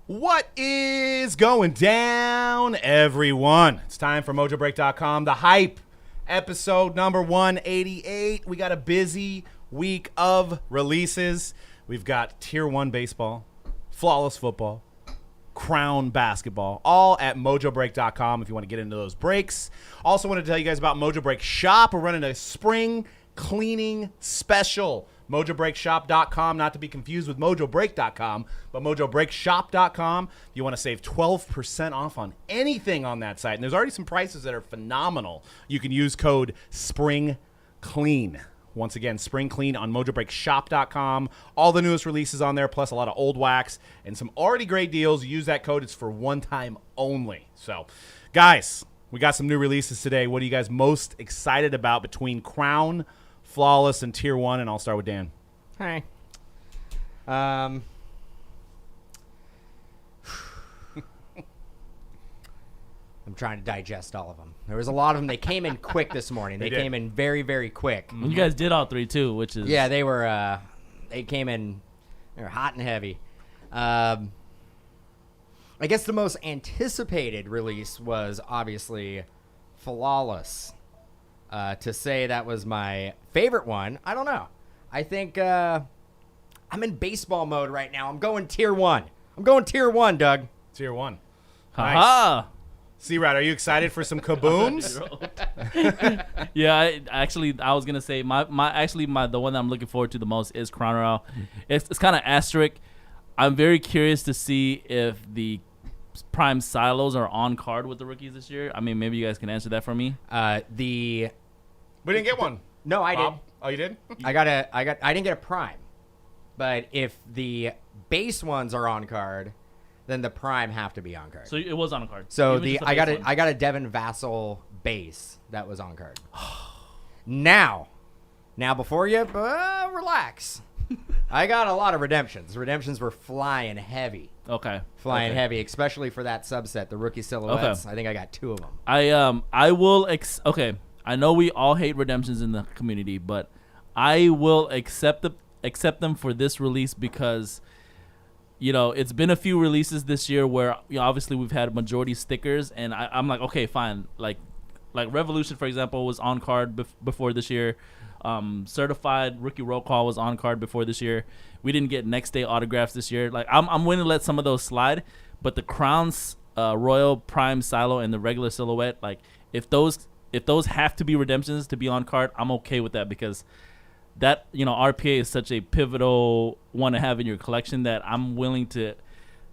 What is going down, everyone? It's time for Mojobreak.com, The Hype, episode number 188. We got a busy week of releases. We've got Tier 1 baseball, flawless football, Crown basketball, all at Mojobreak.com if you want to get into those breaks. Also want to tell you guys about Mojobreak Shop. We're running a spring cleaning special. Mojobreakshop.com, not to be confused with Mojobreak.com, but Mojobreakshop.com. You want to save 12% off on anything on that site. And there's already some prices that are phenomenal. You can use code SPRINGCLEAN. Once again, Spring Clean on Mojobreakshop.com. All the newest releases on there, plus a lot of old wax and some already great deals. Use that code. It's for one time only. So, guys, we got some new releases today. What are you guys most excited about between Crown, Flawless, and Tier 1? And I'll start with Dan. Hi. I'm trying to digest all of them. There was a lot of them. They came in quick this morning. They came in very, very quick. You guys did all three too, which is they were. They came in. They were hot and heavy. I guess the most anticipated release was obviously Flawless. To say that was my favorite one, I don't know. I think I'm in baseball mode right now. I'm going Tier 1. I'm going Tier 1, Doug. Tier 1. Nice. C-Rad, are you excited for some kabooms? Yeah, I was gonna say the one that I'm looking forward to the most is Crown Royale. It's kind of asterisk. I'm very curious to see if the prime silos are on card with the rookies this year. I mean, maybe you guys can answer that for me. We didn't get one. No, I Bob? did. Oh, you did? I didn't get a prime. But if the base ones are on card, then the prime have to be on card. So it was on card. So Even I got a Devin Vassell base that was on card. Now before you relax. I got a lot of redemptions. Redemptions were flying heavy. Okay. Flying heavy, especially for that subset, the rookie silhouettes. Okay. I think I got 2 of them. I will okay. I know we all hate redemptions in the community, but I will accept them for this release because it's been a few releases this year where obviously we've had majority stickers, and I'm like, okay, fine. Like Revolution, for example, was on card before this year. Certified Rookie Roll Call was on card before this year. We didn't get next day autographs this year. Like I'm willing to let some of those slide, but the Crowns Royal Prime Silo and the regular silhouette, like if those have to be redemptions to be on card, I'm okay with that because that RPA is such a pivotal one to have in your collection that I'm willing to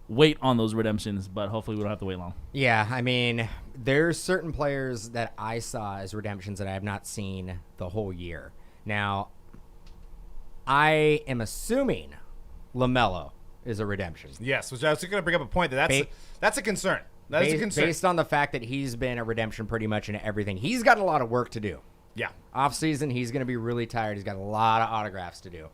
wait on those redemptions, but hopefully we don't have to wait long. Yeah, I mean, there's certain players that I saw as redemptions that I have not seen the whole year. Now, I am assuming LaMelo is a redemption. Yes, which I was going to bring up a point that's a concern. That is a concern. Based on the fact that he's been a redemption pretty much in everything. He's got a lot of work to do. Yeah. Off-season, he's going to be really tired. He's got a lot of autographs to do.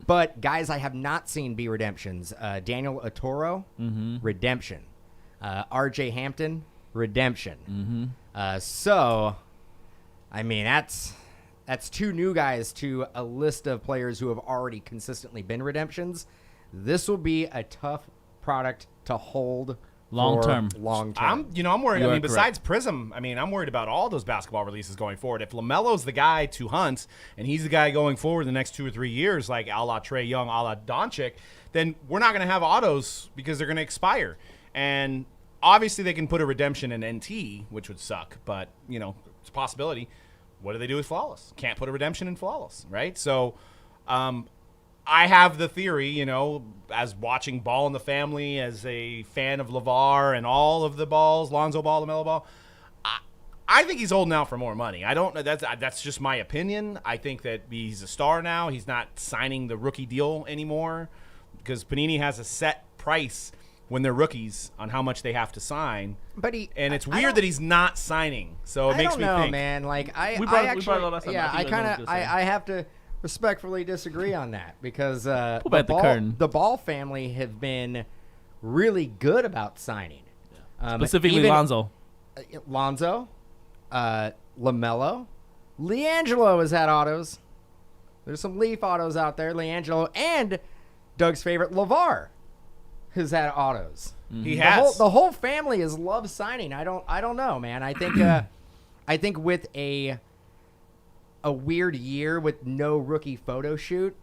But guys I have not seen be redemptions. Daniel Otoro, redemption. RJ Hampton, redemption. So, I mean, that's 2 new guys to a list of players who have already consistently been redemptions. This will be a tough product to hold long term. I'm worried. Besides Prism, I'm worried about all those basketball releases going forward. If LaMelo's the guy to hunt, and he's the guy going forward the next 2 or 3 years, like a la Trae Young, a la Doncic, then we're not going to have autos because they're going to expire. And obviously they can put a redemption in NT, which would suck, but it's a possibility. What do they do with Flawless? Can't put a redemption in Flawless, right? So, I have the theory, as watching Ball in the Family, as a fan of LeVar and all of the balls, Lonzo Ball, LaMelo Ball, I think he's holding out for more money. I don't know. That's just my opinion. I think that he's a star now. He's not signing the rookie deal anymore because Panini has a set price when they're rookies on how much they have to sign. And it's weird that he's not signing. So it makes me think. I don't know, man. Like I have to respectfully disagree on that because the Ball family have been really good about signing. Specifically Lonzo. LaMelo. LiAngelo has had autos. There's some Leaf autos out there. LiAngelo and Doug's favorite, LeVar, has had autos. He has. The whole family has loved signing. I don't know, man. I think I think with a weird year with no rookie photo shoot,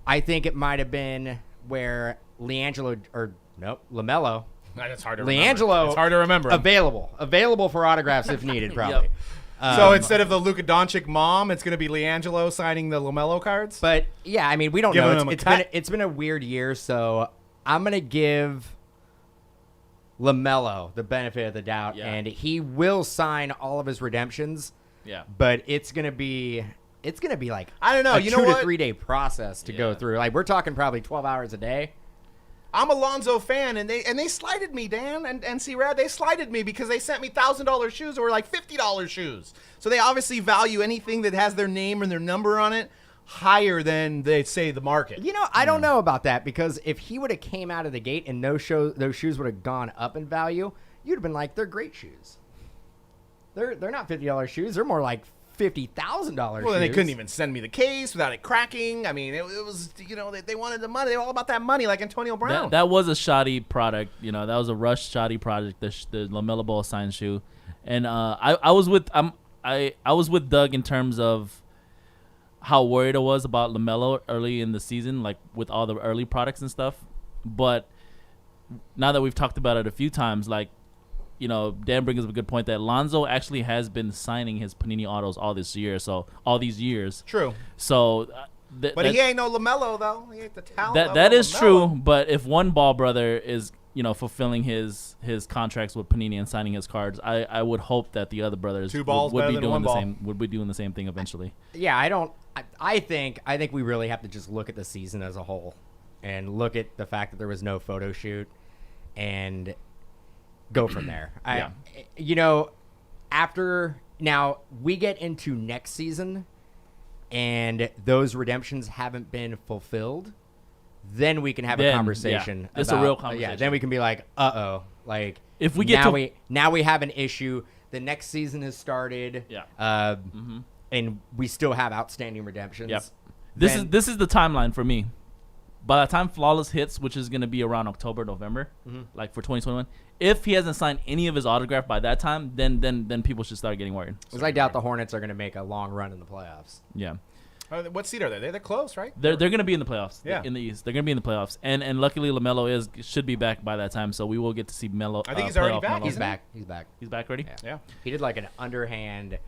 I think it might have been where LaMelo. That's hard to LiAngelo. remember. It's hard to remember. Available for autographs if needed, probably. Yep. So instead of the Luka Doncic mom, it's going to be LiAngelo signing the LaMelo cards? But yeah, I mean, we don't Giving know. him a It's cut? been a weird year, so I'm gonna give LaMelo the benefit of the doubt, Yeah. and he will sign all of his redemptions. Yeah. But it's gonna be like I don't know. a You 2 know to what? 3 day process to go Yeah. through. Like we're talking probably 12 hours a day. I'm a Lonzo fan, and they slighted me, Dan and C-Rad. They slighted me because they sent me $1,000 shoes that were like $50 shoes. So they obviously value anything that has their name and their number on it higher than they say the market. You know, I don't know about that because if he would have came out of the gate and those shoes would have gone up in value, you'd have been like, they're great shoes. They're not $50 shoes. They're more like $50,000 Well, then they shoes. couldn't even send me the case without it cracking. I mean, it was, they wanted the money. They were all about that money, like Antonio Brown. That was a shoddy product. You know, that was a rush shoddy product. The LaMelo Ball signed shoe, and I was with I was with Doug in terms of how worried I was about LaMelo early in the season, like with all the early products and stuff. But now that we've talked about it a few times, like, you know, Dan brings up a good point that Lonzo actually has been signing his Panini autos all these years. True. So, But he ain't no LaMelo, though. He ain't the talent. that level is LaMelo. true. But if one Ball brother is, you know, fulfilling his contracts with Panini and signing his cards, I would hope that the other brothers Two balls would better be than doing one the ball. same. Would be doing the same thing eventually. Yeah, I think we really have to just look at the season as a whole and look at the fact that there was no photo shoot and go from there. Yeah. You know, after now we get into next season and those redemptions haven't been fulfilled, then we can have a Then, conversation. yeah, it's a about- real Yeah, conversation. then we can be like, like If we get now we have an issue. The next season has started. Yeah. And we still have outstanding redemptions. Yep. Then- This is the timeline for me. By the time Flawless hits, which is going to be around October, November, like for 2021, if he hasn't signed any of his autograph by that time, then people should start getting worried. Because I doubt the Hornets are going to make a long run in the playoffs. Yeah. What seed are they? They're close, right? They're going to be in the playoffs. Yeah. In the East. They're going to be in the playoffs. And luckily LaMelo should be back by that time, so we will get to see Melo. I think he's already playoff back, Melo. He's isn't he? back. He's back. He's back already? Yeah. Yeah. He did like an underhand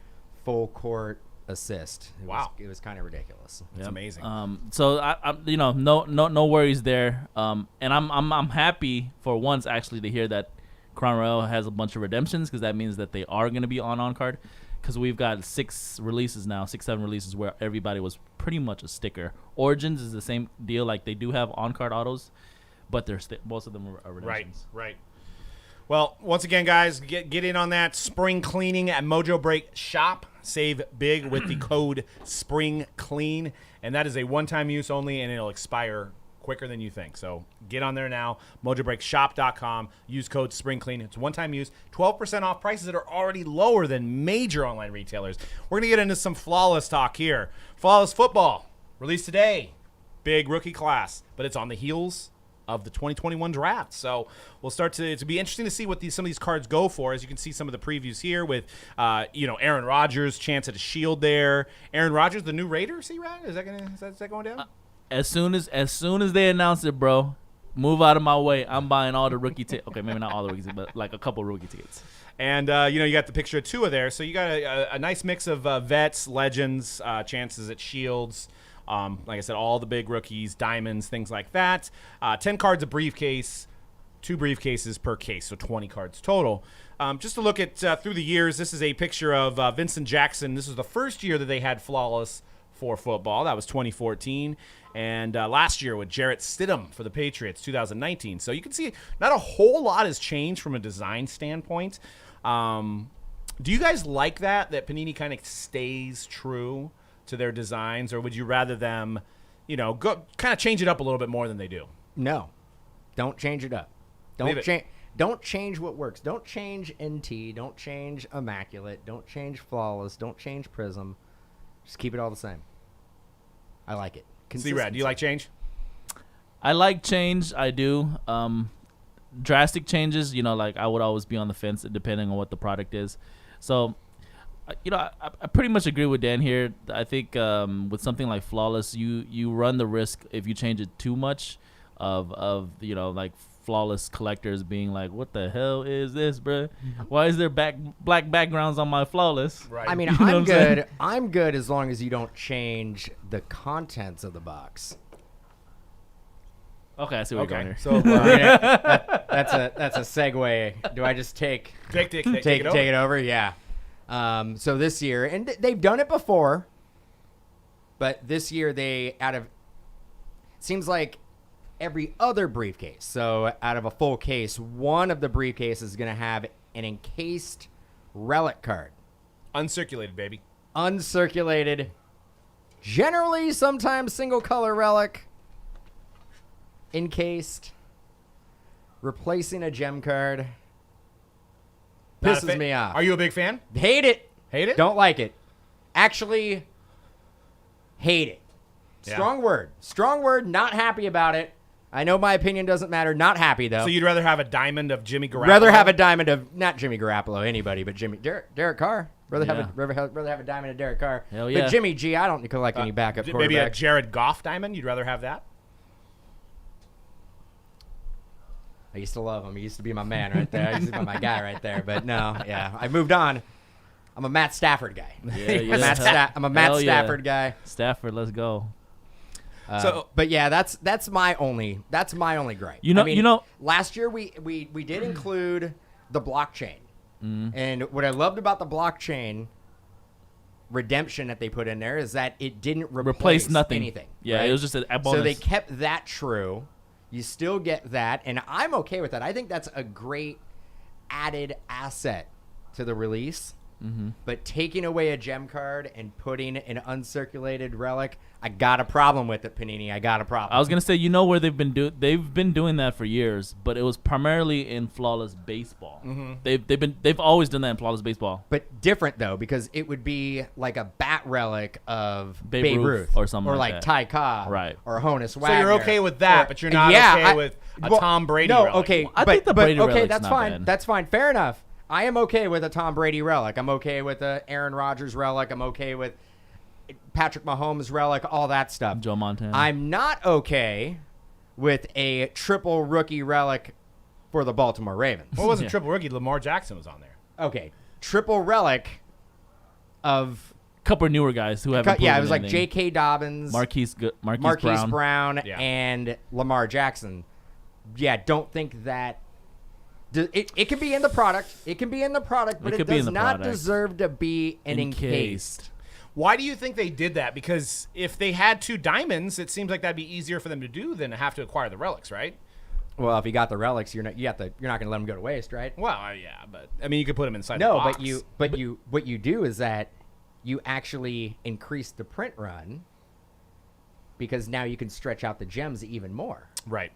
full court assist. Wow. It was kind of ridiculous. That's amazing. So I you know, no worries there. And I'm happy for once actually to hear that Crown Royal has a bunch of redemptions because that means that they are going to be on card. Because we've got 6, 7 releases where everybody was pretty much a sticker. Origins is the same deal, like they do have on card autos, but most of them are redemptions. Right. Well, once again, guys, get in on that spring cleaning at Mojobreak Shop. Save big with the code SPRINGCLEAN, and that is a one-time use only, and it'll expire quicker than you think. So get on there now, mojobreakshop.com. Use code SPRINGCLEAN. It's one-time use, 12% off prices that are already lower than major online retailers. We're going to get into some Flawless talk here. Flawless football, released today. Big rookie class, but it's on the heels of the 2021 draft. So we'll start to be interesting to see what some of these cards go for. As you can see some of the previews here with, Aaron Rodgers, chance at a shield there. Aaron Rodgers, the new Raider, C-Rad? Is that going down? As soon as they announce it, bro, move out of my way. I'm buying all the rookie tickets. Okay, maybe not all the rookie tickets, but like a couple rookie tickets. And, you got the picture of Tua there. So you got a nice mix of vets, legends, chances at shields. Like I said, all the big rookies, diamonds, things like that. 10 cards a briefcase, 2 briefcases per case, so 20 cards total. Just to look at through the years, this is a picture of Vincent Jackson. This is the first year that they had Flawless for football. That was 2014. And last year with Jarrett Stidham for the Patriots, 2019. So you can see not a whole lot has changed from a design standpoint. Do you guys like that Panini kind of stays true to their designs, or would you rather them, go kind of change it up a little bit more than they do? No, don't change it up. Don't change what works. Don't change NT. Don't change Immaculate. Don't change Flawless. Don't change Prism. Just keep it all the same. I like it. C-Rad, do you like change? I like change. I do. Drastic changes, like I would always be on the fence depending on what the product is. So, I pretty much agree with Dan here. I think with something like Flawless, you run the risk if you change it too much of like Flawless collectors being like, what the hell is this, bruh? Why is there black backgrounds on my Flawless? Right. I mean, You know what I'm I'm saying? good. I'm good as long as you don't change the contents of the box. Okay, I see where you're going Okay. here. So That's a segue. Do I just take take it over. take it over? Yeah. So this year, and they've done it before, but this year seems like every other briefcase. So out of a full case, one of the briefcases is going to have an encased relic card. Uncirculated, baby. Uncirculated, generally sometimes single color relic, encased, replacing a gem card. Not a Pisses fan? me off. Are you a big fan? Hate it. Hate it? Don't like it. Actually, hate it. Yeah. Strong word, not happy about it. I know my opinion doesn't matter. Not happy, though. So you'd rather have a diamond of Jimmy Garoppolo? rather have a diamond of, not Jimmy Garoppolo, anybody, but Derek Carr. Rather Yeah. have a diamond of Derek Carr. Hell yeah. But Jimmy G, I don't collect any backup quarterbacks. Maybe a Jared Goff diamond? You'd rather have that? I used to love him. He used to be my man right there. I used to be my guy right there. But no, yeah, I moved on. I'm a Matt Stafford guy. Yeah. I'm a Matt Hell yeah. Stafford guy. Stafford, let's go. But yeah, that's my only gripe. You know- last year we did include the blockchain, and what I loved about the blockchain redemption that they put in there is that it didn't replace nothing. anything. Yeah, right? it was just a bonus. So they kept that true. You still get that, and I'm okay with that. I think that's a great added asset to the release. But taking away a gem card and putting an uncirculated relic, I got a problem with it, Panini. I got a problem. I was gonna say, where they've been doing that for years, but it was primarily in Flawless Baseball. They've always done that in Flawless Baseball. But different though, because it would be like a bat relic of Babe Babe Ruth Ruth or something or like like that. Ty Cobb, Right. Or Honus So Wagner. you're okay with that, Or- but you're not Yeah, okay with a Tom Brady No, relic. okay, I think the Brady okay, relic's that's not fine. bad. That's fine. Fair enough. I am okay with a Tom Brady relic. I'm okay with a Aaron Rodgers relic. I'm okay with Patrick Mahomes relic. All that stuff. Joe Montana. I'm not okay with a triple rookie relic for the Baltimore Ravens. What wasn't Yeah. triple rookie? Lamar Jackson was on there. Okay, triple relic of couple of newer guys who haven't. yeah, it proven was like anything. J.K. Dobbins, Marquise Marquise Brown. Brown, Yeah. and Lamar Jackson. Yeah, don't think that. It can be in the product. It can be in the product, but It it could be does in the not product. deserve to be an encased. Why do you think they did that? Because if they had two diamonds, it seems like that'd be easier for them to do than to have to acquire the relics, right? Well, if you got the relics, you're not going to let them go to waste, right? Well, yeah, but I mean, you could put them inside the No, box. but what you do is that you actually increase the print run because now you can stretch out the gems even more. Right.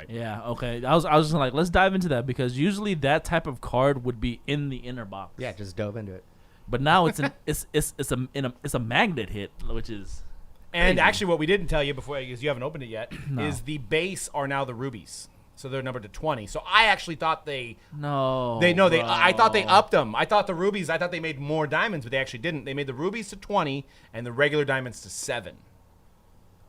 Yeah. Okay. I was just like, let's dive into that because usually that type of card would be in the inner box. Yeah, just dove into it. But now it's a magnet hit, which is. And crazy. actually, what we didn't tell you before, because you haven't opened it yet, is the base are now the rubies. So they're numbered to 20. So I actually thought I thought they upped them. I thought the rubies, I thought they made more diamonds, but they actually didn't. They made the rubies to 20 and the regular diamonds to 7.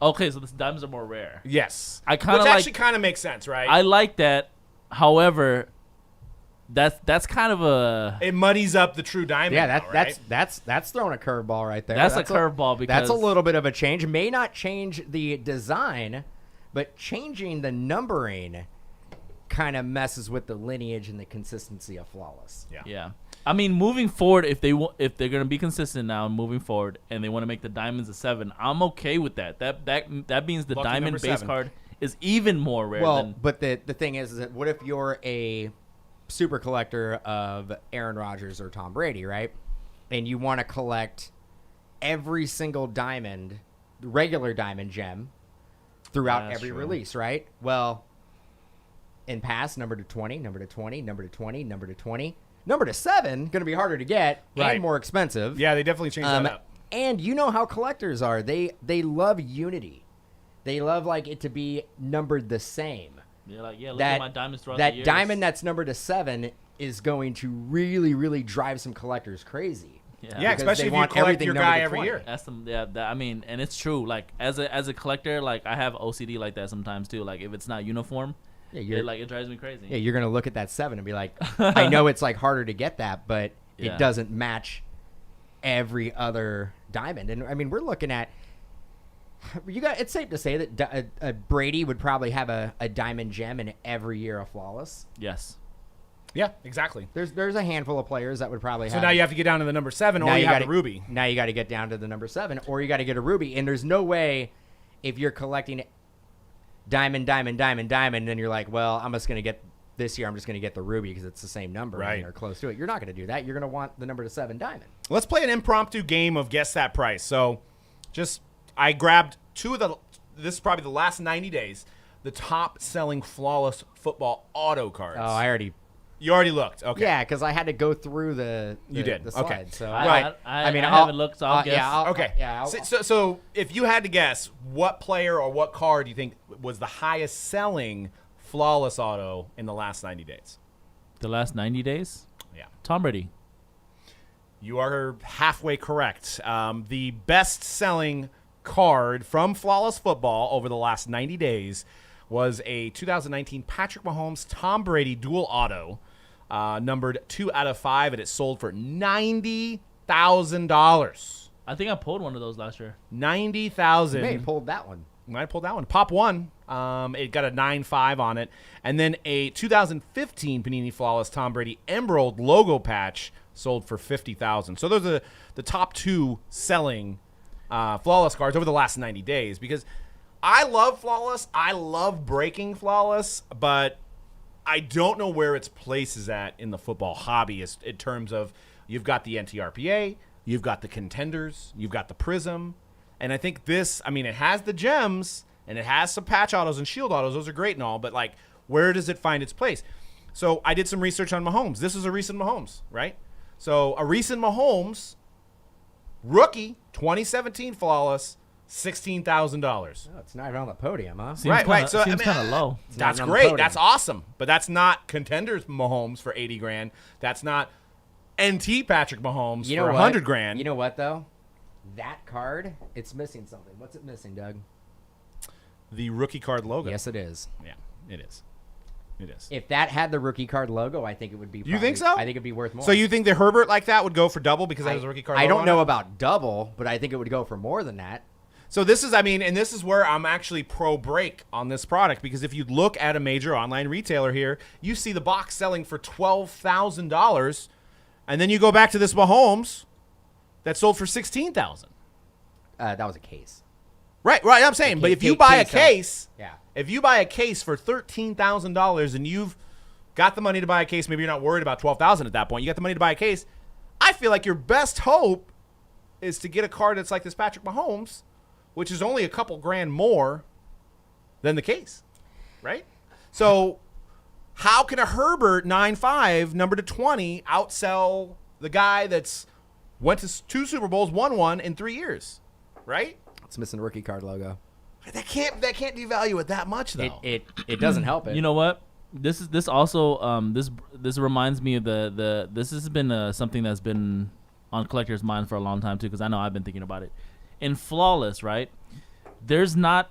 Okay, so the diamonds are more rare. Yes. I kinda Which like- actually kind of makes sense, right? I like that. However, that's kind of a it muddies up the true diamond. Yeah, though, right? that's throwing a curveball right there. That's a curveball because that's a little bit of a change. May not change the design, but changing the numbering kind of messes with the lineage and the consistency of Flawless. Yeah. I mean, moving forward, if they're gonna be consistent now, moving forward, and they want to make the diamonds a 7, I'm okay with that. That means the Lucky diamond number base 7. card is even more rare. Well, than, but the thing is that what if you're a super collector of Aaron Rodgers or Tom Brady, right? And you want to collect every single diamond, regular diamond gem throughout That's every true. release, right? Well, in past, number to 20, number to 20, number to 20, number to 20. Number to 7, going to be harder to get Right. and more expensive. Yeah, they definitely changed that up. And you know how collectors are. They love unity. They love like it to be numbered the same. Yeah, look at my diamonds throughout the That years. diamond that's numbered to 7 is going to really, really drive some collectors crazy. Yeah, Because especially they if you want collect everything your numbered guy to every 20. year. That's some, I mean, and it's true. Like as a collector, like I have OCD like that sometimes too. Like if it's not uniform, Yeah, it drives me crazy. Yeah, you're gonna look at that 7 and be like, I know it's like harder to get that, but Yeah. it doesn't match every other diamond. And I mean, we're looking at it's safe to say that Brady would probably have a diamond gem in every year of Flawless. Yes. Yeah, exactly. There's a handful of players that would probably So have. now you have to get down to the number 7, now or you have gotta- the ruby. Now you got to get down to the number 7, or you got to get a ruby. And there's no way if you're collecting diamond, then you're like, well, I'm just gonna get this year. I'm just gonna get the ruby because it's the same number, Right. or close to it. You're not gonna do that. You're gonna want the number 7 diamond. Let's play an impromptu game of guess that price. So, I grabbed two of the. This is probably the last 90 days. The top selling Flawless football auto cards. Oh, You already looked. Okay. yeah, because I had to go through You did. the Okay. slide. So Right. I mean, haven't looked, so I'll guess. Yeah, Okay. yeah. So if you had to guess, what player or what card do you think was the highest selling Flawless auto in the last 90 days? The last 90 days? Yeah. Tom Brady. You are halfway correct. The best selling card from Flawless Football over the last 90 days was a 2019 Patrick Mahomes Tom Brady dual auto, numbered 2 out of 5, and it sold for $90,000. I think I pulled one of those last year. $90,000. You may have pulled that one. Might have pulled that one. Pop one. It got a 9.5 on it. And then a 2015 Panini Flawless Tom Brady Emerald logo patch sold for $50,000. So those are the top 2 selling Flawless cards over the last 90 days, because I love Flawless. I love breaking Flawless, but I don't know where its place is at in the football hobby in terms of you've got the NTRPA, you've got the Contenders, you've got the Prism, and I think this, I mean, it has the gems, and it has some patch autos and shield autos. Those are great and all, but, like, where does it find its place? So I did some research on Mahomes. This is a recent Mahomes, right? So a recent Mahomes, rookie, 2017 Flawless, $16,000. Oh, it's not even on the podium, huh? Seems Right, kinda, right. So, seems I mean, kind of low. That's not on the great. podium. That's awesome. But that's not Contenders Mahomes for 80 grand. That's not NT Patrick Mahomes You know for what? 100 grand. You know what though? That card, it's missing something. What's it missing, Doug? The rookie card logo. Yes, it is. Yeah, it is. It is. If that had the rookie card logo, I think it would be. You think so? I think it'd be worth more. So you think the Herbert like that would go for double because that has a rookie card I logo don't on know it? about double, but I think it would go for more than that. So this is, I mean, and this is where I'm actually pro break on this product, because if you look at a major online retailer here, you see the box selling for $12,000, and then you go back to this Mahomes that sold for $16,000. That was a case. Right. I'm saying, The but ca- if you ca- buy a case case, Yeah. if you buy a case for $13,000 and you've got the money to buy a case, maybe you're not worried about $12,000 at that point. You got the money to buy a case. I feel like your best hope is to get a card that's like this Patrick Mahomes, which is only a couple grand more than the case, right? So how can a Herbert 9.5 number to 20 outsell the guy that's went to 2 Super Bowls, won 1 in 3 years, right? It's missing the rookie card logo. That can't devalue it that much though. It doesn't help it. You know what? This also this reminds me of this has been something that's been on collectors' minds for a long time too, because I know I've been thinking about it. In Flawless, right? There's not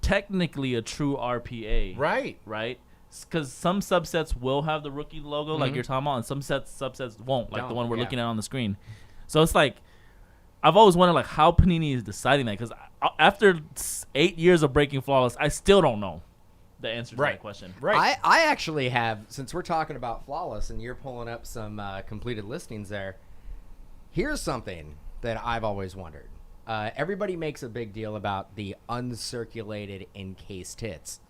technically a true RPA, right. Because some subsets will have the rookie logo, like you're talking about, and some subsets won't, like the one we're looking at on the screen. So it's like, I've always wondered like how Panini is deciding that, because after 8 years of breaking Flawless, I still don't know the answer to that question. Right. I actually have, since we're talking about Flawless and you're pulling up some completed listings there, here's something that I've always wondered. Everybody makes a big deal about the uncirculated encased hits,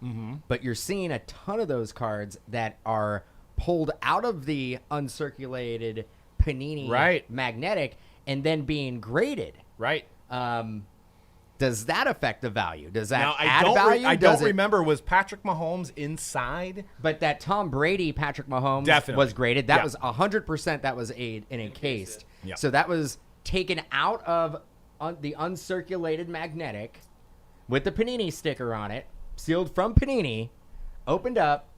but you're seeing a ton of those cards that are pulled out of the uncirculated Panini magnetic and then being graded. Right. Does that affect the value? Does that Now, add value? I Does don't it- remember, was Patrick Mahomes inside? But that Tom Brady, Patrick Mahomes Definitely. was graded. That Yeah. was 100%. That was an encased. Yeah. So that was taken out of the uncirculated magnetic. with the Panini sticker on it, sealed from Panini, opened up,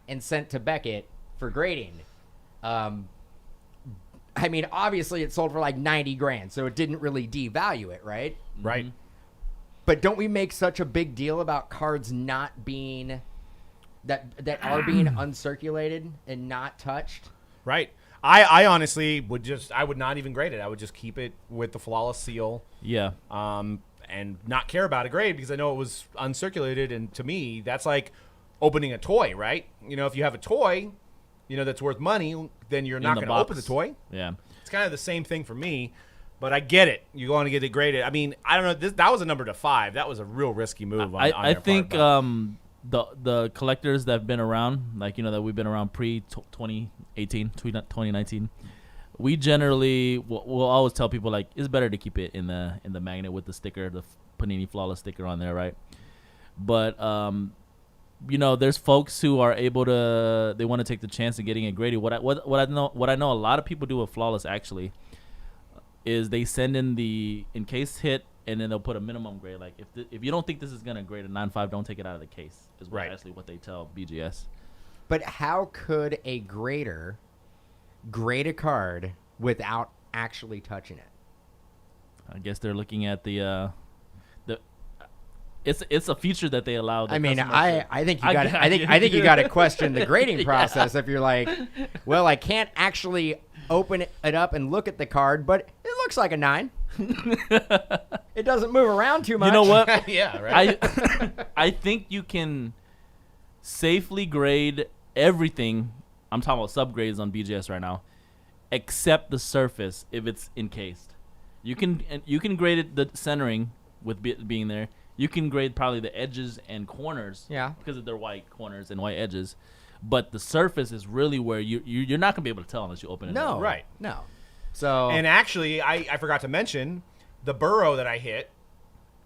and sent to Beckett for grading. I mean, obviously it sold for like 90 grand, so it didn't really devalue it, right? Right. Mm-hmm. But don't we make such a big deal about cards not being that are being uncirculated and not touched? Right. I honestly I would not even grade it. I would just keep it with the flawless seal. Yeah. And not care about a grade because I know it was uncirculated. And to me, that's like opening a toy, right? You know, if you have a toy, that's worth money, then you're not going to open the toy. Yeah. It's kind of the same thing for me, but I get it. You want to get it graded. I mean, I don't know. That was a number to 5. That was a real risky move. I think the collectors that have been around, like that we've been around pre 2018, 2019. We generally will always tell people like it's better to keep it in the magnet with the sticker, the Panini Flawless sticker on there, right? But there's folks who are able to, they want to take the chance of getting it graded. What I know a lot of people do with Flawless actually is they send in the encased hit and then they'll put a minimum grade. Like if you don't think this is gonna grade a 9.5, don't take it out of the case. Is actually what they tell BGS. But how could a grader grade a card without actually touching it? I guess they're looking at the it's a feature that they allow. I mean, I think you got I think you got to question the grading process if you're like, well, I can't actually open it up and look at the card, but it looks like a 9. It doesn't move around too much. You know what? Yeah, right. I think you can safely grade everything. I'm talking about subgrades on BGS right now, except the surface if it's encased. You can grade it the centering with being there. You can grade probably the edges and corners, because of their white corners and white edges. But the surface is really where you're not gonna be able to tell unless you open it. No, up. Right. No. So and actually, I forgot to mention the burrow that I hit.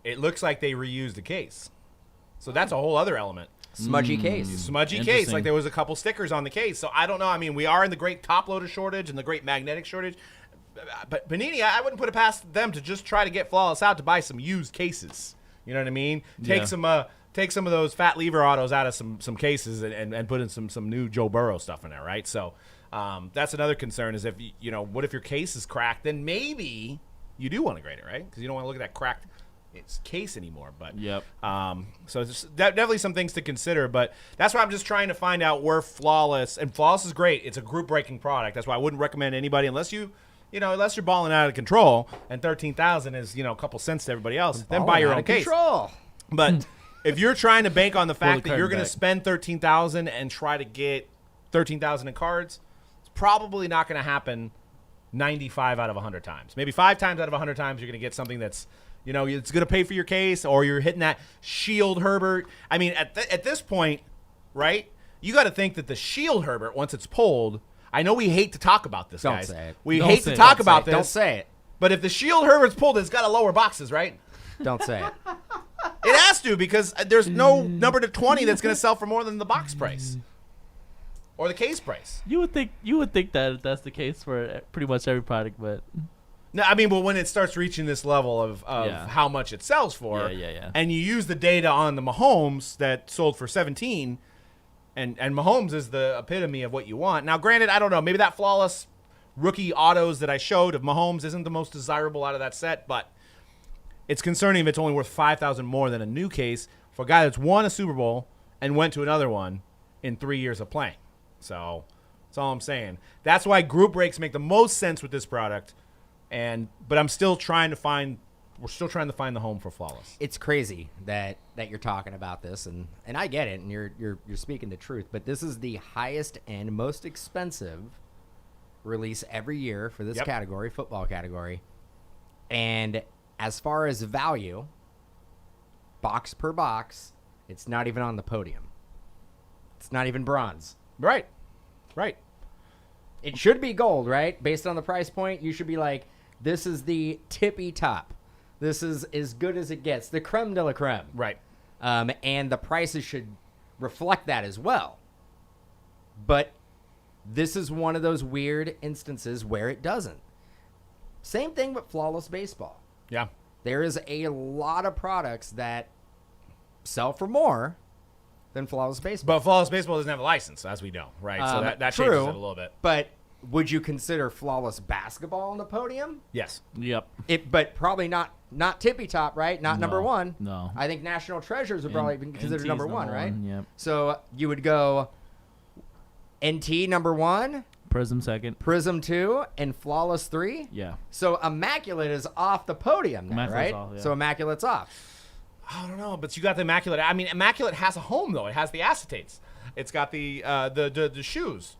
It looks like they reused the case, so that's a whole other element. smudgy case. Smudgy case, Interesting. like there was a couple stickers on the case. So I don't know. I mean, we are in the great top loader shortage and the great magnetic shortage. But Panini, I wouldn't put it past them to just try to get Flawless out to buy some used cases. You know what I mean? Take some of those fat lever autos out of some cases and put in some new Joe Burrow stuff in there, right? So that's another concern is if what if your case is cracked? Then maybe you do want to grade it, right? Because you don't want to look at that cracked case anymore. But Yep. so it's definitely some things to consider. But that's why I'm just trying to find out where Flawless is great. It's a group breaking product. That's why I wouldn't recommend anybody unless you're balling out of control and 13,000 is a couple cents to everybody else. Then buy your own case. But if you're trying to bank on the fact that you're going to spend 13,000 and try to get 13,000 in cards, it's probably not going to happen 95 out of 100 times. Maybe 5 times out of 100 times you're going to get something that's it's going to pay for your case, or you're hitting that Shield Herbert. I mean, at this point, right? You got to think that the Shield Herbert, once it's pulled. I know we hate to talk about this, Don't guys. say it. We Don't hate say to it. talk Don't about say it. this. Don't say it. But if the Shield Herbert's pulled, it's got to lower boxes, right? Don't say it. It has to, because there's no number to 20 that's going to sell for more than the box price or the case price. You would think that that's the case for pretty much every product, but No, I mean, but when it starts reaching this level of how much it sells for, and you use the data on the Mahomes that sold for 17, and Mahomes is the epitome of what you want. Now, granted, I don't know, maybe that Flawless rookie autos that I showed of Mahomes isn't the most desirable out of that set, but it's concerning if it's only worth $5,000 more than a new case for a guy that's won a Super Bowl and went to another one in 3 years of playing. So that's all I'm saying. That's why group breaks make the most sense with this product. But we're still trying to find the home for Flawless. It's crazy that you're talking about this, and I get it, and you're speaking the truth. But this is the highest and most expensive release every year for this category, football category. And as far as value, box per box, it's not even on the podium. It's not even bronze. Right. It should be gold, right? Based on the price point, you should be like, this is the tippy top. This is as good as it gets. The creme de la creme. Right. And the prices should reflect that as well. But this is one of those weird instances where it doesn't. Same thing with Flawless Baseball. Yeah. there is a lot of products that sell for more than Flawless Baseball. But Flawless Baseball doesn't have a license, as we know, right? So that true, changes it a little bit. But would you consider Flawless Basketball on the podium? Yes. Yep. But probably not tippy top, right? Not number one. No. I think National Treasures would probably be considered NT's number one, right? Yep. So you would go NT number one, Prism second. Prism 2, and Flawless 3. Yeah. So Immaculate is off the podium now, Immaculate's right? off, yeah. So Immaculate's off. I don't know, but you got the Immaculate. I mean, Immaculate has a home though. It has the acetates. It's got the shoes.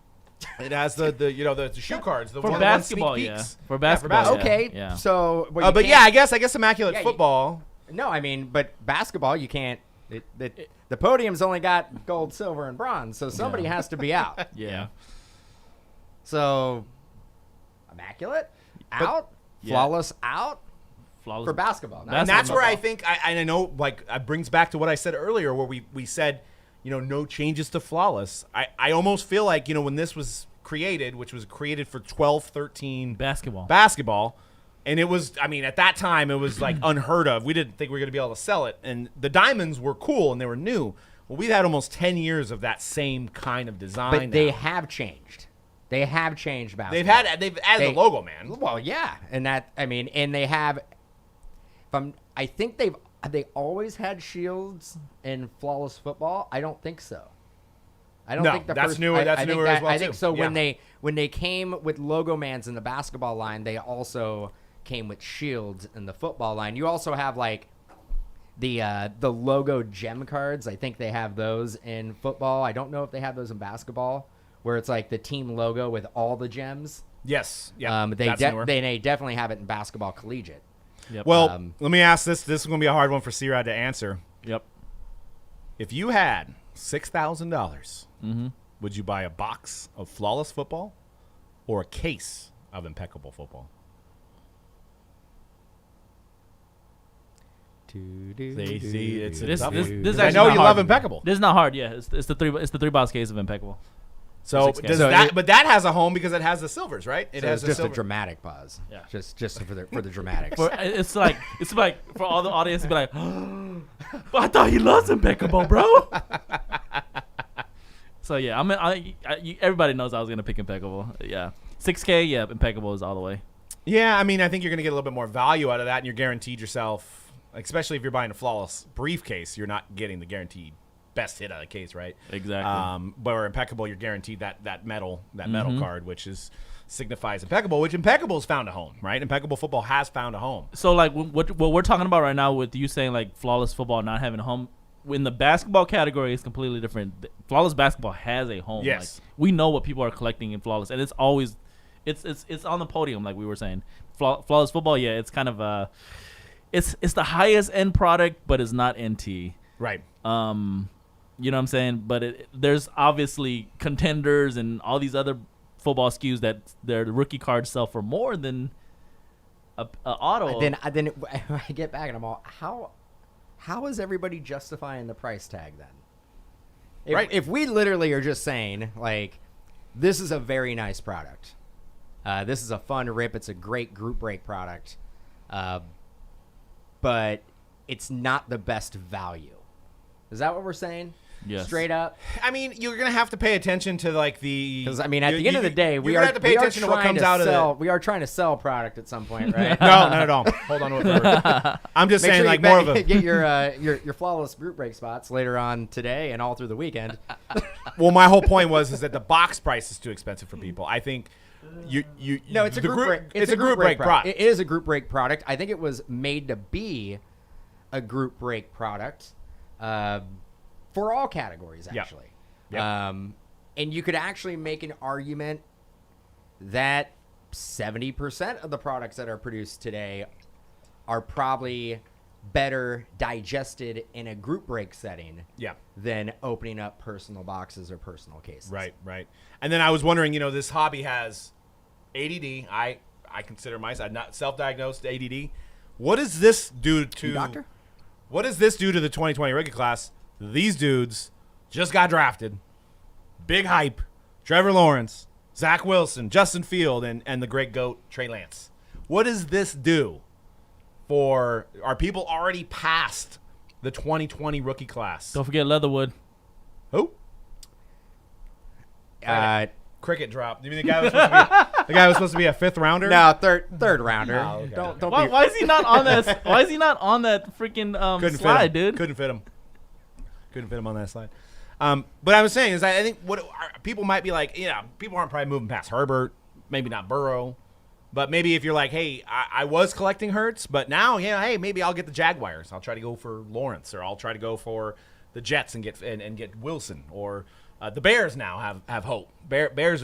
It has the shoe cards. The For one basketball, sneak yeah. peeks. For basketball, Yeah, for yeah. Okay, Yeah. so but yeah, I guess Immaculate Yeah, football. no, I mean, but basketball you can't. The podium's only got gold, silver, and bronze, so somebody has to be out. Yeah. So Immaculate out, Yeah. Flawless out Flawless for basketball. And that's where I think I know, like, it brings back to what I said earlier, where we said, no changes to Flawless. I almost feel like, when this was created, which was created for 12-13 basketball, and it was, I mean, at that time, it was like unheard of. We didn't think we were going to be able to sell it. And the diamonds were cool and they were new. Well, we've had almost 10 years of that same kind of design. But they now. have changed. They have changed basketball. They've added the logo, man. Well, yeah, and they have. I think they always had shields in Flawless Football. I don't think so. I don't think that's newer. That's newer as well I think too. so. Yeah. When they came with logo mans in the basketball line, they also came with shields in the football line. You also have like the logo gem cards. I think they have those in football. I don't know if they have those in basketball, where it's like the team logo with all the gems. Yes. Yeah. They definitely have it in basketball collegiate. Yep. Well, let me ask this. This is going to be a hard one for C-Rod to answer. Yep. If you had $6,000, would you buy a box of Flawless Football or a case of Impeccable Football? See, it's This tough this one. this is I actually know not you hard. love Impeccable. This is not hard. Yeah, it's the three box case of Impeccable. So $6K. does So that? But that has a home because it has the silvers, right? It So has it's just the a silver. dramatic pause. Yeah. Just for the dramatics. It's like for all the audience to be like, but I thought he loves Impeccable, bro. So yeah, everybody knows I was gonna pick Impeccable. Yeah, $6K. Yeah, Impeccable is all the way. Yeah, I mean, I think you're going to get a little bit more value out of that, and you're guaranteed yourself, especially if you're buying a Flawless briefcase, you're not getting the guaranteed best hit out of the case, right? Exactly. But where Impeccable, you're guaranteed that metal card, which signifies Impeccable, which Impeccable's found a home, right? Impeccable Football has found a home. So like what we're talking about right now with you saying like Flawless Football not having a home, in the basketball category is completely different. Flawless Basketball has a home. Yes. Like, we know what people are collecting in Flawless, and it's always it's on the podium, like we were saying. Flawless Football, yeah, it's kind of it's the highest end product, but it's not NT. Right. You know what I'm saying? But there's obviously contenders and all these other football SKUs that their rookie cards sell for more than a auto. Then I get back and I'm all, how is everybody justifying the price tag then? Right. If we literally are just saying like, this is a very nice product. This is a fun rip. It's a great group break product, but it's not the best value. Is that what we're saying? Yes. Straight up. I mean, you're going to have to pay attention to like the. Because I mean, at the end of the day, we you're are gonna have to pay we are attention to what trying comes to out of sell. it. We are trying to sell product at some point, right? No, not at all. Hold on to it first. I'm just Make saying, sure like you more of a. get your flawless group break spots later on today and all through the weekend. Well, my whole point is that the box price is too expensive for people. I think No, it's a the group break. It's a group break product. It is a group break product. I think it was made to be a group break product for all categories, actually. Yep. And you could actually make an argument that 70% of the products that are produced today are probably better digested in a group break setting than opening up personal boxes or personal cases. Right. And then I was wondering, this hobby has ADD. I consider myself not self-diagnosed ADD. What does this do to You doctor? What does this do to the 2020 rookie class? These dudes just got drafted. Big hype. Trevor Lawrence, Zach Wilson, Justin Field, and the great GOAT, Trey Lance. What does this do are people already past the 2020 rookie class? Don't forget Leatherwood. Who? Cricket drop. You mean the guy was supposed to be a fifth rounder? No, third rounder. Oh, okay. Don't Why, be. why is he not on that? Why is he not on that freaking Couldn't slide, fit him. dude? Couldn't fit him on that slide. But I was saying is I think people might be like, people aren't probably moving past Herbert, maybe not Burrow, but maybe if you're like, hey, I was collecting Hurts, but now, hey, maybe I'll get the Jaguars. I'll try to go for Lawrence, or I'll try to go for the Jets and get Wilson, or the Bears now have hope. Bears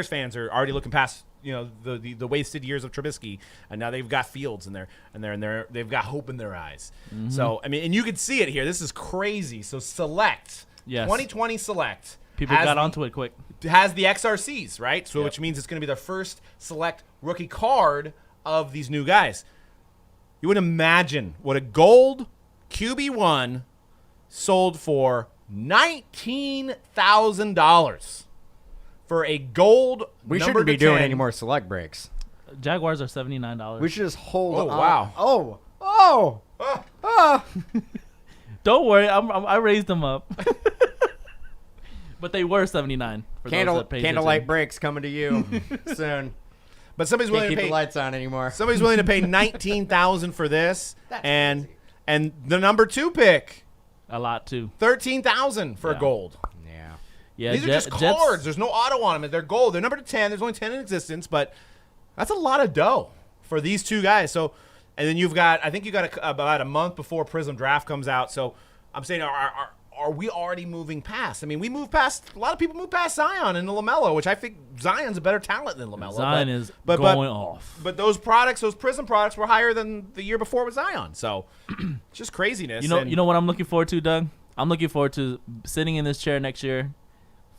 fans are already looking past the wasted years of Trubisky, and now they've got Fields they've got hope in their eyes. Mm-hmm. So I mean, and you can see it here. This is crazy. So Select, 2020 Select. People got onto it quick. Has the XRCs, right? So which means it's going to be the first Select rookie card of these new guys. You would imagine what a gold QB1 sold for $19,000 for a gold. We number shouldn't be to doing 10. any more select breaks. Jaguars are $79. We should just hold. Oh, on. wow. Oh. Don't worry, I raised them up. But they were $79. For those that paid Candlelight attention. breaks coming to you soon. But somebody's Can't willing keep to the pay. lights on anymore. Somebody's willing to pay $19,000 for this, That's and crazy. and the number 2 pick, A lot too. $13,000 for Yeah. gold. Yeah. Yeah, These are just Jets- cards. There's no auto on them. They're gold. They're number 10. There's only 10 in existence, but that's a lot of dough for these two guys. So, and then I think you got about a month before Prism Draft comes out. So I'm saying, are we already moving past? I mean, a lot of people move past Zion and LaMelo, which I think Zion's a better talent than LaMelo. Zion is going off. But those Prism products were higher than the year before with Zion. So it's just craziness. You know what I'm looking forward to, Doug? I'm looking forward to sitting in this chair next year.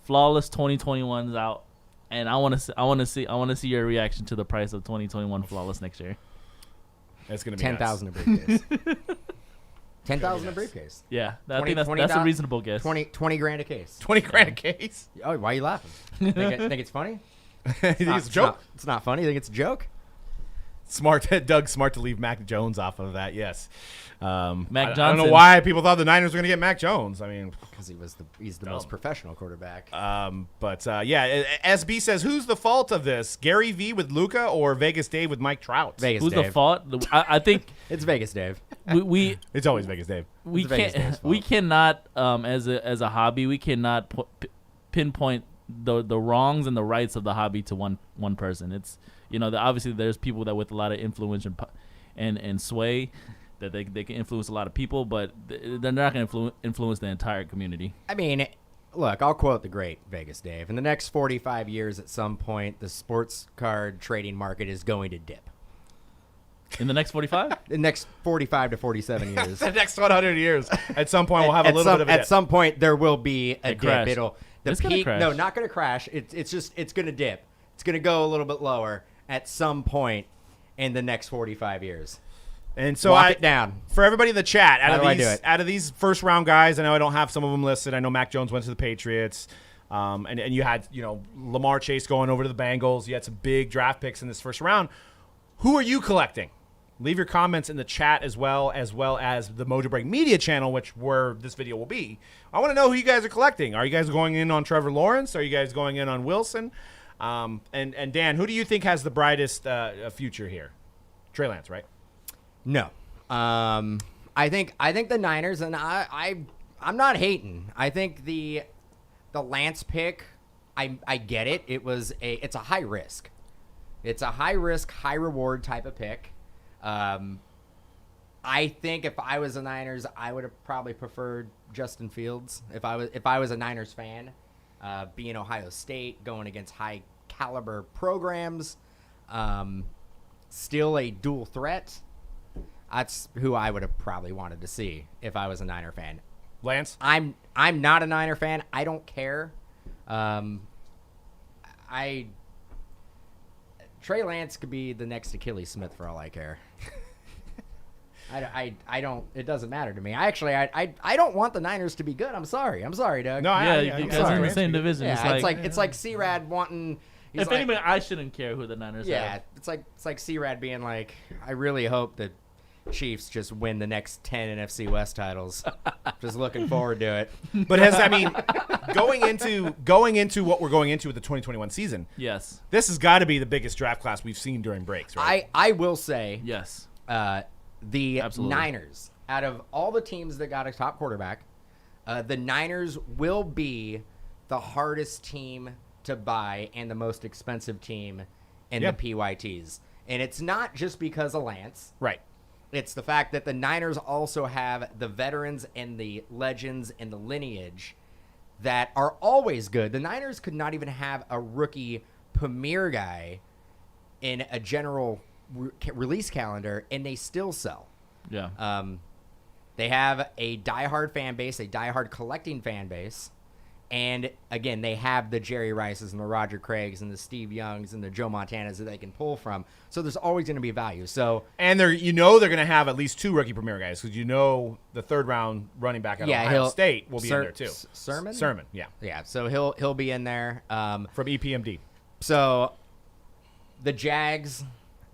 Flawless 2021 is out, and I want to see your reaction to the price of 2021 Flawless next year. It's going to be 10,000 a briefcase. 10,000 a briefcase. Yeah, I 20 think that's a reasonable guess. 20 grand a case. 20 grand a case. Oh, why are you laughing? think it's funny? It's a joke. It's not funny. You think it's a joke? Smart, Doug. Smart to leave Mac Jones off of that. Yes, Mac I don't Johnson. know why people thought the Niners were going to get Mac Jones. I mean, Because he's the most professional quarterback. SB says, who's the fault of this? Gary V with Luca or Vegas Dave with Mike Trout? Vegas Who's Dave. the fault? I think It's Vegas Dave. we It's always Vegas Dave. we It's Vegas Dave's can't fault. we cannot as a hobby we cannot pinpoint the wrongs and the rights of the hobby to one person. It's obviously there's people that with a lot of influence and sway that they can influence a lot of people, but they're not going to influence the entire community. I mean, look, I'll quote the great Vegas Dave. In the next 45 years, at some point, the sports card trading market is going to dip. In the next 45? The next 45 to 47 years. The next 100 years, at some point, we'll have a little bit of a At dip. some point, there will be a dip. crash. The It's gonna peak. crash. No, not going to crash. It's going to dip. It's going to go a little bit lower at some point in the next 45 years. And so Walk it down. For everybody in the chat, How do I do it? out of these first round guys, I know I don't have some of them listed. I know Mac Jones went to the Patriots, and you had Lamar Chase going over to the Bengals. You had some big draft picks in this first round. Who are you collecting? Leave your comments in the chat as well as the Mojobreak Media channel, where this video will be. I want to know who you guys are collecting. Are you guys going in on Trevor Lawrence? Are you guys going in on Wilson? And Dan, who do you think has the brightest future here? Trey Lance, right? No. I think the Niners, and I'm not hating. I think the Lance pick, I get it. It's a high risk. It's a high risk, high reward type of pick. I think if I was the Niners, I would have probably preferred Justin Fields. If I was a Niners fan, being Ohio State, going against high caliber programs, still a dual threat. That's who I would have probably wanted to see if I was a Niner fan. Lance? I'm not a Niner fan. I don't care. Trey Lance could be the next Achilles Smith for all I care. I don't. It doesn't matter to me. I don't want the Niners to be good. I'm sorry, Doug. No, Yeah, you guys are in the same division. Yeah, It's it's like C-Rad wanting. if anybody, I shouldn't care who the Niners yeah, are. it's like C-Rad being like, I really hope that Chiefs just win the next 10 NFC West titles. Just looking forward to it. But going into what we're going into with the 2021 season, Yes. this has got to be the biggest draft class we've seen during breaks, right? I will say, Yes. the Absolutely. Niners, out of all the teams that got a top quarterback, the Niners will be the hardest team to buy and the most expensive team in Yep. the PYTs. And it's not just because of Lance. Right. It's the fact that the Niners also have the veterans and the legends and the lineage that are always good. The Niners could not even have a rookie premier guy in a general release calendar, and they still sell. Yeah. They have a diehard fan base, a diehard collecting fan base. And, again, they have the Jerry Rices and the Roger Craigs and the Steve Youngs and the Joe Montanas that they can pull from. So there's always going to be value. So And they're going to have at least 2 rookie premier guys because the third-round running back at Ohio State will be in there too. Sermon? Yeah. Yeah, so he'll be in there. From EPMD. So the Jags,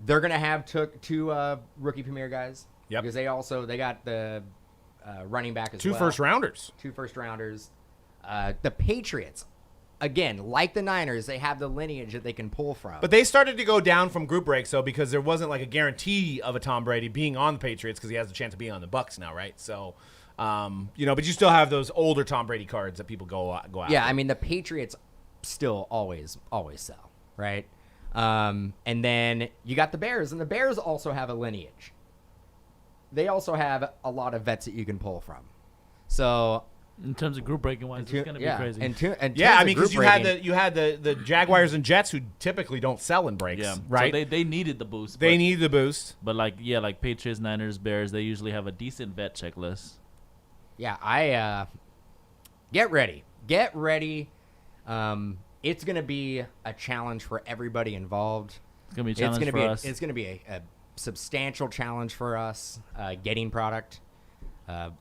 they're going to have two rookie premier guys. Yep. Because they got the running back as 2 well. first-rounders. 2 first-rounders. The Patriots, again, like the Niners, they have the lineage that they can pull from. But they started to go down from group breaks, though, because there wasn't like a guarantee of a Tom Brady being on the Patriots because he has the chance of being on the Bucs now, right? So, but you still have those older Tom Brady cards that people go after. Yeah, I mean, the Patriots still always sell, right? And then you got the Bears, and the Bears also have a lineage. They also have a lot of vets that you can pull from. So In terms of group breaking wise, it's gonna be crazy. Because you had the Jaguars and Jets who typically don't sell in breaks, yeah, right? So they needed the boost. They needed the boost. But like Patriots, Niners, Bears, they usually have a decent vet checklist. Yeah, get ready. It's gonna be a challenge for everybody involved. It's gonna be a challenge for us. It's gonna be a substantial challenge for us getting product.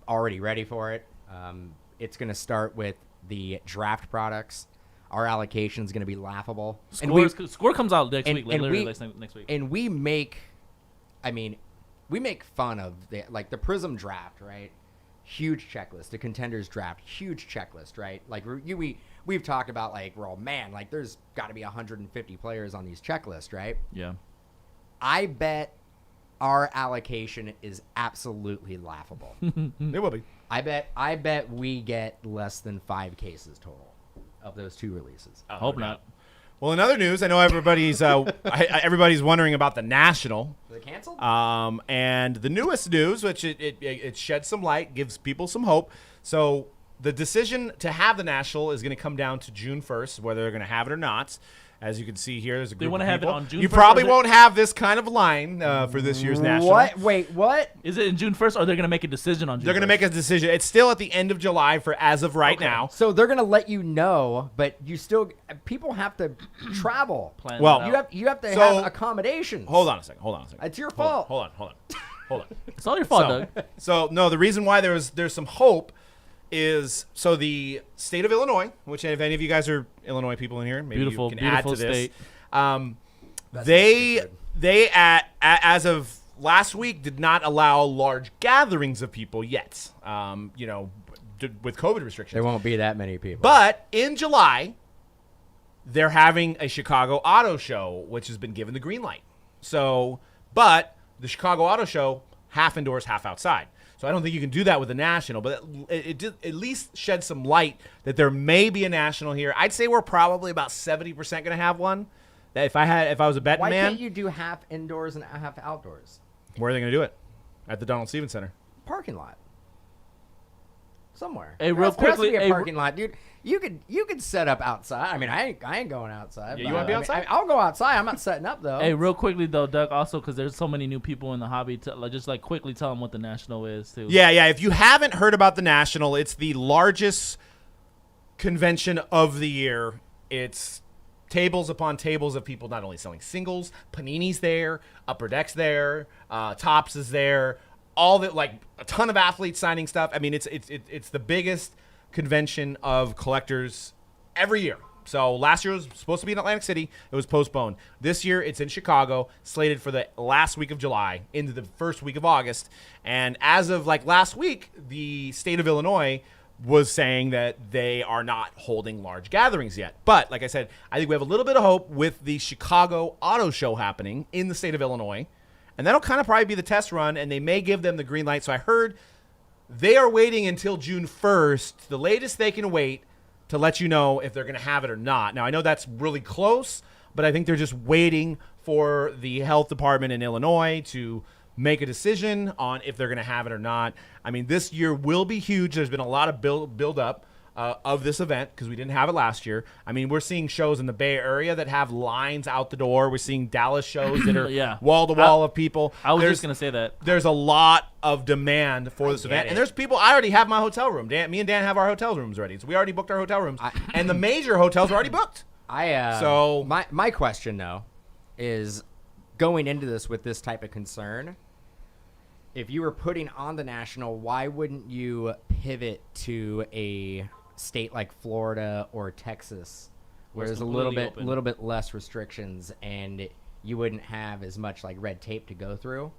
Already ready for it. It's going to start with the draft products. Our allocation is going to be laughable. Score comes out next week. Next week. And we make fun of the Prism draft, right? Huge checklist. The contenders draft, huge checklist, right? Like we've talked about there's got to be 150 players on these checklists, right? Yeah. I bet our allocation is absolutely laughable. It will be. I bet we get less than 5 cases total of those 2 releases. Hope not. Well, in other news, I know everybody's everybody's wondering about the National. Is it canceled? And the newest news, which it sheds some light, gives people some hope. So the decision to have the National is going to come down to June 1st, whether they're going to have it or not. As you can see here, there's a group They want of to have people. it on June 1st. You probably won't have this kind of line for this year's National. What? Wait, what? Is it in June 1st, or they're going to make a decision on June 1st? They're going to make a decision. It's still at the end of July as of right now. So they're gonna let you know, but people have to travel. Plan Well, it out. You have to have accommodations. Hold on a second. It's your fault. Hold on. It's all your fault, Doug. So no, the reason why there's some hope is the state of Illinois, which if any of you guys are Illinois people in here, maybe Beautiful, you can add to beautiful this. state. They as of last week did not allow large gatherings of people yet. With COVID restrictions. There won't be that many people. But in July, they're having a Chicago Auto Show, which has been given the green light. But the Chicago Auto Show, half indoors, half outside. So I don't think you can do that with the National, but it did at least shed some light that there may be a National here. I'd say we're probably about 70% going to have one. That if I was a betting man, why can't you do half indoors and half outdoors? Where are they going to do it? At the Donald Stevens Center. Parking lot. Somewhere. Hey, real There has to quickly, be a parking lot, dude. You could set up outside. I mean, I ain't going outside. Yeah, you wanna be outside? I'll go outside. I'm not setting up though. Hey, real quickly though, Doug. Also, because there's so many new people in the hobby, quickly tell them what the National is too. Yeah. If you haven't heard about the National, it's the largest convention of the year. It's tables upon tables of people not only selling singles, Panini's there, Upper Deck's there, Topps is there, all that, like a ton of athletes signing stuff. I mean, it's the biggest convention of collectors every year. So last year it was supposed to be in Atlantic City. It was postponed. This year it's in Chicago, slated for the last week of July into the first week of August. And as of like last week, the state of Illinois was saying that they are not holding large gatherings yet. But like I said, I think we have a little bit of hope with the Chicago Auto Show happening in the state of Illinois. And that'll kind of probably be the test run, and they may give them the green light. So I heard they are waiting until June 1st, the latest they can wait, to let you know if they're going to have it or not. Now, I know that's really close, but I think they're just waiting for the health department in Illinois to make a decision on if they're going to have it or not. I mean, this year will be huge. There's been a lot of build up of this event because we didn't have it last year. I mean, we're seeing shows in the Bay Area that have lines out the door. We're seeing Dallas shows that are wall-to-wall of people. I was just going to say that. There's a lot of demand for this event. And there's people, I already have my hotel room. Me and Dan have our hotel rooms ready. So we already booked our hotel rooms. And the major hotels are already booked. So my question, though, is going into this with this type of concern, if you were putting on the National, why wouldn't you pivot to a state like Florida or Texas, where there's a little bit less restrictions and you wouldn't have as much like red tape to go through?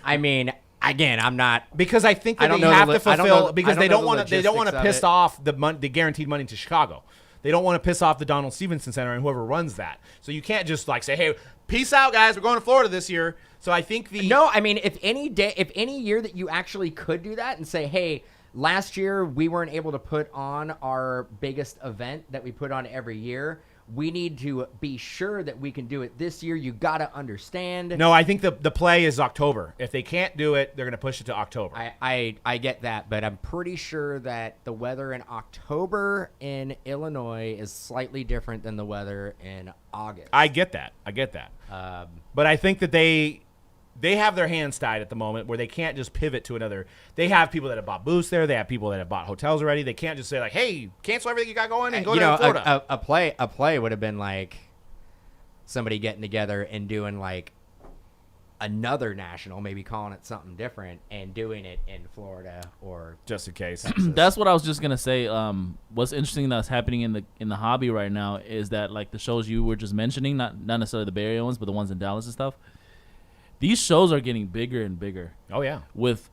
I mean, again, I'm not, because I think that they have to fulfill, because they don't want to piss off the guaranteed money to Chicago. They don't want to piss off the Donald Stevenson Center and whoever runs that. So you can't just like say, "Hey, peace out, guys. We're going to Florida this year." So I think I mean, if any year that you actually could do that and say, "Hey, last year we weren't able to put on our biggest event that we put on every year. We need to be sure that we can do it this year." You got to understand. No, I think the play is October. If they can't do it, they're going to push it to October. I get that, but I'm pretty sure that the weather in October in Illinois is slightly different than the weather in August. I get that. But I think that they have their hands tied at the moment where they can't just pivot to another. They have people that have bought booths there. They have people that have bought hotels already. They can't just say like, "Hey, cancel everything you got going and go to Florida." A play would have been like somebody getting together and doing like another national, maybe calling it something different and doing it in Florida or just in case. That's what I was just gonna say. What's interesting that's happening in the hobby right now is that like the shows you were just mentioning, not necessarily the Bay Area ones, but the ones in Dallas and stuff. These shows are getting bigger and bigger. Oh yeah, with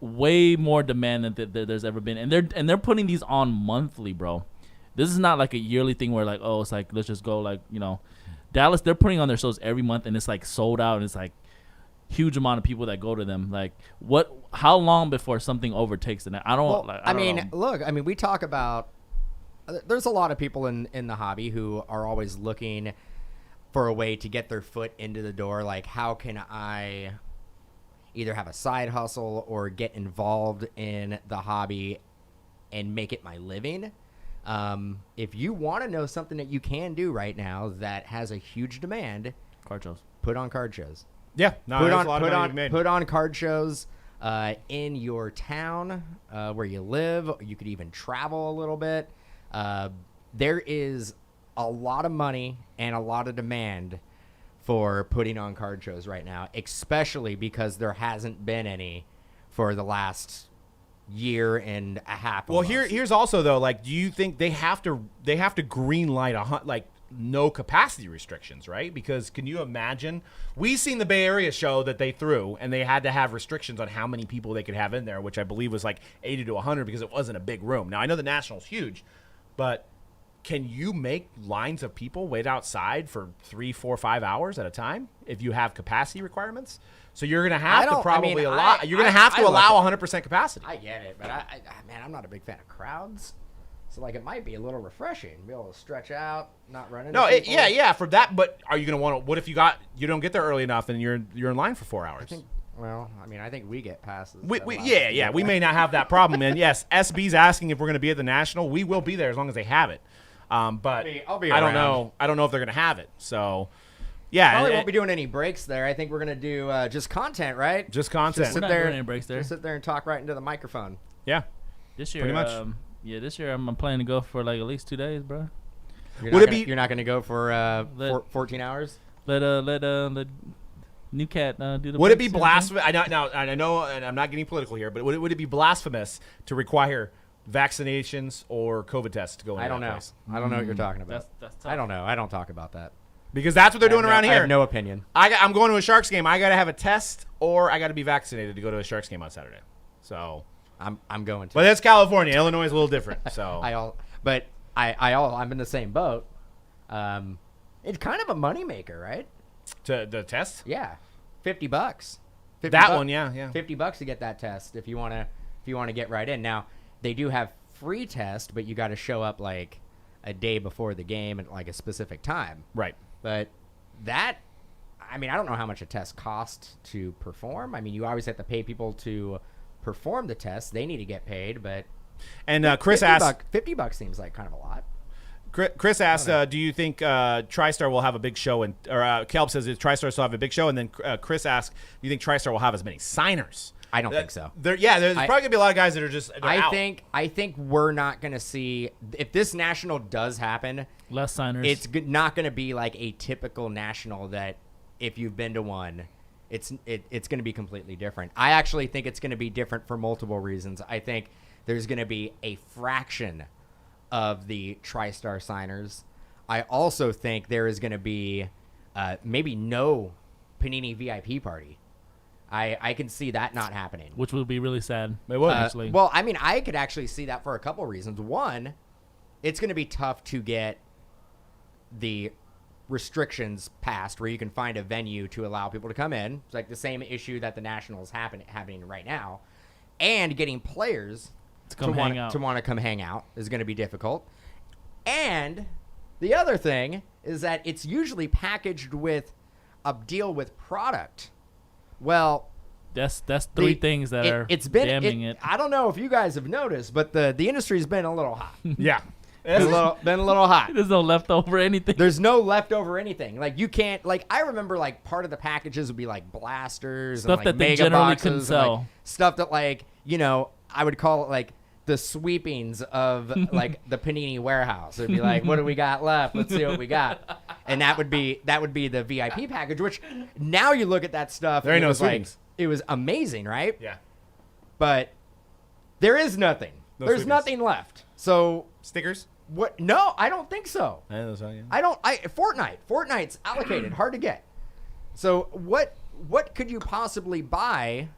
way more demand than there's ever been, and they're putting these on monthly, bro. This is not like a yearly thing where like, oh, it's like let's just go, like, you know, Dallas. They're putting on their shows every month, and it's like sold out, and it's like huge amount of people that go to them. Like, how long before something overtakes it? I don't know. Look, I mean, we talk about. There's a lot of people in the hobby who are always looking for a way to get their foot into the door. Like, how can I either have a side hustle or get involved in the hobby and make it my living? If you want to know something that you can do right now that has a huge demand, card shows. Put on card shows. Yeah, put on card shows in your town where you live. You could even travel a little bit. There is a lot of money and a lot of demand for putting on card shows right now, especially because there hasn't been any for the last year and a half. Well, here's also though, like, do you think they have to green light like no capacity restrictions, right? Because can you imagine? We've seen the Bay Area show that they threw, and they had to have restrictions on how many people they could have in there, which I believe was like 80 to 100 because it wasn't a big room. Now I know the National's huge, but can you make lines of people wait outside for 3, 4, 5 hours at a time if you have capacity requirements? So you're going to have to probably allow. You're going to have to allow 100% capacity. I get it, but man, I'm not a big fan of crowds. So like, it might be a little refreshing, be able to stretch out, not run into people. Yeah, for that. But are you going to want to? What if you don't get there early enough and you're in line for 4 hours? I think we get passes. We may not have that problem. And yes, SB's asking if we're going to be at the National. We will be there as long as they have it. But I'll be I around. don't know. I don't know if they're going to have it. So, yeah, probably won't be doing any breaks there. I think we're going to do just content, right? Just content. Just sit We're not there, doing any breaks there. Just sit there and talk right into the microphone. Yeah, This year, pretty much. This year I'm planning to go for like at least 2 days, bro. You're not going to go for 14 hours? Let New Cat do the. Would it be breaks, blasphemous? I know, and I'm not getting political here, but would it be blasphemous to require vaccinations or COVID tests to go into I don't that know. place. I don't know what you're talking about. That's tough. I don't know. I don't talk about that. Because that's what they're doing around I here. have no opinion. I'm going to a Sharks game. I got to have a test or I got to be vaccinated to go to a Sharks game on Saturday. So, I'm going to. but that's California. Illinois is a little different. So, I'm in the same boat. It's kind of a moneymaker, right? to the test? Yeah, $50. That one, yeah. $50 to get that test if you want to get right in. Now they do have free test, but you got to show up like a day before the game at like a specific time. Right. But I don't know how much a test costs to perform. I mean, you always have to pay people to perform the test. They need to get paid, but And Chris asked, $50 seems like kind of a lot. Chris asked, do you think TriStar will have a big show? Or Kelp says, does TriStar still have a big show? And then Chris asked, do you think TriStar will have as many signers? I don't think so. There's probably going to be a lot of guys that are just out. I think we're not going to see, if this national does happen, Less signers. it's not going to be like a typical national that if you've been to one, it's going to be completely different. I actually think it's going to be different for multiple reasons. I think there's going to be a fraction of the TriStar signers. I also think there is going to be maybe no Panini VIP party. I can see that not happening. which would be really sad. It would. actually. Well, I mean, I could actually see that for a couple reasons. One, it's going to be tough to get the restrictions passed where you can find a venue to allow people to come in. It's like the same issue that the Nationals happening right now. And getting players to hang out. to want to come hang out is going to be difficult. And the other thing is that it's usually packaged with a deal with product. Well, That's three things that are damning it. I don't know if you guys have noticed, but the industry's been a little hot. Yeah. been a little hot. There's no leftover anything. There's no leftover anything. Like you can't I remember like part of the packages would be like blasters Stuff and like that they mega generally boxes couldn't and, sell. like, stuff that I would call it like the sweepings of like the Panini warehouse. It'd be like, what do we got left? Let's see what we got. And that would be the VIP package, which now you look at that stuff. There ain't no it was sweepings. it was amazing, right? Yeah. But there is nothing. No There's sweepings. nothing left. So Stickers? what? No, I don't think so. Yeah. Fortnite's allocated, hard to get. So what could you possibly buy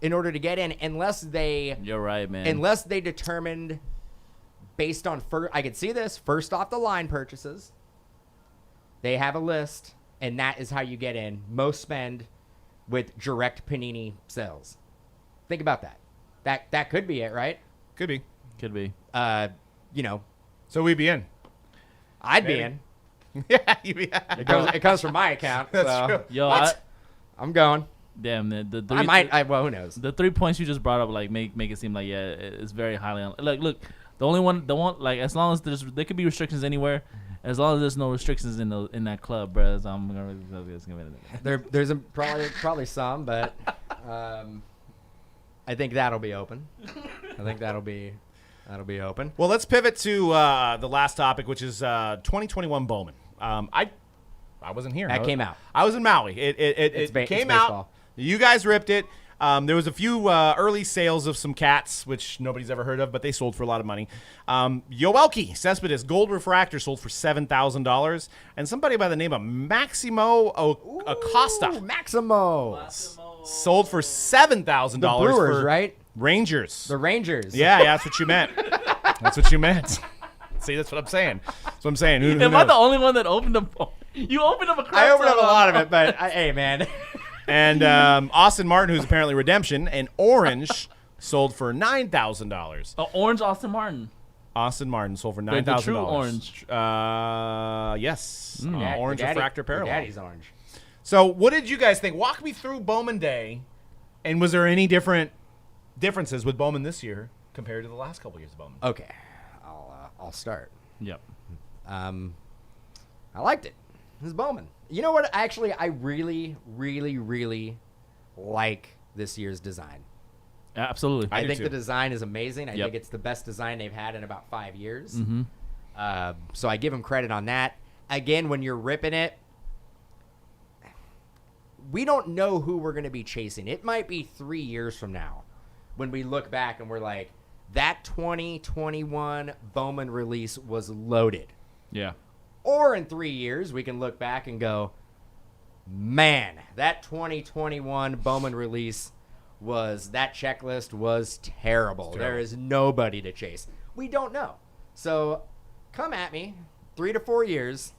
in order to get in unless they You're right, man. unless they determined based on I could see this first off the line purchases. They have a list and that is how you get in. Most spend with direct Panini sales. Think about that. That could be it, right? Could be. Could be. So we'd be in. I'd Maybe. be in. Yeah, you'd be It comes from my account. That's so true. Yo, I'm going. damn, the three, I might. Well, who knows? the 3 points you just brought up like make it seem like it's very highly look the one like as long as there could be restrictions anywhere, as long as there's no restrictions in that club, bro. I'm gonna There's probably some, but I think that'll be open. I think that'll be open. Well, let's pivot to the last topic, which is 2021 Bowman. I wasn't here. That came out. I was in Maui. It came out. baseball. You guys ripped it. There was a few early sales of some cats, which nobody's ever heard of, but they sold for a lot of money. Yoelki Cespedes Gold Refractor sold for $7,000, and somebody by the name of Maximo Acosta Maximo. sold for $7,000. The Brewers, for right? Rangers. The Rangers. Yeah, that's what you meant. That's what you meant. See, that's what I'm saying. That's what I'm saying. Who Am I knows? the only one that opened up? You opened up a crap I opened up a ton lot of it, but hey, man. And Austin Martin, who's apparently redemption, and Orange sold for $9,000. Orange Austin Martin. Austin Martin sold for The $9,000. true orange. Yes. Dad- Orange the daddy- refractor the parallel. Daddy's orange. So what did you guys think? Walk me through Bowman Day, and was there any differences with Bowman this year compared to the last couple years of Bowman? Okay, I'll start. Yep. I liked it. It was Bowman. You know what? Actually, I really, really, really like this year's design. Absolutely. I I do think too. the design is amazing. I Yep. think it's the best design they've had in about 5 years. Mm-hmm. So I give them credit on that. Again, when you're ripping it, we don't know who we're going to be chasing. It might be 3 years from now when we look back and we're like, that 2021 Bowman release was loaded. Yeah. Or in 3 years, we can look back and go, man, that 2021 Bowman release that checklist was terrible. There is nobody to chase. We don't know. So come at me 3 to 4 years,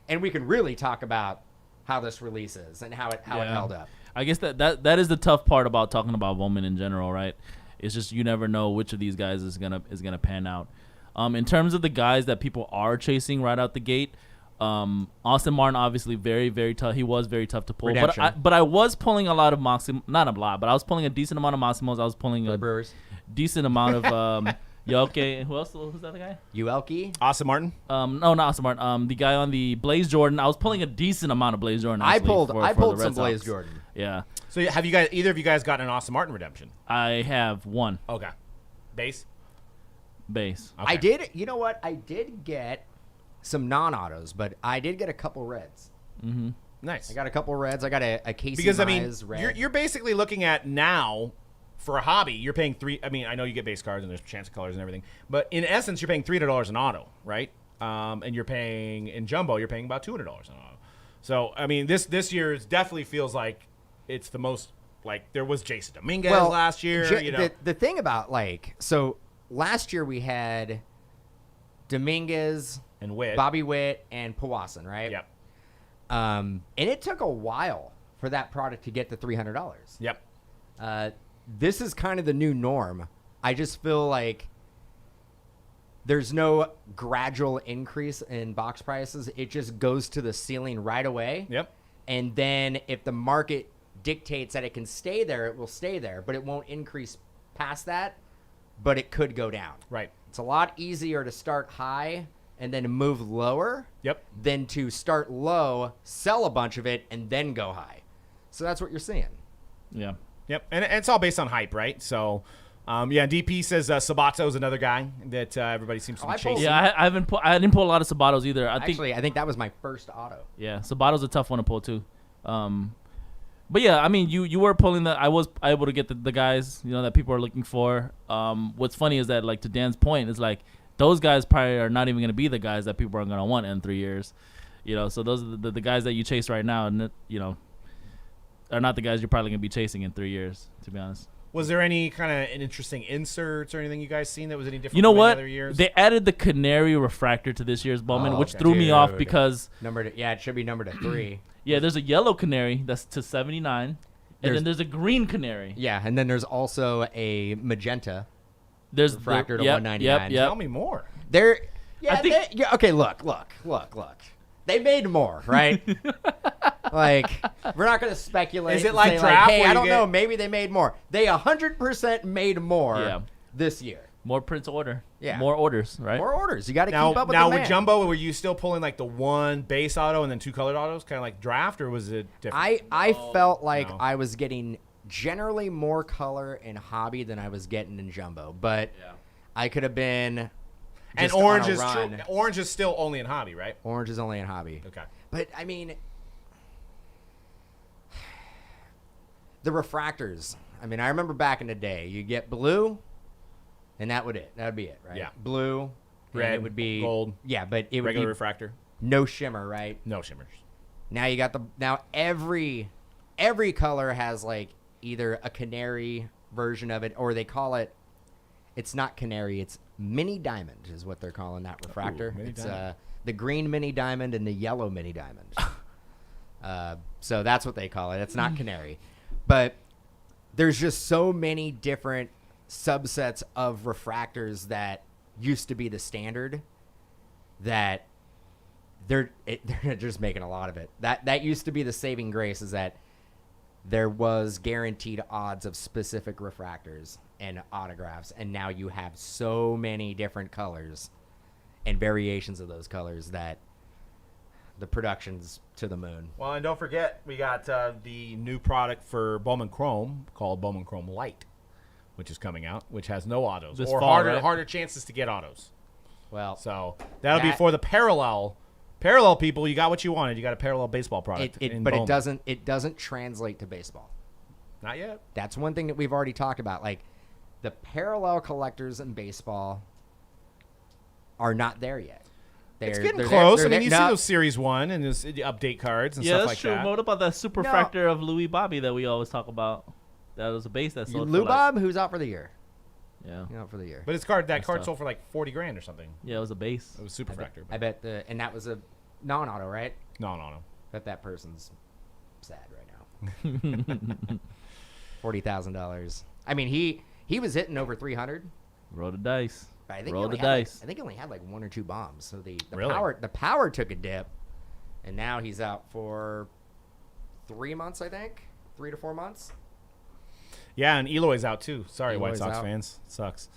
and we can really talk about how this release is and how it held up. I guess that is the tough part about talking about Bowman in general, right? It's just you never know which of these guys is gonna pan out. In terms of the guys that people are chasing right out the gate, Austin Martin obviously very, very tough. He was very tough to pull. But I was pulling a lot of not a lot, but I was pulling a decent amount of Maximos. I was pulling The a Brewers. decent amount of Yoke. Who else? Who's that guy? Uelke? Austin Martin. No, not Austin Martin. The guy on the Blaze Jordan. I was pulling a decent amount of Blaze Jordan. I Actually, pulled for the Red some Blaze Sox. Jordan. Yeah, So have either of you guys gotten an Austin Martin redemption? I have one Okay. Base. base. Okay. I did. You know what? I did get some non-autos, but I did get a couple reds. Mm-hmm. Nice. I got a couple reds. I got a Casey Because I mean, Mize red. you're basically looking at now for a hobby. You're paying three. I mean, I know you get base cards and there's chance of colors and everything, but in essence, you're paying $300 an auto, right? And you're paying in jumbo, you're paying about $200 an auto. So I mean, this year definitely feels like it's the most like there was Jason Dominguez last year. You know, the thing about so last year we had Dominguez and Witt, Bobby Witt, and Powassan, right? Yep. And it took a while for that product to get to $300. Yep. This is kind of the new norm. I just feel like there's no gradual increase in box prices. It just goes to the ceiling right away. Yep. And then if the market dictates that it can stay there, it will stay there, but it won't increase past that, but it could go down. Right. It's a lot easier to start high and then move lower Yep. than to start low, sell a bunch of it, and then go high. So that's what you're seeing. Yeah. Yep. And it's all based on hype, right? So, DP says Sabato is another guy that everybody seems to be I pulled- chasing. Yeah, I didn't pull a lot of Sabatos either. I think that was my first auto. Yeah, Sabato's a tough one to pull too. But yeah, I mean, you were pulling I was able to get the guys, that people are looking for. What's funny is that, like, to Dan's point, is like those guys probably are not even going to be the guys that people are going to want in 3 years. So those are the guys that you chase right now, and are not the guys you're probably going to be chasing in 3 years, to be honest. Was there any kind of interesting inserts or anything you guys seen that was any different You know from what? any other years? They added the Canary refractor to this year's Bowman, which okay. threw me off Dude. because It should be numbered to 3. yeah, there's a yellow Canary that's to 79, and There's- then there's a green Canary. Yeah, and then there's also a magenta There's refractor to yep, 199. Yep. Tell me more. There, I think- okay, look. They made more, right? Like, we're not going to speculate. Is it and like say, draft hey, where I you don't get- know. Maybe they made more. They 100% made more Yeah. this year. More prints order. Yeah. More orders, right? More orders. You got to Now, keep up with now the with man. Jumbo, were you still pulling like the one base auto and then 2 colored autos, kind of like draft, or was it different? I felt like no. I was getting generally more color in hobby than I was getting in jumbo, but I could have been. And just on orange a is run. orange is still only in hobby, right? Orange is only in hobby. Okay. But I mean, the refractors. I mean, I remember back in the day, you get blue, and that would be it, right? Yeah. Blue, and Red, it would be gold. Yeah, but it would Regular be refractor, no shimmer, right? no shimmers. Now you got every color has like either a canary version of it, or they call it. It's not canary. It's mini diamond is what they're calling that refractor. Mini It's diamond. the green mini diamond and the yellow mini diamond. So that's what they call it. It's not canary, but there's just so many different subsets of refractors that used to be the standard that they're just making a lot of it. That used to be the saving grace, is that there was guaranteed odds of specific refractors and autographs, and now you have so many different colors and variations of those colors that the production's to the moon. Well, and don't forget, we got the new product for Bowman Chrome called Bowman Chrome Light, which is coming out, which has no autos This or fall, right? harder chances to get autos. Well, So that'll be That- for the parallel people. You got what you wanted. You got a parallel baseball product. but Bowman. it doesn't translate to baseball. Not yet. That's one thing that we've already talked about. Like, the parallel collectors in baseball are not there yet. It's getting close. I mean, you see those Series 1 and those update cards and stuff like that. Yeah, that's true. What about that superfractor of Louis Bobby that we always talk about? That was a base that sold Lou Bob, who's out for the year. Yeah. Out for the year. But that card sold for like $40,000 or something. Yeah, it was a base. It was superfractor. I bet and that was a non-auto, right? No. Bet that person's sad right now. $40,000. I mean, he was hitting over 300. Roll the dice. I think Roll the dice. I think he only had like 1 or 2 bombs. So the really? power took a dip, and now he's out for 3 months. I think 3 to 4 months. Yeah, and Eloy's out too. Sorry, Eloy's White Sox out. fans. It sucks.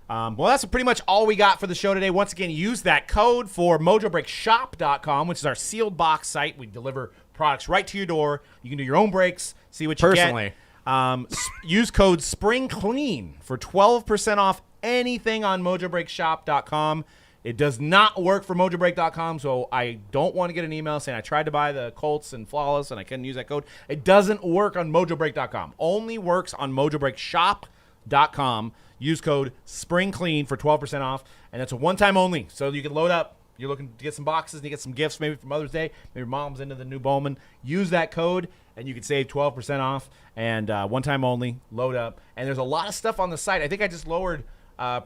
Well, that's pretty much all we got for the show today. Once again, use that code for MojobreakShop.com, which is our sealed box site. We deliver products right to your door. You can do your own breaks, see what you Personally. get. Use code SPRINGCLEAN for 12% off anything on MojobreakShop.com. It does not work for Mojobreak.com, so I don't want to get an email saying I tried to buy the Colts and Flawless and I couldn't use that code. It doesn't work on Mojobreak.com. Only works on MojobreakShop.com. Use code SPRINGCLEAN for 12% off, and that's a one-time only, so you can load up. You're looking to get some boxes and you get some gifts maybe for Mother's Day. Maybe mom's into the new Bowman. Use that code, and you can save 12% off, and one-time only. Load up. And there's a lot of stuff on the site. I think I just lowered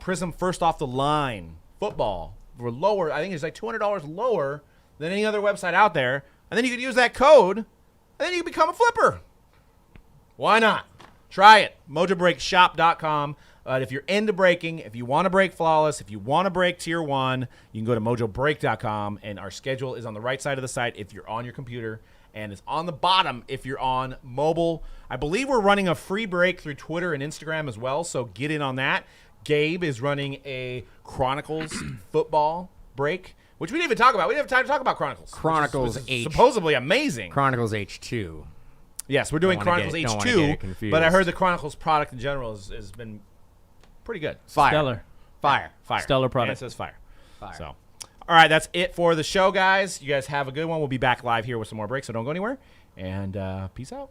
Prism First Off the Line football. We're lower. I think it's like $200 lower than any other website out there. And then you could use that code, and then you become a flipper. Why not? Try it. MojobreakShop.com. If you're into breaking, if you want to break Flawless, if you want to break Tier 1, you can go to Mojobreak.com, and our schedule is on the right side of the site if you're on your computer, and it's on the bottom if you're on mobile. I believe we're running a free break through Twitter and Instagram as well, so get in on that. Gabe is running a Chronicles football break, which we didn't even talk about. We didn't have time to talk about Chronicles. Chronicles which is H. supposedly amazing. Chronicles H2. Yes, we're doing Chronicles Don't wanna get it H2, confused. but I heard the Chronicles product in general has been pretty good. Stellar. Fire. Stellar product. And it says fire. So, all right, that's it for the show, guys. You guys have a good one. We'll be back live here with some more breaks, so don't go anywhere. And peace out.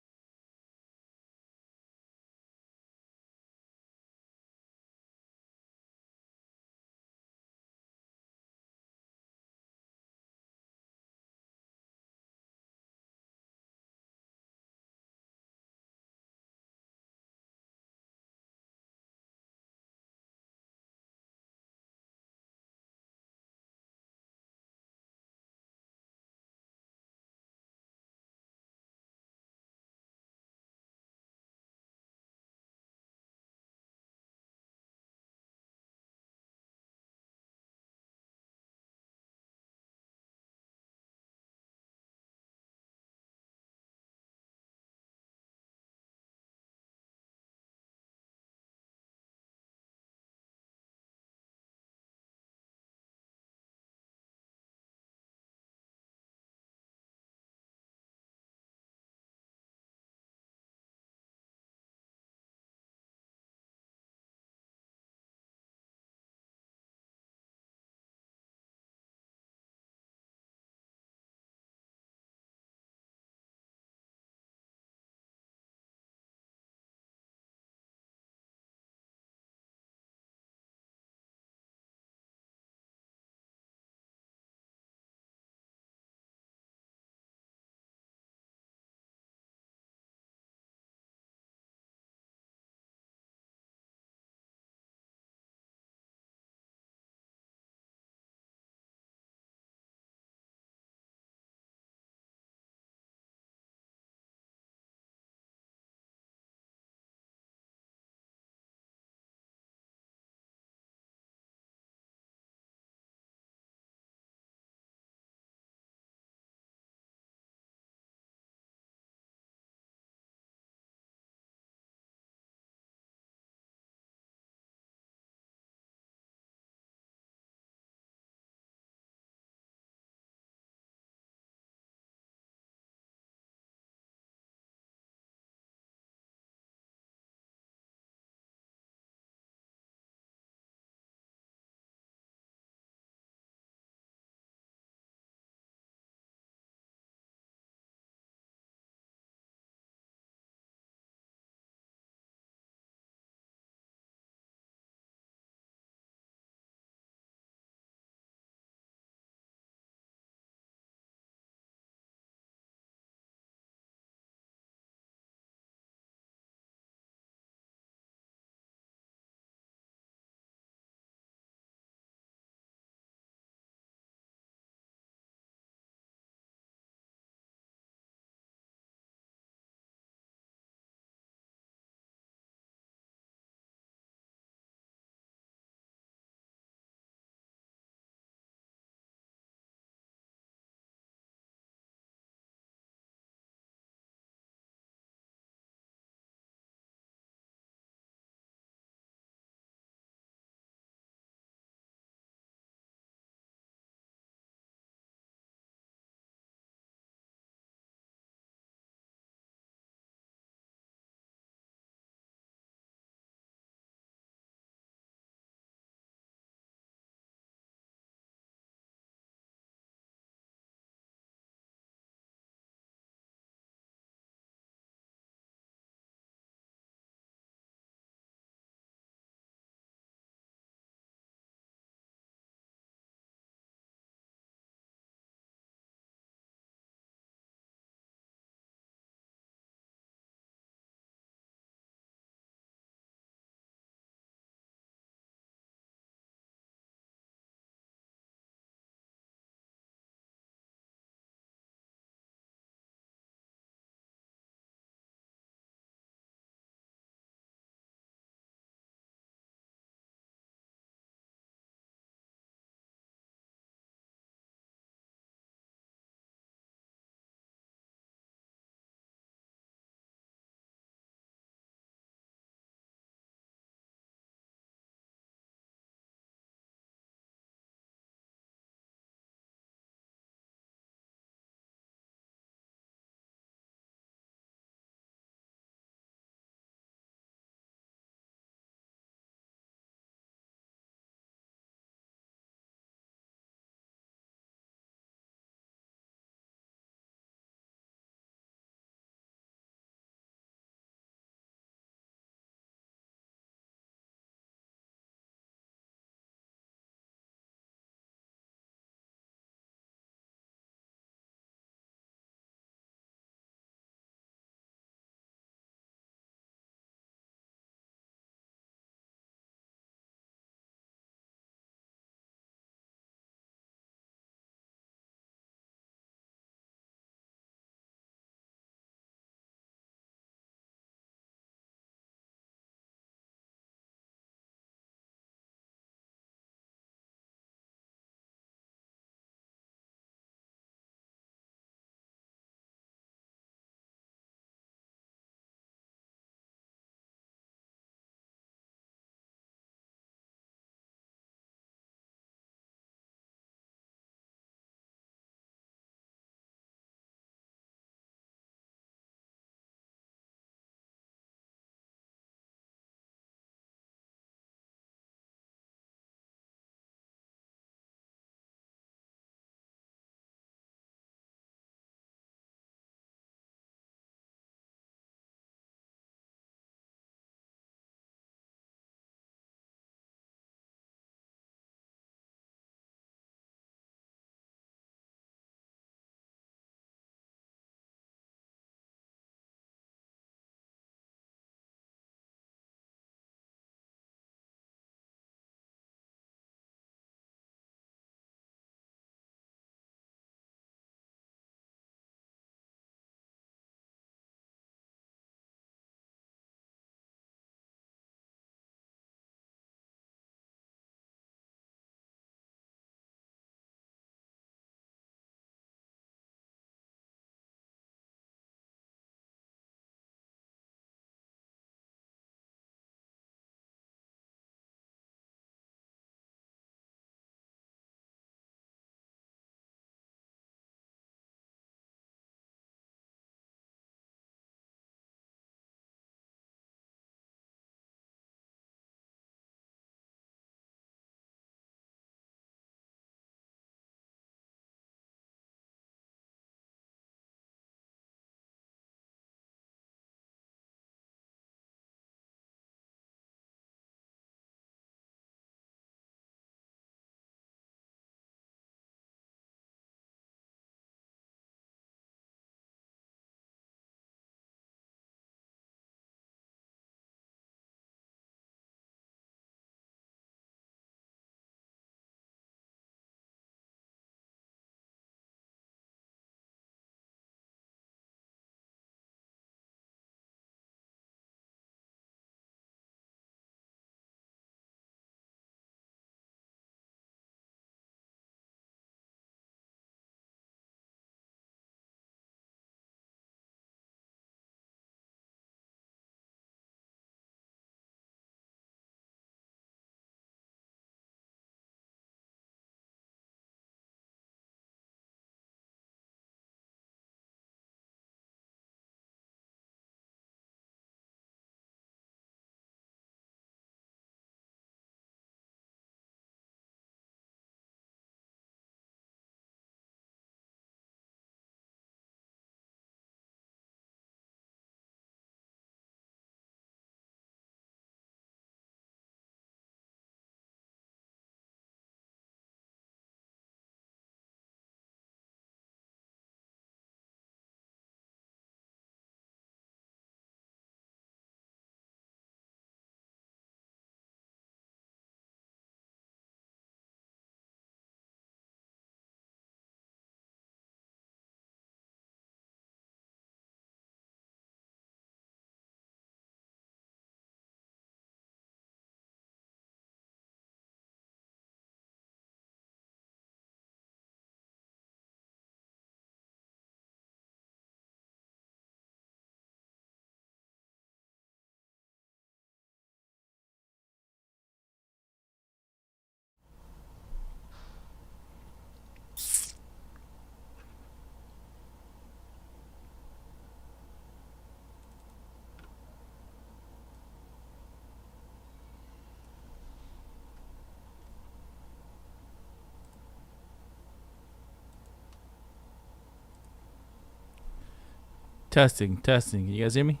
Testing. Can you guys hear me?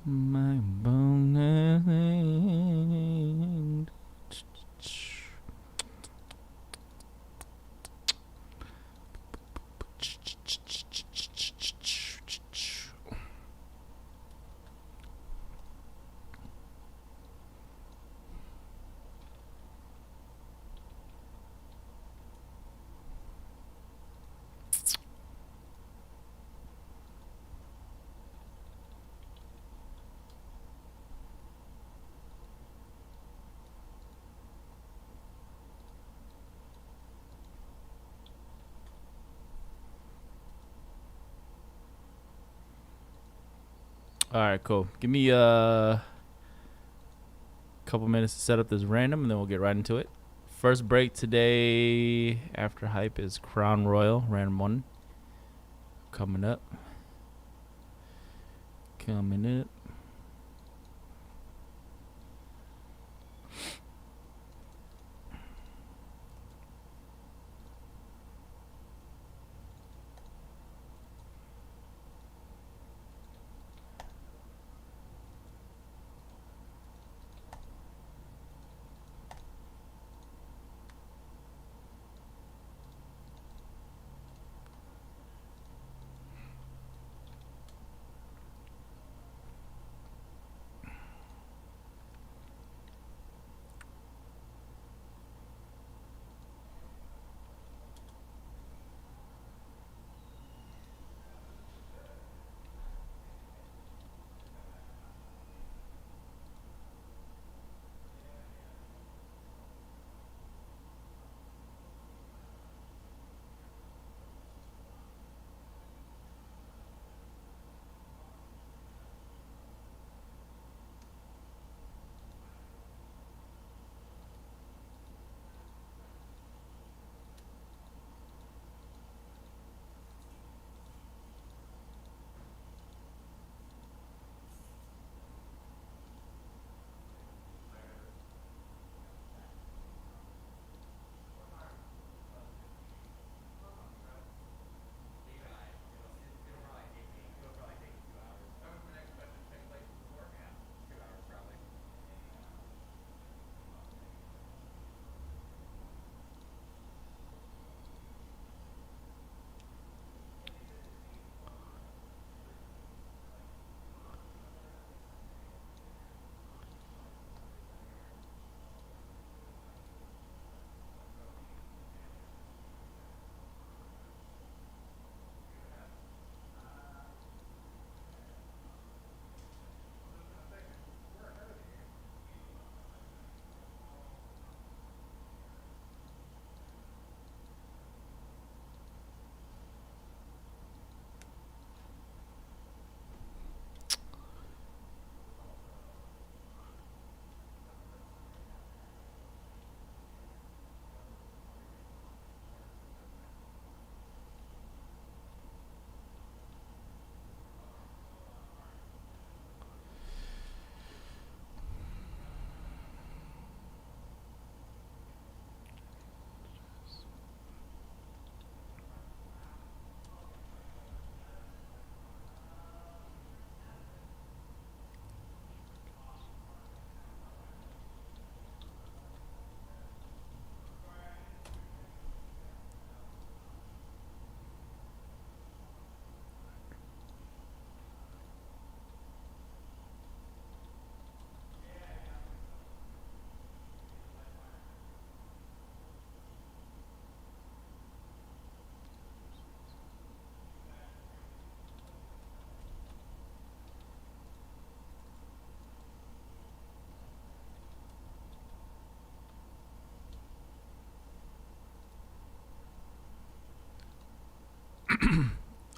My bone. All right, cool. Give me a couple minutes to set up this random, and then we'll get right into it. First break today after hype is Crown Royal, random one. Coming up.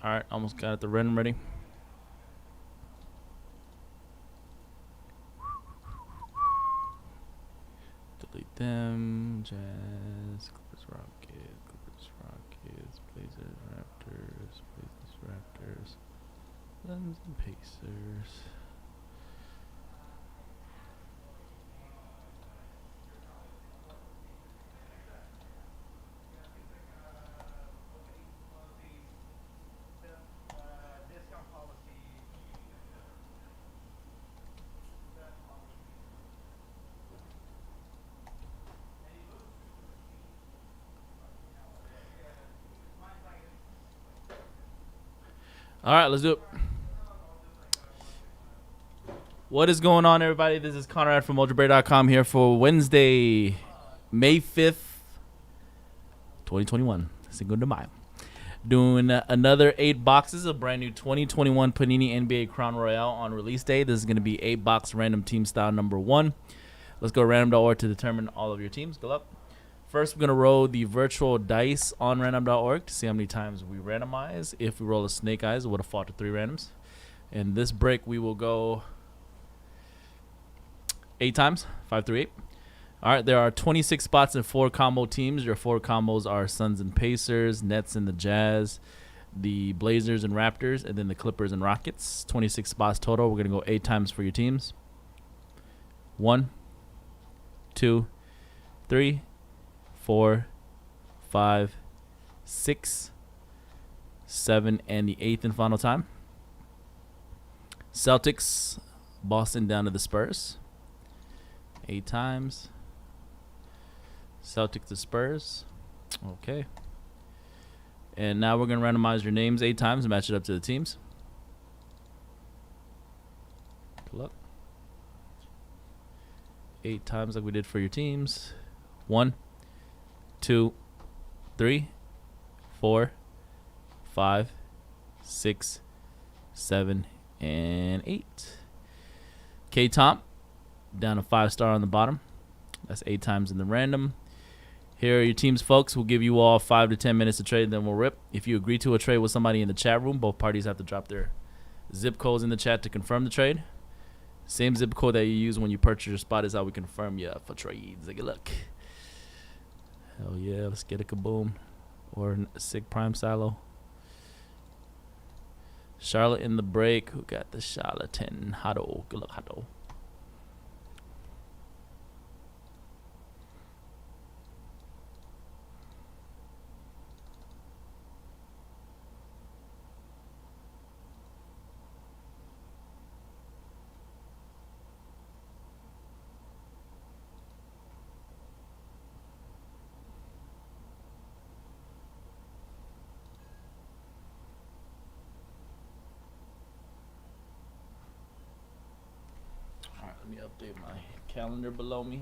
All right, almost got it. The random ready. Delete them. Jazz, Clippers, Rockets, Blazers, Raptors, Suns, and Pacers. All right, let's do it. What is going on, everybody? This is Conrad from Mojobreak.com here for Wednesday, May 5th, 2021. Cinco de Mayo. Doing another 8 boxes of brand new 2021 Panini NBA Crown Royale on release day. This is going to be 8-box random team style number 1. Let's go random.org to determine all of your teams. Good luck. First, we're going to roll the virtual dice on random.org to see how many times we randomize. If we roll a snake eyes, it would have fought to 3 randoms. In this break, we will go 8 times, 5 through 8. All right, there are 26 spots in 4 combo teams. Your 4 combos are Suns and Pacers, Nets and the Jazz, the Blazers and Raptors, and then the Clippers and Rockets. 26 spots total. We're going to go 8 times for your teams. 1, 2, 3, 4, 5, 6, 7, and the 8th and final time. Celtics, Boston down to the Spurs. 8 times. Celtics to Spurs. Okay. And now we're going to randomize your names 8 times and match it up to the teams. Good luck. 8 times like we did for your teams. 1, 2, 3, 4, 5, 6, 7, and 8. K-Tom down to 5-star on the bottom. That's 8 times in the random. Here are your teams, folks. We'll give you all 5 to 10 minutes to trade, then we'll rip. If you agree to a trade with somebody in the chat room, both parties have to drop their zip codes in the chat to confirm the trade. Same zip code that you use when you purchase your spot is how we confirm you for trades. Good luck. Hell yeah, let's get a kaboom. Or a sick prime silo. Charlotte in the break. Who got the charlatan? Hado. Good luck, Hado. Let me update my calendar below me.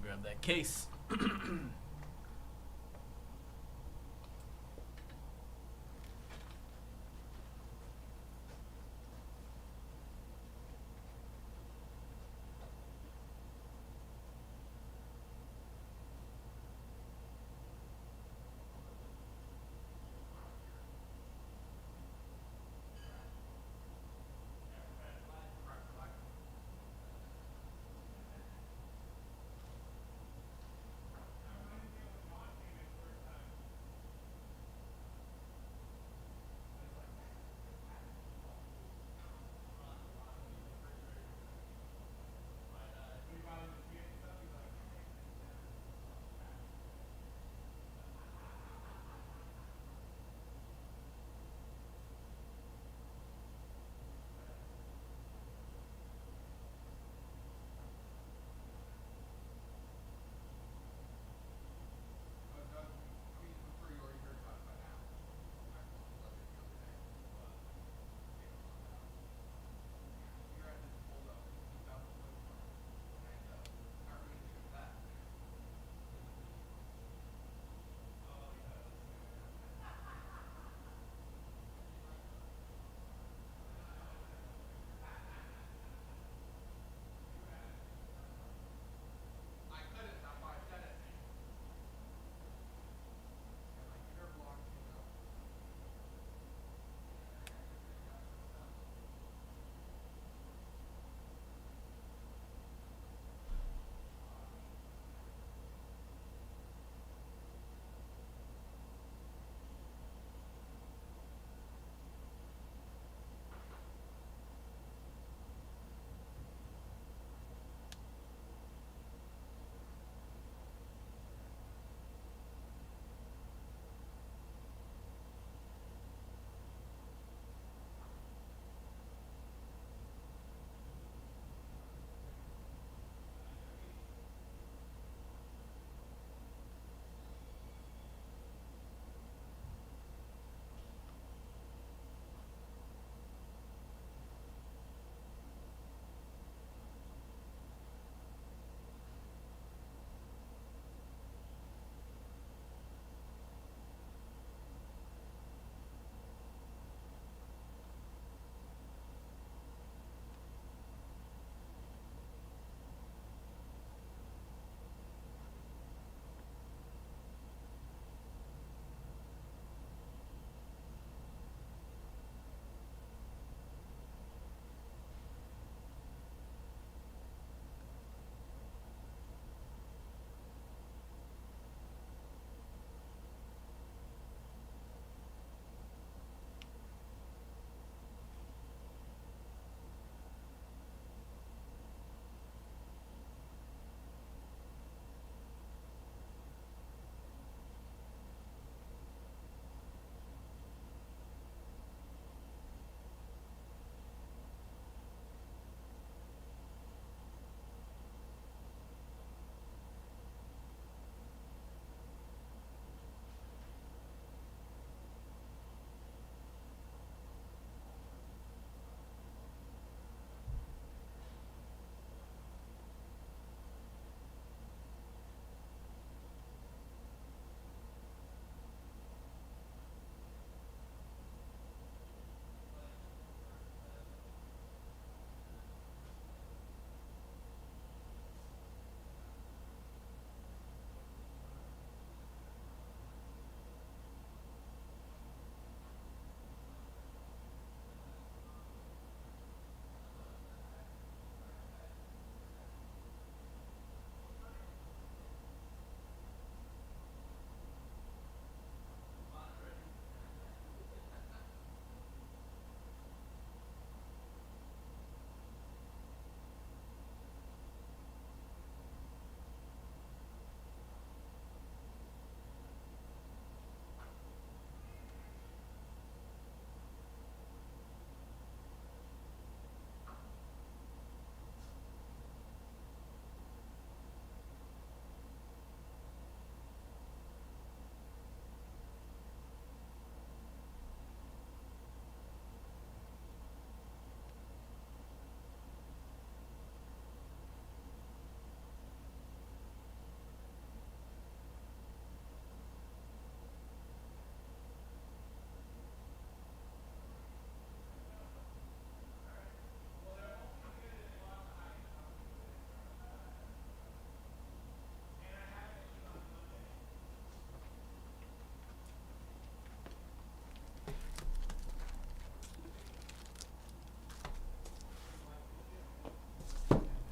Grab that case.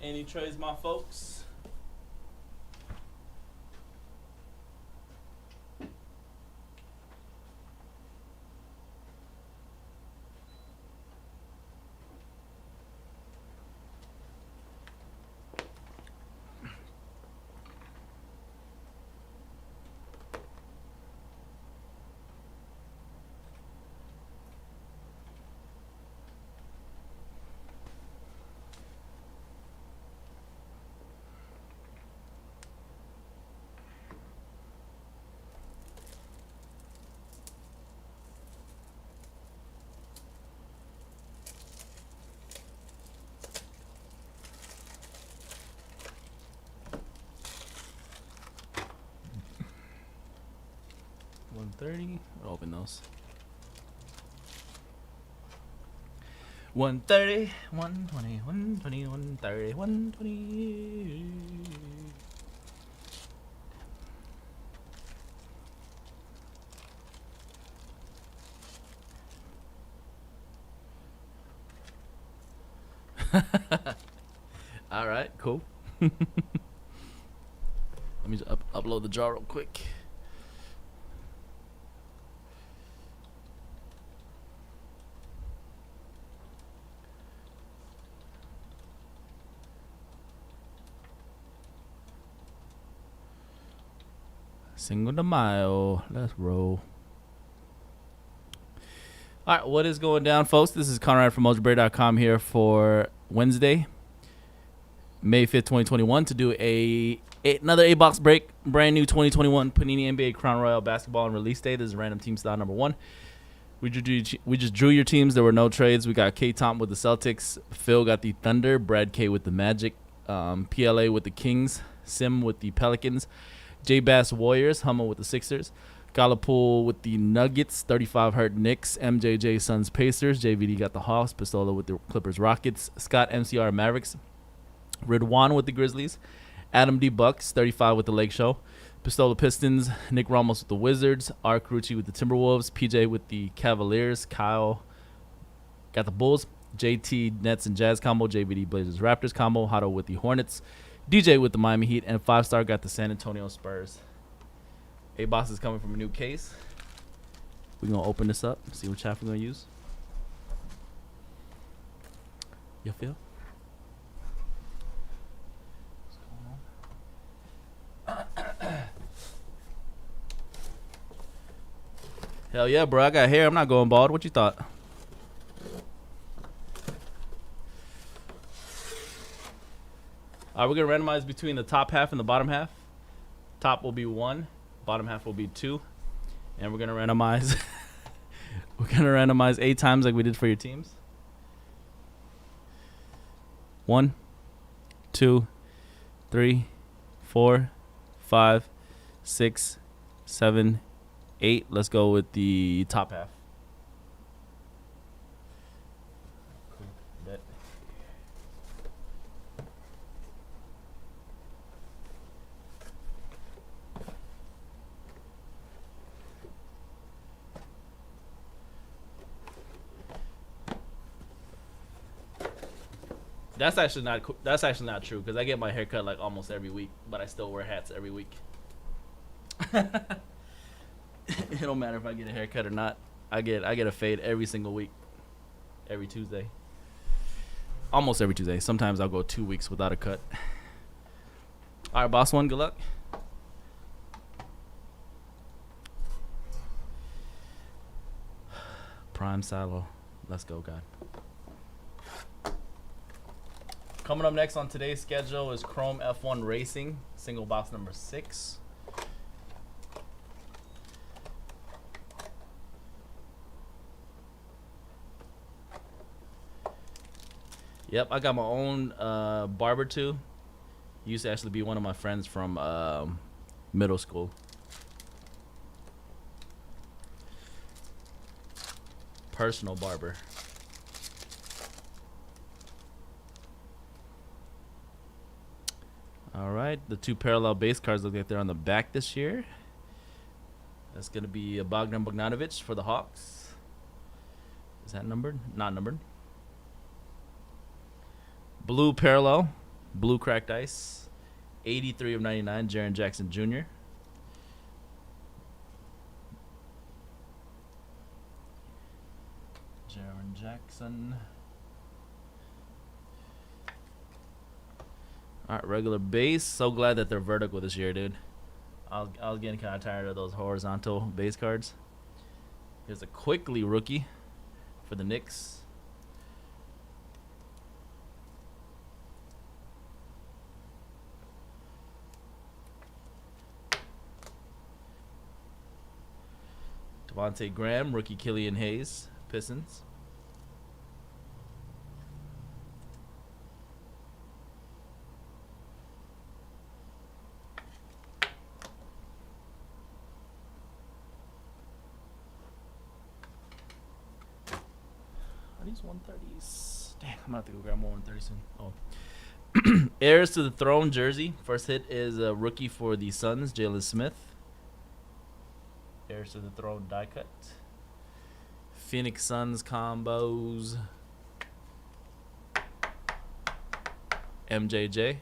Any trades, my folks? $130. I'll open those. 130, 120, 120, 130, 120. All right, cool. Let me just upload the draw real quick. Cinco de Mayo. Let's roll. All right, what is going down, folks? This is Conrad from Mojobreak.com here for Wednesday, May 5th, 2021, to do another A-Box break. Brand new 2021 Panini NBA Crown Royale Basketball and Release Day. This is random team style number 1. We just drew your teams. There were no trades. We got K. Tom with the Celtics. Phil got the Thunder. Brad K. with the Magic. PLA with the Kings. Sim with the Pelicans. J Bass Warriors, Hummel with the Sixers, Galapool with the Nuggets, 35 Hurt Knicks, MJJ Suns Pacers, JVD got the Hawks, Pistola with the Clippers Rockets, Scott MCR Mavericks, Ridwan with the Grizzlies, Adam D Bucks, 35 with the Lake Show, Pistola Pistons, Nick Ramos with the Wizards, R. Carucci with the Timberwolves, PJ with the Cavaliers, Kyle got the Bulls, JT Nets and Jazz combo, JVD Blazers Raptors combo, Hato with the Hornets, DJ with the Miami Heat, and 5-star got the San Antonio Spurs. A-Box is coming from a new case. We're going to open this up, see what chaff we're going to use. You feel? What's going on? Hell yeah, bro. I got hair. I'm not going bald. What you thought? We're going to randomize between the top half and the bottom half. Top will be 1. Bottom half will be 2. And we're going to randomize. We're going to randomize 8 times like we did for your teams. 1, 2, 3, 4, 5, 6, 7, 8. Let's go with the top half. Bet. That's actually not true because I get my hair cut like almost every week, but I still wear hats every week. It don't matter if I get a haircut or not. I get a fade every single week, every Tuesday, almost every Tuesday. Sometimes I'll go 2 weeks without a cut. All right, boss one, good luck. Prime Salo, let's go, God. Coming up next on today's schedule is Chrome F1 Racing, single box number 6. Yep, I got my own barber too. He used to actually be one of my friends from middle school. Personal barber. All right, the 2 parallel base cards look like they're on the back this year. That's going to be a Bogdan Bogdanovic for the Hawks. Is that numbered? Not numbered. Blue parallel Blue cracked ice. 83 of 99, Jaren Jackson Jr. Jaren Jackson. All right, regular base. So glad that they're vertical this year, dude. I was getting kind of tired of those horizontal base cards. Here's a Quickly rookie for the Knicks. Devontae Graham, rookie Killian Hayes, Pistons. Are these 130s? Dang, I'm gonna have to go grab more 130 soon. Oh. Heirs to the Throne jersey. First hit is a rookie for the Suns, Jalen Smith. Heirs to the Throne die cut. Phoenix Suns combos. MJJ.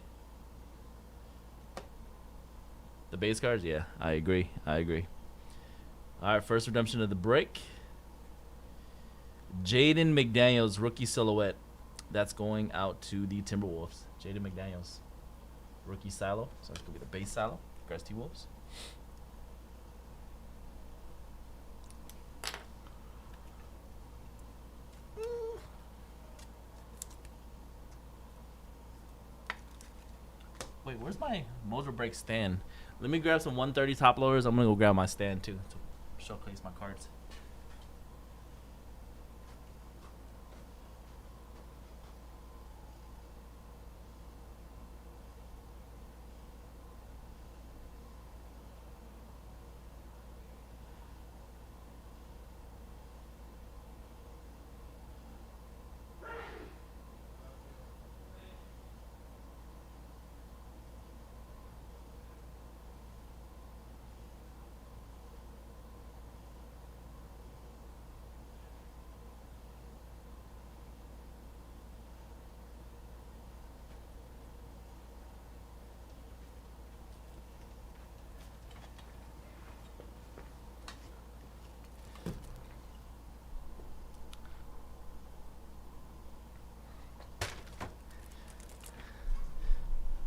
The base cards? Yeah, I agree. All right, first redemption of the break. Jaden McDaniels, rookie silhouette. That's going out to the Timberwolves. Jaden McDaniels. Rookie silo. So it's going to be the base silo. Congrats, T-Wolves. Wait, where's my Mojobreak stand? Let me grab some 130 top loaders. I'm going to go grab my stand too to showcase my cards.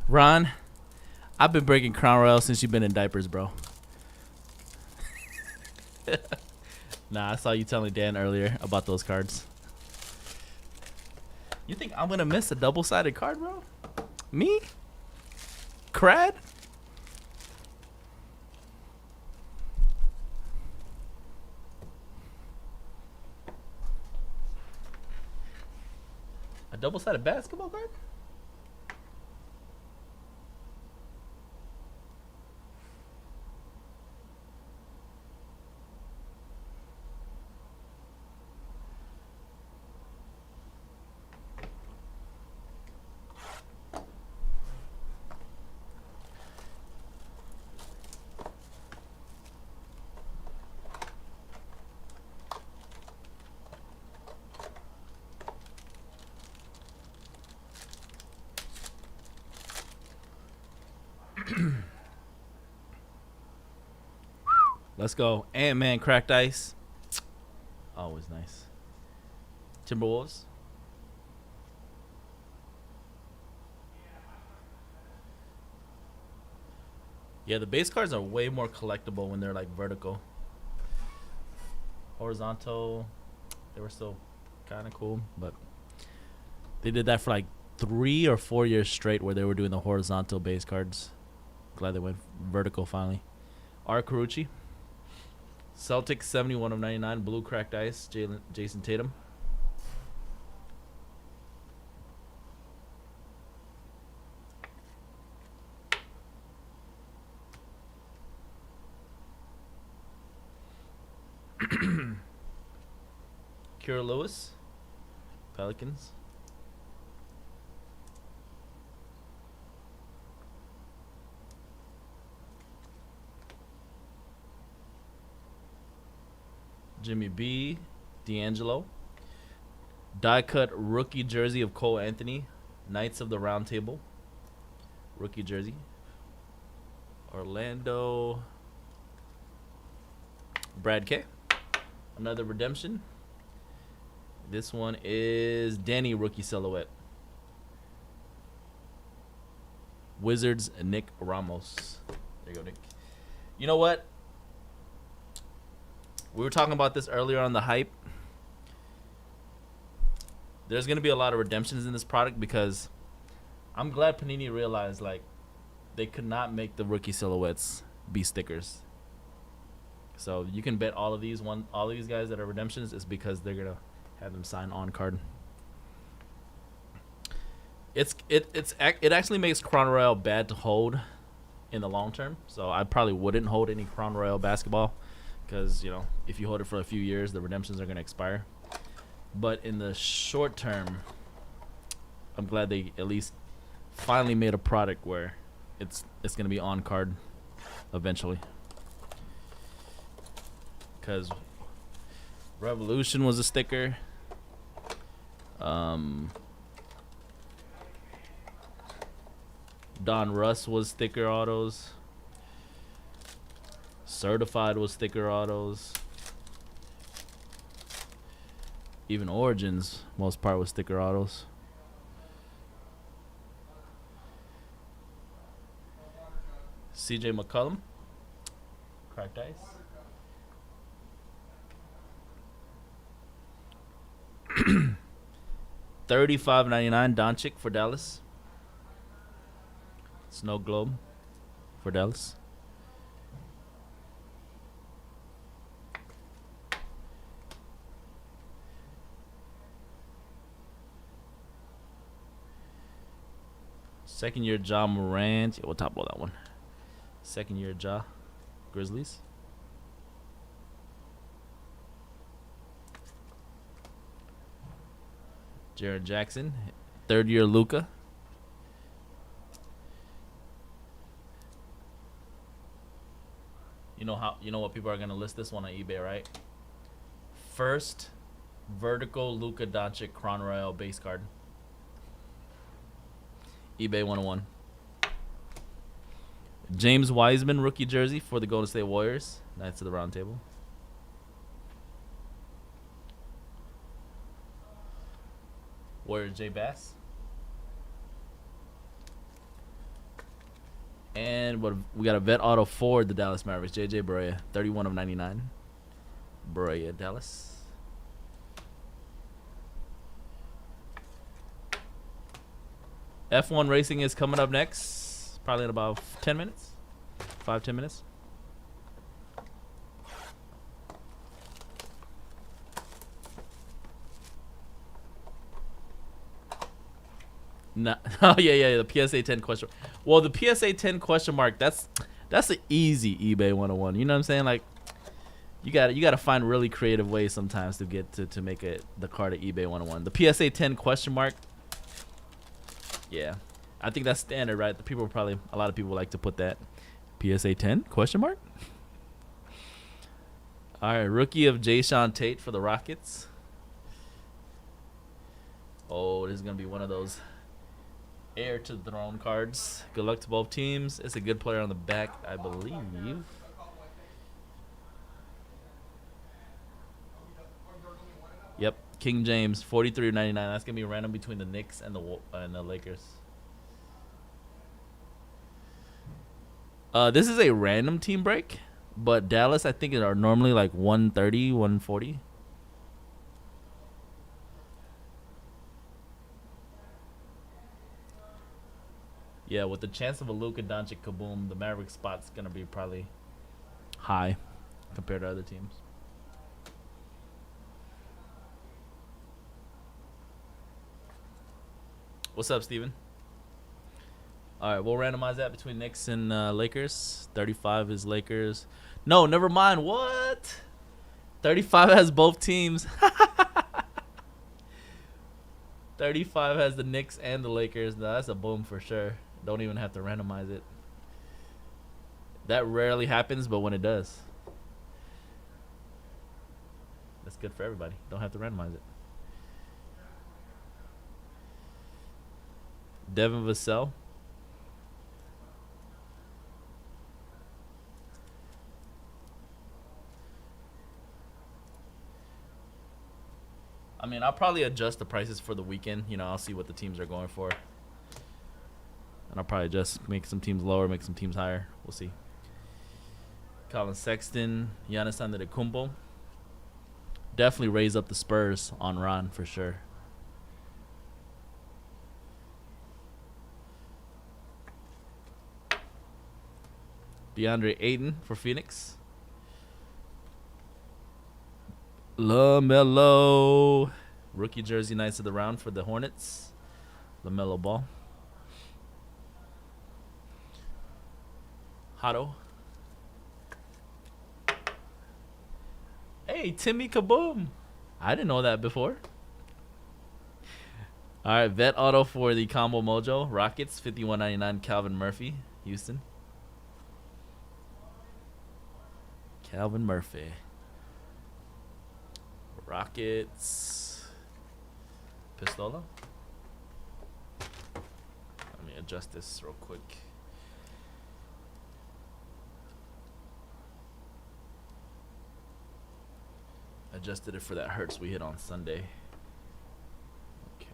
Ron, I've been breaking Crown Royal since you've been in diapers, bro. Nah, I saw you telling Dan earlier about those cards. You think I'm going to miss a double-sided card, bro? Me? Crad? A double-sided basketball card? Let's go. Ant-Man cracked ice. Always nice. Timberwolves. Yeah, the base cards are way more collectible when they're like vertical. Horizontal, they were still kind of cool, but they did that for like 3 or 4 years straight where they were doing the horizontal base cards. Glad they went vertical finally. R. Carucci. Celtics 71 of 99. Blue cracked ice. Jason Tatum. Kira Lewis. Pelicans. Jimmy B, D'Angelo. Die cut rookie jersey of Cole Anthony, Knights of the Round Table. rookie jersey. Orlando. Brad K. Another redemption. This one is Danny rookie silhouette. Wizards Nick Ramos. There you go, Nick. You know what? We were talking about this earlier on the hype. There's going to be a lot of redemptions in this product because I'm glad Panini realized like they could not make the rookie silhouettes be stickers. So you can bet all of these guys that are redemptions is because they're going to have them sign on card. It actually makes Crown Royale bad to hold in the long term. So I probably wouldn't hold any Crown Royale basketball because, you know, if you hold it for a few years, the redemptions are going to expire. But in the short term, I'm glad they at least finally made a product where it's going to be on card eventually. Because Revolution was a sticker. Don Russ was sticker autos. Certified was sticker autos. Even Origins, most part, was sticker autos. CJ McCollum. Cracked ice. $35.99 Doncic for Dallas. Snow Globe for Dallas. Second year Ja Morant. Yeah, we'll top blow that one. Second year Ja. Grizzlies. Jaren Jackson. Third year Luka. You know what people are gonna list this one on eBay, right? First vertical Luka Doncic Crown Royale base card. eBay 101. James Wiseman rookie jersey for the Golden State Warriors. Knights of the Round Table. Warriors J Bass. And we got a vet auto for the Dallas Mavericks. JJ Barea, 31/99. Barea, Dallas. F1 racing is coming up next. Probably in about 10 minutes. 5-10 minutes. No, oh yeah, the PSA 10 question. Well, the PSA 10 question mark, that's an easy eBay 101. You know what I'm saying? Like you got to find really creative ways sometimes to get to make the card at eBay 101. The PSA 10 question mark. Yeah. I think that's standard, right? A lot of people like to put that PSA 10 question mark. All right, rookie of Jayshawn Tate for the Rockets. Oh, this is going to be one of those heir to the throne cards. Good luck to both teams. It's a good player on the back, I believe. Yep, King James, 43/99. That's gonna be random between the Knicks and the Lakers. This is a random team break, but Dallas I think are normally like 130, 140. Yeah, with the chance of a Luka Doncic kaboom, the Mavericks spot's going to be probably high compared to other teams. What's up, Steven? All right, we'll randomize that between Knicks and Lakers. 35 is Lakers. No, never mind. What? 35 has both teams. 35 has the Knicks and the Lakers. No, that's a boom for sure. Don't even have to randomize it. That rarely happens, but when it does, that's good for everybody. Don't have to randomize it. Devin Vassell. I mean, I'll probably adjust the prices for the weekend. You know, I'll see what the teams are going for. And I'll probably just make some teams lower, make some teams higher. We'll see. Colin Sexton, Giannis Antetokounmpo. Definitely raise up the Spurs on Ron for sure. DeAndre Ayton for Phoenix. LaMelo. Rookie jersey Knights of the Round for the Hornets. LaMelo Ball. Hotto. Hey, Timmy Kaboom. I didn't know that before. All right, vet auto for the Combo Mojo. Rockets, 51.99 Calvin Murphy, Houston. Calvin Murphy. Rockets. Pistola. Let me adjust this real quick. Adjusted it for that Hurts we hit on Sunday. Okay.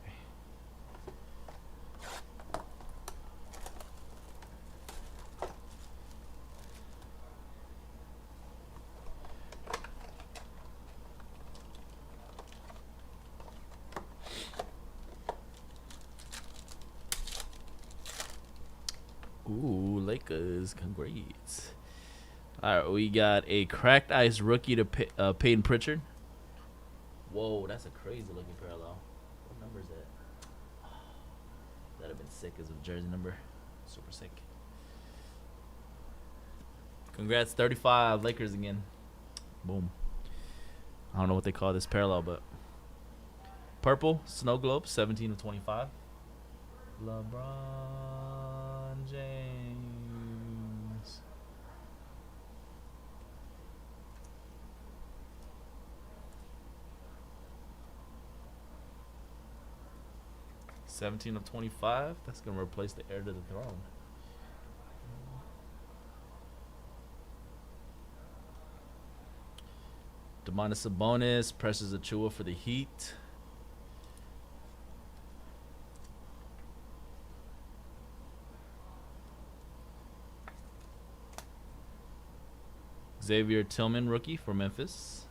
Ooh, Lakers, congrats. All right, we got a cracked ice rookie to Peyton Pritchard. Whoa, that's a crazy looking parallel. What number is that? That'd have been sick as a jersey number. Super sick. Congrats, 35 Lakers again. Boom. I don't know what they call this parallel, but purple snow globe, 17 of 25. LeBron James. $17 of 25. That's gonna replace the heir to the throne. Domantas Sabonis, Precious Achiuwa for the Heat. Xavier Tillman, rookie for Memphis.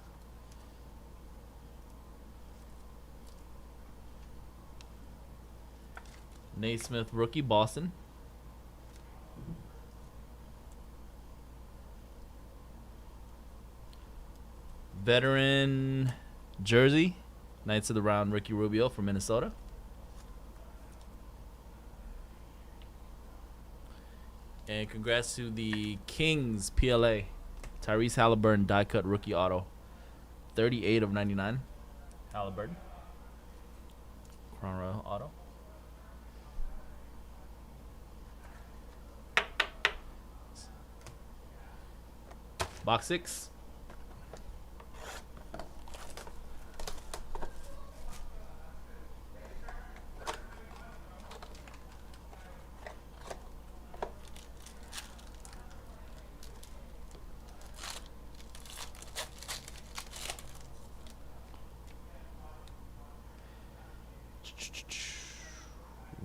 Naismith, rookie, Boston. Veteran jersey, Knights of the Round, Ricky Rubio from Minnesota. And congrats to the Kings PLA, Tyrese Halliburton die cut rookie auto, 38 of 99. Halliburton. Crown Royal auto. Box 6.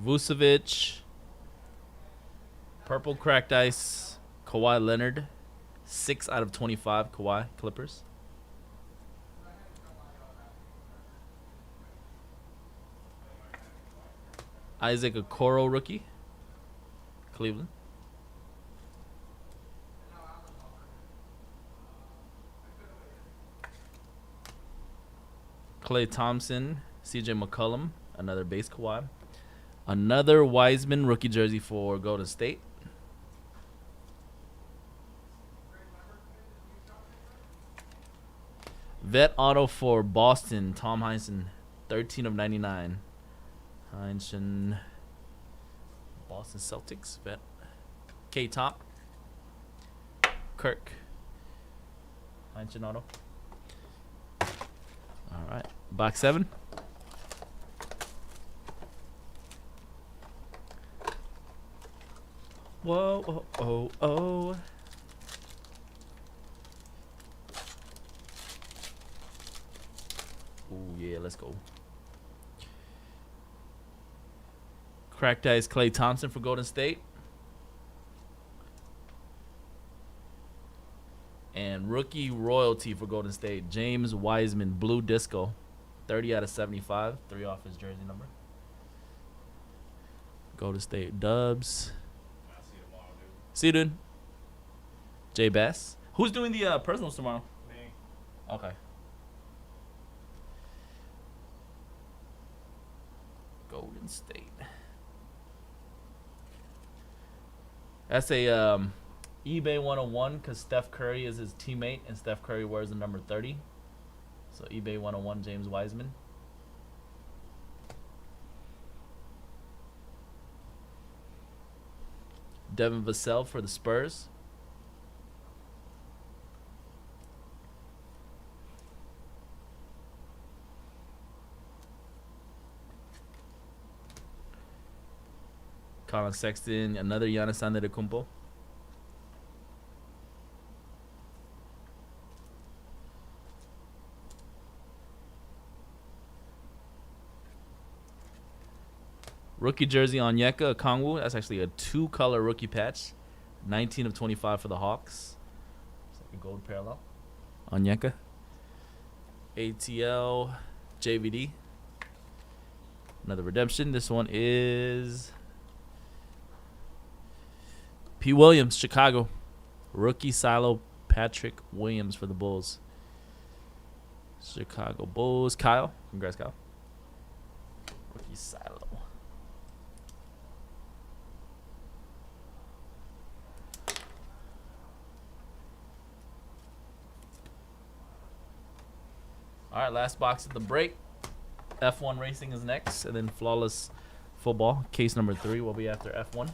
Vucevic. Purple cracked ice. Kawhi Leonard. 6 out of 25 Kawhi Clippers. Isaac Okoro rookie, Cleveland. Klay Thompson, CJ McCollum, another base Kawhi. Another Wiseman rookie jersey for Golden State. Vet auto for Boston, Tom Heinsohn, 13 of 99. Heinsohn, Boston Celtics, vet. K-Top, Kirk, Heinsohn auto. All right, box 7. Whoa, oh, oh, oh. Ooh, yeah, let's go. Cracked Ice Klay Thompson for Golden State. And rookie royalty for Golden State, James Wiseman, blue disco, 30 out of 75, 3 off his jersey number. Golden State dubs. I'll see you tomorrow, dude. See you, dude. Jay Bass. Who's doing the personals tomorrow? Me. Okay. Golden State. That's a eBay 101 because Steph Curry is his teammate and Steph Curry wears the number 30. So eBay 101 James Wiseman. Devin Vassell for the Spurs. Colin Sexton, another Giannis Antetokounmpo. Rookie jersey on Onyeka Okongwu. That's actually a 2-color rookie patch. 19 of 25 for the Hawks. It's like a gold parallel. Onyeka. ATL JVD. Another redemption. This one is P. Williams, Chicago. Rookie silo Patrick Williams for the Bulls. Chicago Bulls. Kyle. Congrats, Kyle. Rookie silo. All right, last box of the break. F1 Racing is next, and then Flawless Football. Case number 3 will be after F1.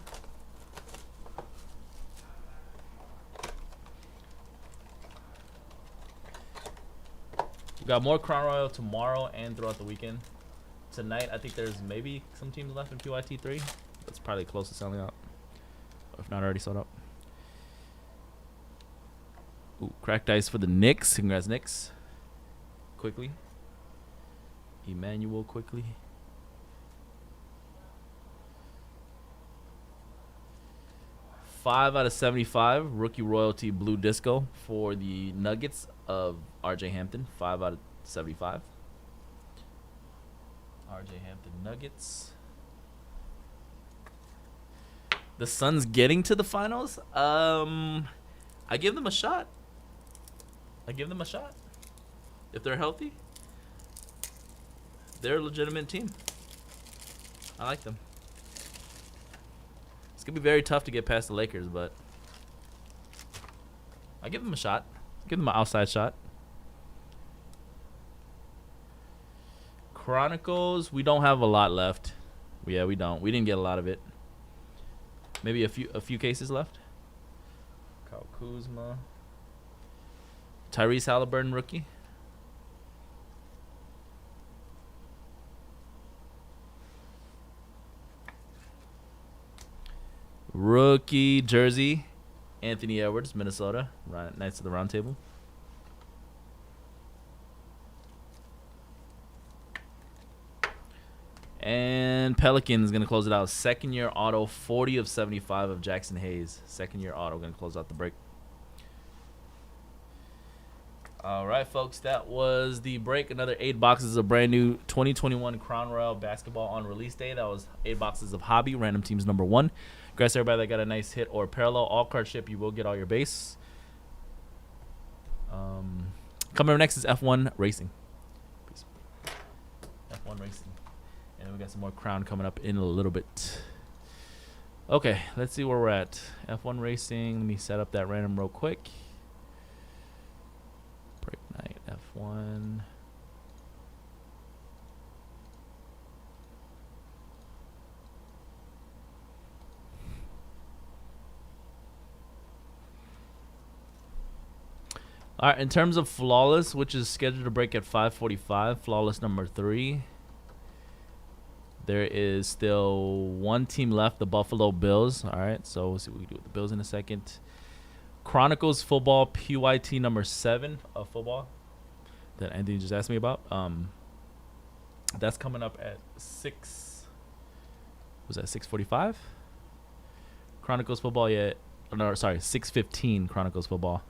We got more Crown Royal tomorrow and throughout the weekend. Tonight, I think there's maybe some teams left in PYT 3. That's probably close to selling out, if not already sold out. Ooh, cracked ice for the Knicks. Congrats, Knicks. Quickly. Emmanuel quickly. Five out of 75. Rookie royalty blue disco for the Nuggets of RJ Hampton. 5 out of 75. RJ Hampton Nuggets. The Suns getting to the finals? I give them a shot. If they're healthy, they're a legitimate team. I like them. It's going to be very tough to get past the Lakers, but I give them a shot. Give them an outside shot. Chronicles, we don't have a lot left. Yeah, we don't. We didn't get a lot of it. Maybe a few cases left. Kyle Kuzma. Tyrese Halliburton rookie. Rookie jersey, Anthony Edwards, Minnesota. Right next to the round table. And Pelicans is going to close it out. Second year auto, 40 of 75 of Jackson Hayes. Second year auto, going to close out the break. All right, folks, that was the break. Another 8 boxes of brand new 2021 Crown Royal basketball on release day. That was 8 boxes of Hobby, random teams number 1. Congrats to everybody that got a nice hit or parallel. All card ship, you will get all your base. Coming up next is F1 Racing. Peace. F1 Racing. And we got some more Crown coming up in a little bit. Okay, let's see where we're at. F1 Racing. Let me set up that random real quick. Break night F1. All right, in terms of Flawless, which is scheduled to break at 5:45, Flawless number 3. There is still one team left, the Buffalo Bills. All right, so we'll see what we can do with the Bills in a second. Chronicles Football PYT number 7 of football that Anthony just asked me about. That's coming up at 6:45? Chronicles football yet? No, sorry, 6:15 Chronicles football,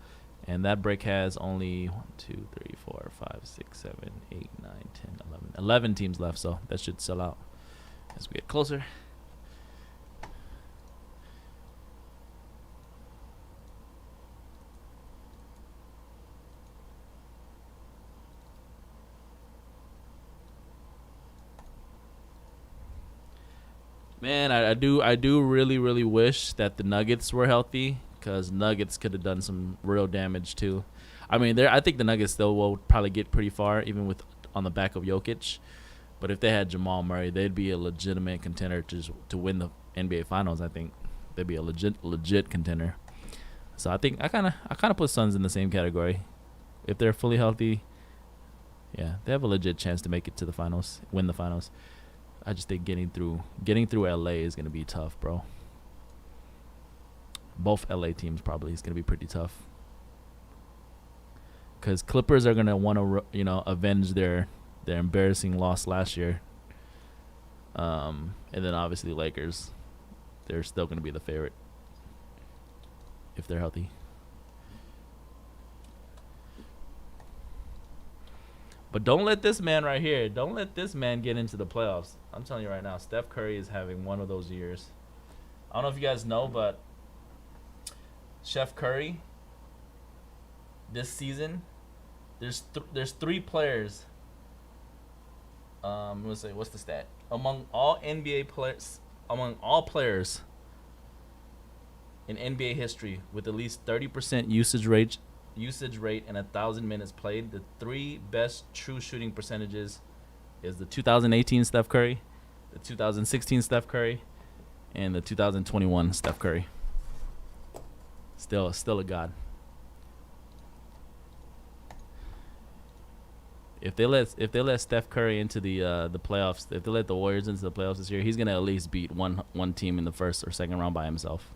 and that break has only 1, 2, 3, 4, 5, 6, 7, 8, 9, 10, 11 teams left, so that should sell out as we get closer. Man, I do really wish that the Nuggets were healthy, because Nuggets could have done some real damage too. I mean, I think the Nuggets still will probably get pretty far, even with on the back of Jokic. But if they had Jamal Murray, they'd be a legitimate contender to win the NBA Finals. I think they'd be a legit contender. So I think I kind of put Suns in the same category. If they're fully healthy, yeah, they have a legit chance to make it to the finals, win the finals. I just think getting through LA is going to be tough, bro. Both LA teams probably is going to be pretty tough. Cuz Clippers are going to want to, avenge their embarrassing loss last year. And then obviously Lakers, they're still going to be the favorite if they're healthy. But don't let this man right here, don't let this man get into the playoffs. I'm telling you right now, Steph Curry is having one of those years. I don't know if you guys know, but Chef Curry, this season, there's 3 players. Let's say, what's the stat? Among all NBA players, among all players in NBA history with at least 30% usage rate and 1,000 minutes played, the 3 best true shooting percentages is the 2018 Steph Curry, the 2016 Steph Curry, and the 2021 Steph Curry. Still a god. If they let Steph Curry into the playoffs, if they let the Warriors into the playoffs this year, he's gonna at least beat one team in the first or second round by himself.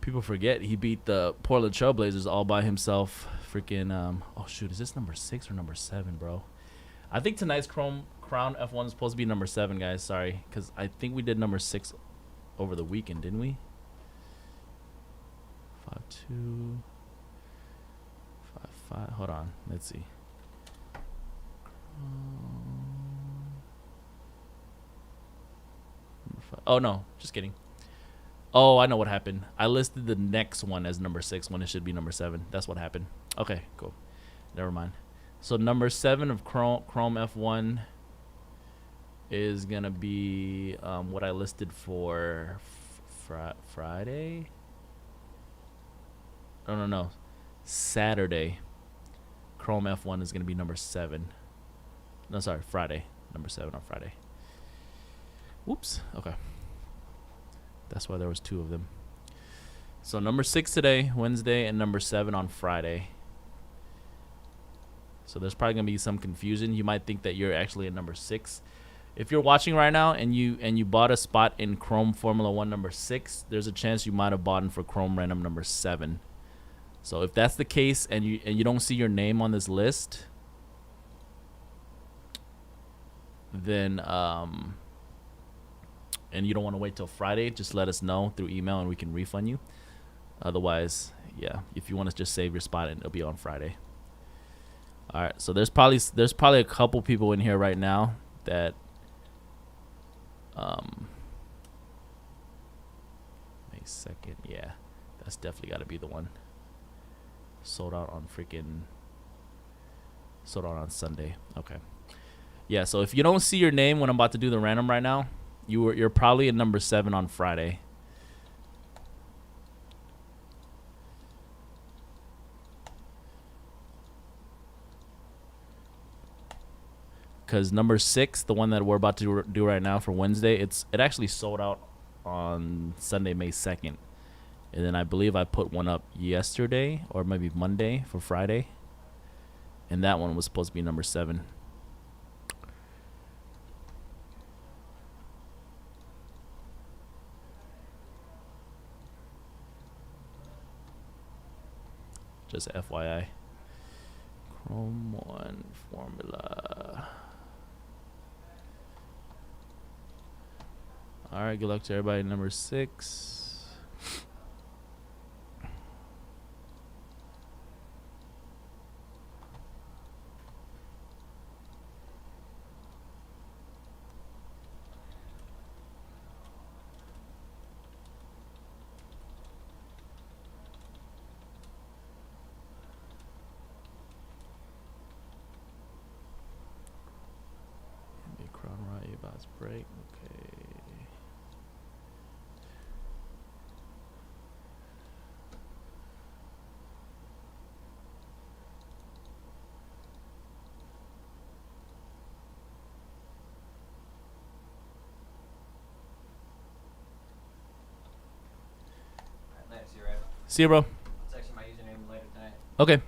People forget he beat the Portland Trailblazers all by himself. Freaking oh shoot, is this number 6 or number 7, bro? I think tonight's Crown F1 is supposed to be number 7, guys. Sorry, because I think we did number 6 over the weekend, didn't we? 5-2. 5. Hold on, let's see. Number 5. Oh no, just kidding. Oh, I know what happened. I listed the next one as number 6 when it should be number 7. That's what happened. Okay, cool. Never mind. So number 7 of Chrome F1 is gonna be what I listed for Friday. No. Saturday. Chrome F1 is gonna be number 7. No, sorry, Friday. Number 7 on Friday. Whoops. Okay. That's why there was 2 of them. So number 6 today, Wednesday, and number 7 on Friday. So there's probably gonna be some confusion. You might think that you're actually at number 6. If you're watching right now and you bought a spot in Chrome Formula 1 number 6, there's a chance you might have bought in for Chrome Random number 7. So if that's the case and you don't see your name on this list, then and you don't want to wait till Friday, just let us know through email and we can refund you. Otherwise, yeah, if you want to just save your spot, and it'll be on Friday. All right, so there's probably a couple people in here right now that May 2nd, yeah, that's definitely got to be the one. Sold out on Sunday. Okay. Yeah, so if you don't see your name when I'm about to do the random right now, you're probably at number 7 on Friday. Because number 6, the one that we're about to do right now for Wednesday, it actually sold out on Sunday, May 2nd. And then I believe I put one up yesterday or maybe Monday for Friday. And that one was supposed to be number 7. Just FYI. Chrome 1 formula. All right, good luck to everybody. Number 6. Crown right, box break. Okay. Later, see you, Red. See you, bro. I'll text you my username later tonight. Okay.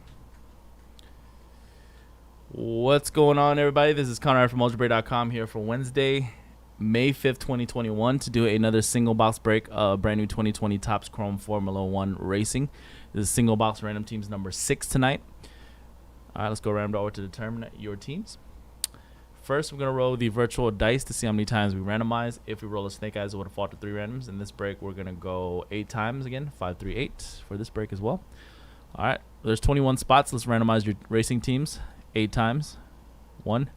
What's going on, everybody? This is Connor from Mojobreak.com here for Wednesday, May 5th, 2021, to do another single box break of brand new 2020 Topps Chrome Formula 1 Racing. This is single box random teams number 6 tonight. All right, let's go around over to determine your teams. First, we're going to roll the virtual dice to see how many times we randomize. If we roll a snake eyes, it would have fought to 3 randoms. In this break, we're going to go 8 times again, 5, 3, 8 for this break as well. All right, there's 21 spots. Let's randomize your racing teams 8 times. 1,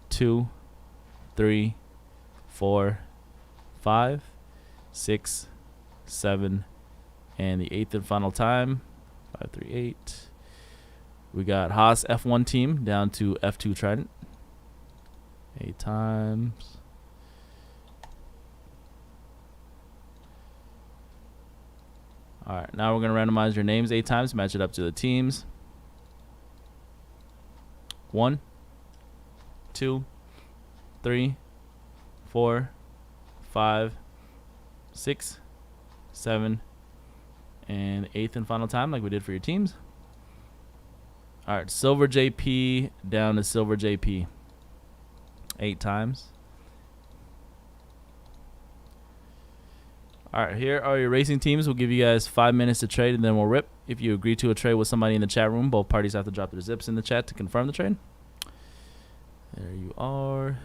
2, 3, 4, 5, 6, 7, and the 8th and final time. 5, 3, 8. We got Haas F1 team down to F2 Trident. 8 times. All right, now we're going to randomize your names 8 times, match it up to the teams. 1, 2, 3, 4, 5, 6, 7, and 8th and final time like we did for your teams. All right, Silver JP down to Silver JP. 8 times. All right, here are your racing teams. We'll give you guys 5 minutes to trade, and then we'll rip. If you agree to a trade with somebody in the chat room, both parties have to drop their zips in the chat to confirm the trade. There you are.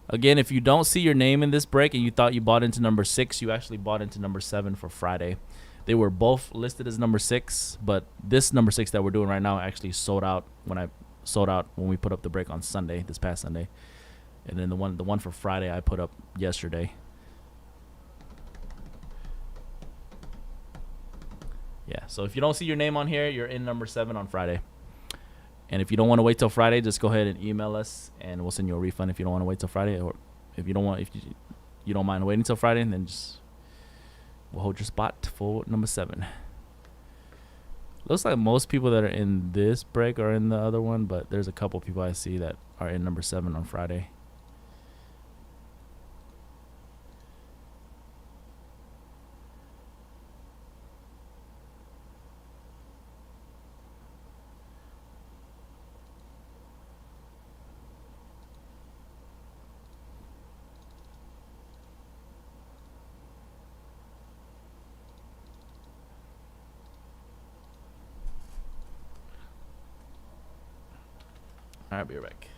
Again, if you don't see your name in this break and you thought you bought into number 6, you actually bought into number 7 for Friday. They were both listed as number 6, but this number 6 that we're doing right now actually sold out when we put up the break on Sunday, this past Sunday. And then the one for Friday I put up yesterday. Yeah, so if you don't see your name on here, you're in number 7 on Friday. And if you don't want to wait till Friday, just go ahead and email us, and we'll send you a refund if you don't want to wait till Friday. Or if you don't mind waiting till Friday, then just we'll hold your spot for number 7. Looks like most people that are in this break are in the other one, but there's a couple people I see that are in number 7 on Friday. I'll be right back.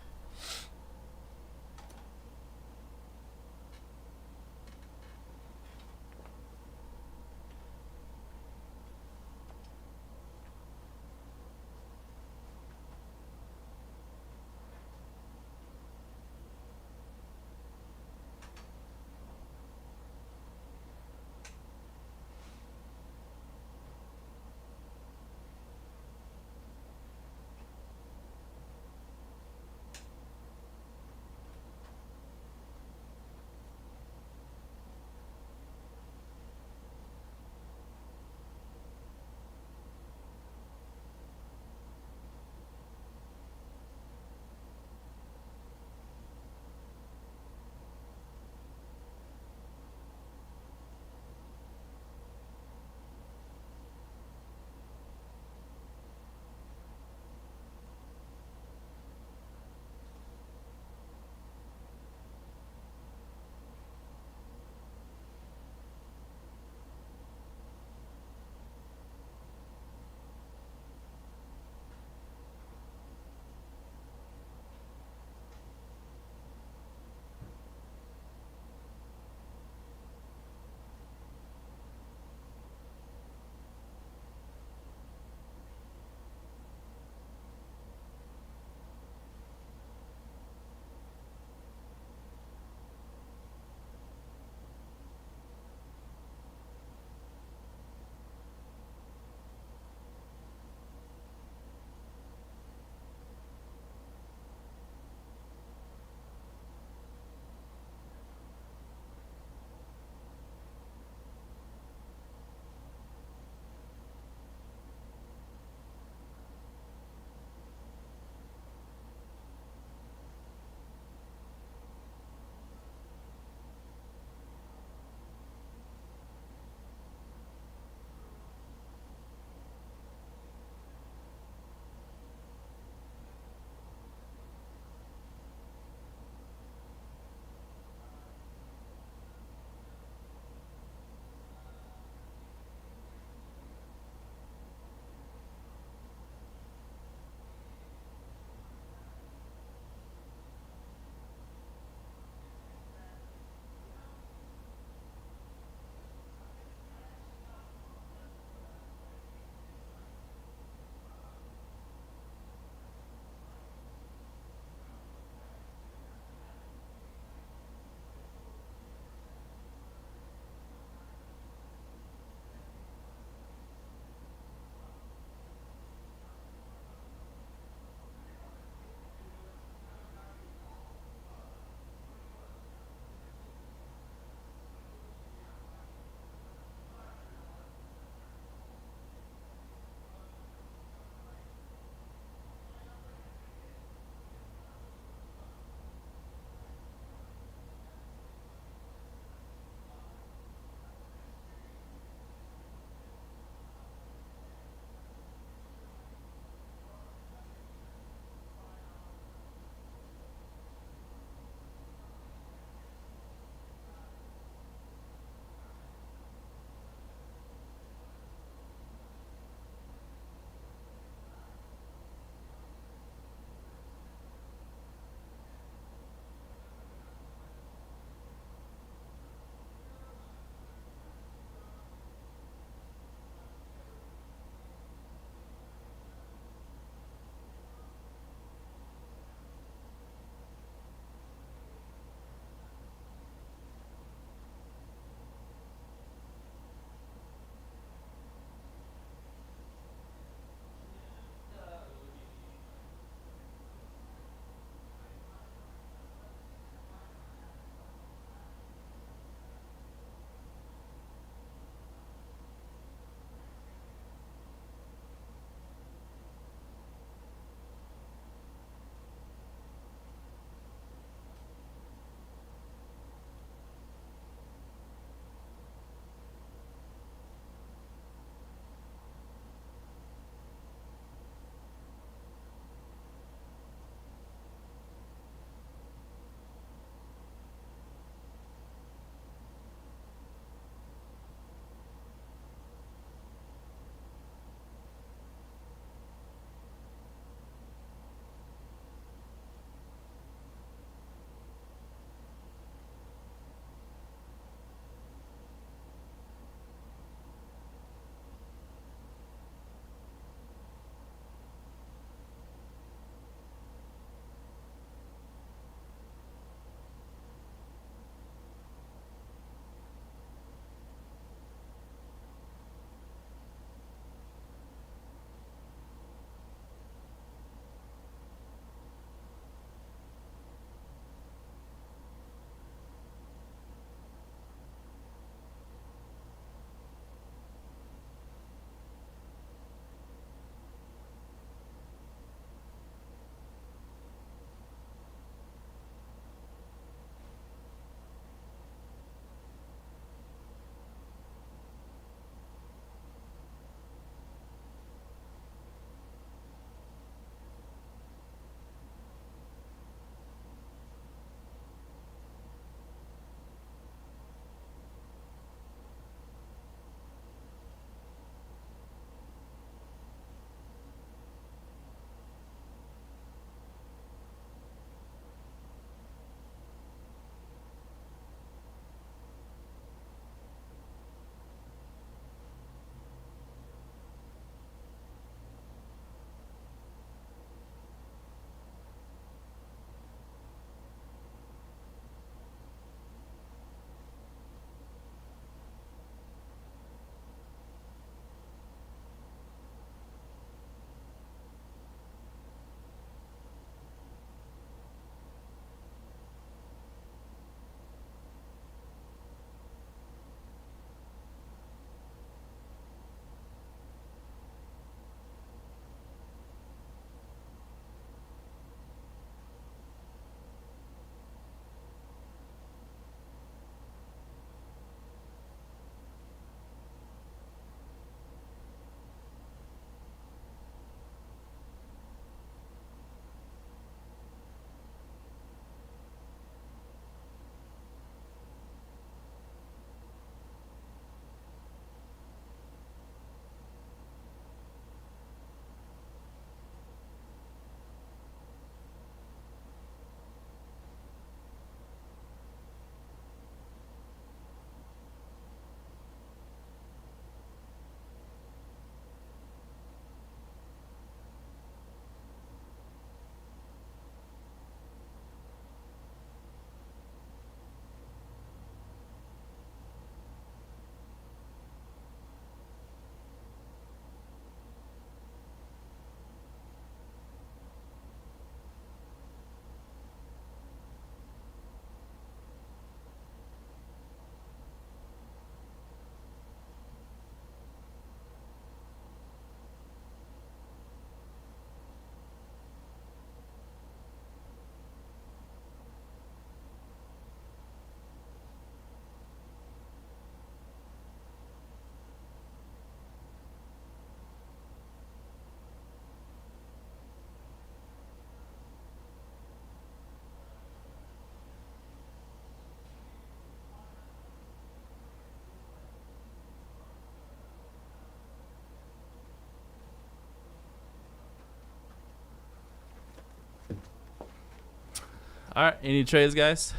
All right, any trades, guys?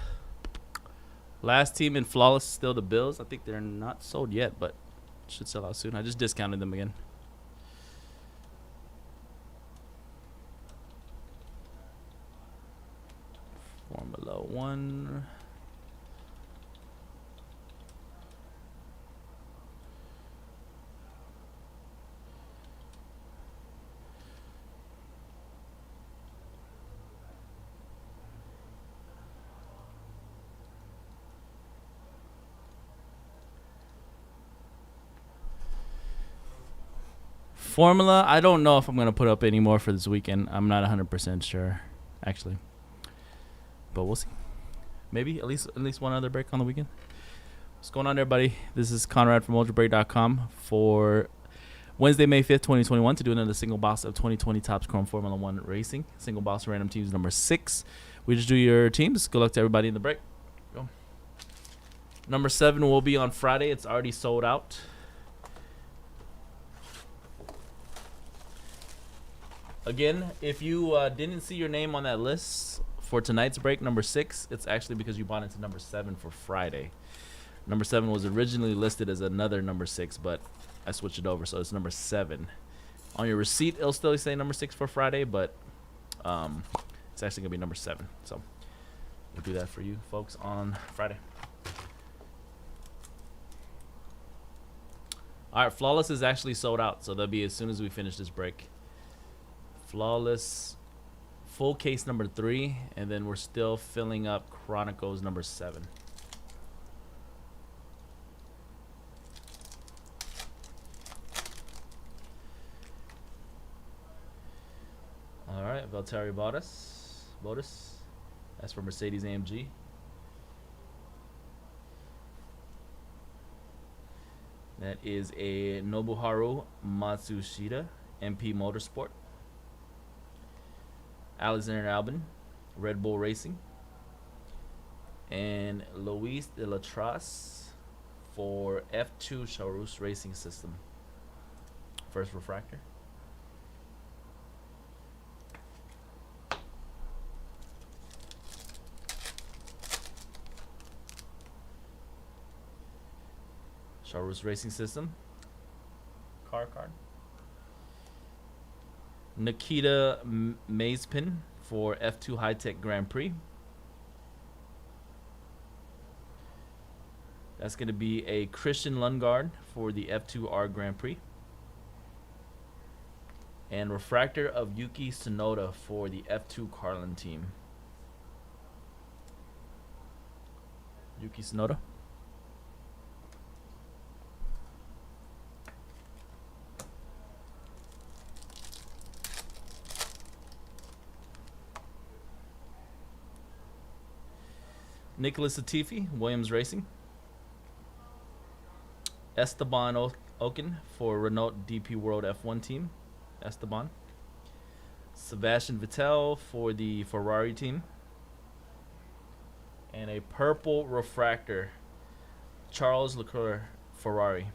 Last team in Flawless is still the Bills. I think they're not sold yet, but should sell out soon. I just discounted them again. Formula 1. Formula, I don't know if I'm going to put up any more for this weekend. I'm not 100% sure, actually. But we'll see. Maybe at least one other break on the weekend. What's going on, everybody? This is Conrad from Mojobreak.com for Wednesday, May 5th, 2021, to do another single box of 2020 Topps Chrome Formula 1 Racing. Single box random teams number 6. We just do your teams. Good luck to everybody in the break. Go. Number 7 will be on Friday. It's already sold out. Again, if you didn't see your name on that list for tonight's break, number 6, it's actually because you bought into number 7 for Friday. Number 7 was originally listed as another number 6, but I switched it over, so it's number 7. On your receipt, it'll still say number 6 for Friday, but it's actually going to be number 7. So we'll do that for you folks on Friday. All right, Flawless is actually sold out, so that'll be as soon as we finish this break. Flawless full case number 3, and then we're still filling up Chronicles number 7. All right, Valtteri Bottas. That's for Mercedes AMG. That is a Nobuharu Matsushita MP Motorsport. Alexander Albon, Red Bull Racing, and Luis de la Trace for F2 Charus Racing System. First refractor. Charus Racing System. Car card. Nikita Mazepin for F2 High Tech Grand Prix. That's going to be a Christian Lundgaard for the F2R Grand Prix. And refractor of Yuki Tsunoda for the F2 Carlin team. Yuki Tsunoda. Nicholas Latifi, Williams Racing. Esteban Ocon for Renault DP World F1 team. Esteban. Sebastian Vettel for the Ferrari team. And a purple refractor, Charles Leclerc, Ferrari.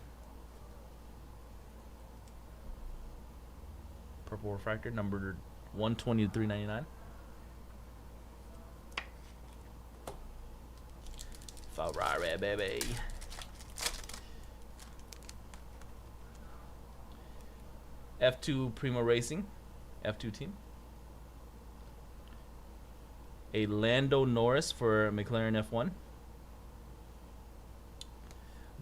Purple refractor, number 120 to 399. Ferrari, baby. F2 Primo Racing, F2 team. A Lando Norris for McLaren F1.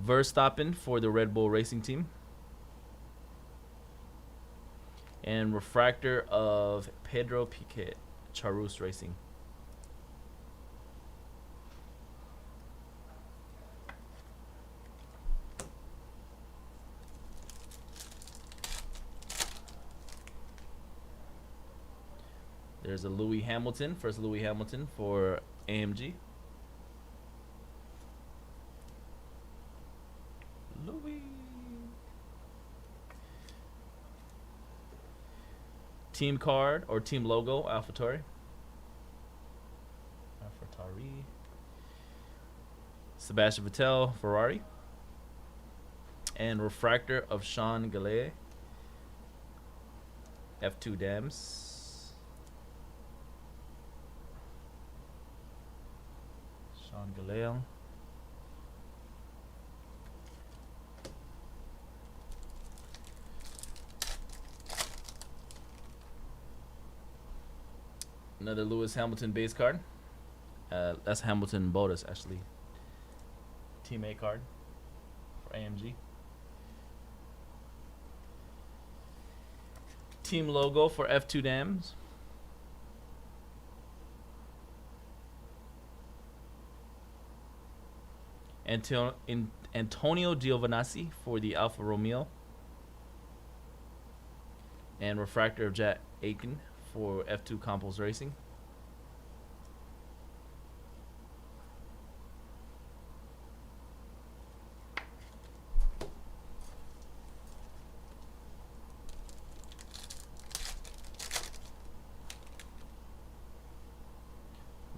Verstappen for the Red Bull Racing team. And refractor of Pedro Piquet, Charus Racing. There's a Louis Hamilton, first Louis Hamilton for AMG. Louis. Team card or team logo, AlphaTauri. Sebastian Vettel, Ferrari. And refractor of Sean Gallet, F2 Dams. Sean Galale. Another Lewis Hamilton base card. That's Hamilton Bodas, actually. Teammate card for AMG. Team logo for F2 Dams. Antonio Giovinazzi for the Alfa Romeo. And refractor of Jack Aiken for F2 Campos Racing.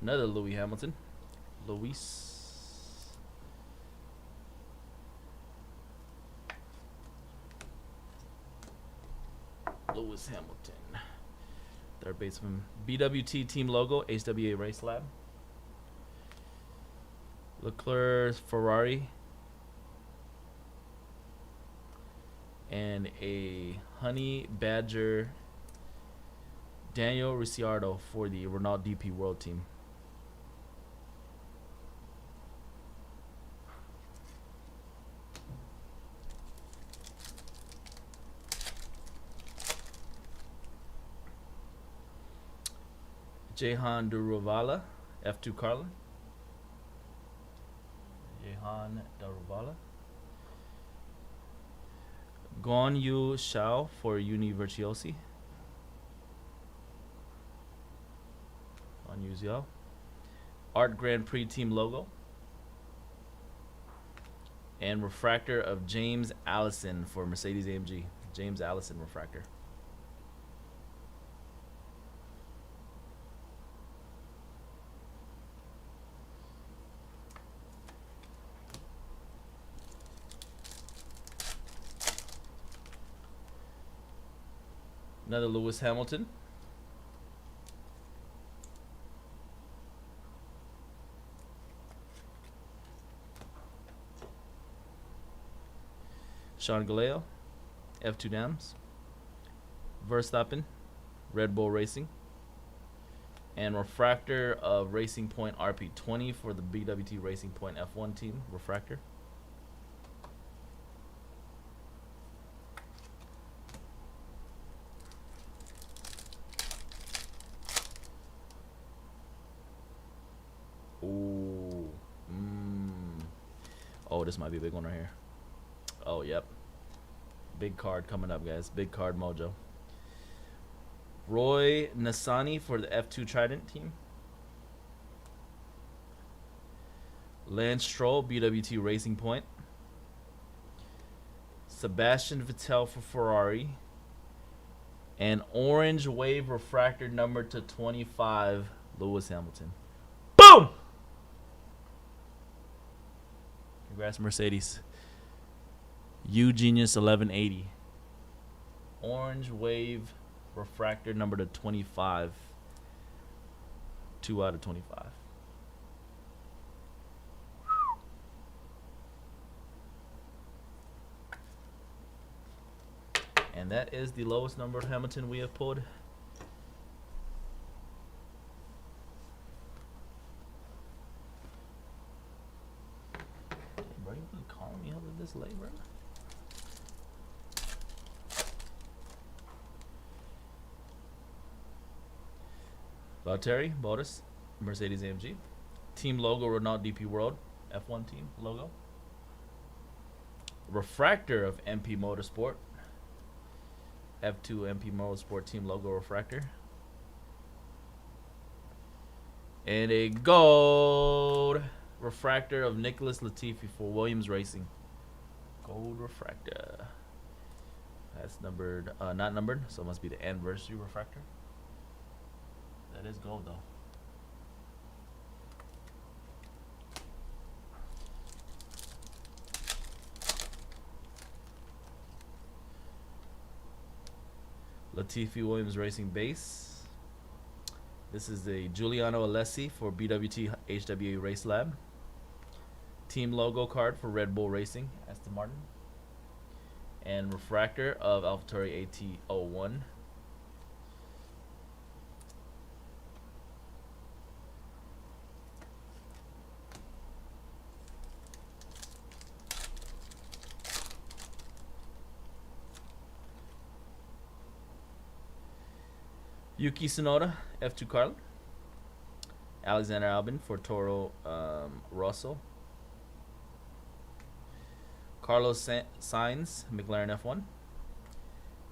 Another Louis Hamilton. Lewis Hamilton. Third baseman. BWT team logo, HWA Race Lab. Leclerc Ferrari. And a Honey Badger Daniel Ricciardo for the Renault DP World Team. Jehan Daruvala, F2 Carlin. Jehan Daruvala. Guan Yu Xiao for Uni Virtuosi. Guan Yu Xiao. Art Grand Prix team logo. And refractor of James Allison for Mercedes AMG. James Allison refractor. Another Lewis Hamilton. Sean Galale, F2 Dams. Verstappen, Red Bull Racing. And refractor of Racing Point RP20 for the BWT Racing Point F1 team. Refractor. Ooh. Oh, this might be a big one right here. Oh, yep. Big card coming up, guys. Big card mojo. Roy Nassani for the F2 Trident team. Lance Stroll, BWT Racing Point. Sebastian Vettel for Ferrari. And orange wave refractor number to 25, Lewis Hamilton. Boom! Congrats, Mercedes. Genius 1180. Orange wave refractor number to 25. 2 out of 25. And that is the lowest numbered Hamilton we have pulled. Bro, you really calling me up this late, bro? Valtteri Bottas, Mercedes AMG. Team logo, Renault DP World, F1 team logo. Refractor of MP Motorsport, F2 MP Motorsport team logo refractor. And a gold refractor of Nicholas Latifi for Williams Racing. Gold refractor. That's numbered, not numbered, so it must be the anniversary refractor. That is gold though. Latifi Williams Racing base. This is the Giuliano Alessi for BWT HWA Race Lab. Team logo card for Red Bull Racing, Aston Martin. And refractor of AlphaTauri AT01. Yuki Tsunoda, F2 Carlin. Alexander Albin for Toro Rosso. Carlos Sainz, McLaren F1.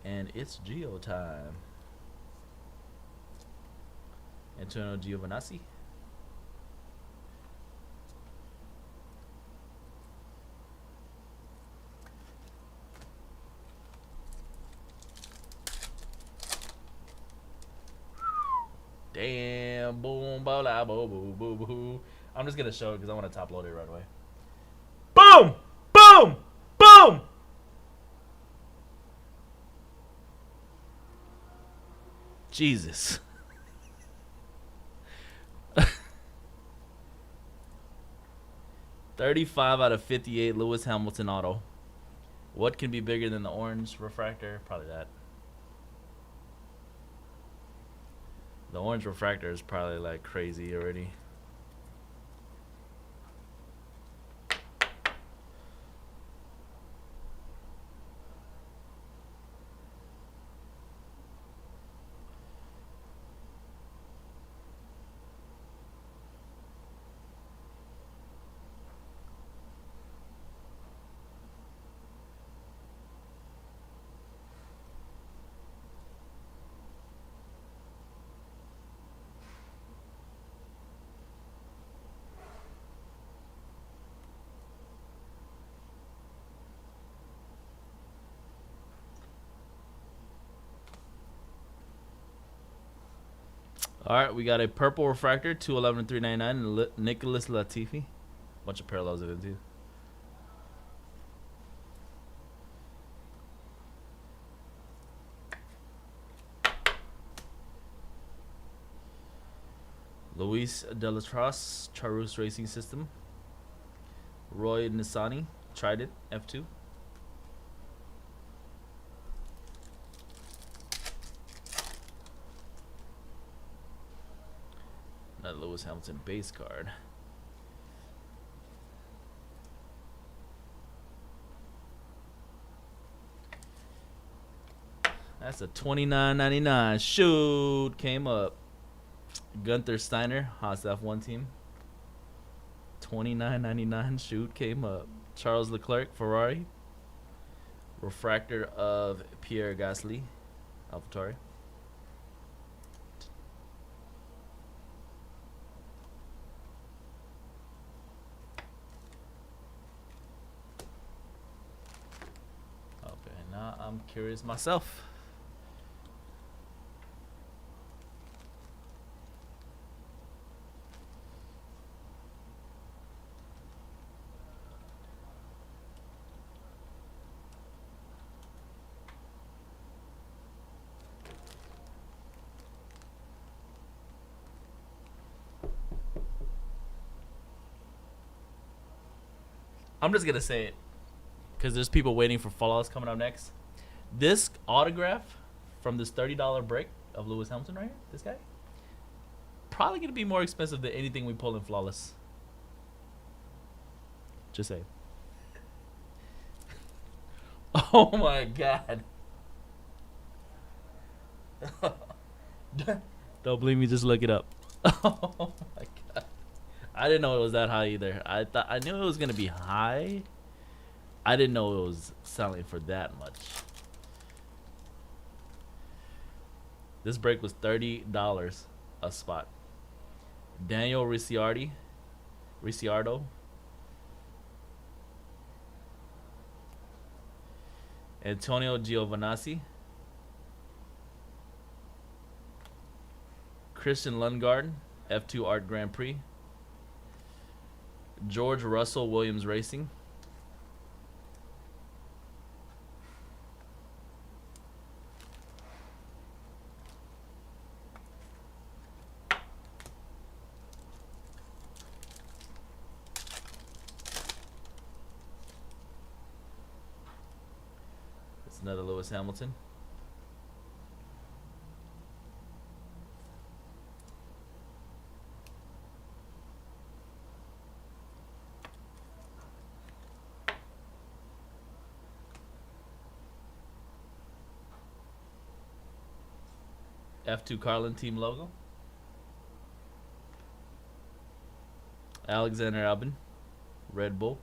And it's Geo time. Antonio Giovinazzi. Damn, boom, ba la, boo, boo, boo, boo. I'm just gonna show it because I want to top load it right away. Boom, boom, boom. Jesus. $35 out of 58, Lewis Hamilton auto. What can be bigger than the orange refractor? Probably that. The orange refractor is probably like crazy already. All right, we got a purple refractor, 211 and 399, Nicholas Latifi. Bunch of parallels in it too. Luis Delatras, Charus Racing System. Roy Nissani, Trident, F2. Another Lewis Hamilton base card. That's a $29.99. Shoot, came up. Gunther Steiner, Haas F1 team. $29.99. Shoot, came up. Charles Leclerc, Ferrari. Refractor of Pierre Gasly, AlphaTauri. Okay, now I'm curious myself. I'm just gonna say it because there's people waiting for Fallouts coming up next. This autograph from this $30 break of Lewis Hamilton right here, this guy, probably gonna be more expensive than anything we pull in Flawless. Just say. Oh my god. Don't believe me, just look it up. Oh my god. I didn't know it was that high either. I knew it was gonna be high. I didn't know it was selling for that much. This break was $30 a spot. Daniel Ricciardo. Antonio Giovinazzi. Christian Lundgaard, F2 Art Grand Prix. George Russell Williams Racing. That's another Lewis Hamilton. F2 Carlin team logo. Alexander Albin, Red Bull.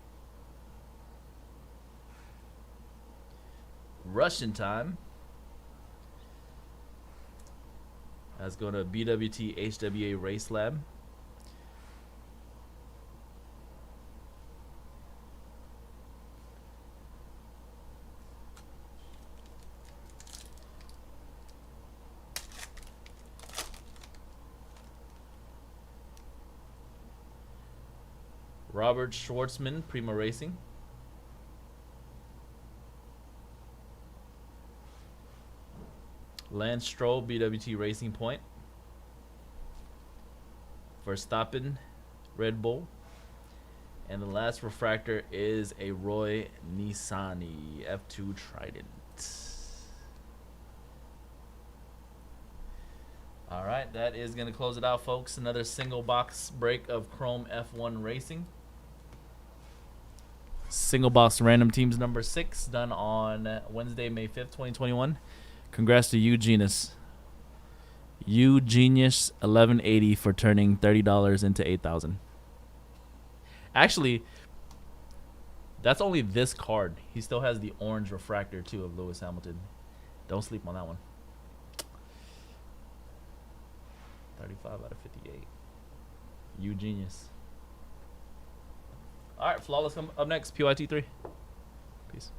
Russian time. That's going to BWT HWA Race Lab. Robert Schwartzman, Prima Racing. Lance Stroll, BWT Racing Point. Verstappen, Red Bull. And the last refractor is a Roy Nissany, F2 Trident. All right, that is going to close it out, folks. Another single box break of Chrome F1 Racing. Single box random teams number 6 done on Wednesday, May 5th, 2021. Congrats to Eugenius. Eugenius 1180 for turning $30 into $8,000. Actually, that's only this card. He still has the orange refractor too of Lewis Hamilton. Don't sleep on that one. 35 out of 58. Eugenius. All right, Flawless up next. PYT3. Peace.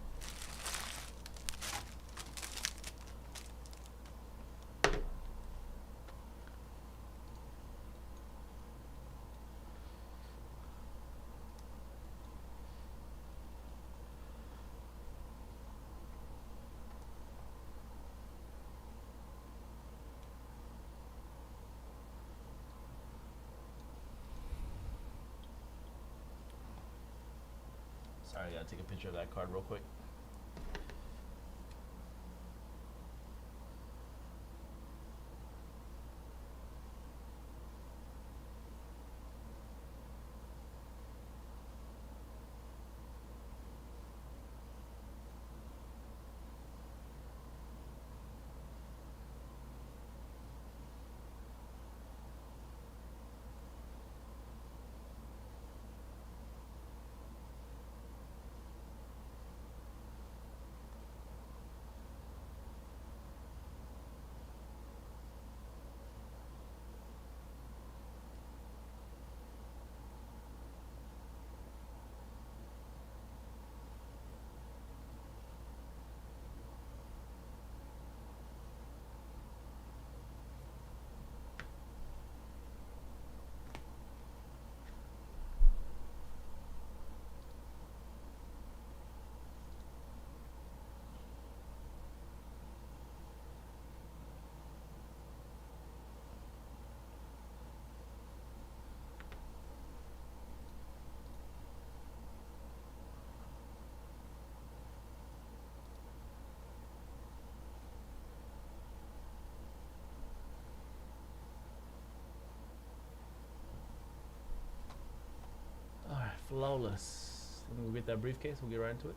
Sorry, I gotta take a picture of that card real quick. Flawless. Let me go get that briefcase. We'll get right into it.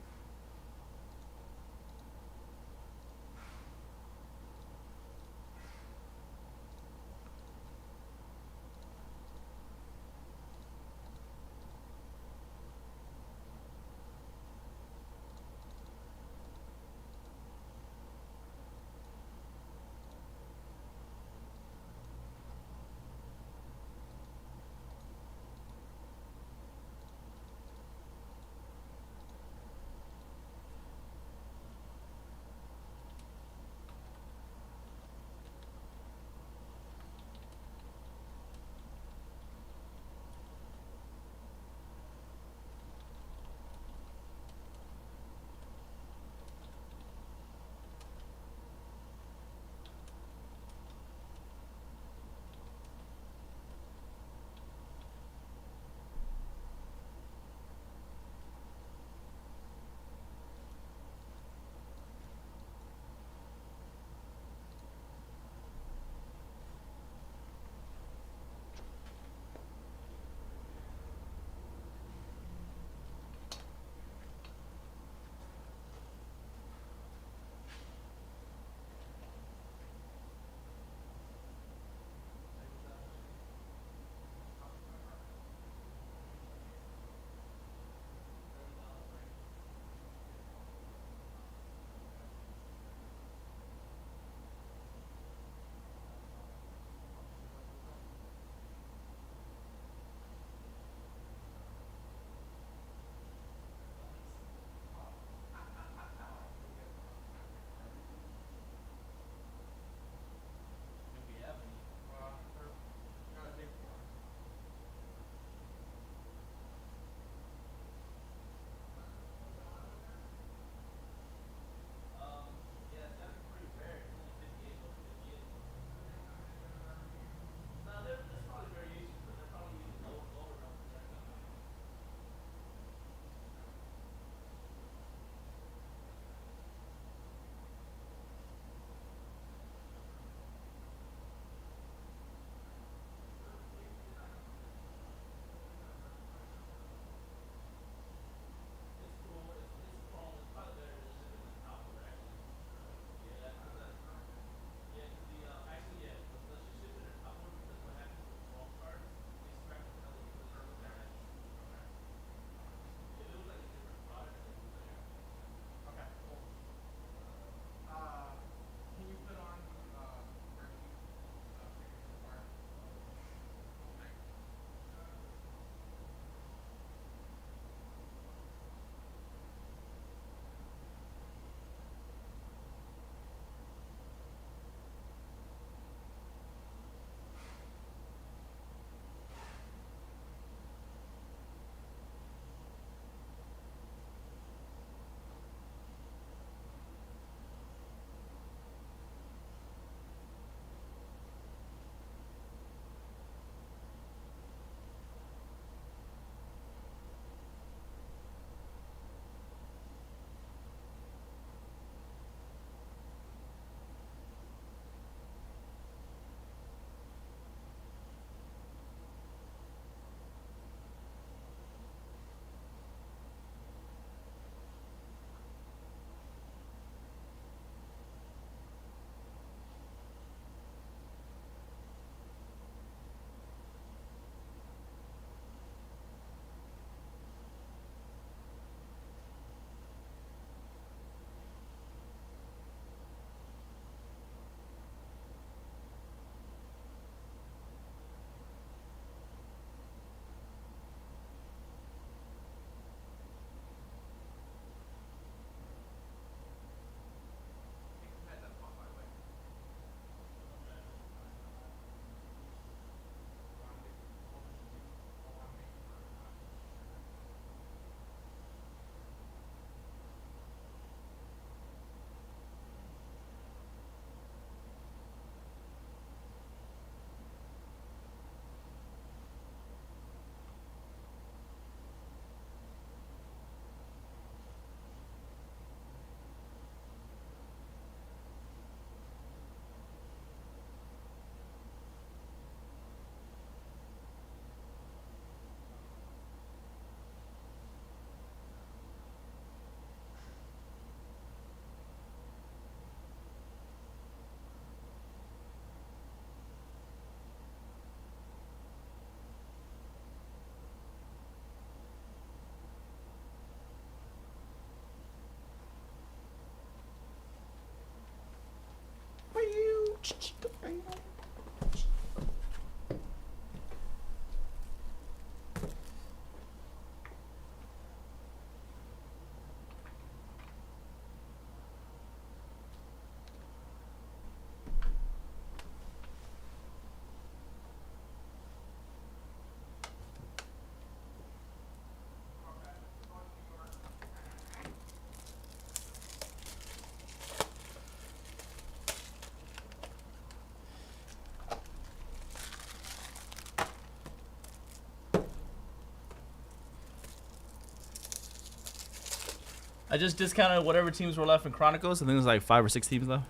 I just discounted whatever teams were left in Chronicles. I think there's like 5 or 6 teams left.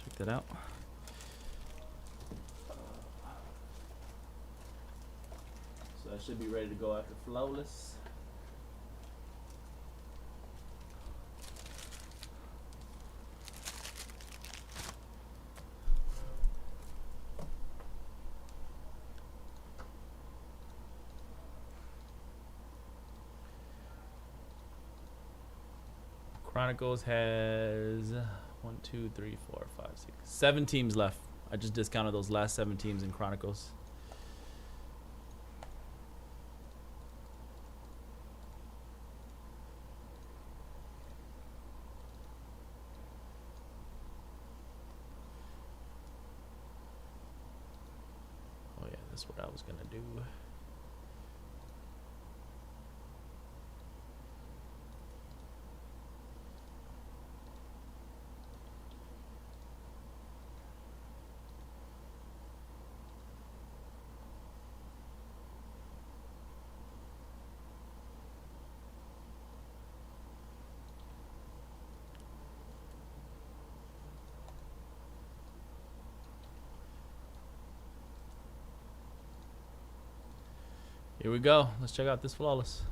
Check that out. So I should be ready to go after Flawless. Chronicles has 7 teams left. I just discounted those last 7 teams in Chronicles. Oh yeah, that's what I was gonna do. Here we go. Let's check out this Flawless.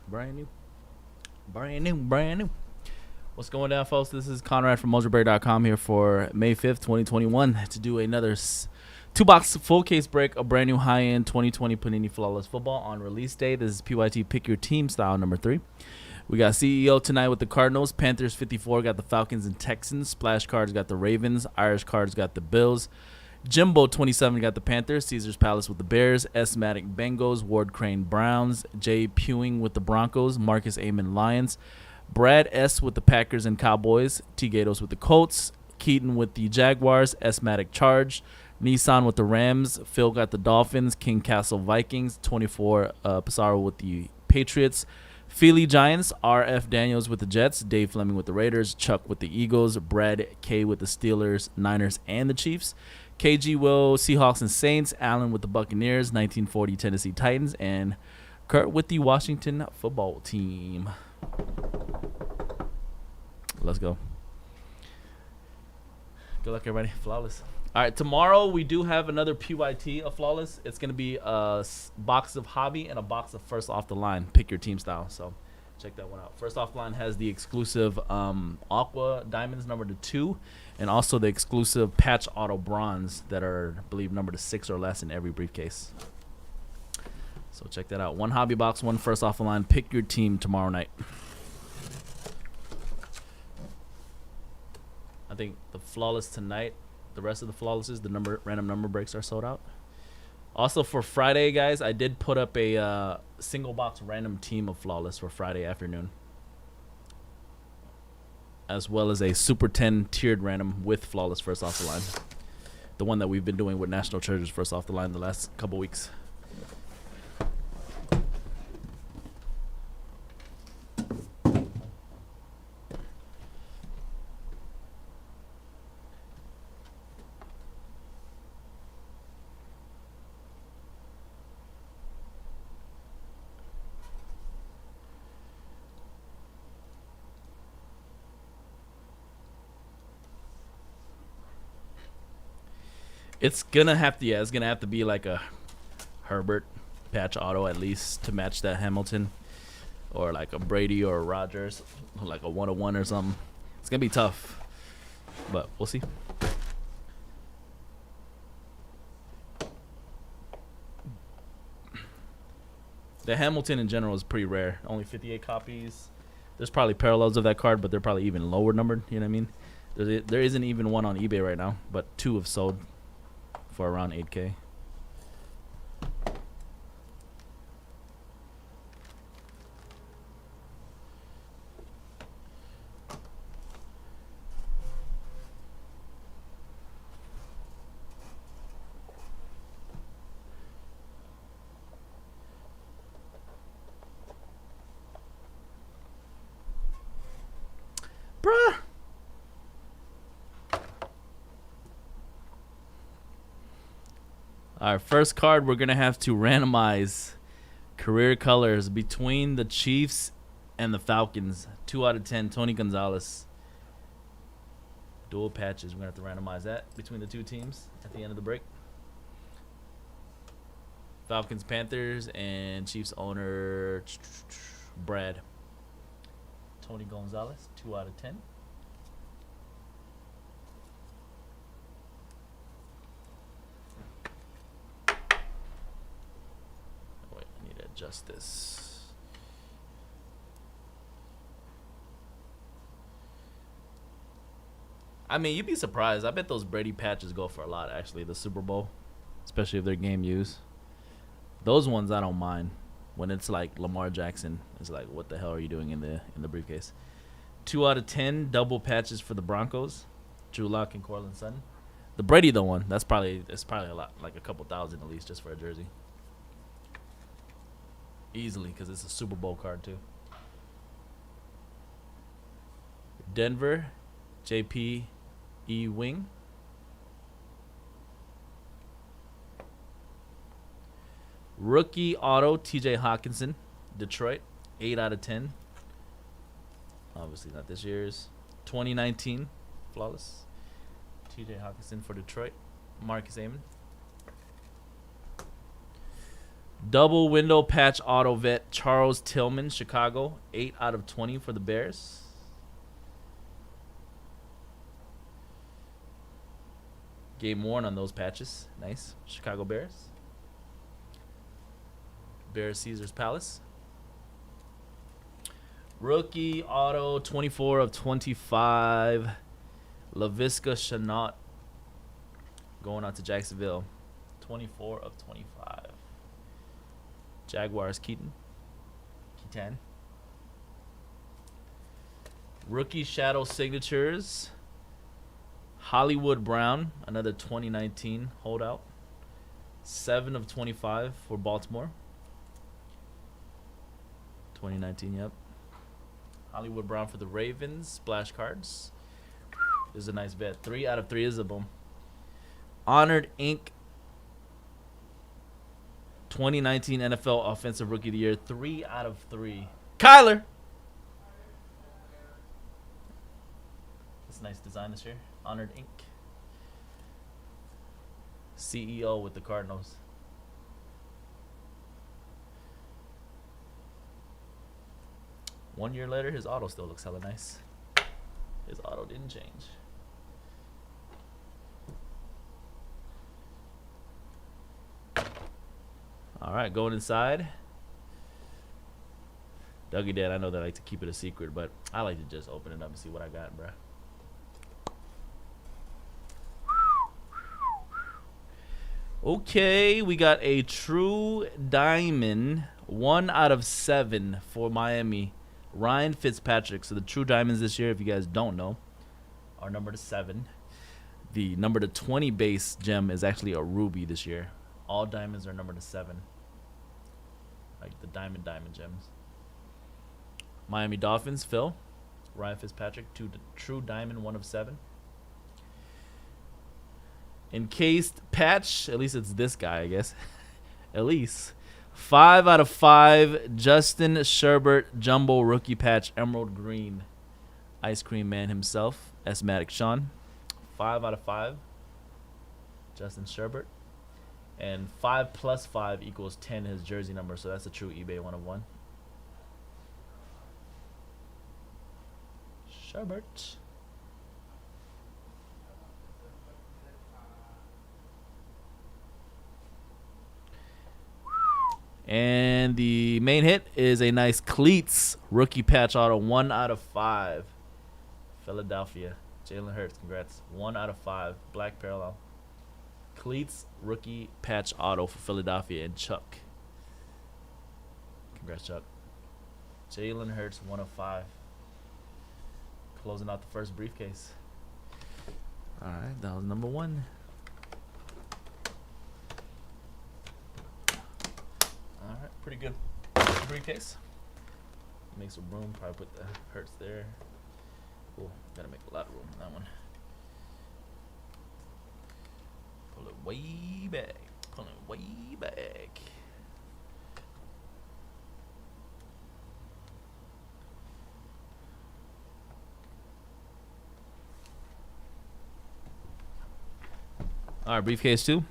Brand new. What's going down, folks? This is Conrad from Mojobreak.com here for May 5th, 2021 to do another 2-box full case break of brand new high-end 2020 Panini Flawless Football on release day. This is PYT Pick Your Team style number 3. We got CEO tonight with the Cardinals. Panthers 54 got the Falcons and Texans. Splash cards got the Ravens. Irish cards got the Bills. Jimbo 27 got the Panthers. Caesar's Palace with the Bears. S-Matic Bengals. Ward Crane Browns. Jay Pewing with the Broncos. Marcus Amon Lions. Brad S with the Packers and Cowboys. T Gatos with the Colts. Keaton with the Jaguars. S-Matic Charge. Nissan with the Rams. Phil got the Dolphins. King Castle Vikings. 24 Pissarro with the Patriots. Philly Giants. RF Daniels with the Jets. Dave Fleming with the Raiders. Chuck with the Eagles. Brad K with the Steelers, Niners, and the Chiefs. KG Will, Seahawks and Saints. Allen with the Buccaneers. 1940 Tennessee Titans. And Kurt with the Washington football team. Let's go. Good luck, everybody. Flawless. All right, tomorrow we do have another PYT of Flawless. It's going to be a box of Hobby and a box of First Off the Line. Pick your team style. So check that one out. First Off the Line has the exclusive Aqua Diamonds number 2 and also the exclusive Patch Auto Bronze that are, I believe, number 6 or less in every briefcase. So check that out. One Hobby box, one First Off the Line. Pick your team tomorrow night. I think the Flawless tonight. The rest of the Flawlesses, the random number breaks are sold out. Also for Friday, guys, I did put up a single box random team of Flawless for Friday afternoon, as well as a Super 10 tiered random with Flawless First Off the Line, the one that we've been doing with National Treasures First Off the Line the last couple weeks. It's gonna have to be like a Herbert patch auto at least to match that Hamilton, or like a Brady or a Rodgers, like a 101 or something. It's gonna be tough, but we'll see. The Hamilton in general is pretty rare. Only 58 copies. There's probably parallels of that card, but they're probably even lower numbered. You know what I mean? There isn't even one on eBay right now, but 2 have sold for around 8K. Bruh. Our first card, we're going to have to randomize career colors between the Chiefs and the Falcons. 2 out of 10, Tony Gonzalez. Dual patches. We're going to have to randomize that between the two teams at the end of the break. Falcons, Panthers, and Chiefs owner Brad. Tony Gonzalez, 2 out of 10. Wait, I need to adjust this. I mean, you'd be surprised. I bet those Brady patches go for a lot, actually, the Super Bowl, especially if they're game used. Those ones I don't mind. When it's like Lamar Jackson, it's like, what the hell are you doing in the briefcase? 2 out of 10 double patches for the Broncos. Drew Lock and Cortland Sutton. The Brady the one, it's probably a lot, like a couple thousand at least just for a jersey. Easily, because it's a Super Bowl card too. Denver, JP E. Wing. Rookie auto, TJ Hawkinson, Detroit, 8 out of 10. Obviously not this year's. 2019, flawless. TJ Hawkinson for Detroit. Marcus Amon. Double window patch auto vet, Charles Tillman, Chicago, 8 out of 20 for the Bears. Game worn on those patches. Nice. Chicago Bears. Bears Caesars Palace. Rookie auto 24 of 25. LaVisca Chenault going out to Jacksonville. 24 of 25. Jaguars Keaton. Rookie shadow signatures. Hollywood Brown, another 2019 holdout. 7 of 25 for Baltimore. 2019, yep. Hollywood Brown for the Ravens. Splash cards. This is a nice bet. 3 out of 3 is a boom. Honored Inc. 2019 NFL Offensive Rookie of the Year. 3 out of 3. Kyler. That's a nice design this year. Honored Inc. CEO with the Cardinals. One year later, his auto still looks hella nice. His auto didn't change. All right, going inside. Dougie Dad, I know they like to keep it a secret, but I like to just open it up and see what I got, bruh. Okay, we got a true diamond. 1 out of 7 for Miami. Ryan Fitzpatrick. So the true diamonds this year, if you guys don't know, are number to 7. The number to 20 base gem is actually a ruby this year. All diamonds are number to 7. Like the diamond gems. Miami Dolphins, Phil. Ryan Fitzpatrick, true diamond, 1 of 7. Encased patch, at least it's this guy, I guess. At least 5 out of 5. Justin Sherbert jumbo rookie patch, emerald green. Ice cream man himself, Asthmatic Sean. 5 out of 5. Justin Sherbert. And 5 plus 5 equals 10, his jersey number. So that's a true eBay 1 of 1. Sherbert. And the main hit is a nice cleats rookie patch auto, 1 out of 5. Philadelphia. Jalen Hurts, congrats. 1 out of 5. Black parallel. Cleats rookie patch auto for Philadelphia and Chuck. Congrats, Chuck. Jalen Hurts, 1 of 5. Closing out the first briefcase. All right, that was number 1. All right, pretty good briefcase. Make some room. Probably put the Hurts there. Cool. Gotta make a lot of room in that one. Pull it way back. Pull it way back. All right, briefcase 2.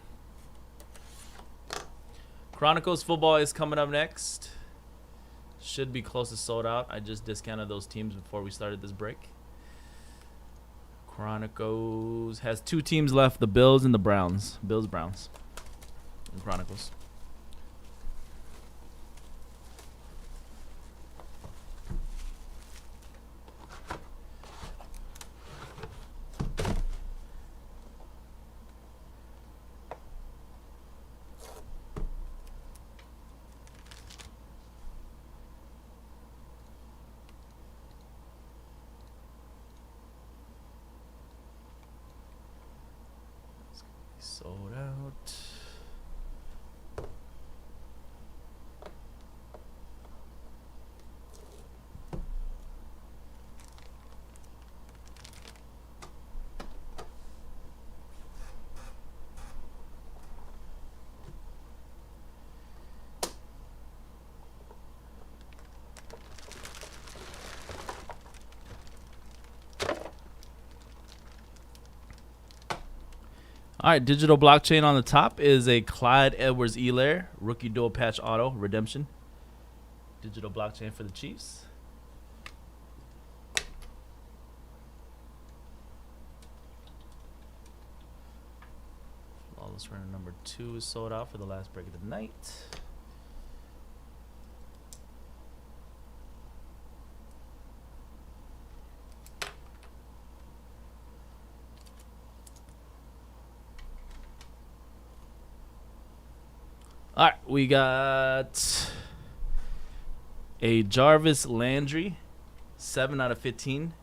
Chronicles football is coming up next. Should be close to sold out. I just discounted those teams before we started this break. Chronicles has 2 teams left, the Bills and the Browns. Bills, Browns. And Chronicles. Sold out. All right, digital blockchain on the top is a Clyde Edwards-Helaire rookie dual patch auto redemption. Digital blockchain for the Chiefs. Flawless runner number 2 is sold out for the last break of the night. All right, we got a Jarvis Landry, 7 out of 15.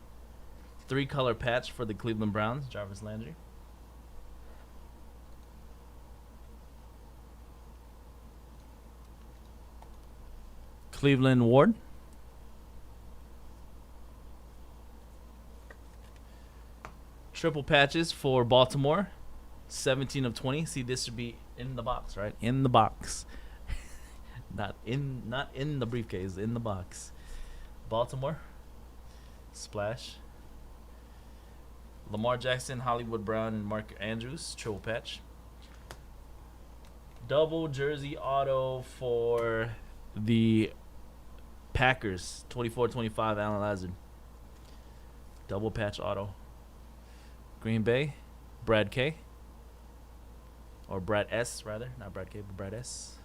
3-color patch for the Cleveland Browns, Jarvis Landry. Cleveland Ward. Triple patches for Baltimore, 17 of 20. See, this should be in the box, right? In the box. not in the briefcase, in the box. Baltimore. Splash. Lamar Jackson, Hollywood Brown, and Mark Andrews, triple patch. Double jersey auto for the Packers, 24-25, Allen Lazard. Double patch auto. Green Bay, Brad K. Or Brad S, rather. Not Brad K, but Brad S.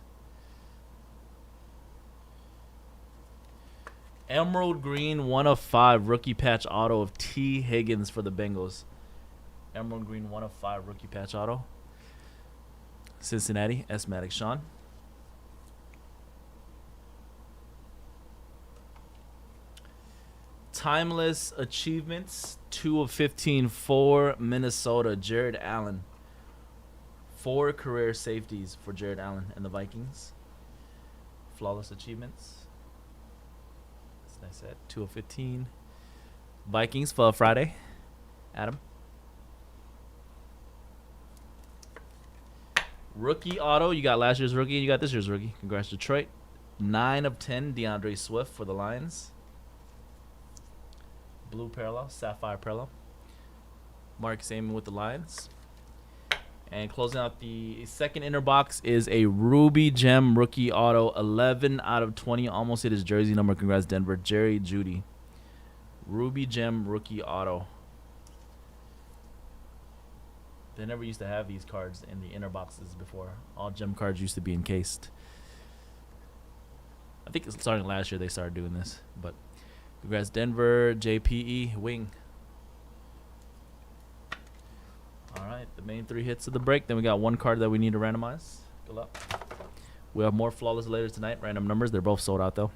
Emerald Green, 1 of 5, rookie patch auto of T. Higgins for the Bengals. Emerald Green, 1 of 5, rookie patch auto. Cincinnati, S-Matic Sean. Timeless Achievements, 2 of 15 for Minnesota, Jared Allen. 4 career safeties for Jared Allen and the Vikings. Flawless Achievements. That's a nice set. 2 of 15. Vikings for Friday. Adam. Rookie auto. You got last year's rookie and you got this year's rookie. Congrats, Detroit. 9 of 10. DeAndre Swift for the Lions. Blue parallel. Sapphire parallel. Mark Saman with the Lions. And closing out the second inner box is a Ruby Gem rookie auto, 11 out of 20. Almost hit his jersey number. Congrats, Denver. Jerry Jeudy. Ruby Gem rookie auto. They never used to have these cards in the inner boxes before. All gem cards used to be encased. I think starting last year they started doing this. But congrats, Denver. JPE wing. All right, the main 3 hits of the break. Then we got 1 card that we need to randomize. Good luck. We have more flawless later tonight. Random numbers. They're both sold out, though.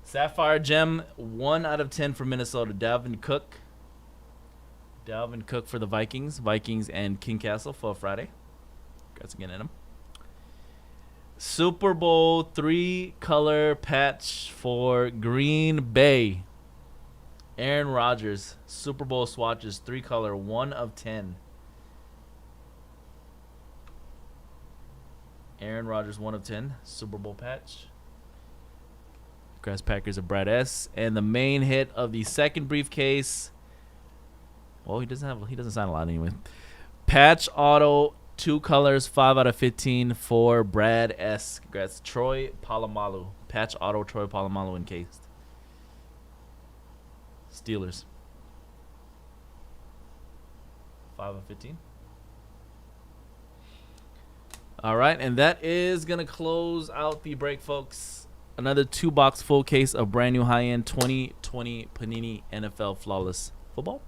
Sapphire Gem, 1 out of 10 for Minnesota. Dalvin Cook. Dalvin Cook for the Vikings. Vikings and King Castle for Friday. Congrats again in them. Super Bowl 3-color patch for Green Bay. Aaron Rodgers. Super Bowl swatches, 3-color, 1 of 10. Aaron Rodgers, 1 of 10. Super Bowl patch. Grass Packers of Brad S. And the main hit of the second briefcase. Well, he doesn't sign a lot anyway. Patch auto, 2 colors, 5 out of 15 for Brad S. Congrats. Troy Polamalu. Patch auto, Troy Polamalu encased. Steelers. 5 of 15. All right, and that is going to close out the break, folks. Another 2-box full case of brand new high-end 2020 Panini NFL Flawless Football.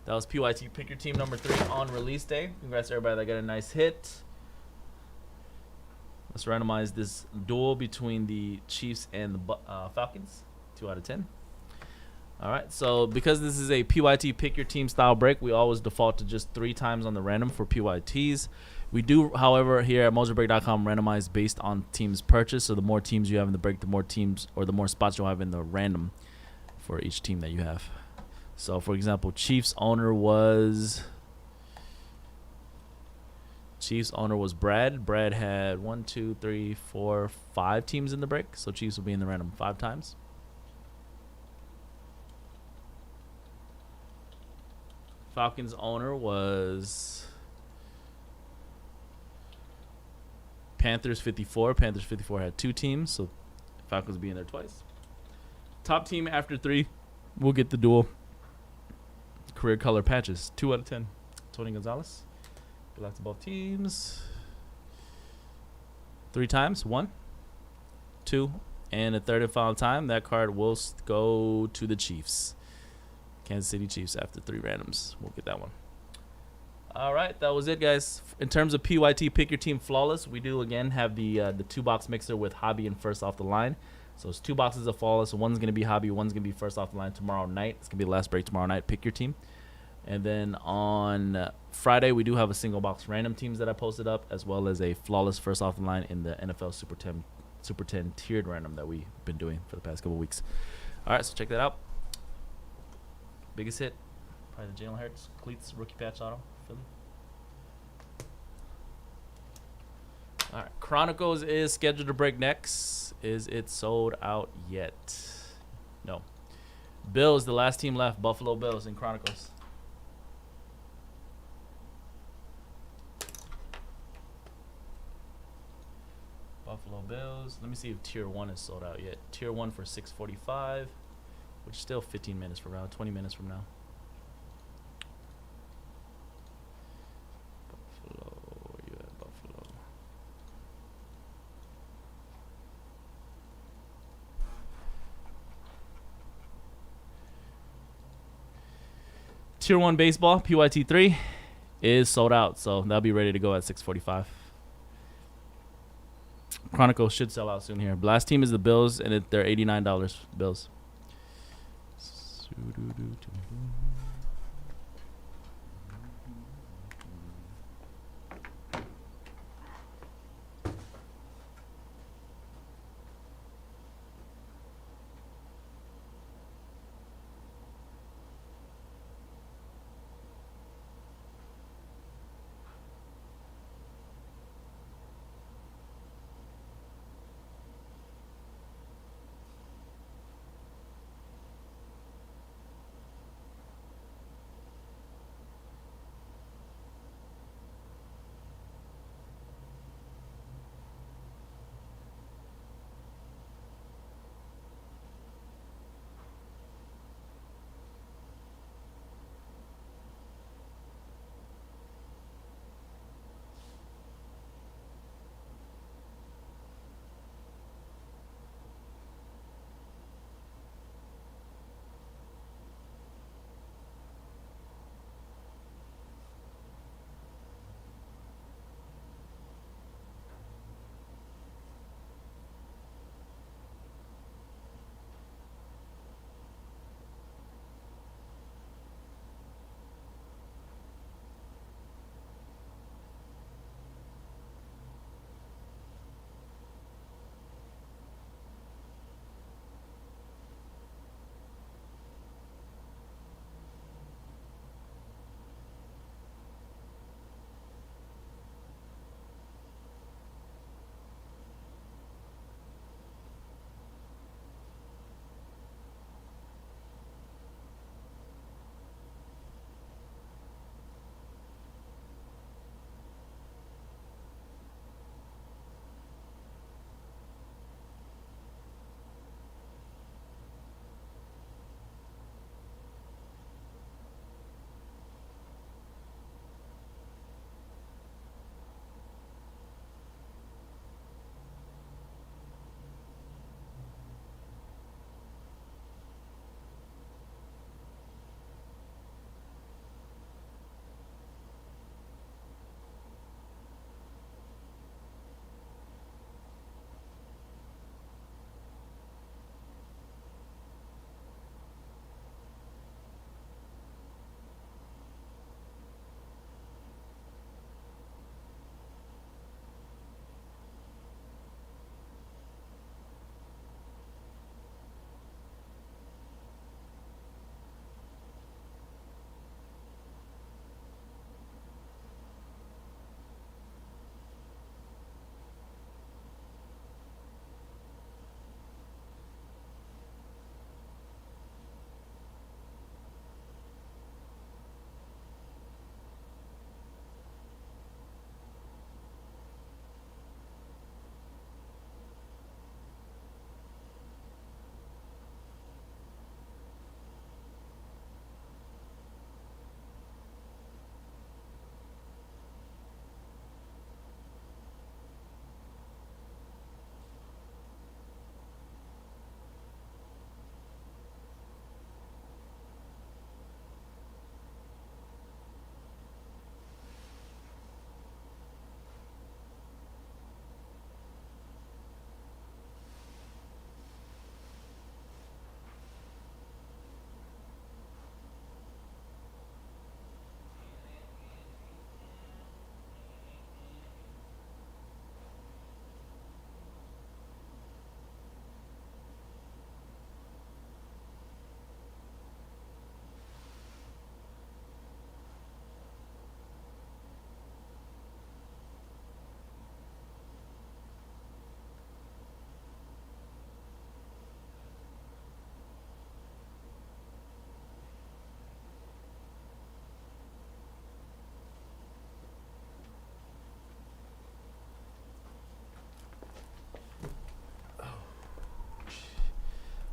That was PYT Pick Your Team number 3 on release day. Congrats to everybody that got a nice hit. Let's randomize this duel between the Chiefs and the Falcons. 2 out of 10. All right, so because this is a PYT Pick Your Team style break, we always default to just 3 times on the random for PYTs. We do, however, here at Mojobreak.com randomize based on teams purchased. So the more teams you have in the break, the more teams or the more spots you'll have in the random for each team that you have. So, for example, Chiefs owner was Brad. Brad had 1, 2, 3, 4, 5 teams in the break. So Chiefs will be in the random 5 times. Falcons owner was Panthers 54. Panthers 54 had 2 teams, so Falcons will be in there twice. Top team after 3 will get the dual career color patches. 2 out of 10. Tony Gonzalez. Good luck to both teams. 3 times. 1, 2, and a third and final time. That card will go to the Chiefs. Kansas City Chiefs after 3 randoms. We'll get that one. All right, that was it, guys. In terms of PYT Pick Your Team Flawless, we do again have the 2-box mixer with Hobby and First Off the Line. So it's 2 boxes of Flawless. One's gonna be Hobby, one's gonna be First Off the Line tomorrow night. It's gonna be the last break tomorrow night. Pick your team. And then on Friday, we do have a single box random teams that I posted up, as well as a Flawless First Off the Line in the NFL Super 10 tiered random that we've been doing for the past couple weeks. All right, so check that out. Biggest hit, probably the Jalen Hurts cleats rookie patch auto, Philly. All right, Chronicles is scheduled to break next. Is it sold out yet? No. Bills, the last team left. Buffalo Bills in Chronicles. Buffalo Bills. Let me see if Tier 1 is sold out yet. Tier 1 for $645. Which is still 15 minutes from now, 20 minutes from now. Buffalo, where you at, Buffalo? Tier 1 baseball, PYT 3, is sold out, so that'll be ready to go at 6:45. Chronicles should sell out soon here. Last team is the Bills, and they're $89. Bills.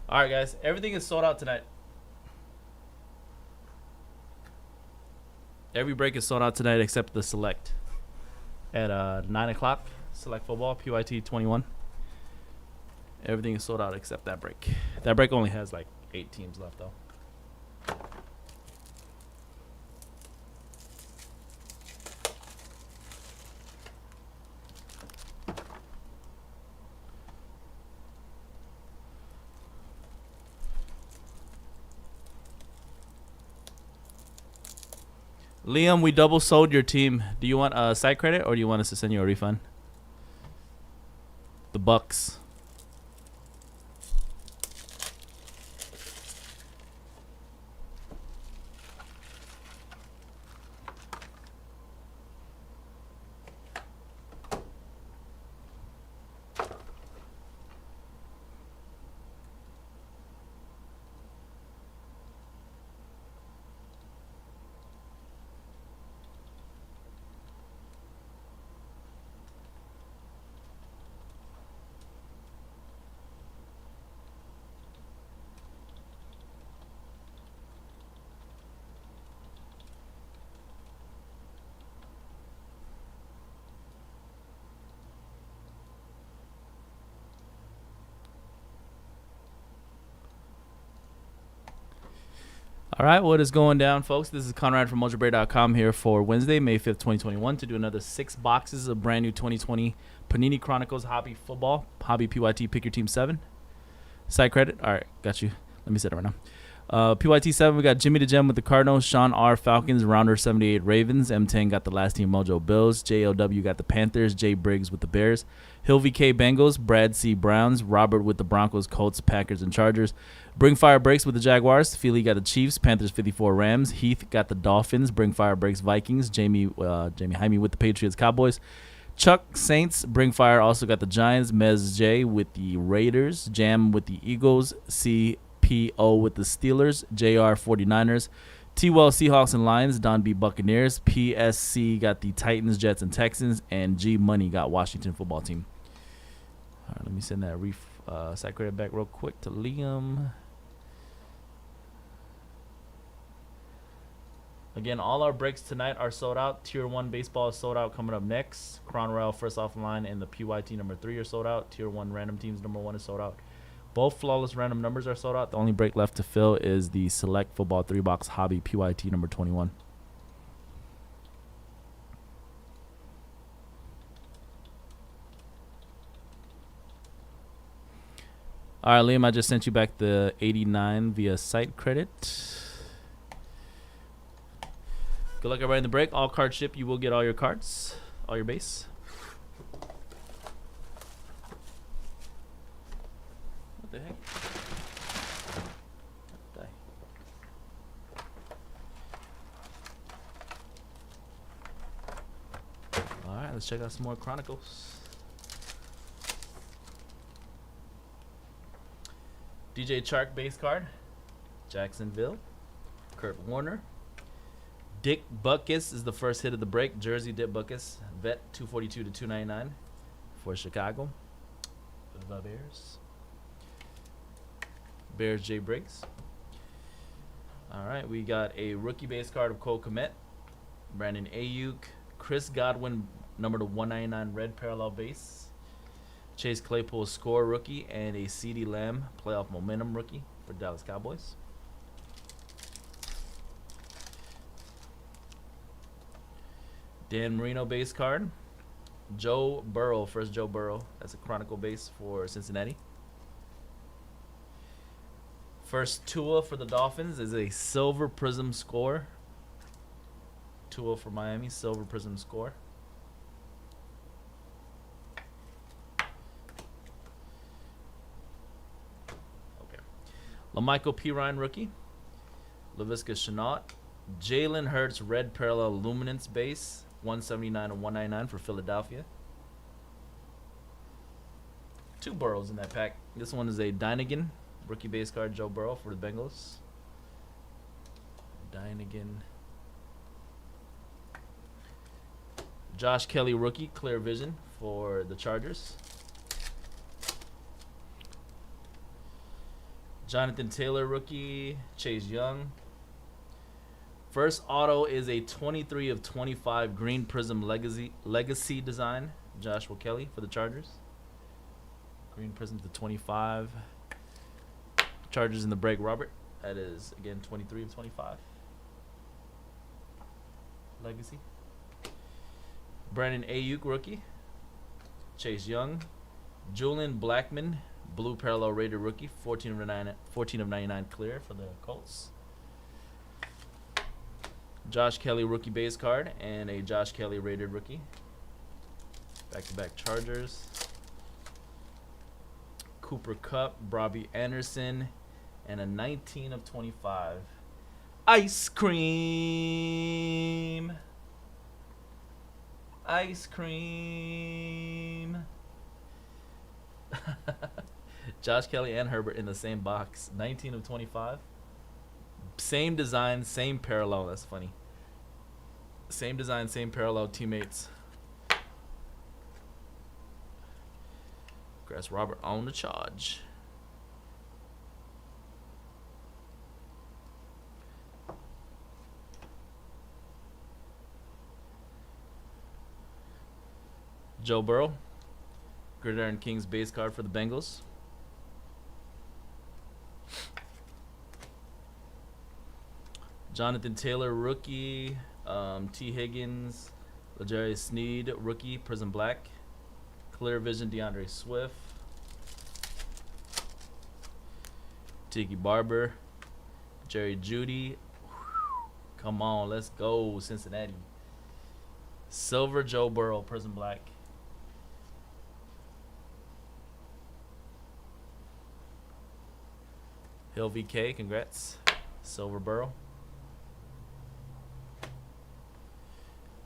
All right, guys. Everything is sold out tonight. Every break is sold out tonight except the select. At 9 o'clock, select football, PYT 21. Everything is sold out except that break. That break only has like 8 teams left, though. Liam, we double sold your team. Do you want a site credit or do you want us to send you a refund? The Bucks. All right, what is going down, folks? This is Conrad from Mojobreak.com here for Wednesday, May 5th, 2021, to do another 6 boxes of brand new 2020 Panini Chronicles Hobby Football, Hobby PYT Pick Your Team 7. Side credit? All right, got you. Let me set it right now. PYT 7, we got Jimmy the Gem with the Cardinals, Sean R. Falcons, Rounder 78 Ravens, M10 got the Last Team Mojo Bills, JLW got the Panthers, Jay Briggs with the Bears, Hill VK Bengals, Brad C. Browns, Robert with the Broncos, Colts, Packers, and Chargers, Bring Fire Breaks with the Jaguars, Feely got the Chiefs, Panthers 54 Rams, Heath got the Dolphins, Bring Fire Breaks Vikings, Jamie Jaime with the Patriots Cowboys, Chuck Saints, Bring Fire also got the Giants, Mez J with the Raiders, Jam with the Eagles, CPO with the Steelers, JR 49ers, T-Well Seahawks and Lions, Don B Buccaneers, PSC got the Titans, Jets, and Texans, and G Money got Washington Football Team. All right, let me send that side credit back real quick to Liam. Again, all our breaks tonight are sold out. Tier 1 baseball is sold out coming up next. Cronrail first off the line and the PYT number 3 are sold out. Tier 1 random teams number 1 is sold out. Both flawless random numbers are sold out. The only break left to fill is the select football 3-box hobby PYT number 21. All right, Liam, I just sent you back the 89 via site credit. Good luck everybody in the break. All card ship. You will get all your cards, all your base. What the heck? All right, let's check out some more Chronicles. DJ Chark base card. Jacksonville. Kurt Warner. Dick Butkus is the first hit of the break. Jersey Dick Butkus. Vet 242 to 299 for Chicago. The Bears. Bears Jay Briggs. All right, we got a rookie base card of Cole Kmet. Brandon Ayuk. Chris Godwin, number to 199 red parallel base. Chase Claypool score rookie and a CeeDee Lamb playoff momentum rookie for Dallas Cowboys. Dan Marino base card. Joe Burrow, first Joe Burrow. That's a Chronicle base for Cincinnati. First Tua for the Dolphins is a silver prism score. Tua for Miami, silver prism score. Okay. LaMichael P. Ryan rookie. Laviska Shenault. Jalen Hurts red parallel luminance base. 179 and 199 for Philadelphia. 2 Burrows in that pack. This one is a Dynagan rookie base card, Joe Burrow for the Bengals. Dynagan. Josh Kelly rookie, clear vision for the Chargers. Jonathan Taylor rookie. Chase Young. First auto is a 23 of 25 green prism legacy design. Joshua Kelly for the Chargers. Green prism to 25. Chargers in the break, Robert. That is, again, 23 of 25. Legacy. Brandon Ayuk rookie. Chase Young. Julian Blackmon, blue parallel rated rookie. 14 of 99 clear for the Colts. Josh Kelly rookie base card and a Josh Kelly rated rookie. Back-to-back Chargers. Cooper Kupp, Robbie Anderson, and a 19 of 25. Ice cream. Ice cream. Josh Kelly and Herbert in the same box. 19 of 25. Same design, same parallel. That's funny. Same design, same parallel teammates. Congrats, Robert, on the charge. Joe Burrow, Gridiron Kings base card for the Bengals. Jonathan Taylor rookie, T. Higgins, L'Jarius Sneed rookie, Prism Black, Clear Vision DeAndre Swift, Tiki Barber, Jerry Jeudy. Come on, let's go, Cincinnati. Silver Joe Burrow, Prism Black. Hill VK, congrats. Silver Burrow.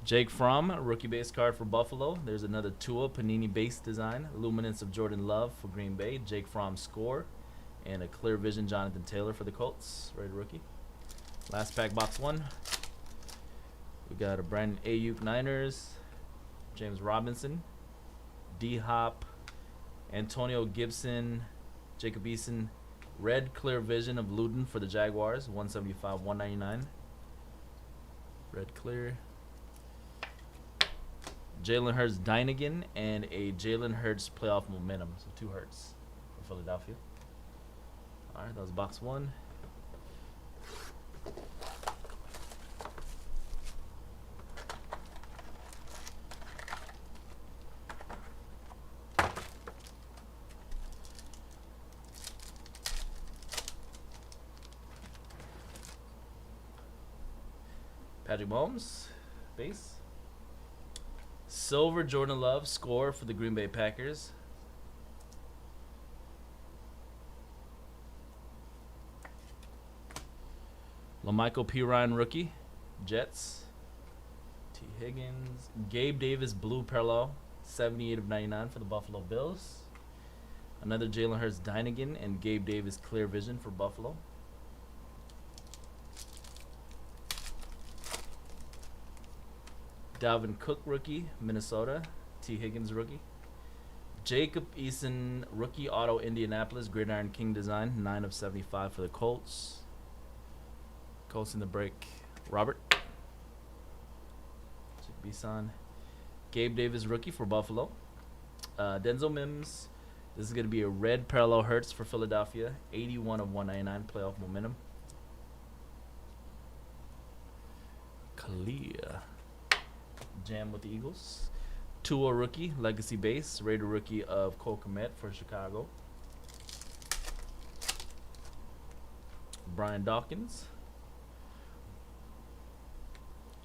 Jake Fromm, rookie base card for Buffalo. There's another Tua Panini base design. Luminance of Jordan Love for Green Bay. Jake Fromm score. And a Clear Vision Jonathan Taylor for the Colts. Rated rookie. Last pack, box one. We got a Brandon Ayuk Niners. James Robinson. D-Hop. Antonio Gibson. Jacob Eason. Red Clear Vision of Luden for the Jaguars. 175, 199. Red Clear. Jalen Hurts Dynagan and a Jalen Hurts playoff momentum. So 2 Hurts for Philadelphia. All right, that was box one. Patrick Mahomes, base. Silver Jordan Love score for the Green Bay Packers. LaMichael P. Ryan rookie, Jets. T. Higgins. Gabe Davis blue parallel, 78 of 99 for the Buffalo Bills. Another Jalen Hurts Dynagan and Gabe Davis Clear Vision for Buffalo. Dalvin Cook rookie, Minnesota. T. Higgins rookie. Jacob Eason rookie auto, Indianapolis. Gridiron King design, 9 of 75 for the Colts. Colts in the break. Robert. Jacob Eason. Gabe Davis rookie for Buffalo. Denzel Mims. This is going to be a red parallel Hurts for Philadelphia. 81 of 199 playoff momentum. Clear. Jam with the Eagles. Tua rookie, legacy base. Raider rookie of Cole Kmet for Chicago. Brian Dawkins.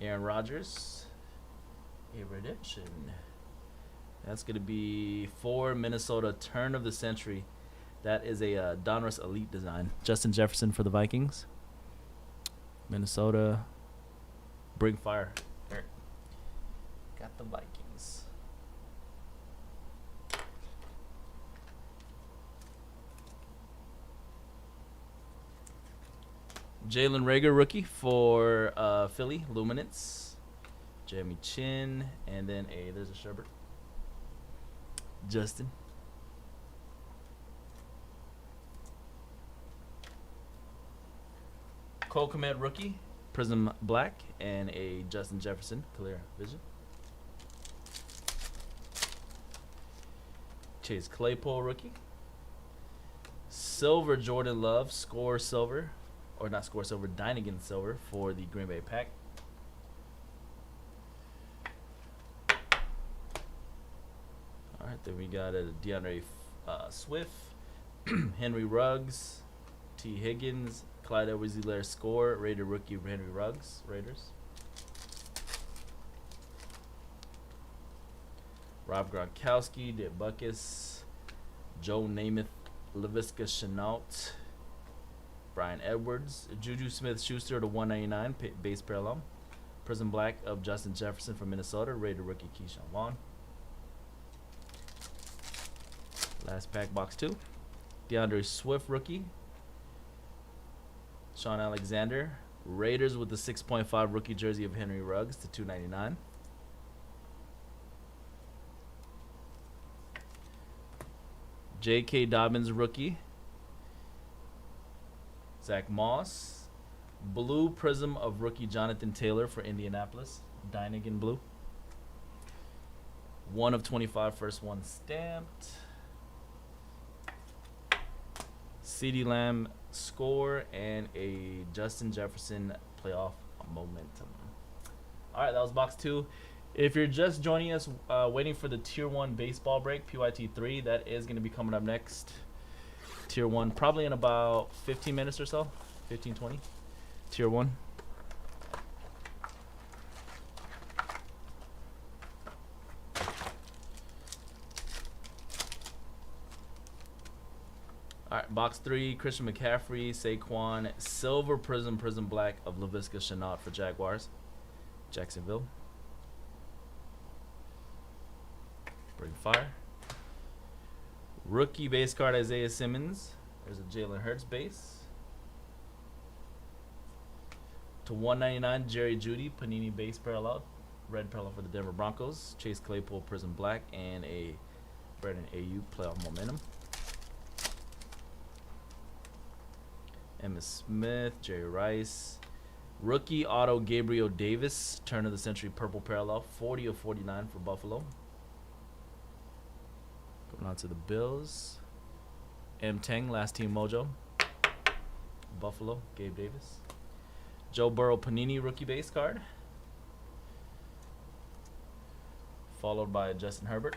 Aaron Rodgers. A redemption. That's going to be for Minnesota, turn of the century. That is a Donruss Elite design. Justin Jefferson for the Vikings. Minnesota. Bring fire. Eric. Got the Vikings. Jalen Reagor rookie for Philly. Luminance. Jeremy Chin. And then there's a Sherbert. Justin. Cole Kmet rookie, Prism Black, and a Justin Jefferson clear vision. Chase Claypool rookie. Silver Jordan Love, score silver, or not score silver, Dynagan silver for the Green Bay Pack. All right, then we got a DeAndre Swift, Henry Ruggs, T. Higgins, Clyde Edwards-Helaire score, Raider rookie Henry Ruggs, Raiders. Rob Gronkowski, Dick Buckus, Joe Namath, Laviska Shenault, Brian Edwards, Juju Smith-Schuster to 199, base parallel. Prism Black of Justin Jefferson from Minnesota, Raider rookie Keyshawn Vaughn. Last pack, box 2. DeAndre Swift rookie. Sean Alexander, Raiders with the 6.5 rookie jersey of Henry Ruggs to 299. J.K. Dobbins rookie. Zach Moss. Blue prism of rookie Jonathan Taylor for Indianapolis. Dynagan blue. 1 of 25, first one stamped. CeeDee Lamb score and a Justin Jefferson playoff momentum. All right, that was box 2. If you're just joining us, waiting for the Tier 1 baseball break, PYT 3, that is going to be coming up next. Tier 1, probably in about 15 minutes or so. 15, 20. Tier 1. All right, box 3, Christian McCaffrey, Saquon, silver prism black of Laviska Shenault for Jaguars, Jacksonville. Bring fire. Rookie base card Isaiah Simmons. There's a Jalen Hurts base. To 199, Jerry Jeudy, Panini base parallel, red parallel for the Denver Broncos. Chase Claypool prism black and a Brandon Ayuk playoff momentum. Emmitt Smith, Jerry Rice. Rookie auto Gabriel Davis, turn of the century purple parallel, 40 of 49 for Buffalo. Going on to the Bills. M. Teng, last team mojo. Buffalo, Gabe Davis. Joe Burrow Panini rookie base card. Followed by Justin Herbert.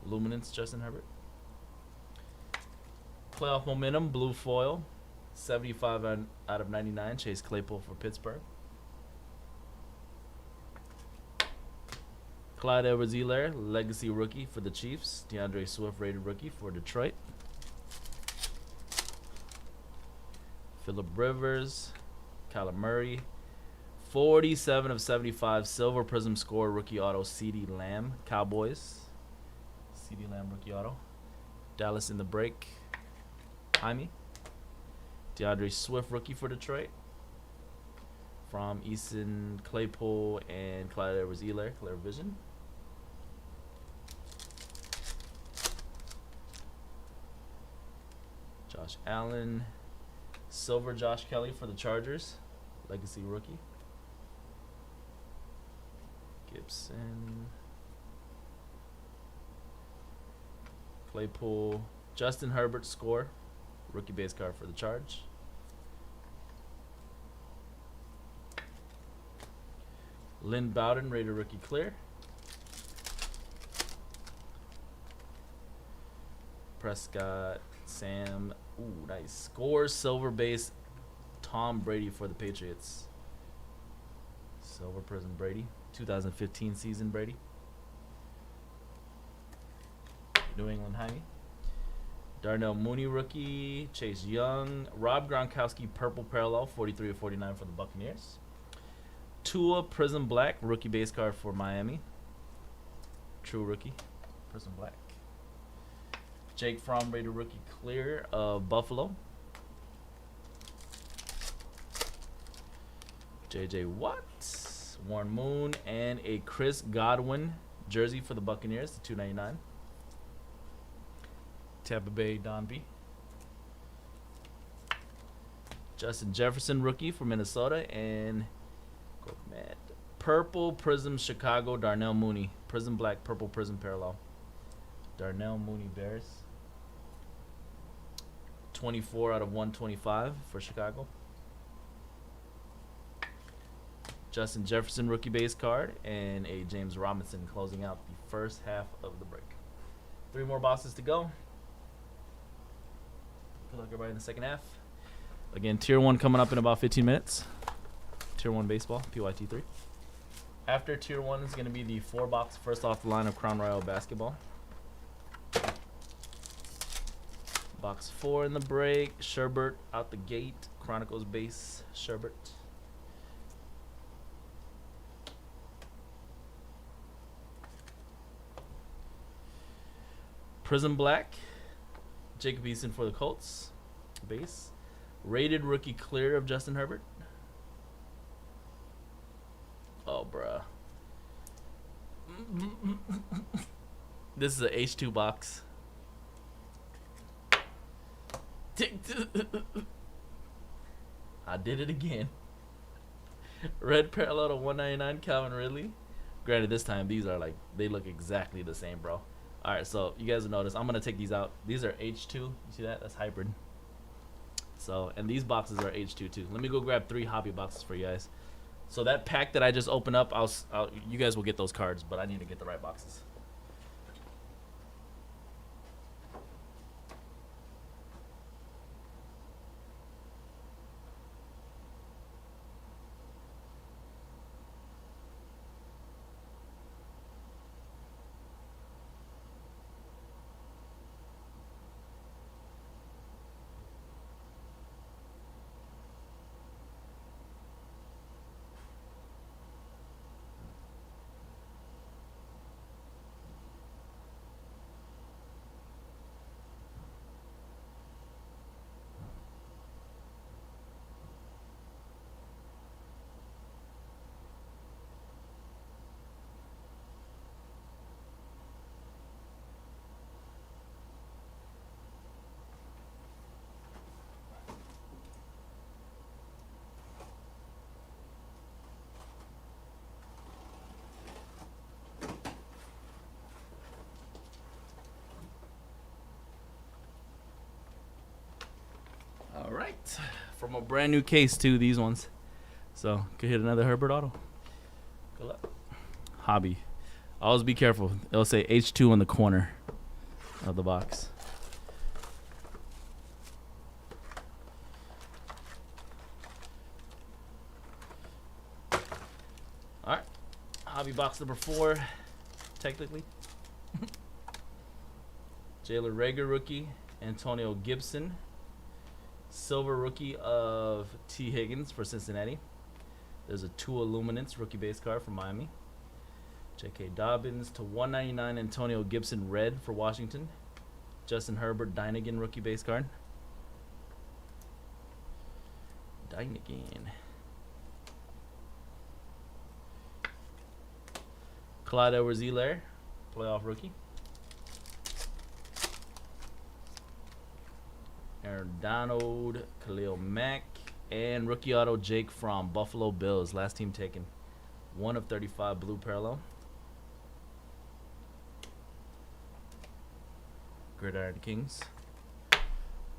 Luminance Justin Herbert. Playoff momentum, blue foil. 75 out of 99, Chase Claypool for Pittsburgh. Clyde Edwards-Helaire, legacy rookie for the Chiefs. DeAndre Swift, rated rookie for Detroit. Phillip Rivers, Kyler Murray. 47 of 75, silver prism score, rookie auto, CeeDee Lamb, Cowboys. CeeDee Lamb, rookie auto. Dallas in the break, Jaime. DeAndre Swift, rookie for Detroit. From Easton Claypool and Clyde Edwards-Helaire, clear vision. Josh Allen. Silver Josh Kelly for the Chargers, legacy rookie. Gibson. Claypool. Justin Herbert score, rookie base card for the Charge. Lynn Bowden, Raider rookie clear. Prescott, Sam. Ooh, nice. Scores, silver base, Tom Brady for the Patriots. Silver prism Brady. 2015 season Brady. New England Jaime. Darnell Mooney rookie. Chase Young. Rob Gronkowski purple parallel. 43 of 49 for the Buccaneers. Tua prism black. Rookie base card for Miami. True rookie. Prism black. Jake Fromm, Raider rookie clear of Buffalo. J.J. Watt, Warren Moon, and a Chris Godwin jersey for the Buccaneers, to $2.99. Tampa Bay Don B. Justin Jefferson, rookie for Minnesota. And Purple Prism Chicago, Darnell Mooney. Prism Black, Purple Prism Parallel. Darnell Mooney Bears. 24 out of 125 for Chicago. Justin Jefferson rookie base card, and a James Robinson closing out the first half of the break. 3 more boxes to go. Good luck everybody in the second half. Again, Tier 1 coming up in about 15 minutes. Tier 1 baseball, PYT3. After Tier 1 is going to be the 4-box first off the line of Crown Royal basketball. Box 4 in the break. Sherbert out the gate. Chronicles base. Sherbert. Prism Black. Jacob Eason for the Colts. Base. Rated rookie clear of Justin Herbert. Oh, bruh. This is a H2 box. I did it again. Red parallel to 199 Calvin Ridley. Granted, this time these are like, they look exactly the same, bro. All right, so you guys will notice I'm gonna take these out. These are H2. You see that? That's hybrid. So, and these boxes are H2 too. Let me go grab 3 hobby boxes for you guys. So that pack that I just opened up, you guys will get those cards, but I need to get the right boxes. All right, from a brand new case too, these ones. So could hit another Herbert auto. Good luck. Hobby. Always be careful. It'll say H2 on the corner of the box. All right, hobby box number 4, technically. Jalen Reagor rookie, Antonio Gibson. Silver rookie of T. Higgins for Cincinnati. There's a Tua Luminance rookie base card for Miami. J.K. Dobbins to 199 Antonio Gibson red for Washington. Justin Herbert Dynagan rookie base card. Dynagan. Clyde Edwards-Helaire, playoff rookie. Aaron Donald, Khalil Mack, and rookie auto Jake Fromm, Buffalo Bills, last team taken. 1 of 35 blue parallel. Gridiron Kings,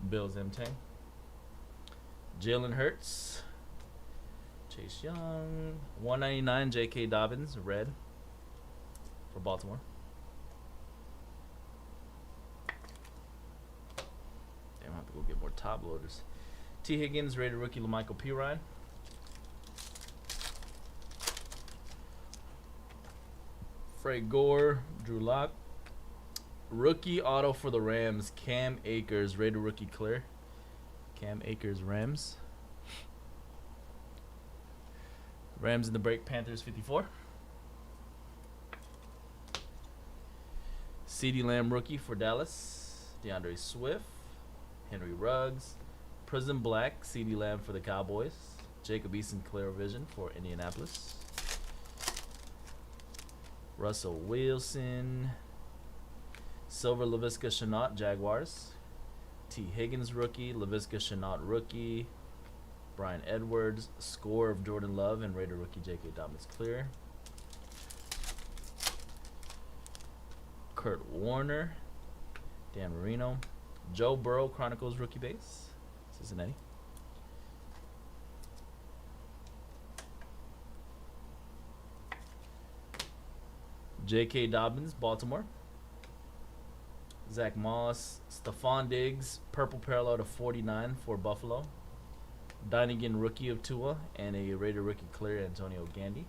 Bills M10. Jalen Hurts, Chase Young, 199 J.K. Dobbins, red for Baltimore. Damn, I have to go get more top loaders. T. Higgins, rated rookie LaMichael Pirine. Frank Gore, Drew Lock. Rookie auto for the Rams, Cam Akers, rated rookie clear. Cam Akers, Rams. Rams in the break, Panthers 54. CeeDee Lamb rookie for Dallas, DeAndre Swift. Henry Ruggs. Prism Black, CeeDee Lamb for the Cowboys. Jacob Eason clear vision for Indianapolis. Russell Wilson. Silver Laviska Shenault, Jaguars. T. Higgins rookie, Laviska Shenault rookie. Brian Edwards, score of Jordan Love, and Raider rookie J.K. Dobbins clear. Kurt Warner, Dan Marino, Joe Burrow Chronicles rookie base, Cincinnati. J.K. Dobbins, Baltimore. Zach Moss, Stephon Diggs, purple parallel to 49 for Buffalo. Dynagan rookie of Tua, and a Raider rookie clear, Antonio Gandy.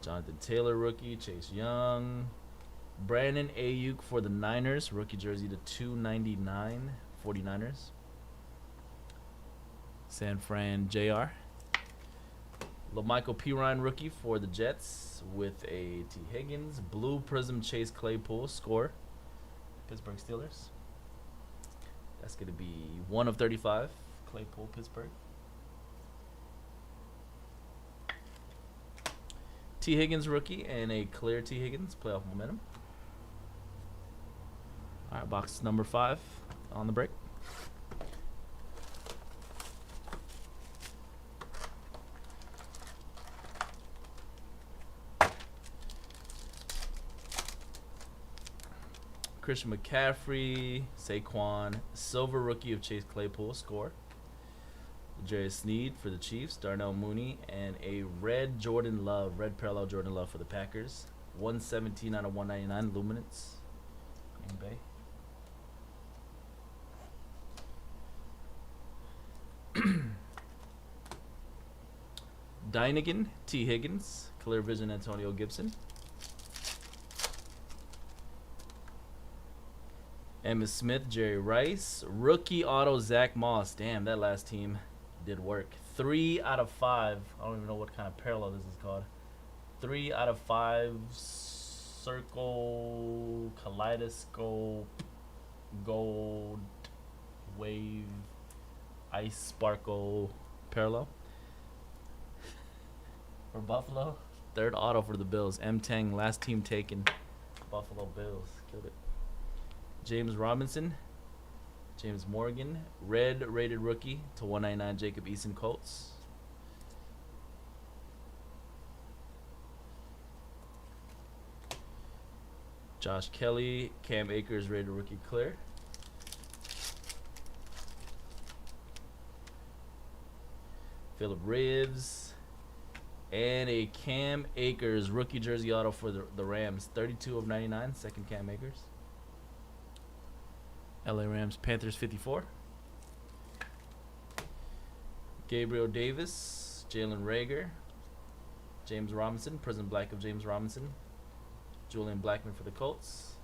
Jonathan Taylor rookie, Chase Young. Brandon Ayuk for the Niners, rookie jersey to 299, 49ers. San Fran JR. LaMichael Pirine rookie for the Jets with a T. Higgins. Blue Prism Chase Claypool score. Pittsburgh Steelers. That's going to be 1 of 35. Claypool, Pittsburgh. T. Higgins rookie and a clear T. Higgins. Playoff momentum. All right, box number 5 on the break. Christian McCaffrey, Saquon, silver rookie of Chase Claypool, score. Jarius Sneed for the Chiefs, Darnell Mooney, and a red Jordan Love, red parallel Jordan Love for the Packers. 117 out of 199, Luminance, Green Bay. Dynagan, T. Higgins, clear vision Antonio Gibson. Emmitt Smith, Jerry Rice. Rookie auto, Zach Moss. Damn, that last team did work. 3 out of 5. I don't even know what kind of parallel this is called. 3 out of 5 circle, kaleidoscope, gold, wave, ice sparkle parallel. For Buffalo. 3rd auto for the Bills. M. Tang, last team taken. Buffalo Bills. Killed it. James Robinson, James Morgan, red rated rookie to 199, Jacob Eason, Colts. Josh Kelly, Cam Akers, rated rookie clear. Phillip Rivers, and a Cam Akers rookie jersey auto for the Rams, 32 of 99, second Cam Akers. LA Rams, Panthers 54. Gabriel Davis, Jalen Reagor, James Robinson, Prison Black of James Robinson, Julian Blackman for the Colts.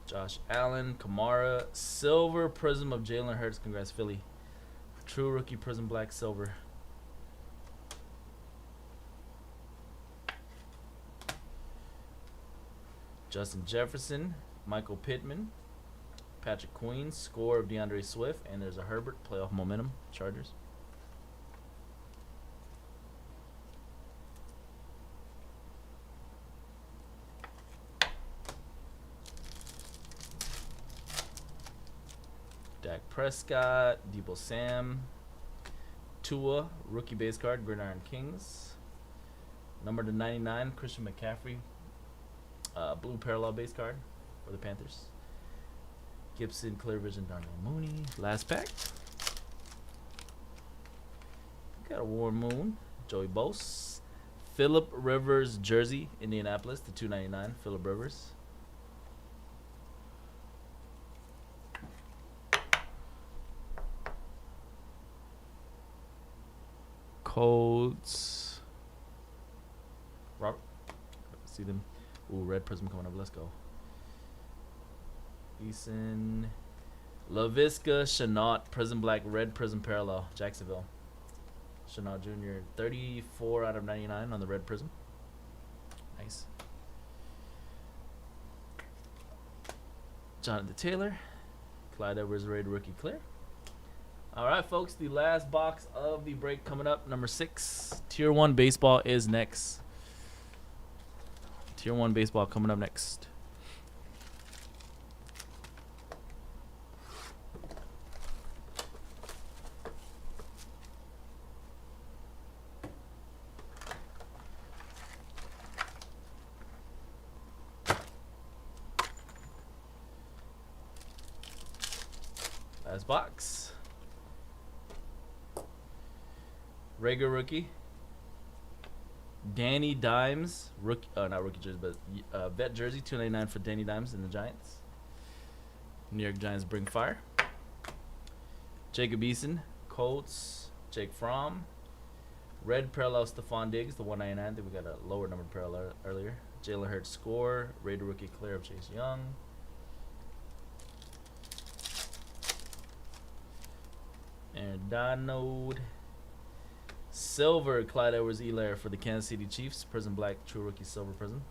Josh Allen, Kamara, silver prism of Jalen Hurts. Congrats, Philly. True rookie prism black silver. Justin Jefferson, Michael Pittman, Patrick Queen, score of DeAndre Swift, and there's a Herbert, playoff momentum, Chargers. Dak Prescott, Debo Sam, Tua, rookie base card, Gridiron Kings. Number to 99, Christian McCaffrey. Blue parallel base card for the Panthers. Gibson, clear vision, Darnell Mooney. Last pack. Got a Warren Moon, Joey Bose. Phillip Rivers jersey, Indianapolis, to 299. Phillip Rivers. Colts. Robert, see them. Ooh, red prism coming up. Let's go. Eason. LaVisca Chenault, prism black, red prism parallel, Jacksonville. Chenault Jr., 34 out of 99 on the red prism. Nice. Jonathan Taylor. Clyde Edwards, rated rookie clear. All right, folks, the last box of the break coming up, number 6. Tier 1 baseball is next. Tier 1 baseball coming up next. Last box. Rager rookie. Danny Dimes, rookie, not rookie jersey, but vet jersey, $2.99 for Danny Dimes and the Giants. New York Giants bring fire. Jacob Eason, Colts, Jake Fromm. Red parallel Stephon Diggs, the $1.99. I think we got a lower numbered parallel earlier. Jalen Hurts score. Raider rookie clear of Chase Young. And Donald. Silver, Clyde Edwards-Helaire for the Kansas City Chiefs. Prism Black, True Rookie Silver Prism.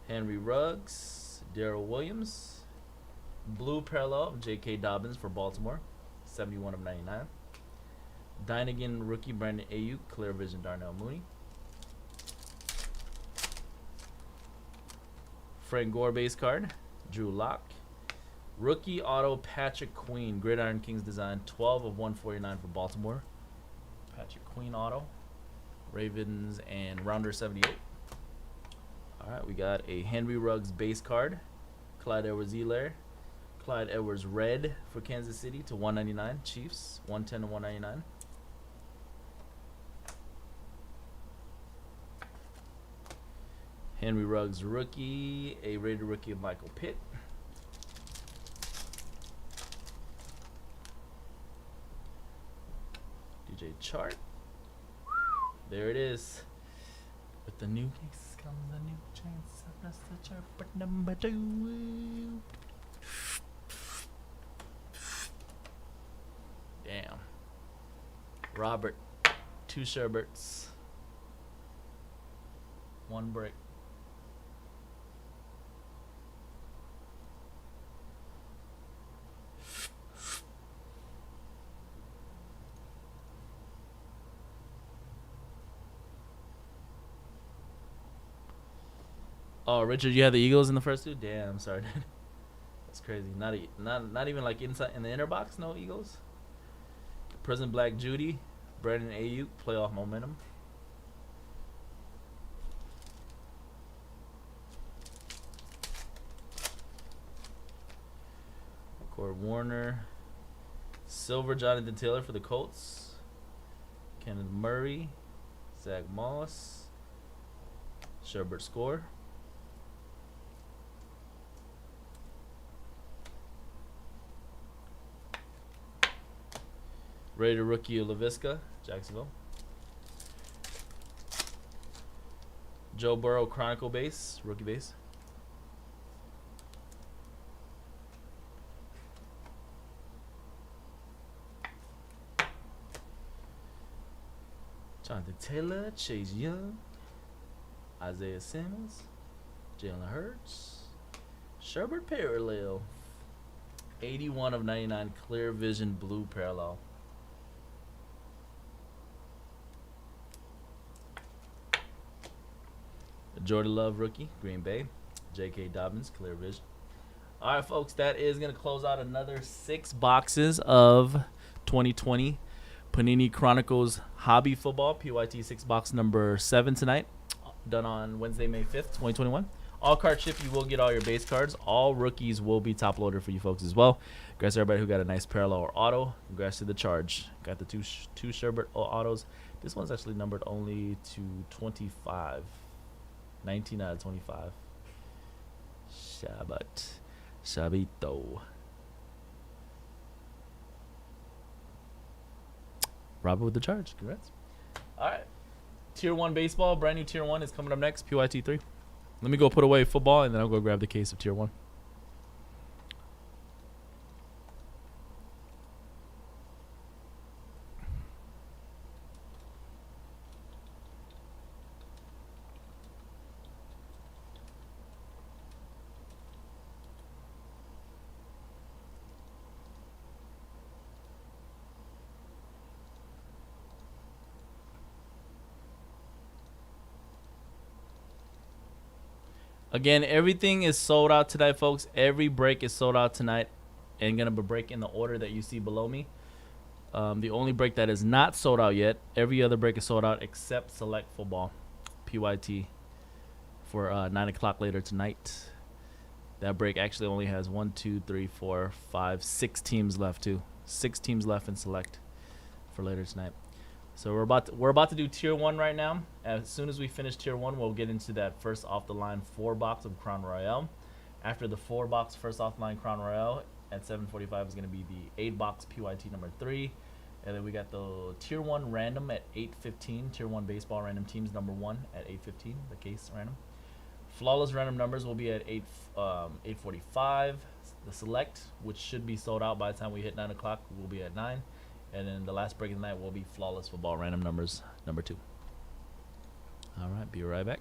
Henry Ruggs, Darrell Williams. Blue parallel of J.K. Dobbins for Baltimore. 71 of 99. Dynagan rookie Brandon Ayuk, Clear Vision Darnell Mooney. Frank Gore base card, Drew Lock. Rookie auto Patrick Queen, Gridiron Kings design, 12 of 149 for Baltimore. Patrick Queen auto. Ravens and Rounder 78. All right, we got a Henry Ruggs base card, Clyde Edwards-Helaire. Clyde Edwards red for Kansas City to 199. Chiefs, 110 to 199. Henry Ruggs rookie, a Raider rookie of Michael Pitt. DJ Chart. There it is. With the new case comes a new chance. That's the chart, but number 2. Damn. Robert, 2 Sherberts. 1 brick. Oh, Richard, you had the Eagles in the first 2? Damn, I'm sorry. That's crazy. Not even like inside in the inner box. No Eagles. Prison Black Judy, Brandon Ayuk, playoff momentum. Cord Warner, silver Jonathan Taylor for the Colts. Kenneth Murray, Zach Moss, Sherbert score. Raider rookie LaVisca, Jacksonville. Joe Burrow Chronicle base, rookie base. Jonathan Taylor, Chase Young, Isaiah Simmons, Jalen Hurts, Sherbert parallel. 81 of 99 clear vision blue parallel. Jordan Love rookie, Green Bay. J.K. Dobbins, clear vision. All right, folks, that is going to close out another 6 boxes of 2020 Panini Chronicles Hobby Football, PYT 6 box number 7 tonight. Done on Wednesday, May 5th, 2021. All card ship, you will get all your base cards. All rookies will be top loader for you folks as well. Congrats to everybody who got a nice parallel or auto. Congrats to the charge. Got the two Sherbert autos. This one's actually numbered only to 25. 19 out of 25. Shabito. Robert with the charge. Congrats. All right. Tier 1 baseball. Brand new Tier 1 is coming up next. PYT 3. Let me go put away football, and then I'll go grab the case of Tier 1. Again, everything is sold out tonight, folks. Every break is sold out tonight, and gonna be break in the order that you see below me. The only break that is not sold out yet. Every other break is sold out except Select Football, PYT, for 9 o'clock later tonight. That break actually only has 1, 2, 3, 4, 5, 6 teams left too. 6 teams left in Select for later tonight. So we're about to do tier 1 right now. As soon as we finish tier 1, we'll get into that first off the line 4 box of Crown Royale. After the 4 box first off the line Crown Royale at 7:45 is going to be the 8 box PYT number 3. And then we got the tier 1 random at 8:15. Tier 1 baseball random teams number 1 at 8:15. The case random. Flawless random numbers will be at 8:45. The select, which should be sold out by the time we hit 9 o'clock, will be at 9. And then the last break of the night will be flawless football random numbers number 2. All right, be right back.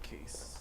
case.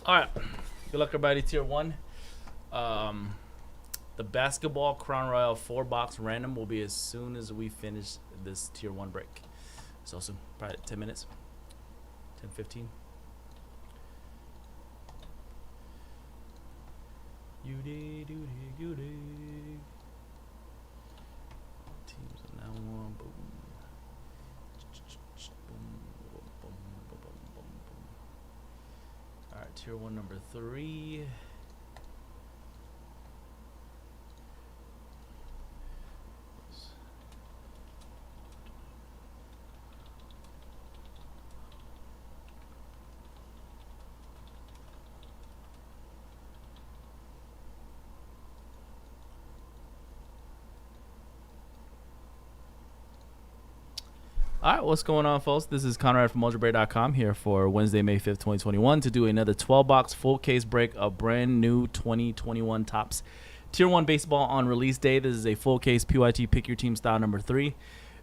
All right. Good luck, everybody. Tier 1. The basketball Crown Royale 4-box random will be as soon as we finish this Tier 1 break. So soon. Probably 10 minutes. 10, 15. You dig, you dig, you dig. Teams are now on. Boom. All right, Tier 1 number 3. All right, what's going on, folks? This is Conrad from Mojobreak.com here for Wednesday, May 5th, 2021 to do another 12-box full case break of brand new 2021 Topps Tier 1 baseball on release day. This is a full case PYT Pick Your Team style number 3.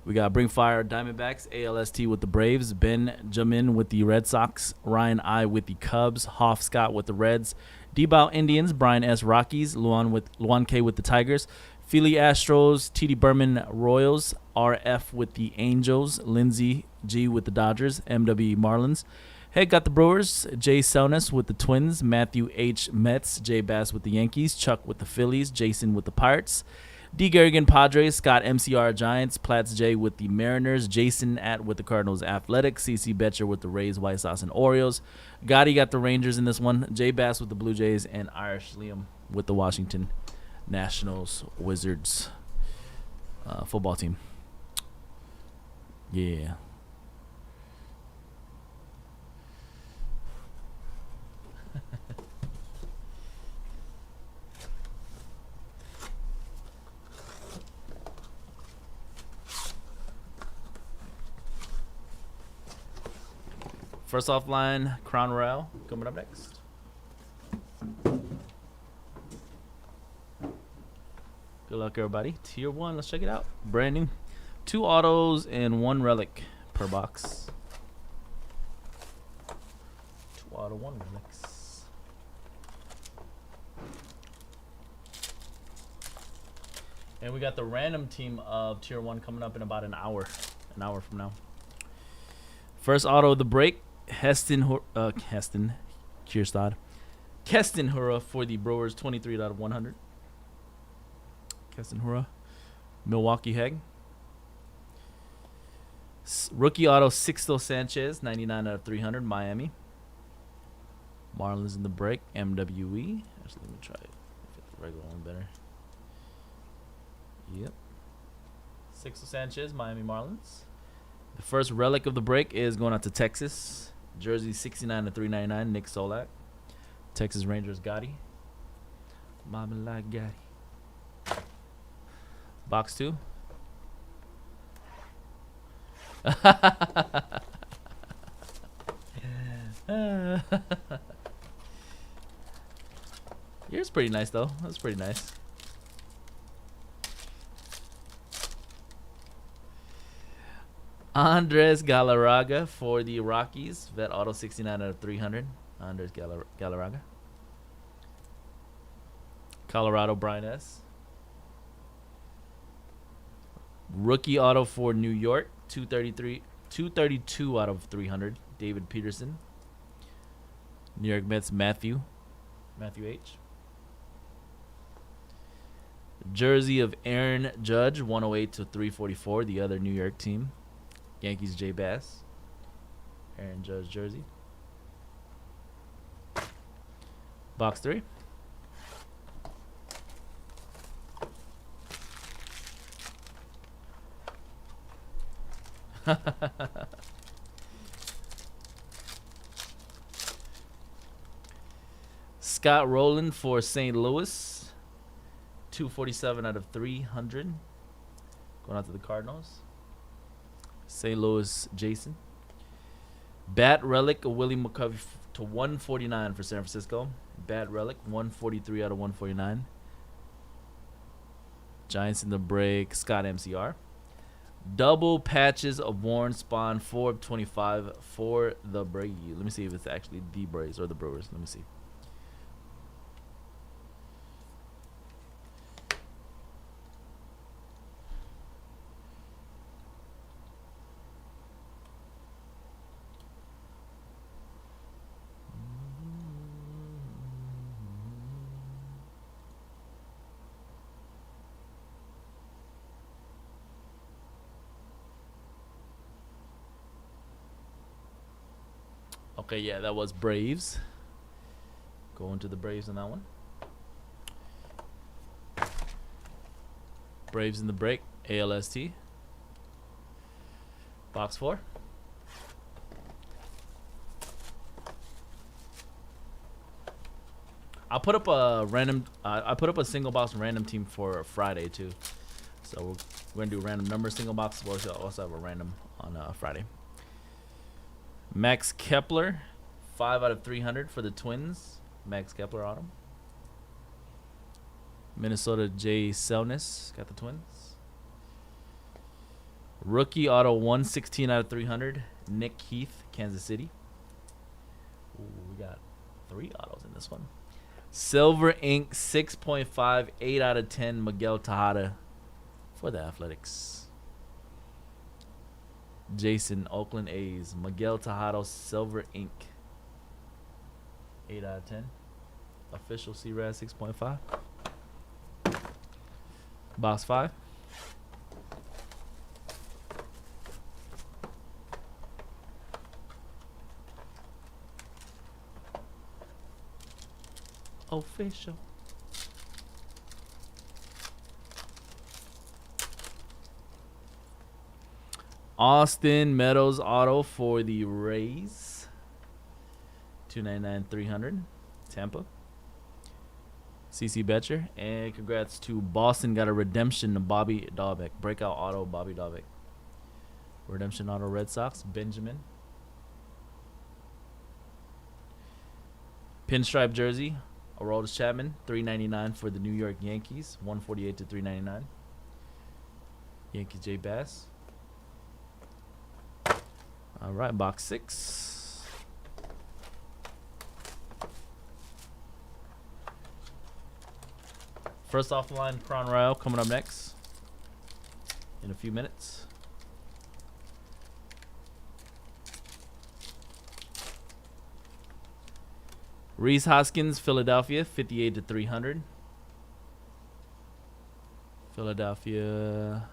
We got Bring Fire Diamondbacks, ALST with the Braves, Benjamin with the Red Sox, Ryan I with the Cubs, Hoff Scott with the Reds, D-Bow Indians, Brian S. Rockies, Luan K with the Tigers, Philly Astros, TD Berman Royals, RF with the Angels, Lindsey G with the Dodgers, MW Marlins. Head got the Brewers, Jay Selness with the Twins, Matthew H. Mets, Jay Bass with the Yankees, Chuck with the Phillies, Jason with the Pirates, D. Garrigan Padres, Scott MCR Giants, Platts J with the Mariners, Jason at with the Cardinals Athletics, CC Betcher with the Rays, White Sox, and Orioles. Gotti got the Rangers in this one, Jay Bass with the Blue Jays, and Irish Liam with the Washington Nationals Wizards football team. Yeah. First off line, Crown Royale coming up next. Good luck, everybody. Tier 1, let's check it out. Brand new. 2 autos and 1 relic per box. 2 auto, 1 relics. And we got the random team of Tier 1 coming up in about an hour from now. First auto of the break, Keston Hura for the Brewers, 23 out of 100. Keston Hura, Milwaukee Heg. Rookie auto, Sixto Sanchez, 99 out of 300, Miami. Marlins in the break, MWE. Actually, let me try it. Fit the regular one better. Yep. Sixto Sanchez, Miami Marlins. The first relic of the break is going out to Texas. Jersey 69 to 399, Nick Solak. Texas Rangers, Gotti. Mama like Gotti. Box 2. Yours pretty nice though. That's pretty nice. Andres Galarraga for the Rockies. Vet auto 69 out of 300. Andres Galarraga. Colorado Brian S. Rookie auto for New York. 232 out of 300. David Peterson. New York Mets Matthew H. Jersey of Aaron Judge 108 to 344. The other New York team. Yankees J Bass. Aaron Judge jersey. Box 3. Scott Rowland for St. Louis. 247 out of 300. Going out to the Cardinals. St. Louis Jason. Bat Relic of Willie McCovey to 149 for San Francisco. Bat Relic 143 out of 149. Giants in the break. Scott MCR. Double patches of Warren Spawn 425 for the Braves. Let me see if it's actually the Braves or the Brewers. Let me see. Okay, yeah, that was Braves. Going to the Braves on that one. Braves in the break. ALST. Box 4. I'll put up a random. I put up a single box random team for Friday too. So we're gonna do random number single box. We'll also have a random on Friday. Max Kepler, 5 out of 300 for the Twins. Max Kepler auto. Minnesota J Selness got the Twins. Rookie auto 116 out of 300. Nick Heath, Kansas City. Ooh, we got 3 autos in this one. Silver Ink 6.5, 8 out of 10. Miguel Tejada for the Athletics. Jason, Oakland A's. Miguel Tejada, Silver Ink. 8 out of 10. Official C-Rad 6.5. Box 5. Official. Austin Meadows auto for the Rays. 299 300. Tampa. CC Betcher. And congrats to Boston. Got a redemption to Bobby Dahlbeck. Breakout auto Bobby Dahlbeck. Redemption auto Red Sox. Benjamin. Pinstripe jersey. Aroldis Chapman. 399 for the New York Yankees. 148 to 399. Yankees J Bass. All right, box 6. First off the line, Cron Royale coming up next in a few minutes. Reese Hoskins, Philadelphia, 58 to 300. Philadelphia.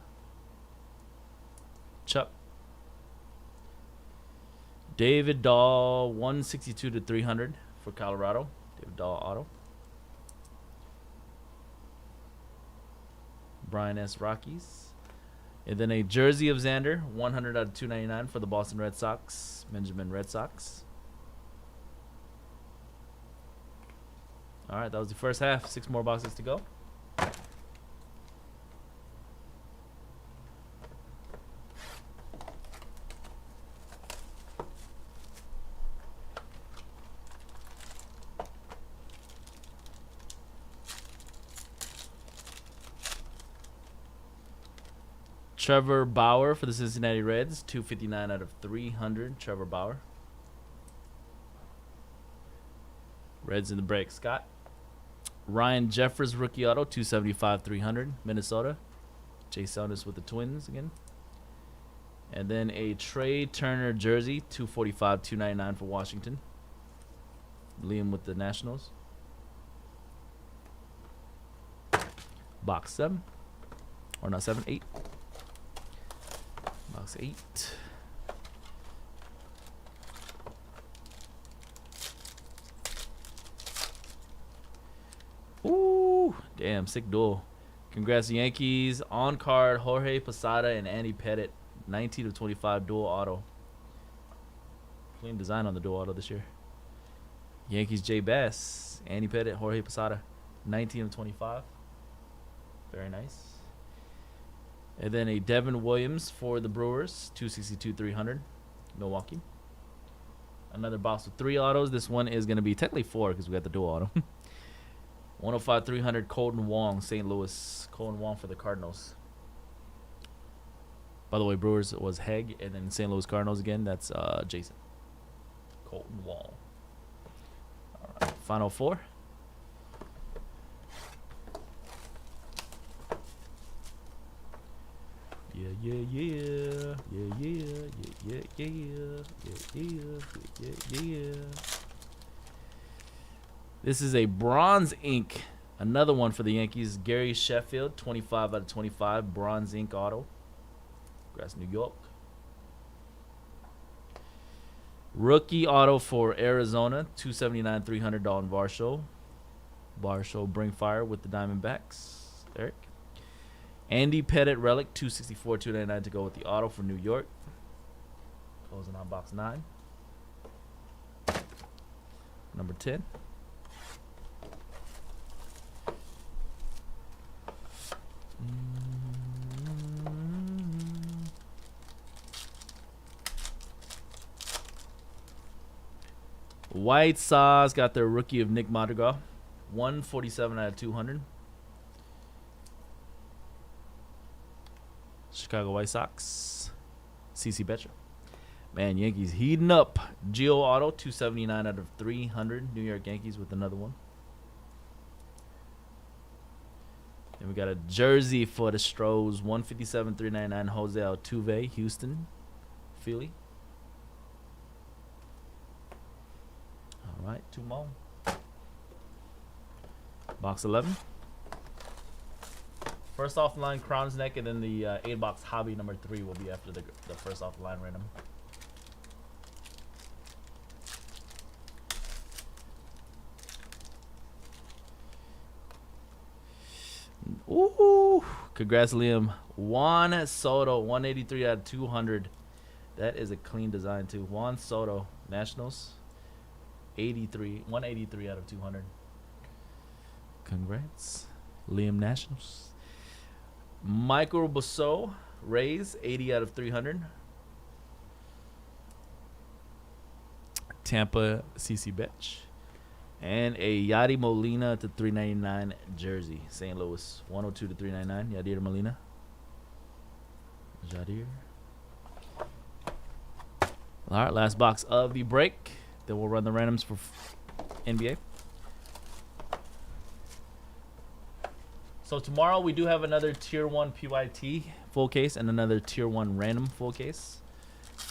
Chuck. David Dahl, 162 to 300 for Colorado. David Dahl auto. Brian S. Rockies. And then a jersey of Xander, 100 out of 299 for the Boston Red Sox. Benjamin Red Sox. All right, that was the first half. 6 more boxes to go. Trevor Bauer for the Cincinnati Reds, 259 out of 300. Trevor Bauer. Reds in the break. Scott. Ryan Jeffers rookie auto, 275 300. Minnesota. Jay Saunders with the Twins again. And then a Trey Turner jersey, 245 299 for Washington. Liam with the Nationals. Box 7. Or not 7, 8. Box 8. Ooh, damn, sick duel. Congrats, Yankees. On card, Jorge Posada and Andy Pettit. 19 of 25 dual auto. Clean design on the dual auto this year. Yankees, Jay Bass. Andy Pettit, Jorge Posada. 19 of 25. Very nice. And then a Devin Williams for the Brewers. 262 300. Milwaukee. Another box with 3 autos. This one is going to be technically 4 because we got the dual auto. 105 300 Colton Wong, St. Louis. Colton Wong for the Cardinals. By the way, Brewers was Heg, and then St. Louis Cardinals again. That's Jason. Colton Wong. All right, final 4. Yeah, yeah, yeah, yeah, yeah, yeah, yeah, yeah, yeah, yeah. This is a bronze ink. Another one for the Yankees. Gary Sheffield, 25 out of 25. Bronze ink auto. Grass, New York. Rookie auto for Arizona. 279 300 Dalton Varsho. Varsho bring fire with the Diamondbacks. Eric. Andy Pettit relic. 264 299 to go with the auto for New York. Closing on box 9. Number 10. White Sox got their rookie of Nick Madrigal. 147 out of 200. Chicago White Sox. CC Betcha. Man, Yankees heating up. Gio Auto, 279 out of 300. New York Yankees with another one. And we got a jersey for the Stros. 157 399 Jose Altuve, Houston. Philly. All right, 2 more. Box 11. First off the line, Crown's Neck, and then the 8-box Hobby number 3 will be after the first off the line random. Ooh, congrats, Liam. Juan Soto, 183 out of 200. That is a clean design, too. Juan Soto, Nationals. 183 out of 200. Congrats, Liam Nationals. Michael Basso, Rays, 80 out of 300. Tampa, CC Betch. And a Yadier Molina to 399 jersey. St. Louis, 102 to 399. Yadier Molina. Yadier. All right, last box of the break. Then we'll run the randoms for NBA. So tomorrow we do have another Tier 1 PYT full case and another Tier 1 random full case.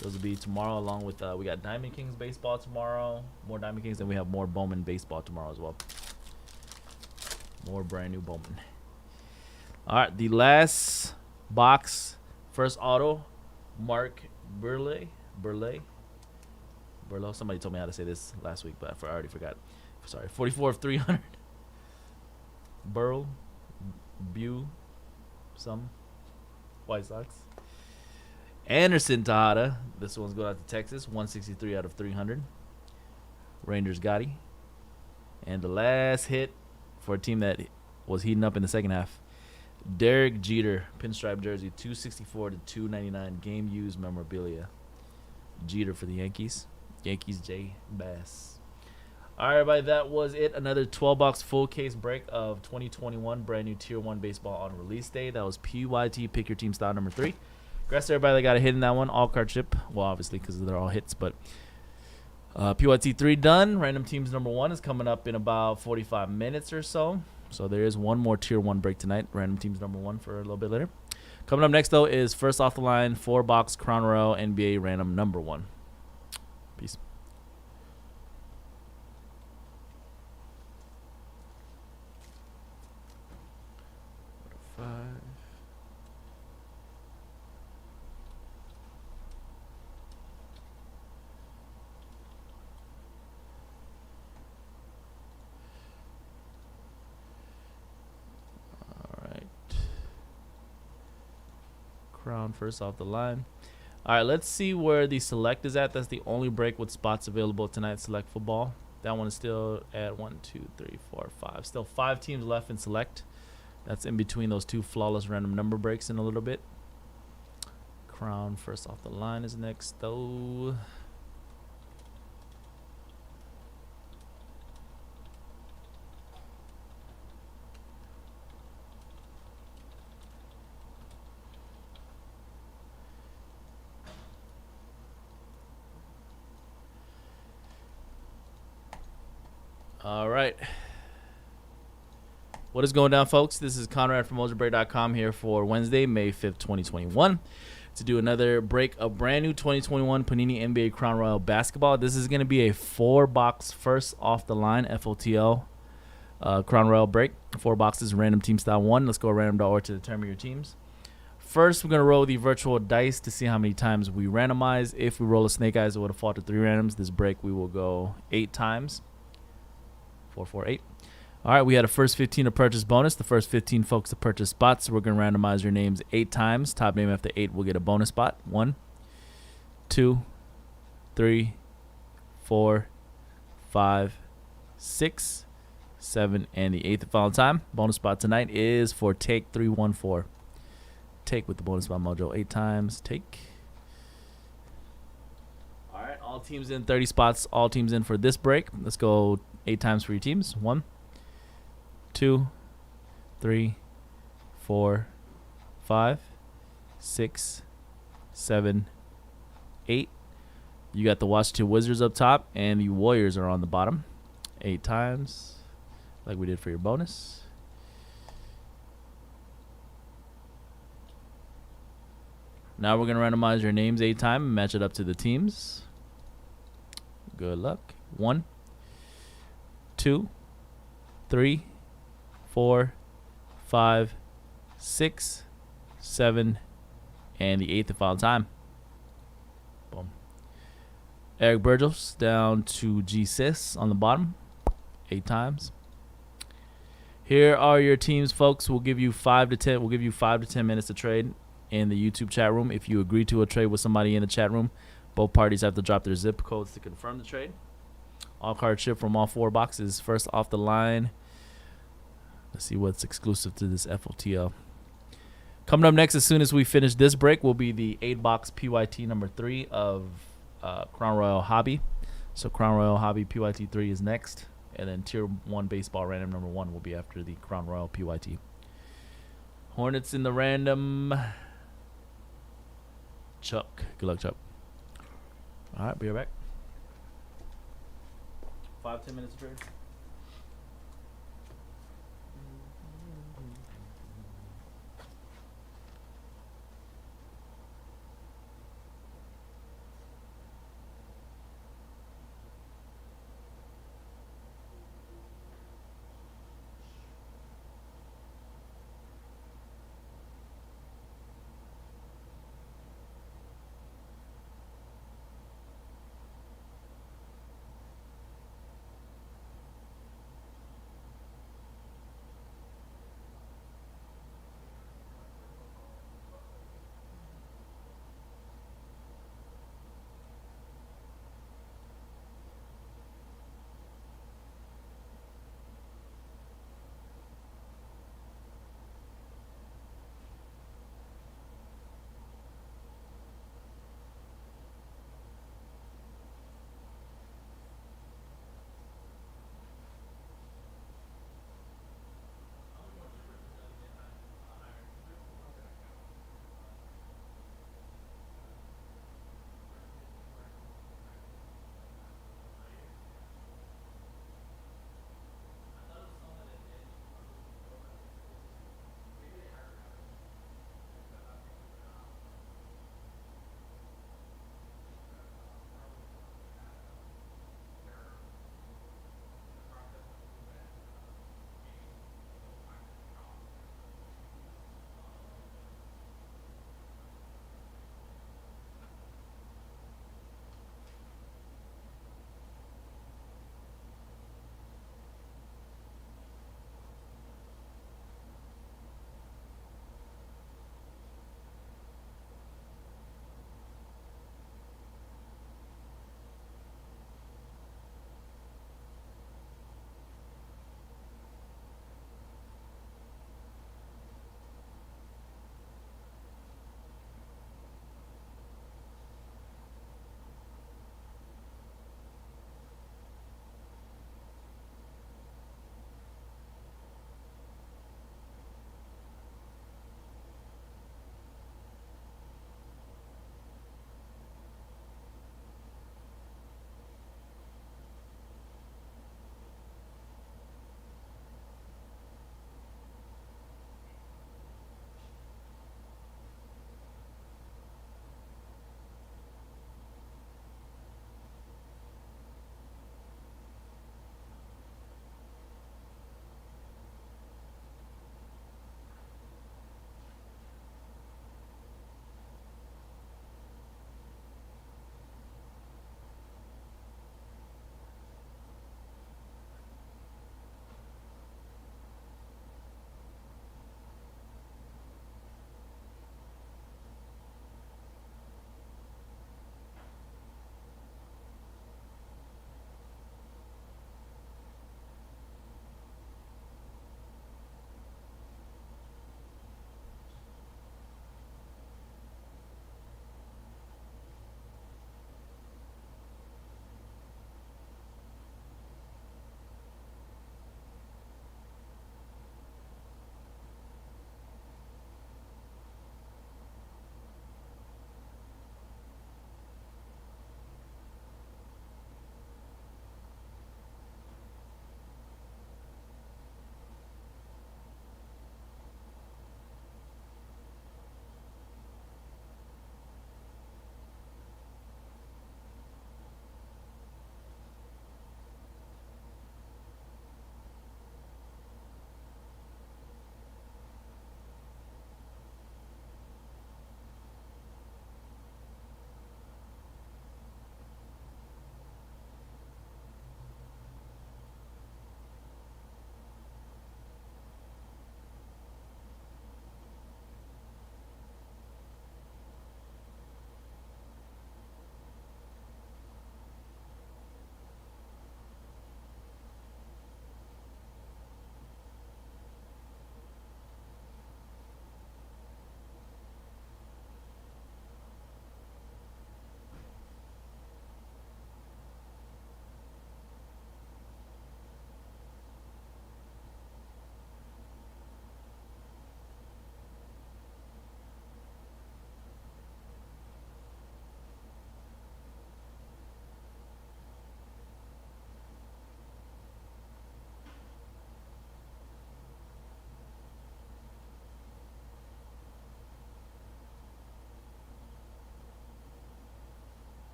Those will be tomorrow along with, we got Diamond Kings baseball tomorrow. More Diamond Kings, and we have more Bowman baseball tomorrow as well. More brand new Bowman. All right, the last box, first auto, Mark Burley. Somebody told me how to say this last week, but I already forgot. Sorry, 44 of 300. Burl. Some White Sox. Anderson Tejada. This one's going out to Texas. 163 out of 300. Rangers Gotti. And the last hit for a team that was heating up in the second half. Derek Jeter, pinstripe jersey, 264 to 299. Game used memorabilia. Jeter for the Yankees. Yankees J Bass. All right, everybody, that was it. Another 12-box full case break of 2021 brand new Tier 1 baseball on release day. That was PYT Pick Your Team style number 3. Congrats to everybody that got a hit in that one. All card chip. Well, obviously, because they're all hits, but PYT 3 done. Random teams number 1 is coming up in about 45 minutes or so. So there is one more Tier 1 break tonight. Random teams number 1 for a little bit later. Coming up next, though, is first off the line, 4-box Crown Royal NBA random number 1. Peace. Crown first off the line. All right, let's see where the select is at. That's the only break with spots available tonight. Select football. That one is still at 1, 2, 3, 4, 5. Still 5 teams left in select. That's in between those 2 flawless random number breaks in a little bit. Crown first off the line is next, though. All right. What is going down, folks? This is Conrad from Mojobreak.com here for Wednesday, May 5th, 2021, to do another break of brand new 2021 Panini NBA Crown Royal Basketball. This is going to be a 4-box first off the line FOTL Crown Royal break. 4 boxes, random team style 1. Let's go random.org to determine your teams. First, we're going to roll the virtual dice to see how many times we randomize. If we roll a snake eyes, it would have fought to 3 randoms. This break, we will go 8 times. 4, 4, 8. All right, we had a first 15 to purchase bonus. The first 15 folks to purchase spots. So we're going to randomize your names 8 times. Top name after 8 will get a bonus spot. 1, 2, 3, 4, 5, 6, 7, and the 8th and final time. Bonus spot tonight is for Take 314. Take with the bonus spot mojo 8 times. Take. All right, all teams in 30 spots. All teams in for this break. Let's go 8 times for your teams. 1, 2, 3, 4, 5, 6, 7, 8. You got the Washington Wizards up top, and the Warriors are on the bottom. 8 times, like we did for your bonus. Now we're going to randomize your names 8 times and match it up to the teams. Good luck. 1, 2, 3, 4, 5, 6, 7, and the 8th and final time. Boom. Eric Burgos down to G-Sis on the bottom. 8 times. Here are your teams, folks. We'll give you 5 to 10. We'll give you 5 to 10 minutes to trade in the YouTube chat room. If you agree to a trade with somebody in the chat room, both parties have to drop their zip codes to confirm the trade. All card ship from all 4 boxes. First off the line. Let's see what's exclusive to this FOTL. Coming up next, as soon as we finish this break, will be the 8-box PYT number 3 of Crown Royal Hobby. So Crown Royal Hobby PYT 3 is next. And then Tier 1 Baseball random number 1 will be after the Crown Royal PYT. Hornets in the random. Chuck. Good luck, Chuck. All right, be right back. 5, 10 minutes of trade.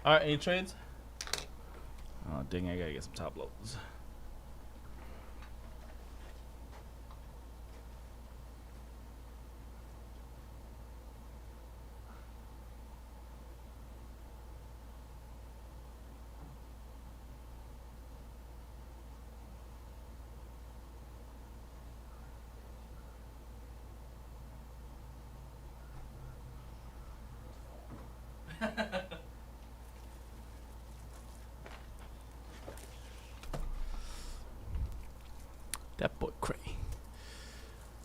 All right, any trades? Oh, dang, I gotta get some top loads. That boy cray.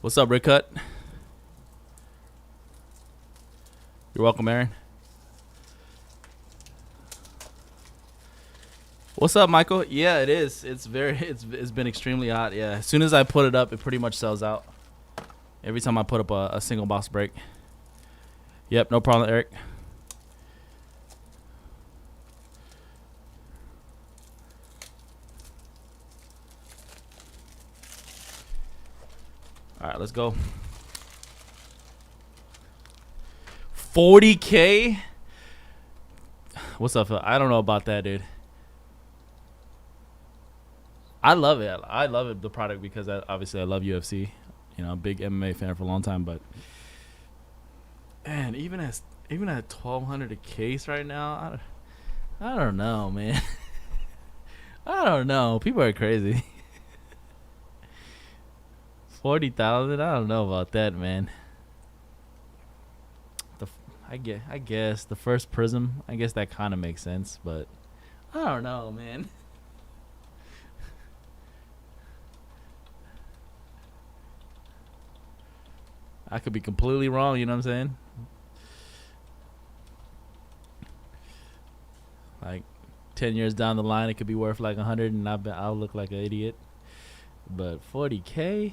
What's up, Rick Cut? You're welcome, Aaron. What's up, Michael? Yeah, it is. It's been extremely hot. Yeah, as soon as I put it up, it pretty much sells out. Every time I put up a single box break. Yep, no problem, Eric. All right, let's go. 40K? What's up, Phil? I don't know about that, dude. I love it. I love it, the product, because obviously I love UFC. You know, I'm a big MMA fan for a long time, but man, even at 1,200 a case right now, I don't know, man. I don't know. People are crazy. 40,000? I don't know about that, man. I guess the first Prism, I guess that kind of makes sense, but I don't know, man. I could be completely wrong, you know what I'm saying? Like 10 years down the line, it could be worth like 100, and I'll look like an idiot. But 40K?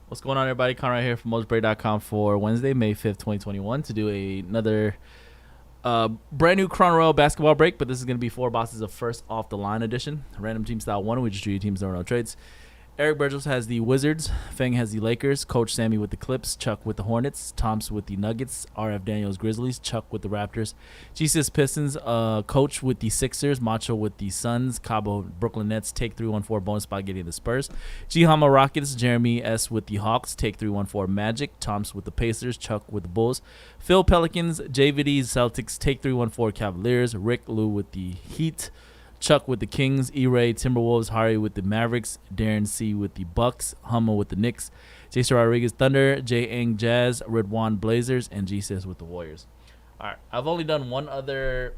What's going on, everybody? Connor right here from Mojobreak.com for Wednesday, May 5th, 2021, to do another brand new Crown Royal basketball break, but this is going to be 4 boxes of first off the line edition. Random team style 1, we just drew teams, there were no trades. Eric Burgos has the Wizards, Feng has the Lakers, Coach Sammy with the Clips, Chuck with the Hornets, Toms with the Nuggets, RF Daniels Grizzlies, Chuck with the Raptors, Jesus Pistons, Coach with the Sixers, Macho with the Suns, Cabo Brooklyn Nets, Take 314 bonus spot getting the Spurs, G-Hama Rockets, Jeremy S with the Hawks, Take 314 Magic, Toms with the Pacers, Chuck with the Bulls, Phil Pelicans, JVD Celtics, Take 314 Cavaliers, Rick Lou with the Heat, Chuck with the Kings, E-Ray, Timberwolves, Hari with the Mavericks, Darren C with the Bucks, Humma with the Knicks, Jason Rodriguez Thunder, J. Ang Jazz, Redwan Blazers, and G-Sis with the Warriors. All right, I've only done one other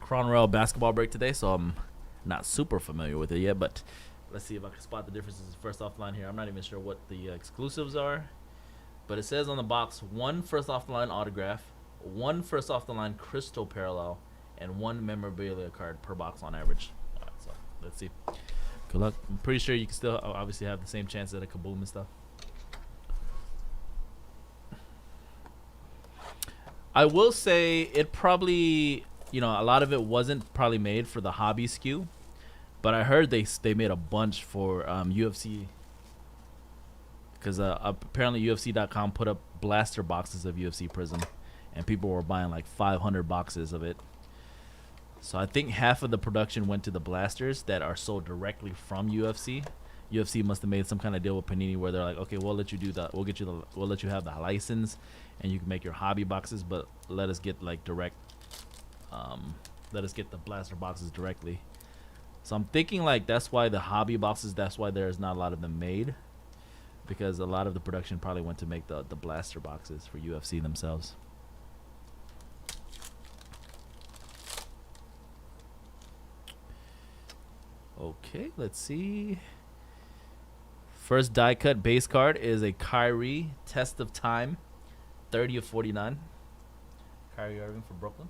Crown Royal basketball break today, so I'm not super familiar with it yet, but let's see if I can spot the differences first off the line here. I'm not even sure what the exclusives are, but it says on the box, 1 first off the line autograph, 1 first off the line crystal parallel, and 1 memorabilia card per box on average. All right, so let's see. Good luck. I'm pretty sure you can still obviously have the same chance at a kaboom and stuff. I will say it probably, you know, a lot of it wasn't probably made for the hobby SKU, but I heard they made a bunch for UFC, because apparently UFC.com put up blaster boxes of UFC Prism, and people were buying like 500 boxes of it. So I think half of the production went to the blasters that are sold directly from UFC. UFC must have made some kind of deal with Panini where they're like, okay, we'll let you do that. We'll let you have the license, and you can make your hobby boxes, but let us get like direct. Let us get the blaster boxes directly. So I'm thinking like that's why the hobby boxes. That's why there's not a lot of them made, because a lot of the production probably went to make the blaster boxes for UFC themselves. Okay, let's see. First die cut base card is a Kyrie Test of Time, 30 of 49. Kyrie Irving for Brooklyn.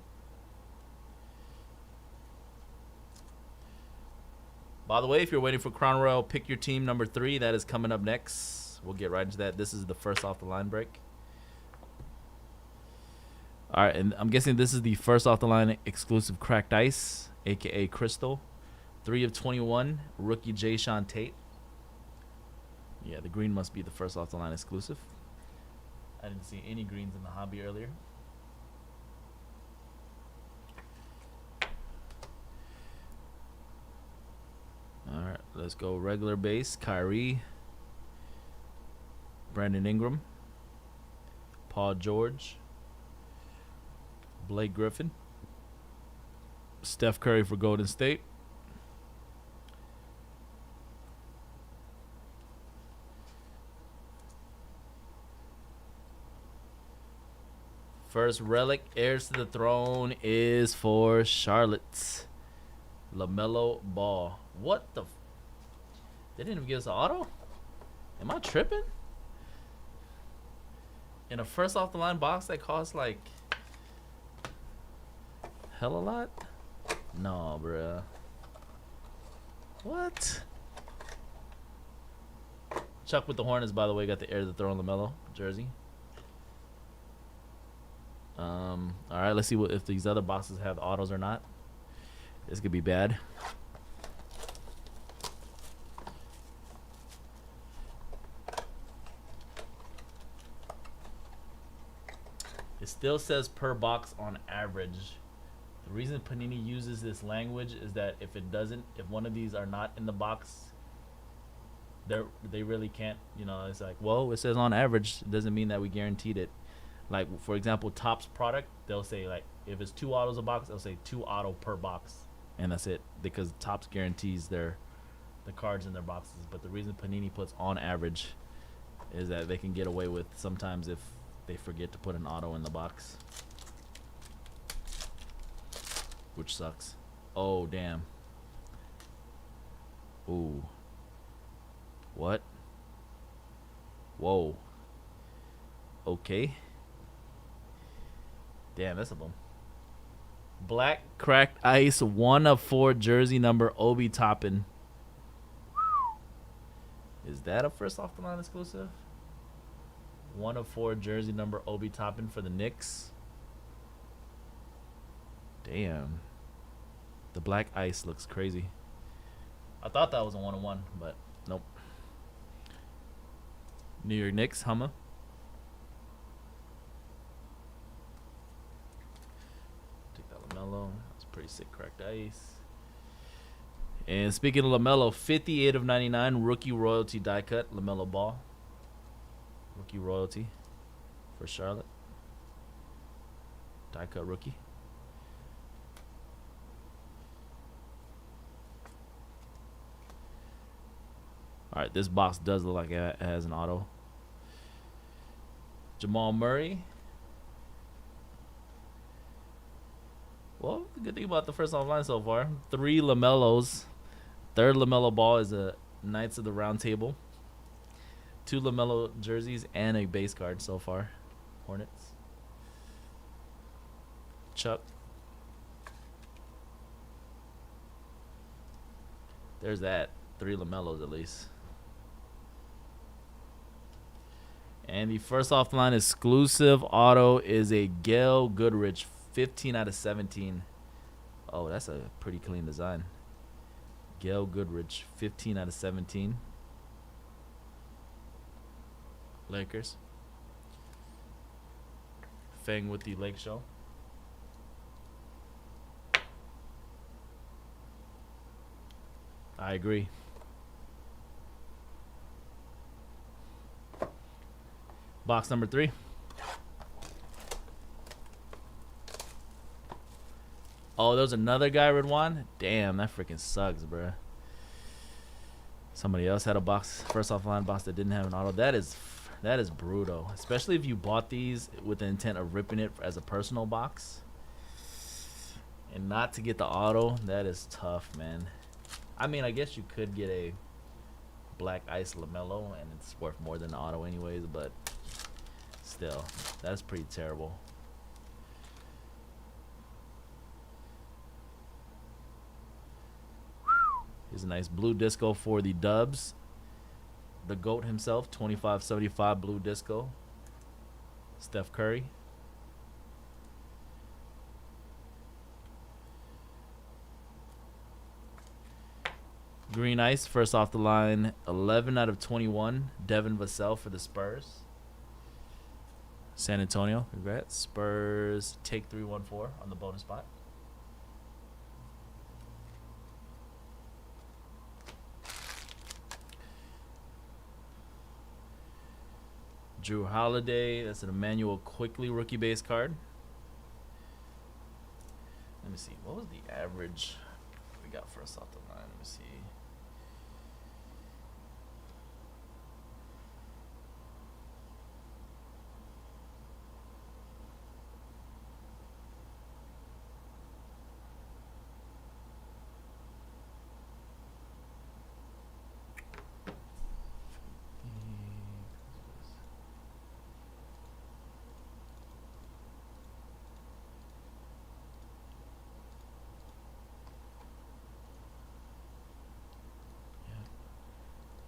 By the way, if you're waiting for Crown Royal, pick your team number 3. That is coming up next. We'll get right into that. This is the first off the line break. All right, and I'm guessing this is the first off the line exclusive cracked ice, aka Crystal. 3 of 21, rookie Jay Sean Tate. Yeah, the green must be the first off the line exclusive. I didn't see any greens in the hobby earlier. All right, let's go regular base. Kyrie, Brandon Ingram, Paul George, Blake Griffin, Steph Curry for Golden State, first relic, heirs to the throne, is for Charlotte. LaMelo Ball. What the? They didn't even give us an auto? Am I tripping? In a first off the line box that costs like hell a lot? No, bruh. What? Chuck with the Hornets, by the way, got the heir to the throne LaMelo jersey. All right, let's see if these other boxes have autos or not. This could be bad. It still says per box on average. The reason Panini uses this language is that if one of these are not in the box, they really can't, it's like, well, it says on average. It doesn't mean that we guaranteed it. Like, for example, Topps product, they'll say, like, if it's 2 autos a box, they'll say 2 auto per box. And that's it, because Topps guarantees the cards in their boxes. But the reason Panini puts on average is that they can get away with sometimes if they forget to put an auto in the box, which sucks. Oh, damn. Ooh. What? Whoa. Okay. Damn, that's a bum. Black cracked ice, 1 of 4 jersey number Obi Toppin. Is that a first off the line exclusive? 1 of 4 jersey number Obi Toppin for the Knicks. Damn. The black ice looks crazy. I thought that was a 1-of-1, but nope. New York Knicks, Hummer. Take that LaMelo. That's pretty sick cracked ice. And speaking of LaMelo, 58 of 99 rookie royalty die cut, LaMelo Ball. Rookie royalty for Charlotte. Die cut rookie. All right, this box does look like it has an auto. Jamal Murray. Well, the good thing about the first offline so far, 3 LaMelos. Third LaMelo Ball is a Knights of the Round Table. 2 LaMelo jerseys and a base card so far. Hornets. Chuck. There's that. 3 LaMelos at least. And the first off the line exclusive auto is a Gail Goodrich, 15 out of 17. Oh, that's a pretty clean design. Gail Goodrich, 15 out of 17. Lakers. Fang with the Lake Show. I agree. Box number 3. Oh, there's another guy, Ridwan. Damn, that freaking sucks, bruh. Somebody else had a box, first offline box that didn't have an auto. That is brutal, especially if you bought these with the intent of ripping it as a personal box and not to get the auto. That is tough, man. I mean, I guess you could get a black ice LaMelo and it's worth more than the auto anyways, but still, that's pretty terrible. Here's a nice blue disco for the Dubs. The GOAT himself, 25/75 blue disco. Steph Curry. Green Ice, first off the line, 11 out of 21. Devin Vassell for the Spurs. San Antonio, congrats. Spurs take 314 on the bonus spot. Drew Holiday, that's an Emmanuel Quickly rookie base card. Let me see, what was the average we got first off the line? Let me see.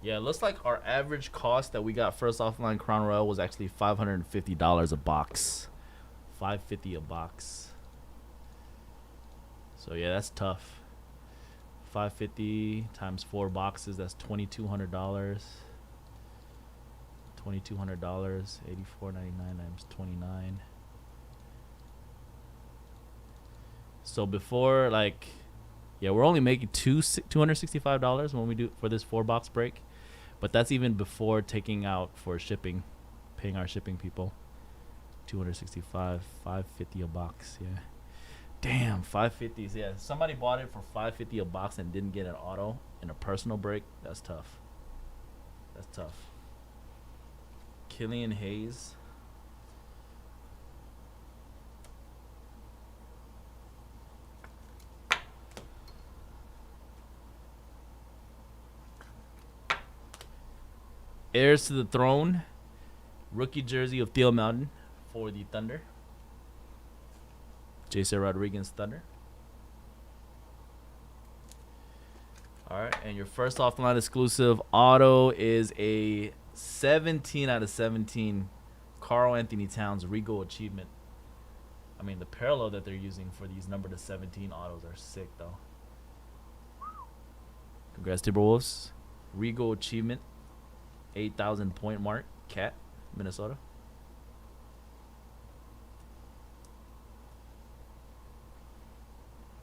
Yeah, it looks like our average cost that we got first offline Crown Royal was actually $550 a box. $550 a box. So yeah, that's tough. $550 times 4 boxes, that's $2,200. $2,200, $84.99 times 29. So before, like, yeah, we're only making $265 when we do for this 4-box break. But that's even before taking out for shipping, paying our shipping people. $265, $550 a box. Yeah, damn, $550. Yeah, somebody bought it for $550 a box and didn't get an auto in a personal break. That's tough. That's tough. Killian Hayes. Heirs to the Throne, rookie jersey of Theo Mountain for the Thunder. J.C. Rodriguez Thunder. All right, and your first off-the-line exclusive auto is a 17 out of 17 Karl Anthony Towns Regal Achievement. I mean, the parallel that they're using for these number to 17 autos are sick, though. Congrats, Timberwolves. Regal Achievement. 8,000 point mark. Cat, Minnesota.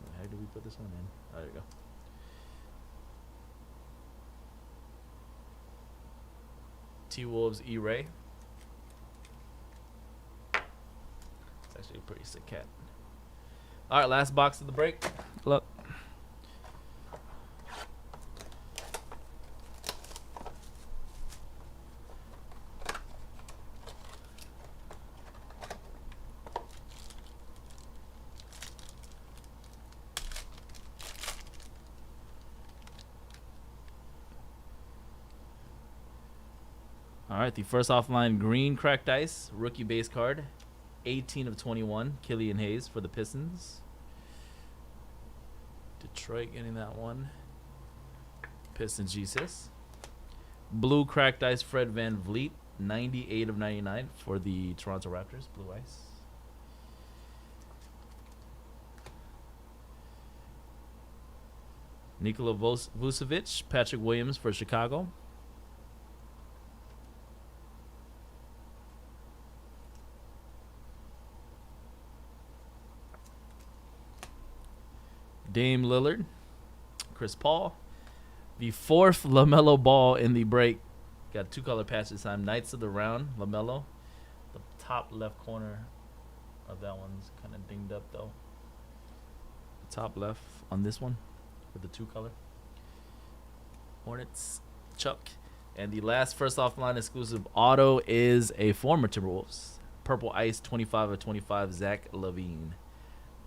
Where the heck did we put this one in? Oh, there you go. T-Wolves E-Ray. It's actually a pretty sick cat. All right, last box of the break. Good luck. All right, the first offline green cracked ice rookie base card, 18 of 21, Killian Hayes for the Pistons. Detroit getting that one. Pistons Jesus. Blue cracked ice Fred VanVleet, 98 of 99 for the Toronto Raptors, blue ice. Nikola Vucevic, Patrick Williams for Chicago. Dame Lillard, Chris Paul. The fourth LaMelo Ball in the break. Got 2-color patch this time. Knights of the Round, LaMelo. The top left corner of that one's kind of dinged up, though. The top left on this one with the 2-color. Hornets, Chuck. And the last first offline exclusive auto is a former Timberwolves. Purple Ice, 25 of 25, Zach LaVine.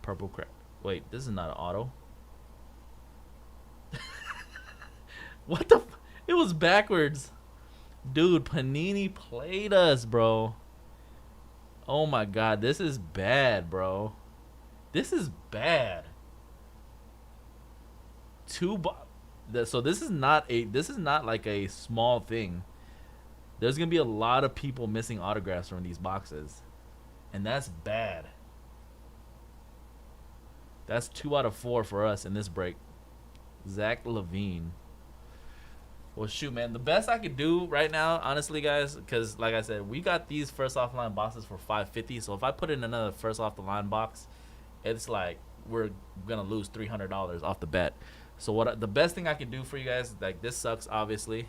Purple crap. Wait, this is not an auto. What the it was backwards. Dude, Panini played us, bro. Oh my god, this is bad, bro. This is bad. So this is not like a small thing. There's going to be a lot of people missing autographs from these boxes. And that's bad. That's 2 out of 4 for us in this break. Zach LaVine. Well, shoot, man. The best I could do right now, honestly, guys, because like I said, we got these first off the line boxes for $550. So if I put in another first off the line box, it's like we're gonna lose $300 off the bet. So the best thing I can do for you guys, like this sucks, obviously.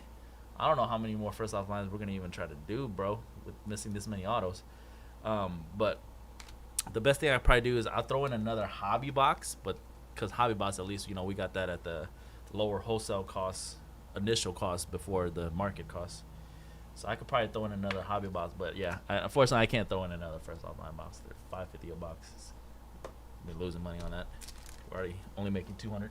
I don't know how many more first off lines we're gonna even try to do, bro, with missing this many autos. But the best thing I probably do is I'll throw in another hobby box, but because hobby box, at least we got that at the lower wholesale costs, initial cost before the market cost. So I could probably throw in another hobby box, but yeah, unfortunately I can't throw in another first off line box. They're $550 a box. We're losing money on that. We're already only making 200.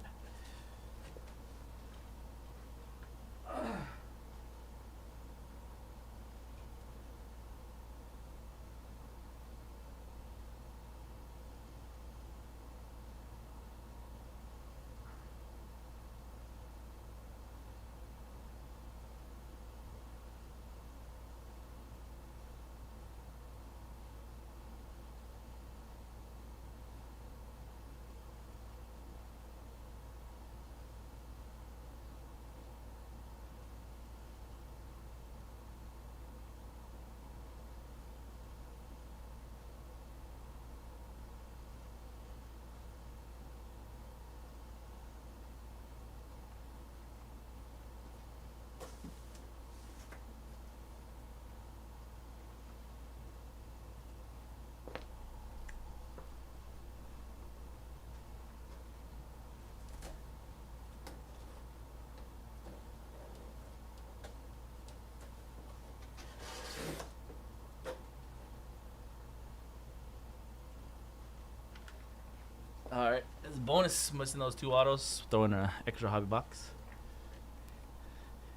All right, as a bonus, missing those 2 autos, throw in an extra hobby box.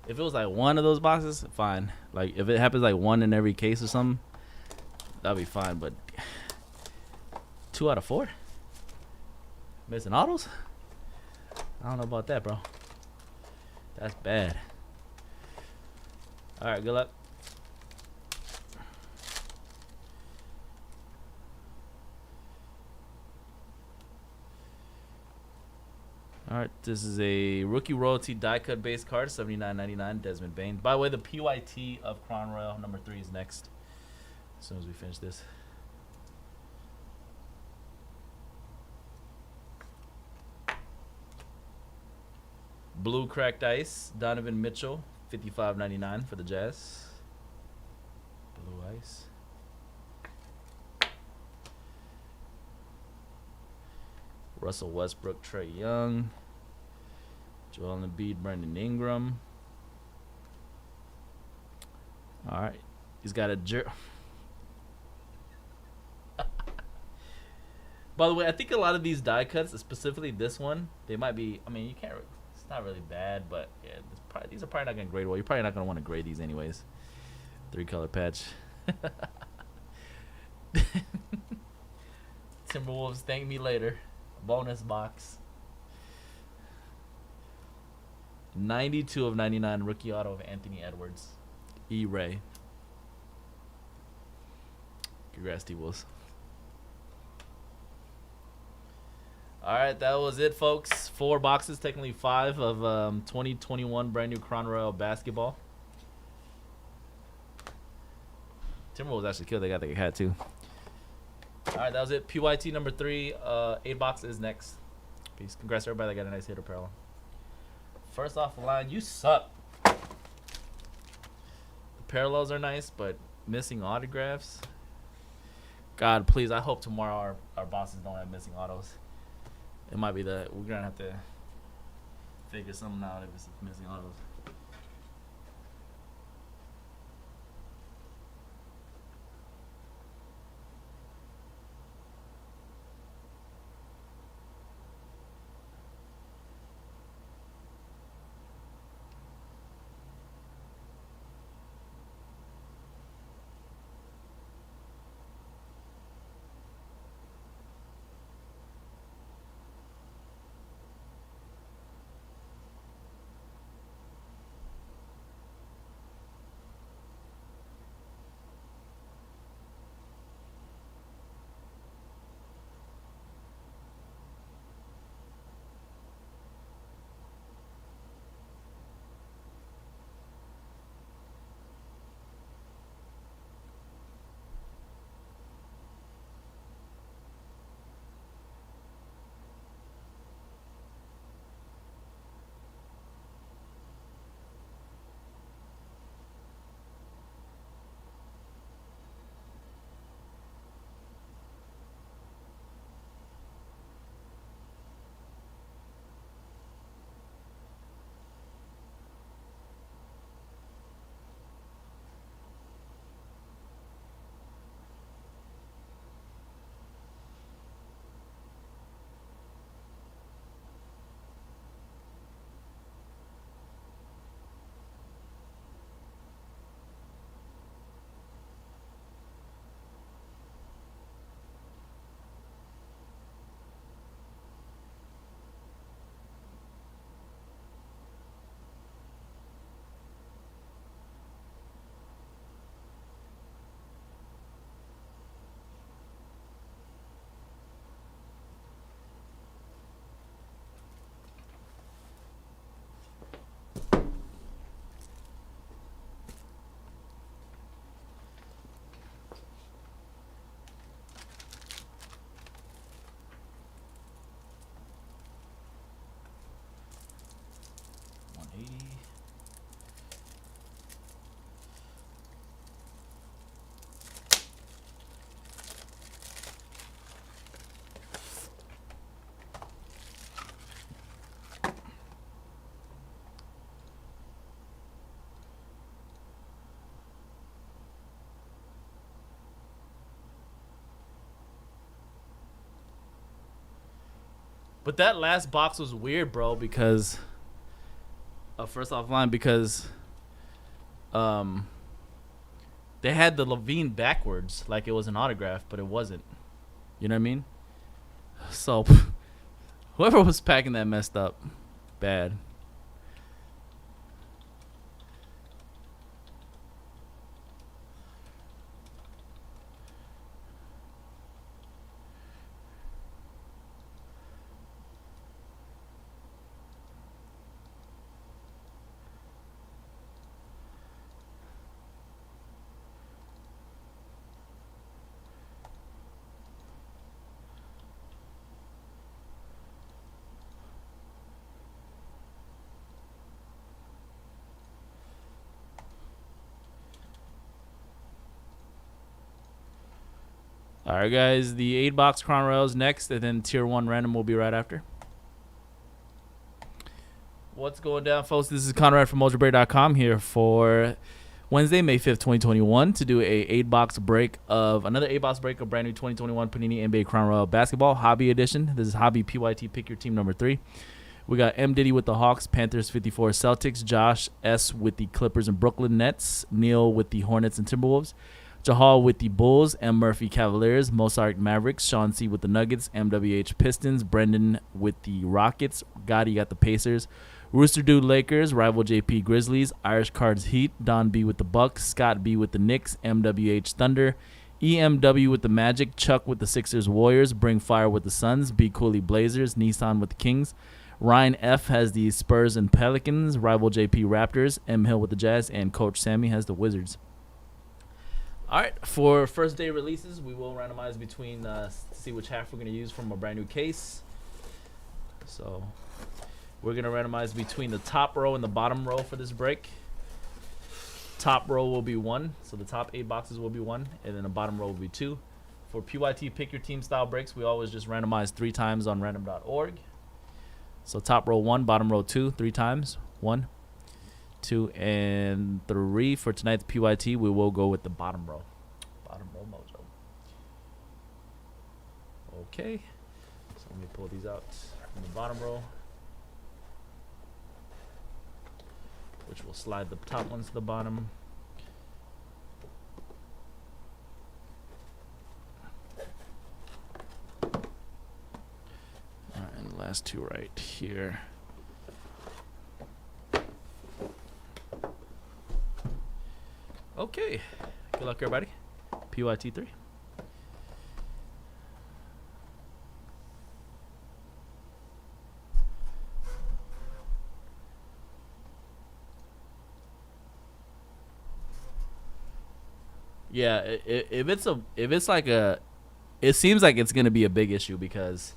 If it was like one of those boxes, fine. Like if it happens like one in every case or something, that'd be fine. But 2 out of 4 missing autos, I don't know about that, bro. That's bad. All right, good luck. All right, this is a rookie royalty die cut base card, $79.99, Desmond Bain. By the way, the PYT of Crown Royal number 3 is next. As soon as we finish this. Blue cracked ice, Donovan Mitchell, $55.99 for the Jazz. Blue ice. Russell Westbrook, Trae Young, Joel Embiid, Brandon Ingram. All right, he's got a By the way, I think a lot of these die cuts, specifically this one, they might be. I mean, you can't. It's not really bad, but yeah, these are probably not gonna grade well. You're probably not gonna want to grade these anyways. 3-color patch. Timberwolves, thank me later. Bonus box. 92 of 99 rookie auto of Anthony Edwards. E-Ray. Congrats, T-Wolves. All right, that was it, folks. 4 boxes, technically 5 of 2021 brand new Crown Royal basketball. Timberwolves actually killed. They got the hat too. All right, that was it. PYT number 3. 8 boxes next. Peace. Congrats to everybody that got a nice hit apparel. First off the line, you suck. The parallels are nice, but missing autographs. God, please. I hope tomorrow our bosses don't have missing autos. It might be that we're gonna have to figure something out if it's missing autos. But that last box was weird, bro, because first offline because they had the Levine backwards like it was an autograph, but it wasn't. You know what I mean? So whoever was packing that messed up bad. All right, guys. The 8-box Crown Royals next, and then Tier 1 Random will be right after. What's going down, folks? This is Conrad from Mojobreak.com here for Wednesday, May 5th, 2021, to do a 8-box break of another 8-box break of brand new 2021 Panini NBA Crown Royal Basketball Hobby Edition. This is Hobby PYT Pick Your Team number 3. We got M. Diddy with the Hawks, Panthers 54 Celtics, Josh S. with the Clippers and Brooklyn Nets, Neil with the Hornets and Timberwolves, Jahal with the Bulls, M. Murphy Cavaliers, Mozart Mavericks, Sean C. with the Nuggets, MWH Pistons, Brendan with the Rockets, Gotti got the Pacers, Rooster Dude Lakers, Rival JP Grizzlies, Irish Cards Heat, Don B with the Bucks, Scott B with the Knicks, MWH Thunder, EMW with the Magic, Chuck with the Sixers Warriors, Bring Fire with the Suns, B Cooley Blazers, Nissan with the Kings, Ryan F has the Spurs and Pelicans, Rival JP Raptors, M Hill with the Jazz, and Coach Sammy has the Wizards. All right, for first day releases, we will randomize between see which half we're going to use from a brand new case. So we're going to randomize between the top row and the bottom row for this break. Top row will be 1, so the top 8 boxes will be 1, and then the bottom row will be 2. For PYT Pick Your Team style breaks, we always just randomize 3 times on random.org. So top row 1, bottom row 2, 3 times. 1, 2, and 3. For tonight's PYT, we will go with the bottom row. Bottom row mojo. Okay. So let me pull these out from the bottom row, which will slide the top ones to the bottom. All right, and the last 2 right here. Okay. Good luck, everybody. PYT 3. Yeah, if it's like a, it seems like it's gonna be a big issue because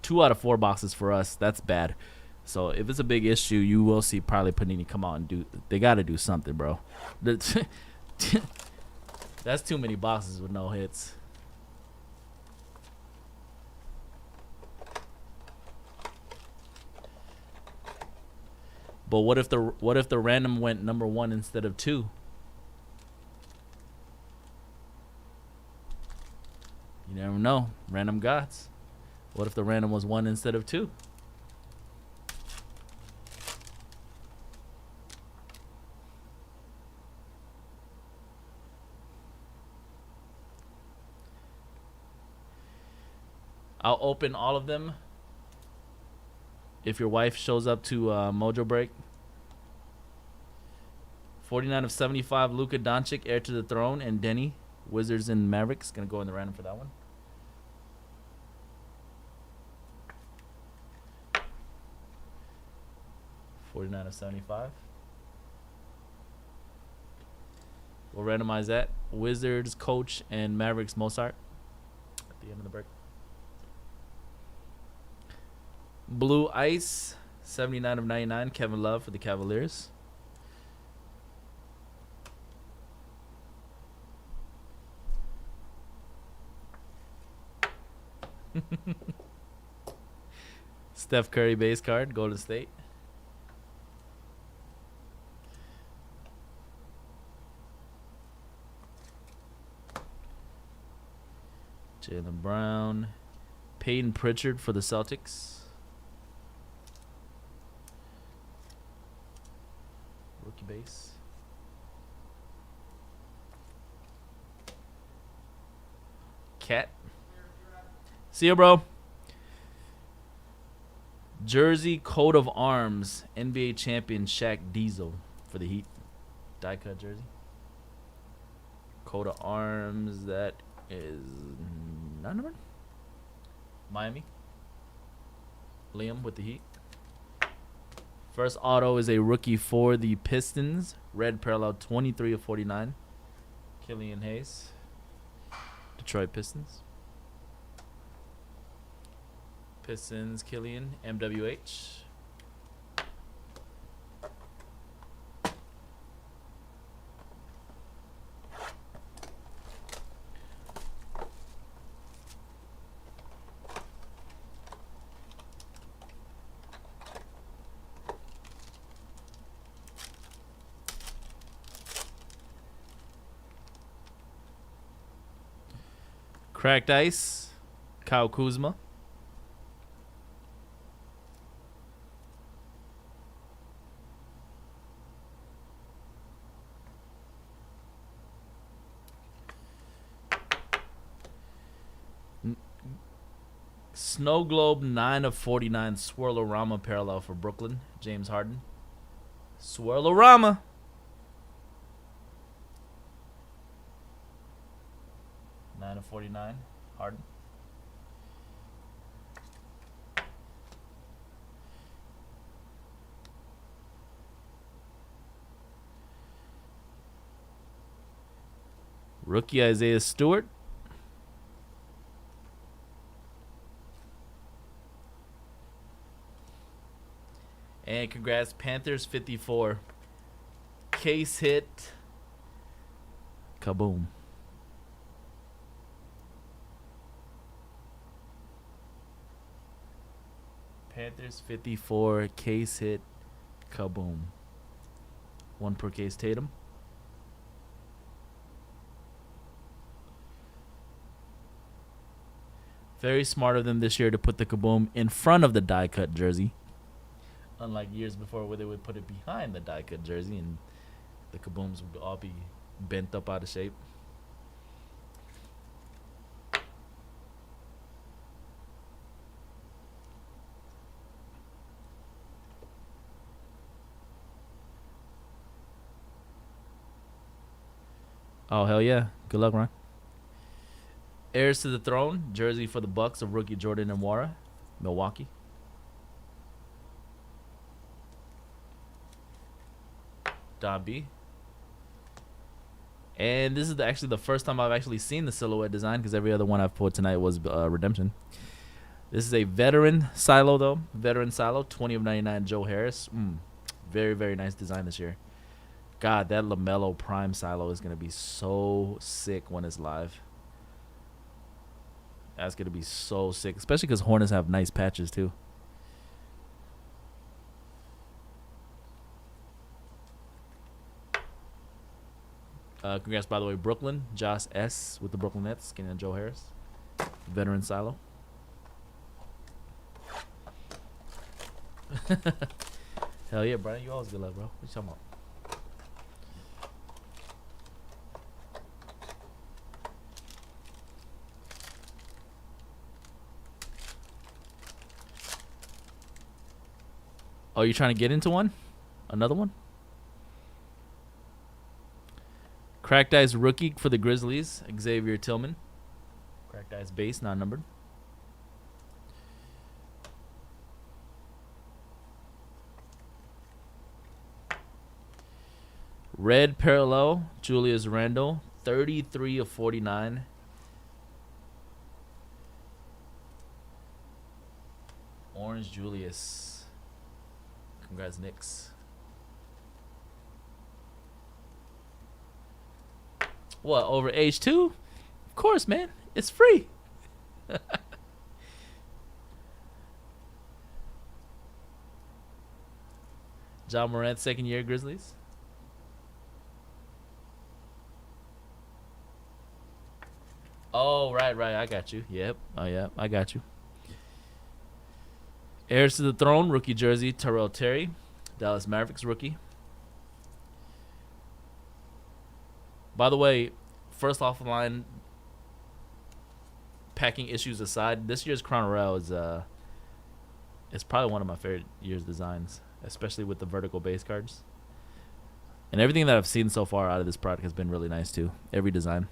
2 out of 4 boxes for us, that's bad. So if it's a big issue, you will see probably Panini come out and do. They got to do something, bro. That's too many boxes with no hits. But what if the random went number 1 instead of 2? You never know. Random gods. What if the random was 1 instead of 2? I'll open all of them if your wife shows up to Mojobreak. 49 of 75, Luka Doncic, heir to the throne, and Denny, Wizards and Mavericks. Going to go in the random for that one. $49 of 75. We'll randomize that. Wizards, Coach, and Mavericks, Mozart at the end of the break. Blue Ice, 79 of 99, Kevin Love for the Cavaliers. Steph Curry base card, Golden State. Jaylen Brown, Peyton Pritchard for the Celtics. Rookie base. Cat. See ya, bro. Jersey coat of arms, NBA champion Shaq Diesel for the Heat. Die cut jersey. Coat of arms, that is not numbered. Miami. Liam with the Heat. First auto is a rookie for the Pistons. Red parallel 23 of 49. Killian Hayes. Detroit Pistons. Pistons, Killian, MWH. Cracked Ice, Kyle Kuzma. Snow Globe 9 of 49 Swirlorama parallel for Brooklyn, James Harden. Swirlorama. Nine of 49, Harden. Rookie Isaiah Stewart. And congrats, Panthers 54. Case hit. Kaboom. Panthers 54. Case hit. Kaboom. One per case Tatum. Very smart of them this year to put the Kaboom in front of the die cut jersey. Unlike years before where they would put it behind the die cut jersey and the Kabooms would all be bent up out of shape. Oh, hell yeah. Good luck, Ron. Heirs to the Throne, jersey for the Bucks of rookie Jordan Nwora, Milwaukee. Don B. And this is actually the first time I've actually seen the silhouette design because every other one I've pulled tonight was Redemption. This is a veteran silo, though. Veteran silo, 20 of 99, Joe Harris. Very, very nice design this year. God, that LaMelo Prime silo is going to be so sick when it's live. That's going to be so sick, especially because Hornets have nice patches, too. Congrats, by the way, Brooklyn. Josh S. with the Brooklyn Nets. Getting Joe Harris. Veteran silo. Hell yeah, Brian. You always good luck, bro. What you talking about? Oh, you trying to get into one? Another one? Cracked Ice rookie for the Grizzlies, Xavier Tillman. Cracked Ice base, not numbered. Red parallel, Julius Randle, 33 of 49. Orange Julius. Congrats, Knicks. What, over age 2? Of course, man. It's free. John Morant, second year Grizzlies. Oh, right. I got you. Yep. Oh, yeah. I got you. Heirs to the Throne, rookie jersey, Terrell Terry. Dallas Mavericks rookie. By the way, first off the line, packing issues aside, this year's Crown Royale is probably one of my favorite year's designs, especially with the vertical base cards. And everything that I've seen so far out of this product has been really nice too. Every design.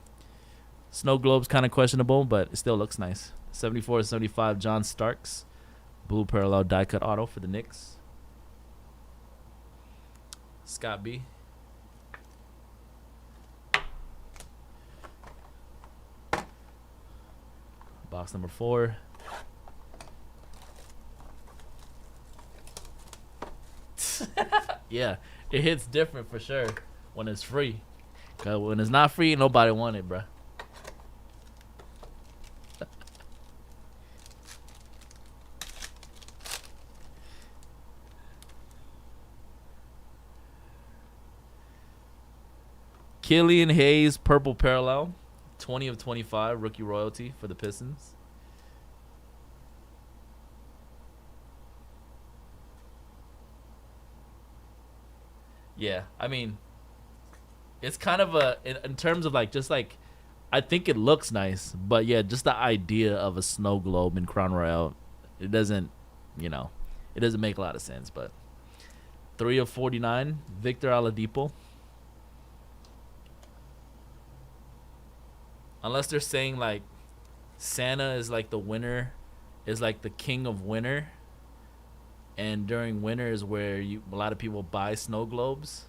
Snow Globe's kind of questionable, but it still looks nice. 74-75 John Starks. Blue parallel die cut auto for the Knicks. Scott B. Box number 4. Yeah, it hits different for sure when it's free. 'Cause when it's not free, nobody want it, bruh. Killian Hayes, purple parallel. 20/25, rookie royalty for the Pistons. Yeah, I mean, it's kind of in terms of like, just like, I think it looks nice, but yeah, just the idea of a snow globe in Crown Royale, it doesn't make a lot of sense, but 3/49, Victor Oladipo. Unless they're saying like Santa is like the winner, is like the king of winter, and during winter is where a lot of people buy snow globes,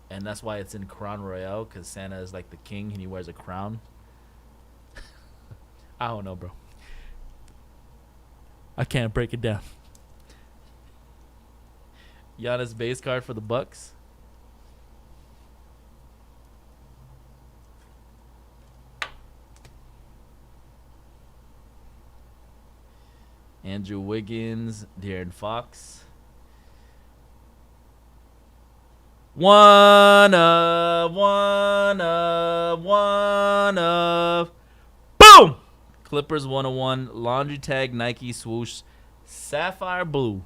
and that's why it's in Crown Royale, because Santa is like the king and he wears a crown. I don't know, bro. I can't break it down. Giannis base card for the Bucks. Andrew Wiggins, De'Aaron Fox. One of. Boom! Clippers 101. Laundry tag, Nike swoosh. Sapphire blue.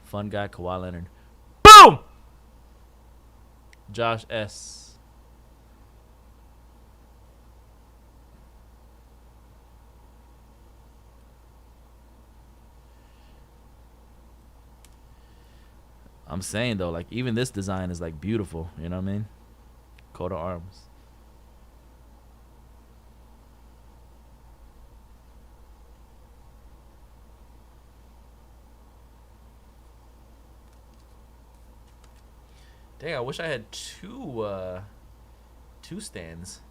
Fun guy, Kawhi Leonard. Boom! Josh S. I'm saying though, like even this design is like beautiful. You know what I mean? Coat of arms. Dang, I wish I had two stands.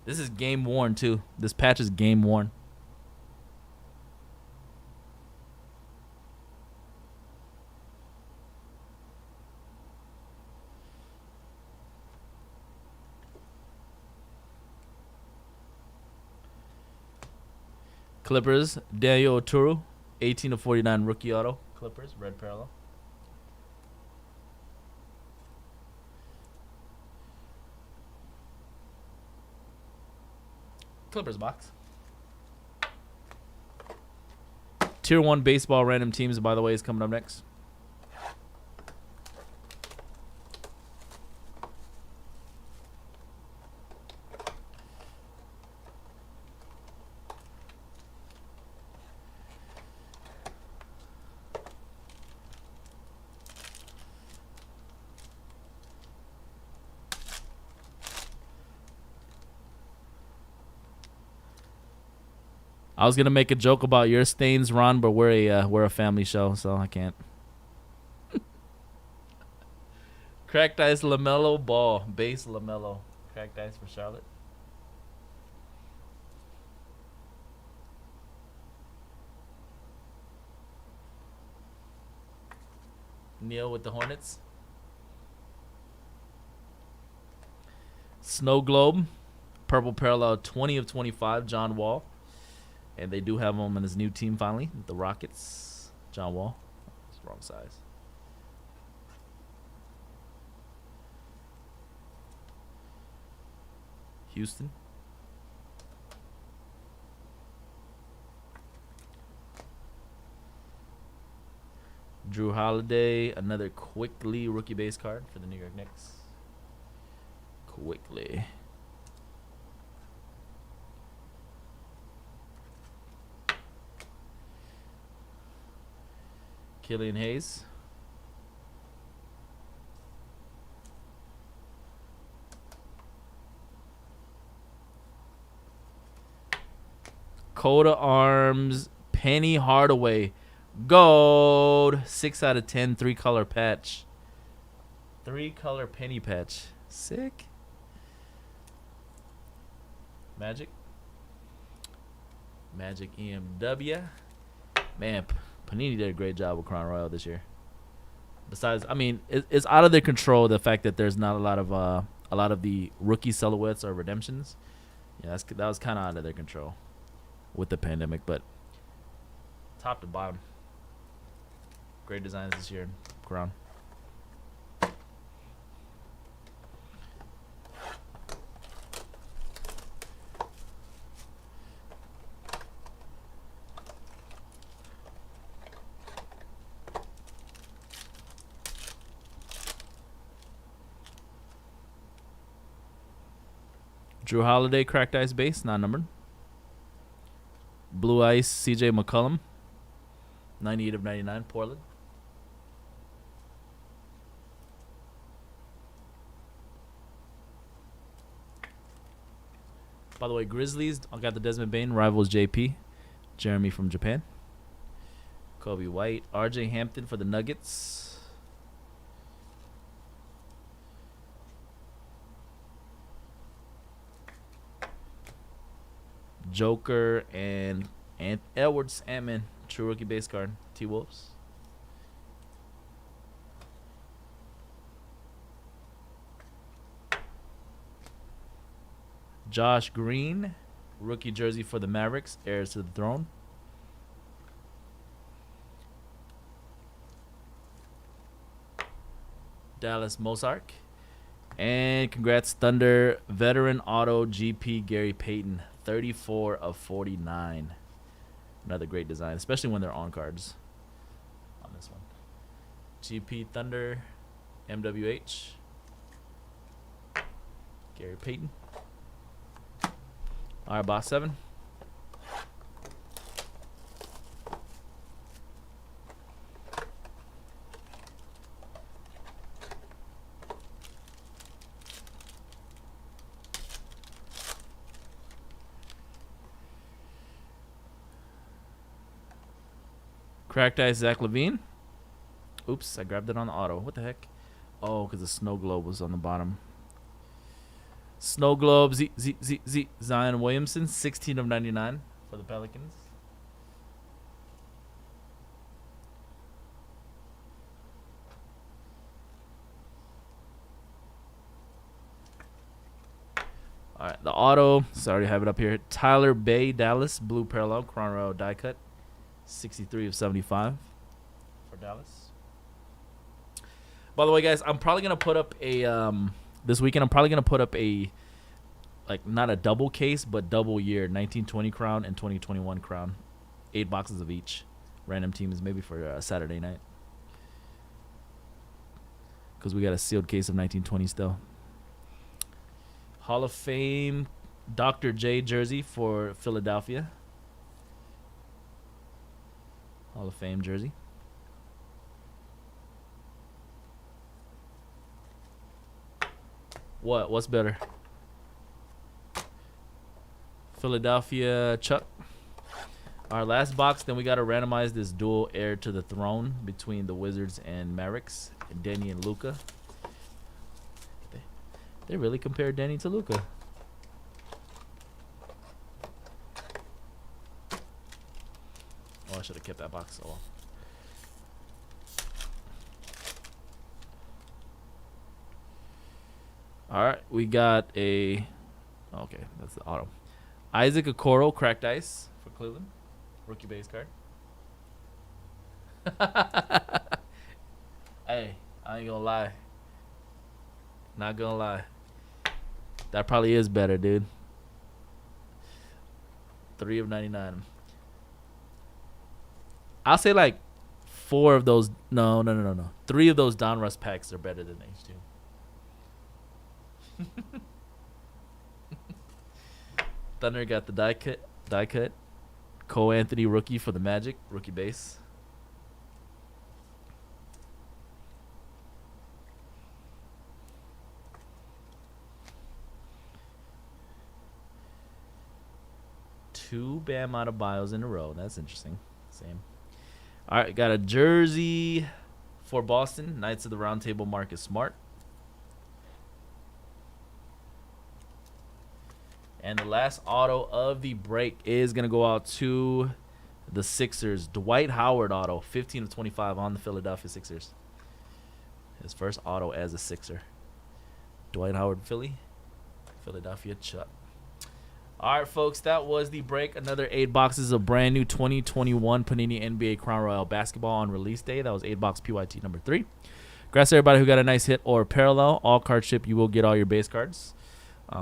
This is game worn too. This patch is game worn. Clippers, Daniel Oturu, 18/49 rookie auto. Clippers, red parallel. Clippers box. Tier 1 baseball random teams, by the way, is coming up next. I was gonna make a joke about your stains, Ron, but we're a family show, so I can't. Cracked ice LaMelo Ball, base LaMelo. Cracked ice for Charlotte. Neil with the Hornets. Snow Globe, purple parallel, 20/25, John Wall. And they do have him in his new team finally, the Rockets. John Wall. It's the wrong size. Houston. Drew Holiday, another quickly rookie base card for the New York Knicks. Quickly. Killian Hayes. Coda Arms, Penny Hardaway, gold, 6 out of 10, 3-color patch. 3-color penny patch. Sick. Magic. Magic EMW. Man, Panini did a great job with Crown Royal this year. Besides, I mean, it's out of their control the fact that there's not a lot of the rookie silhouettes or redemptions. Yeah, that was kind of out of their control with the pandemic, but top to bottom, great designs this year. Crown. Drew Holiday, cracked ice base, not numbered. Blue Ice, CJ McCollum, 98 of 99, Portland. By the way, Grizzlies, I got the Desmond Bain, rivals JP, Jeremy from Japan. Kobe White, RJ Hampton for the Nuggets. Joker and Edwards Ant-Man, true rookie base card. T-Wolves. Josh Green, rookie jersey for the Mavericks, heirs to the throne. Dallas Mozart. And congrats, Thunder veteran auto GP Gary Payton, 34 of 49. Another great design, especially when they're on cards. On this one, GP Thunder, MWH, Gary Payton. All right, box 7. Cracked Ice Zach LaVine. Oops, I grabbed it on the auto. What the heck? Oh, because the Snow Globe was on the bottom. Snow Globe, Zion Williamson, 16 of 99 for the Pelicans. All right, the auto. Sorry, I have it up here. Tyler Bay, Dallas, blue parallel, Crown Royal die cut. 63 of 75 for Dallas. By the way, guys, I'm probably gonna put up a this weekend. I'm probably gonna put up a, like, not a double case, but double year 1920 Crown and 2021 Crown, 8 boxes of each. Random teams, maybe for Saturday night, because we got a sealed case of 1920 still. Hall of Fame Dr. J jersey for Philadelphia. Hall of Fame jersey. What's better? Philadelphia Chuck. Our last box, then we got to randomize this dual heir to the throne between the Wizards and Mavericks, Denny and Luka. They really compared Denny to Luka. Oh, I should have kept that box so long. All right, we got a. Okay, that's the auto. Isaac Okoro, cracked ice for Cleveland, rookie base card. Hey, I ain't gonna lie. Not gonna lie. That probably is better, dude. 3 of 99. I'll say like 4 of those. No. 3 of those Donruss packs are better than H2. Thunder got the die cut. Cole Anthony rookie for the Magic, rookie base. Two Bam Adebayos in a row. That's interesting. Same. All right, got a jersey for Boston. Knights of the Round Table, Marcus Smart. And the last auto of the break is going to go out to the Sixers. Dwight Howard auto, 15 of 25 on the Philadelphia Sixers. His first auto as a Sixer. Dwight Howard, Philly. Philadelphia, Chuck. All right, folks, that was the break. Another 8 boxes of brand new 2021 Panini NBA Crown Royale basketball on release day. That was 8-box PYT number 3. Congrats to everybody who got a nice hit or parallel. All card ship, you will get all your base cards.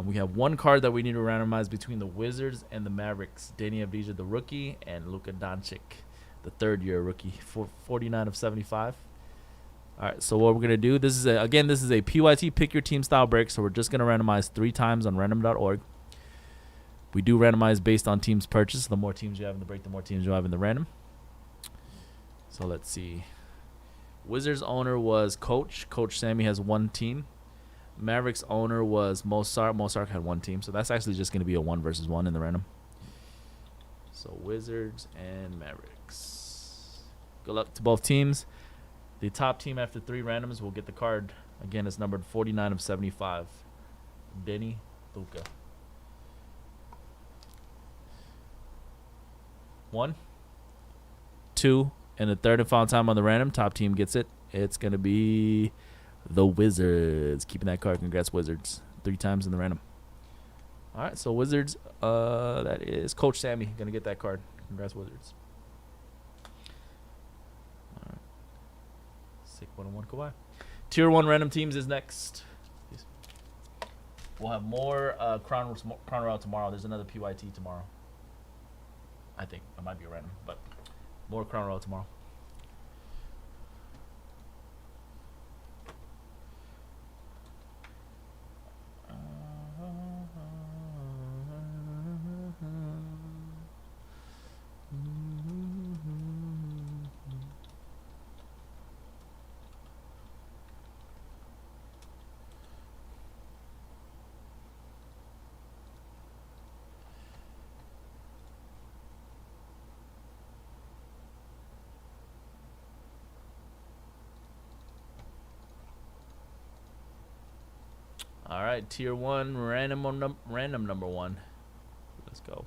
We have one card that we need to randomize between the Wizards and the Mavericks. Danny Avdija, the rookie, and Luka Doncic, the third-year rookie, for 49 of 75. All right, so what we're going to do, this is a PYT pick your team style break, so we're just going to randomize 3 times on random.org. We do randomize based on teams purchased. The more teams you have in the break, the more teams you have in the random. So let's see. Wizards owner was Coach. Coach Sammy has 1 team. Mavericks owner was Mozart. Mozart had 1 team. So that's actually just going to be a 1 versus 1 in the random. So Wizards and Mavericks. Good luck to both teams. The top team after 3 randoms will get the card. Again, it's numbered 49 of 75. Denny Luka. 1, 2, and the third and final time on the random. Top team gets it. It's going to be the Wizards. Keeping that card. Congrats, Wizards. 3 times in the random. All right, so Wizards, that is Coach Sammy going to get that card. Congrats, Wizards. All right. Sick 1-on-1 Kawhi. Tier 1 random teams is next. We'll have more Crown Royale tomorrow. There's another PYT tomorrow. I think it might be a random, but more Crown Royale tomorrow. All right, tier 1, random number 1. Let's go.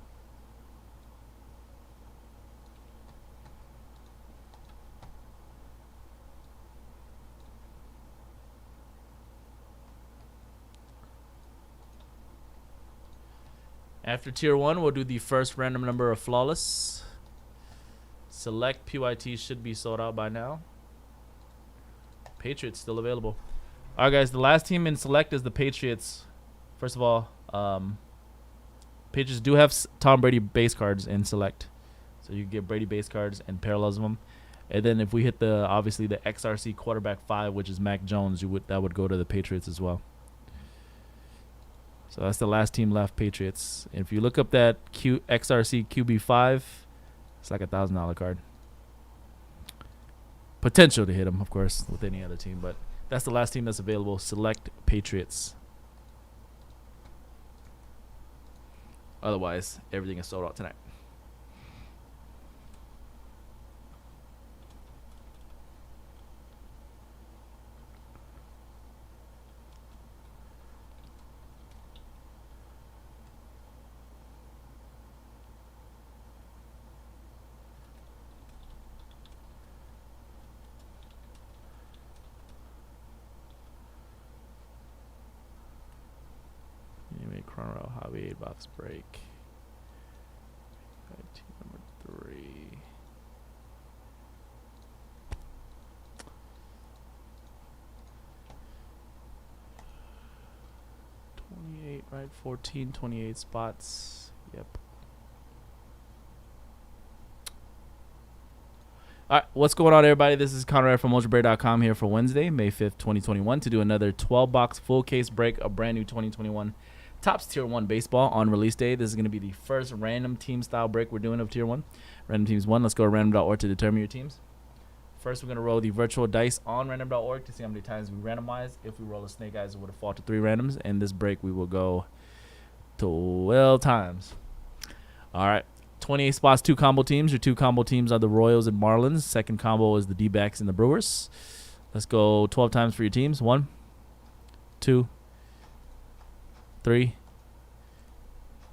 After tier 1, we'll do the first random number of Flawless. Select PYT should be sold out by now. Patriots still available. All right, guys, the last team in Select is the Patriots. First of all, Patriots do have Tom Brady base cards in Select. So you can get Brady base cards and parallels of them. And then if we hit obviously the XRC quarterback 5, which is Mac Jones, that would go to the Patriots as well. So that's the last team left, Patriots. And if you look up that XRC QB5, it's like a $1,000 card. Potential to hit them, of course, with any other team, but that's the last team that's available. Select Patriots. Otherwise, everything is sold out tonight. Chrono Hobby 8-box break. Team number 3. Right, 14, 28 spots. Yep. All right, what's going on, everybody? This is Conrad from Mojobreak.com here for Wednesday, May 5th, 2021, to do another 12-box full case break of brand new 2021 Topps Tier 1 baseball on release day. This is going to be the first random team style break we're doing of Tier 1. Random teams 1. Let's go to random.org to determine your teams. First, we're going to roll the virtual dice on random.org to see how many times we randomize. If we roll a snake eyes, it would have fall to 3 randoms. And this break, we will go 12 times. All right. 28 spots, 2 combo teams. Your 2 combo teams are the Royals and Marlins. Second combo is the D-backs and the Brewers. Let's go 12 times for your teams. 1, 2, 3,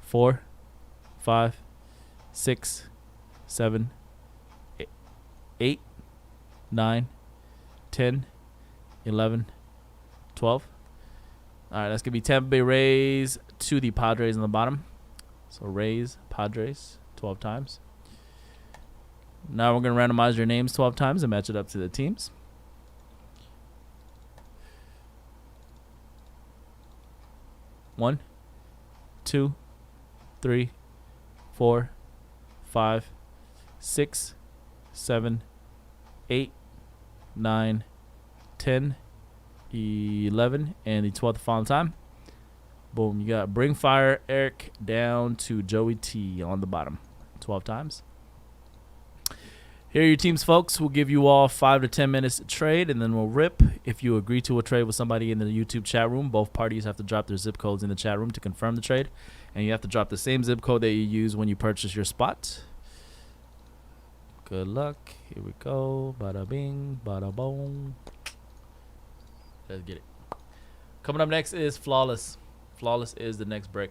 4, 5, 6, 7, 8, 9, 10, 11, 12. All right, that's going to be Tampa Bay Rays to the Padres on the bottom. So Rays, Padres, 12 times. Now we're going to randomize your names 12 times and match it up to the teams. One, 2, 3, 4, 5, 6, 7, 8, 9, 10, 11, and the 12th final time. Boom, you got Bring Fire Eric down to Joey T on the bottom. 12 times. Here are your teams, folks. We'll give you all 5 to 10 minutes to trade, and then we'll rip. If you agree to a trade with somebody in the YouTube chat room, both parties have to drop their zip codes in the chat room to confirm the trade, and you have to drop the same zip code that you use when you purchase your spot. Good luck. Here we go. Bada bing, bada boom. Let's get it. Coming up next is Flawless. Flawless is the next break.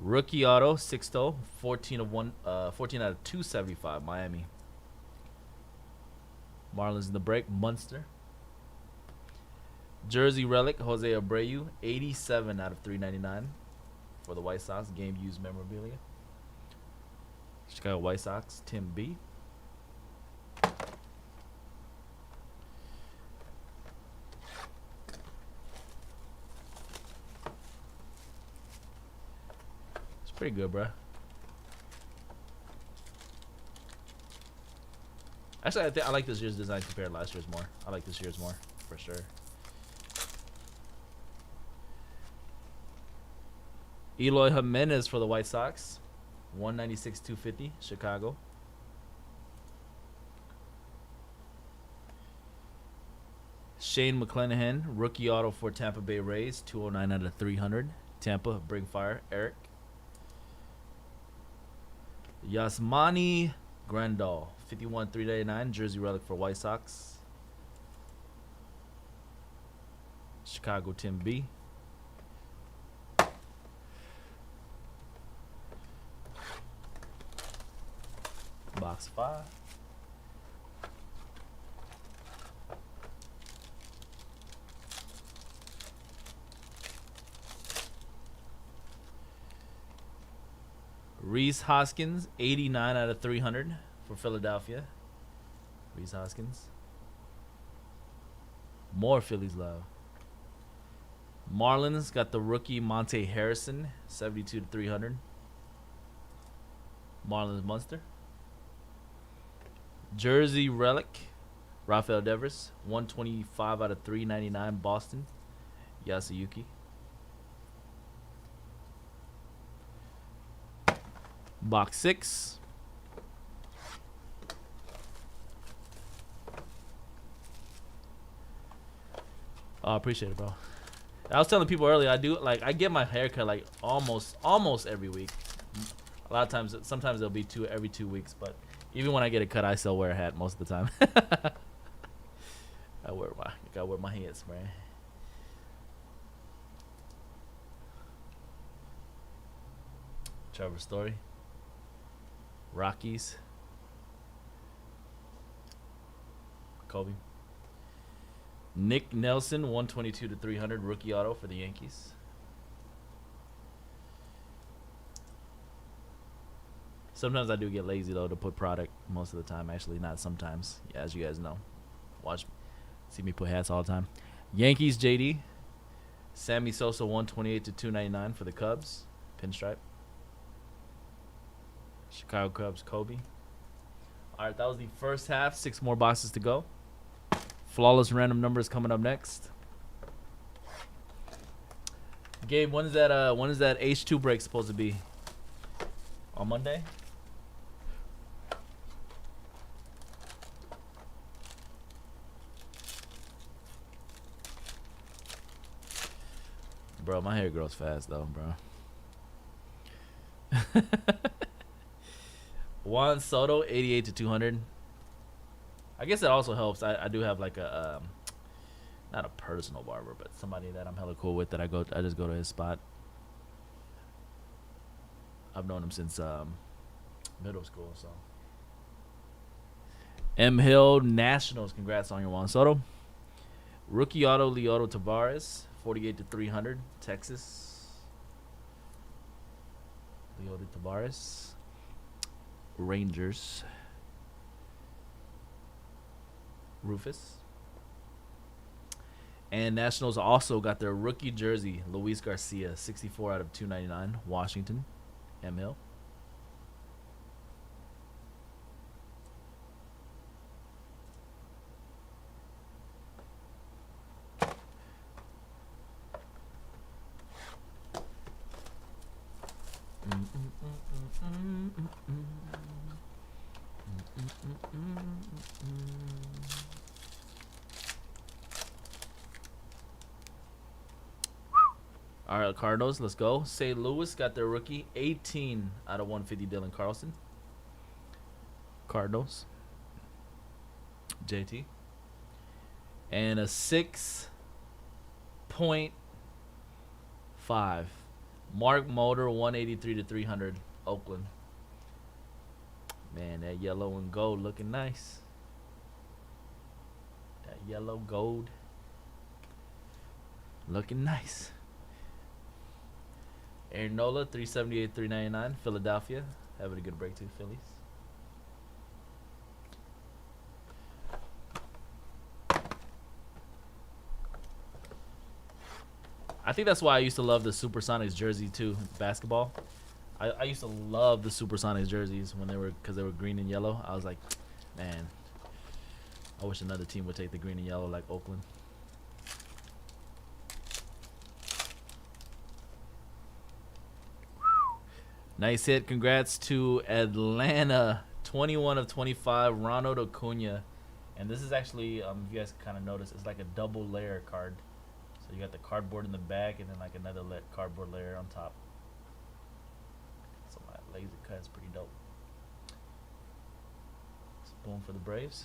Rookie auto, Sixto, 14 out of 275, Miami. Marlins in the break, Munster. Jersey relic, Jose Abreu, 87 out of 399 for the White Sox, game used memorabilia. Chicago White Sox, Tim B. It's pretty good, bro. Actually, I like this year's design compared to last year's more. I like this year's more, for sure. Eloy Jimenez for the White Sox. 196/250, Chicago. Shane McClanahan, rookie auto for Tampa Bay Rays. 209 out of 300. Tampa, bring fire. Eric. Yasmani Grandal. 51/399, jersey relic for White Sox. Chicago, Tim B. Box 5. Reese Hoskins, 89 out of 300 for Philadelphia. Reese Hoskins. More Phillies love. Marlins got the rookie Monte Harrison, 72/300. Marlins Munster. Jersey relic, Rafael Devers, 125 out of 399, Boston. Yasuyuki. Box 6. Oh, I appreciate it, bro. I was telling people earlier, I get my haircut like almost every week. A lot of times, sometimes it'll be every 2 weeks, but even when I get a cut, I still wear a hat most of the time. I gotta wear my hats, man. Trevor Story. Rockies. Kobe. Nick Nelson, 122/300, rookie auto for the Yankees. Sometimes I do get lazy though to put product most of the time. Actually, not sometimes. Yeah, as you guys know, see me put hats all the time. Yankees, JD. Sammy Sosa, 128/299 for the Cubs, pinstripe. Chicago Cubs, Kobe. All right, that was the first half. 6 more boxes to go. Flawless random numbers coming up next. Gabe, when is that H2 break supposed to be? On Monday? Bro, my hair grows fast though, bro. Juan Soto, 88/200. I guess it also helps. I do have like a not a personal barber, but somebody that I'm hella cool with that I just go to his spot. I've known him since middle school, so. M Hill Nationals, congrats on your Juan Soto. Rookie auto Leoto Tavares, 48/300, Texas. Leoto Tavares. Rangers. Rufus. And Nationals also got their rookie jersey, Luis Garcia, 64 out of 299, Washington, M Hill. All right, Cardinals, let's go. St. Louis got their rookie, 18 out of 150, Dylan Carlson. Cardinals. JT. And a 6.5 Mark Motor, 183 to 300, Oakland. Man, that yellow and gold looking nice. That yellow gold looking nice. Aaron Nola, 378, 399, Philadelphia. Having a good break too, Phillies. I think that's why I used to love the Supersonics jersey too, basketball. I used to love the Supersonics jerseys when because they were green and yellow. I was like, man, I wish another team would take the green and yellow like Oakland. Nice hit. Congrats to Atlanta. 21 of 25, Ronald Acuna. And this is actually, if you guys kind of notice, it's like a double layer card. So you got the cardboard in the back and then like another cardboard layer on top. So my laser cut is pretty dope. So boom for the Braves.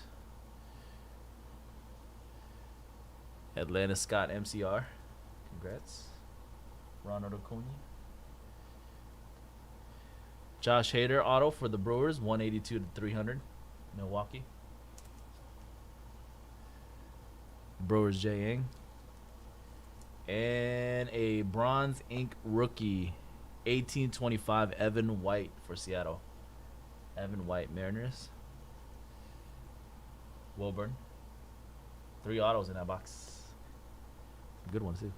Atlanta Scott MCR. Congrats. Ronald Acuna. Josh Hader auto for the Brewers, 182 to 300, Milwaukee. Brewers J. Ng. And a bronze ink rookie, 1825, Evan White for Seattle. Evan White, Mariners. Wilburn. 3 autos in that box. Good one, too.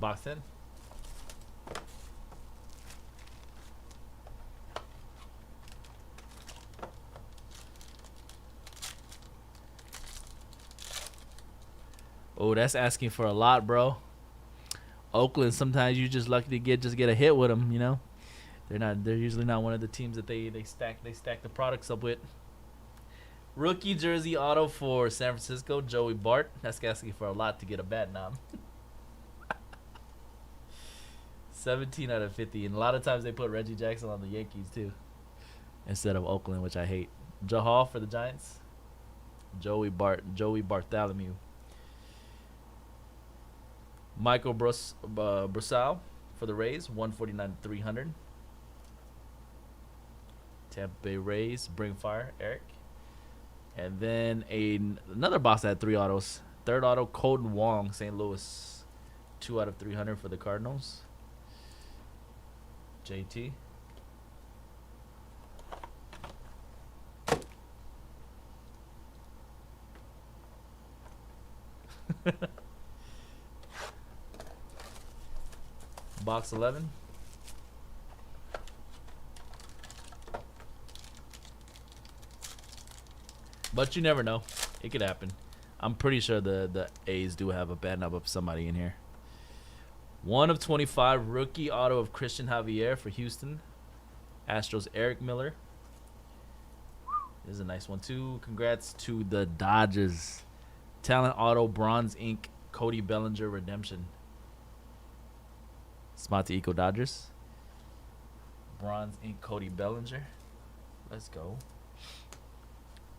Box 10. Oh, that's asking for a lot, bro. Oakland, sometimes you just lucky to get a hit with them, you know. They're usually not one of the teams that they stack the products up with. Rookie jersey auto for San Francisco, Joey Bart. That's asking for a lot to get a bad nom. 17 out of 50, and a lot of times they put Reggie Jackson on the Yankees too, instead of Oakland, which I hate. Jahal for the Giants. Joey Bartholomew. Michael Brusau for the Rays, 149 to 300. Tampa Bay Rays, Bring Fire, Eric. And then another box that had 3 autos. Third auto, Colton Wong, St. Louis, 2 out of 300 for the Cardinals. JT. Box 11. But you never know. It could happen. I'm pretty sure the A's do have a bad number of somebody in here. 1 of 25 rookie auto of Christian Javier for Houston. Astros Eric Miller. This is a nice one too. Congrats to the Dodgers. Talent auto bronze ink Cody Bellinger redemption. Smart to Eco Dodgers. Bronze ink Cody Bellinger. Let's go.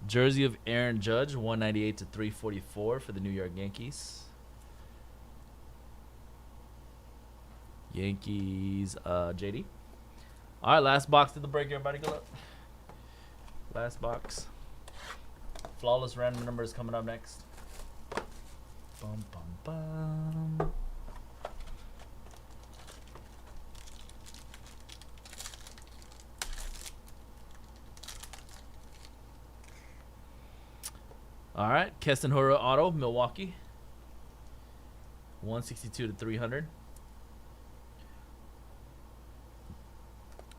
Jersey of Aaron Judge, 198 to 344 for the New York Yankees. Yankees, JD. All right, last box to the break, everybody. Good luck. Last box. Flawless random numbers coming up next. Bum, bum, bum. All right, Keston Hura auto, Milwaukee. 162 to 300.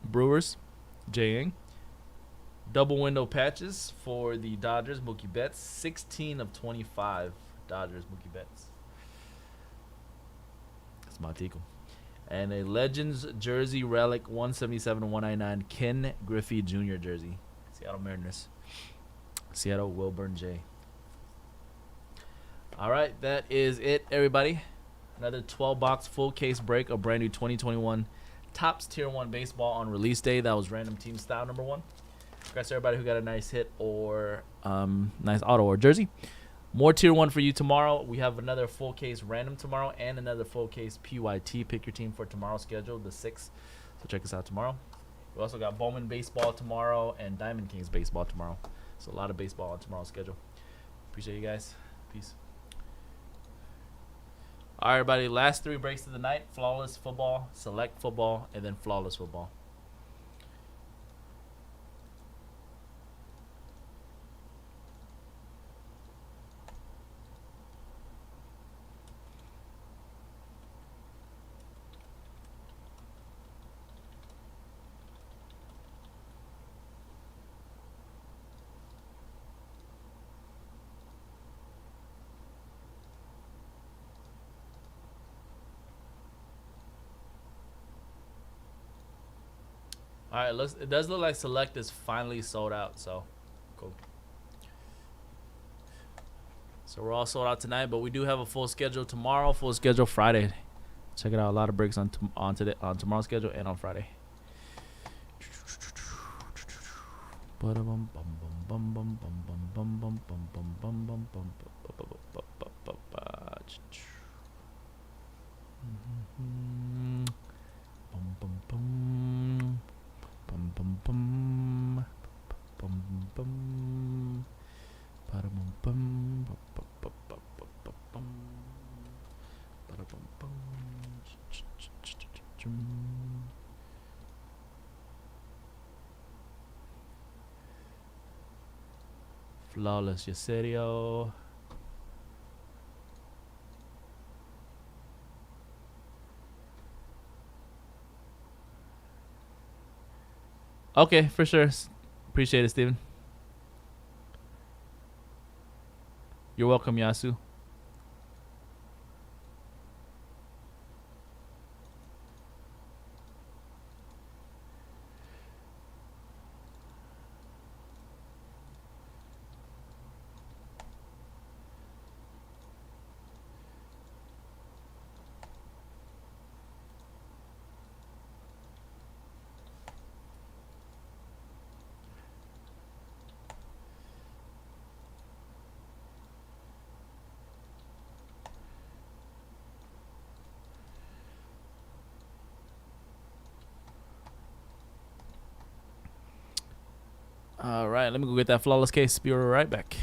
Brewers, J.Ng. Double window patches for the Dodgers, Mookie Betts. 16 of 25 Dodgers, Mookie Betts. That's Montico. And a Legends jersey relic, 177 to 199, Ken Griffey Jr. jersey. Seattle Mariners. Seattle Wilburn J. All right, that is it, everybody. Another 12-box full case break of brand new 2021 Topps Tier 1 baseball on release day. That was random team style number 1. Congrats to everybody who got a nice hit or nice auto or jersey. More tier 1 for you tomorrow. We have another full case random tomorrow and another full case PYT. Pick your team for tomorrow's schedule, the 6th. So check us out tomorrow. We also got Bowman baseball tomorrow and Diamond Kings baseball tomorrow. So a lot of baseball on tomorrow's schedule. Appreciate you guys. Peace. All right, everybody. Last 3 breaks of the night. Flawless football, select football, and then flawless football. All right, it does look like select is finally sold out, so cool. So we're all sold out tonight, but we do have a full schedule tomorrow, full schedule Friday. Check it out, a lot of breaks on tomorrow's schedule and on Friday. Bum bum bum bum bum bada bum bum bum bum bum bum bada bum bum. Flawless Yaserio. Okay, for sure. Appreciate it, Steven. You're welcome, Yasu. All right, let me go get that flawless case. Be right back.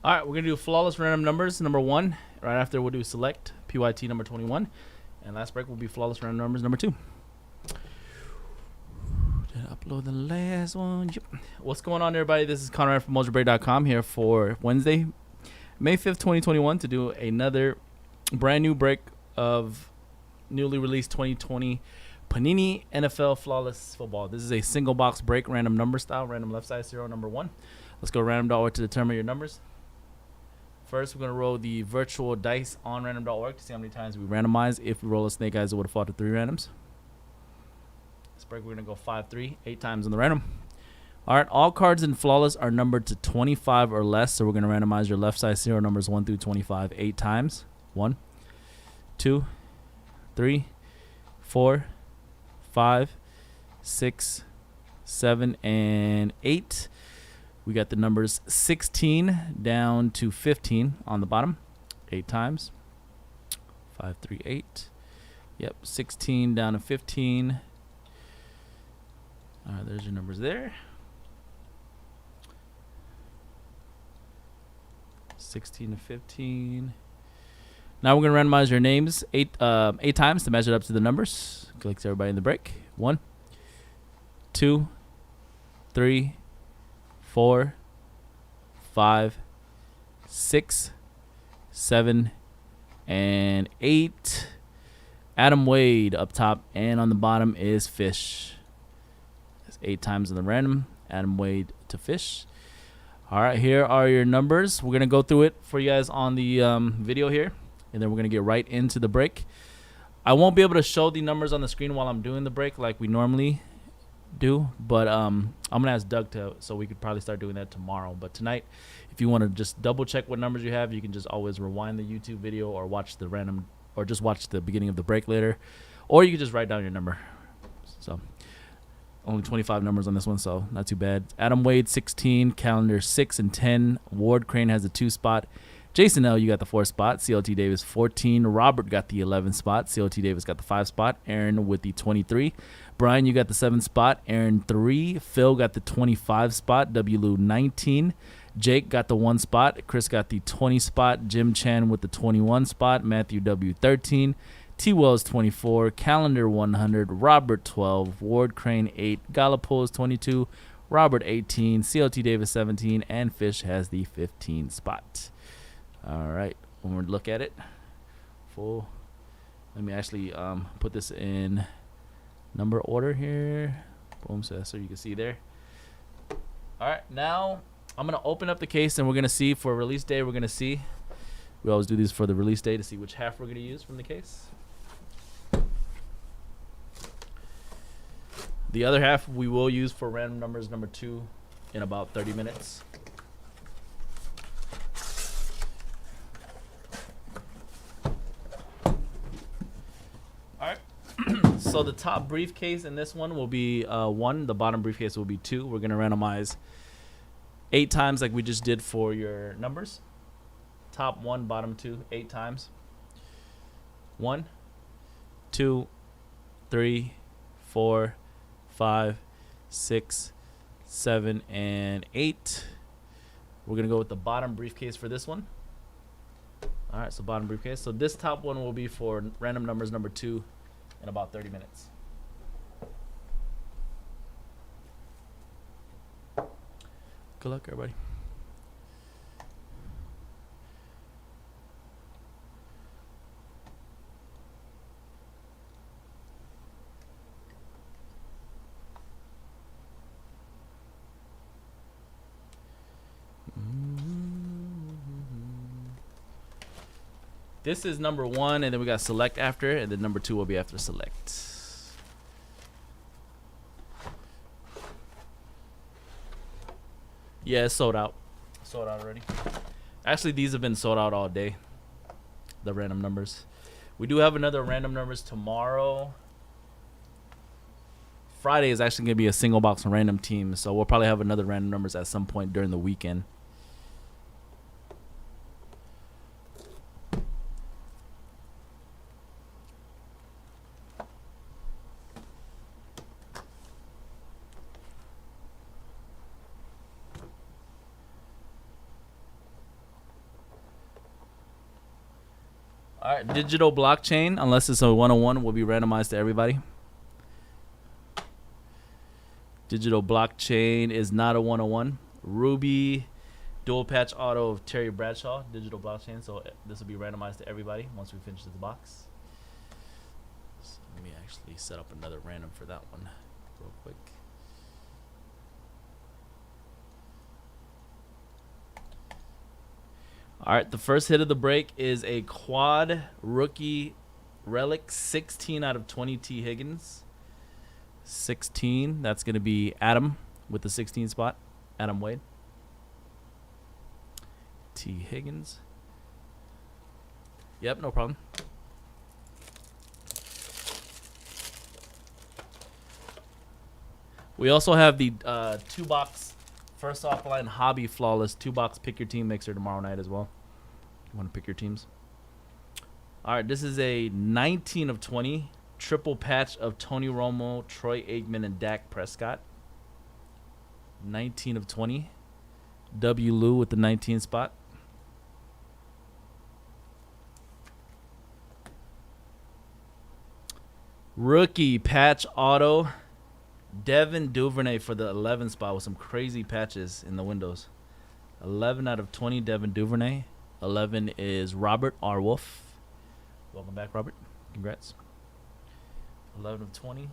All right, we're going to do flawless random numbers, number 1. Right after, we'll do select, PYT number 21. And last break will be flawless random numbers, number 2. Did I upload the last one? Yep. What's going on, everybody? This is Conrad from Mojobreak.com here for Wednesday, May 5th, 2021, to do another brand new break of newly released 2020 Panini NFL Flawless Football. This is a single box break, random number style, random left side, serial number 1. Let's go random.org to determine your numbers. First, we're going to roll the virtual dice on random.org to see how many times we randomize. If we roll a snake eyes, it would have fought to 3 randoms. This break, we're going to go 5-3, 8 times on the random. All right, all cards in Flawless are numbered to 25 or less, so we're going to randomize your left side serial numbers 1 through 25 8 times. 1, 2, 3, 4, 5, 6, 7, and 8. We got the numbers 16 down to 15 on the bottom. 8 times. 5, 3, 8. Yep, 16 down to 15. All right, there's your numbers there. 16 to 15. Now we're going to randomize your names 8 times to match it up to the numbers. Collects everybody in the break. 1, 2, 3, 4, 5, 6, 7, and 8. Adam Wade up top, and on the bottom is Fish. That's 8 times in the random. Adam Wade to Fish. All right, here are your numbers. We're going to go through it for you guys on the video here, and then we're going to get right into the break. I won't be able to show the numbers on the screen while I'm doing the break like we normally do, but I'm gonna ask Doug so we could probably start doing that tomorrow. But tonight, if you want to just double check what numbers you have, you can just always rewind the YouTube video or watch the random, or just watch the beginning of the break later, or you can just write down your number. So only 25 numbers on this one, so not too bad. Adam Wade 16, Calendar 6 and 10. Ward Crane has the 2 spot. Jason L, you got the 4 spot. CLT Davis 14. Robert got the 11 spot. CLT Davis got the 5 spot. Aaron with the 23. Brian, you got the 7 spot. Aaron 3. Phil got the 25 spot. W. Lou 19. Jake got the 1 spot. Chris got the 20 spot. Jim Chan with the 21 spot. Matthew W 13. T Wells 24. Calendar 100. Robert 12. Ward Crane 8. Galapos 22. Robert 18. CLT Davis 17. And Fish has the 15 spot. All right, when we look at it, full. Let me actually put this in number order here. Boom, so you can see there. All right, now I'm gonna open up the case and we're gonna see for release day. We're gonna see. We always do these for the release day to see which half we're gonna use from the case. The other half we will use for random numbers number 2 in about 30 minutes. So the top briefcase in this one will be 1. The bottom briefcase will be 2. We're going to randomize 8 times like we just did for your numbers. Top 1, bottom 2, 8 times. 1, 2, 3, 4, 5, 6, 7, and 8. We're going to go with the bottom briefcase for this one. All right, so bottom briefcase. So this top one will be for random numbers number 2. In about 30 minutes. Good luck, everybody. This is number 1, and then we got select after, and then number 2 will be after select. Yeah, it's sold out. Sold out already. Actually, these have been sold out all day. The random numbers. We do have another random numbers tomorrow. Friday is actually going to be a single box random team, so we'll probably have another random numbers at some point during the weekend. All right, digital blockchain, unless it's a 101, will be randomized to everybody. Digital blockchain is not a 101. Ruby, dual patch auto of Terry Bradshaw, digital blockchain. So this will be randomized to everybody once we finish this box. So let me actually set up another random for that one real quick. All right, the first hit of the break is a quad rookie relic, 16 out of 20 T. Higgins. 16, that's going to be Adam with the 16 spot. Adam Wade. T. Higgins. Yep, no problem. We also have the 2-box first offline hobby flawless 2-box pick your team mixer tomorrow night as well. You want to pick your teams? All right, this is a 19 of 20 triple patch of Tony Romo, Troy Aikman, and Dak Prescott. 19 of 20. W. Lou with the 19 spot. Rookie patch auto. Devin Duvernay for the 11 spot with some crazy patches in the windows. 11 out of 20, Devin Duvernay. 11 is Robert R. Wolf. Welcome back, Robert. Congrats. 11 of 20.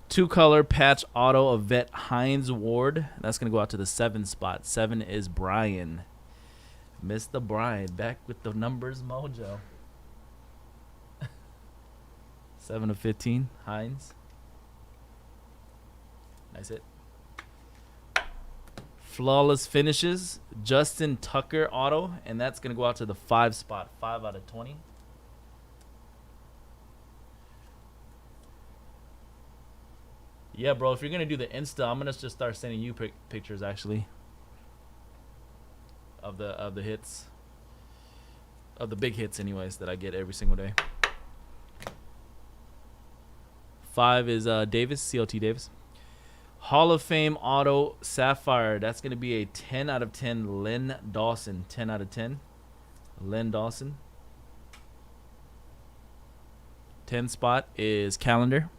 Two-color patch auto of Vet Hines Ward. That's going to go out to the 7 spot. 7 is Brian. Mr. Brian back with the numbers mojo. 7 of 15, Hines. Nice hit. Flawless finishes, Justin Tucker auto, and that's going to go out to the 5 spot. 5 out of 20. Yeah, bro, if you're going to do the Insta, I'm going to just start sending you pictures, actually, of the hits. Of the big hits, anyways, that I get every single day. 5 is Davis, CLT Davis. Hall of Fame auto Sapphire. That's going to be a 10 out of 10 Len Dawson. 10 out of 10. Len Dawson. 10 spot is Calendar.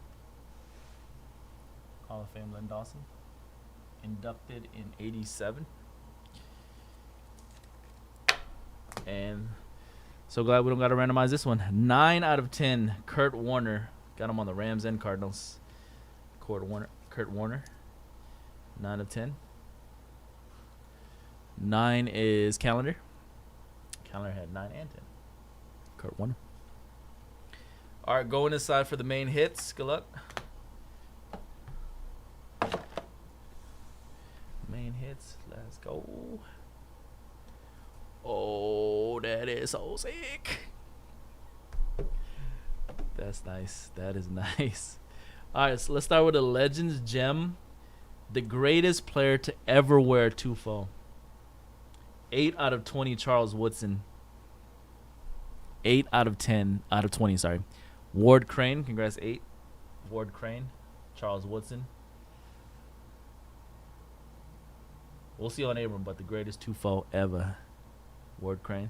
Hall of Fame Len Dawson. Inducted in 87. And so glad we don't got to randomize this one. 9 out of 10 Kurt Warner. Got him on the Rams and Cardinals. Kurt Warner. 9 of 10. 9 is Calendar. Calendar had 9 and 10. Kurt Warner. All right, going inside for the main hits. Good luck. Main hits. Let's go. Oh, that is so sick. That's nice. That is nice. All right, so let's start with the Legends Gem. The greatest player to ever wear Tufo. 8 out of 20, Charles Woodson. 8 out of 10, out of 20, sorry. Ward Crane, congrats, 8. Ward Crane, Charles Woodson. We'll see on Abram, but the greatest Tufo ever. Ward Crane.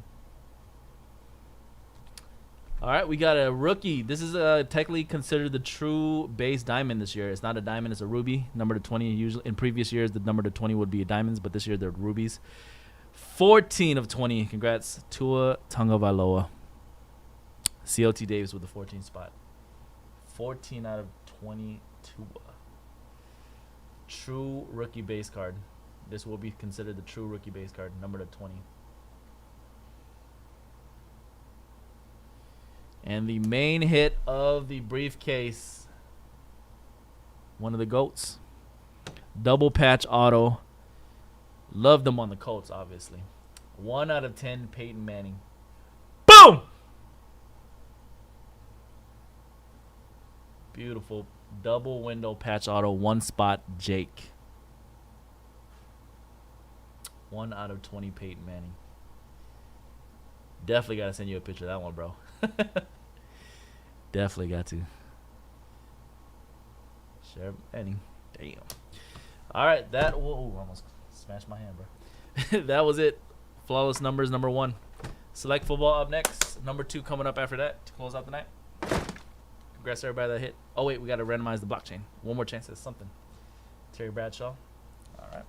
All right, we got a rookie. This is technically considered the true base diamond this year. It's not a diamond, it's a ruby. Number to 20. Usually in previous years, the number to 20 would be diamonds, but this year they're rubies. 14 of 20. Congrats, Tua Tagovailoa. CLT Davis with the 14 spot. 14 out of 20, Tua. True rookie base card. This will be considered the true rookie base card, number to 20. And the main hit of the briefcase, one of the GOATs. Double patch auto. Love them on the Colts, obviously. 1 out of 10, Peyton Manning. Boom! Beautiful. Double window patch auto, 1 spot, Jake. 1 out of 20, Peyton Manning. Definitely got to send you a picture of that one, bro. Definitely got to. Share Manning. Damn. All right, that will almost smashed my hand, bro. That was it. Flawless numbers, number 1. Select football up next. Number 2 coming up after that to close out the night. Congrats to everybody that hit. Oh, wait, we got to randomize the blockchain. One more chance at something. Terry Bradshaw. All right.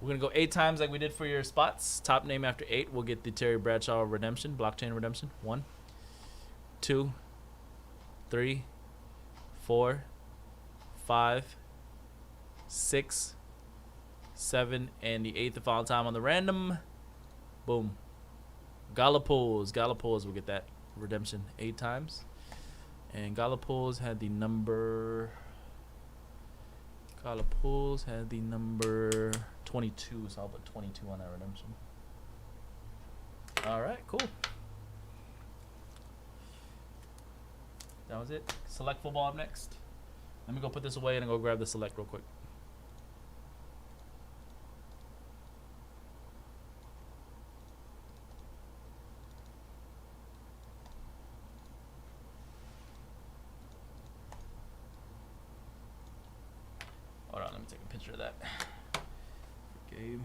We're going to go 8 times like we did for your spots. Top name after 8 will get the Terry Bradshaw redemption, blockchain redemption. 1, 2, 3, 4, 5, 6, 7, and the 8th and final time on the random. Boom. Galapools will get that redemption 8 times. And Galapools had the number 22, so I'll put 22 on that redemption. All right, cool. That was it. Select football up next. Let me go put this away and go grab the select real quick. Hold on, let me take a picture of that. Gabe.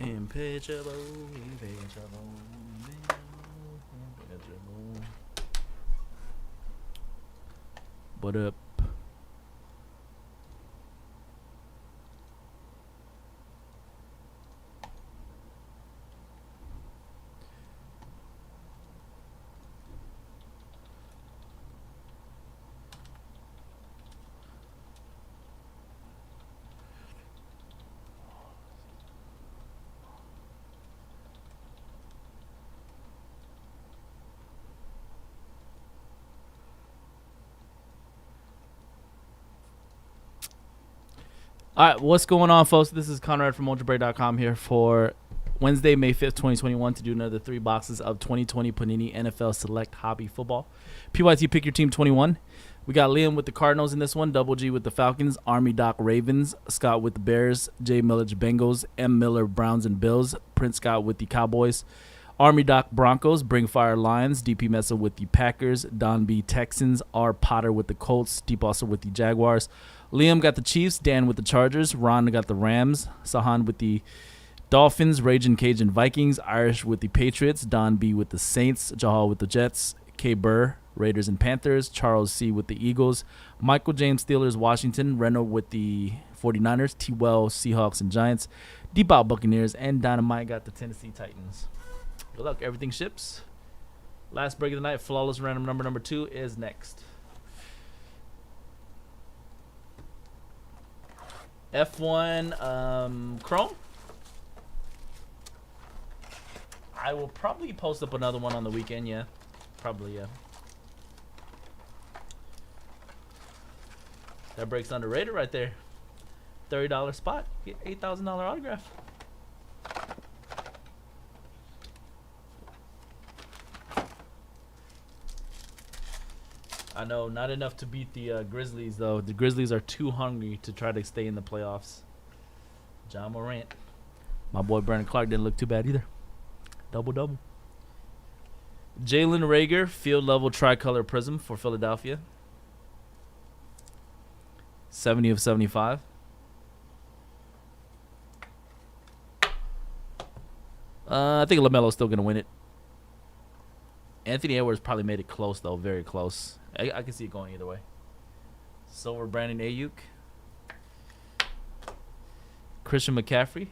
Impeachable. What up? All right, what's going on, folks? This is Conrad from Mojobreak.com here for Wednesday, May 5th, 2021, to do another 3 boxes of 2020 Panini NFL Select Hobby Football. PYT Pick Your Team 21. We got Liam with the Cardinals in this one, Double G with the Falcons, Army Doc Ravens, Scott with the Bears, Jay Milledge Bengals, M. Miller Browns and Bills, Prince Scott with the Cowboys, Army Doc Broncos, Bring Fire Lions, DP Mesa with the Packers, Don B Texans, R. Potter with the Colts, Deep also with the Jaguars. Liam got the Chiefs, Dan with the Chargers, Ron got the Rams, Sahan with the Dolphins, Raging Cajun Vikings, Irish with the Patriots, Don B with the Saints, Jahal with the Jets, K. Burr, Raiders and Panthers, Charles C. with the Eagles, Michael James Steelers, Washington, Reno with the 49ers, T. Well, Seahawks and Giants, Deep Out Buccaneers, and Dynamite got the Tennessee Titans. Good luck. Everything ships. Last break of the night, flawless random number 2 is next. F1 Chrome. I will probably post up another one on the weekend, yeah. Probably, yeah. That breaks underrated right there. $30 spot. Get $8,000 autograph. I know, not enough to beat the Grizzlies, though. The Grizzlies are too hungry to try to stay in the playoffs. John Morant. My boy Brandon Clark didn't look too bad either. Double-double. Jalen Reagor, field level tricolor prism for Philadelphia. 70 of 75. I think LaMelo's still going to win it. Anthony Edwards probably made it close, though. Very close. I can see it going either way. Silver Brandon Ayuk. Christian McCaffrey.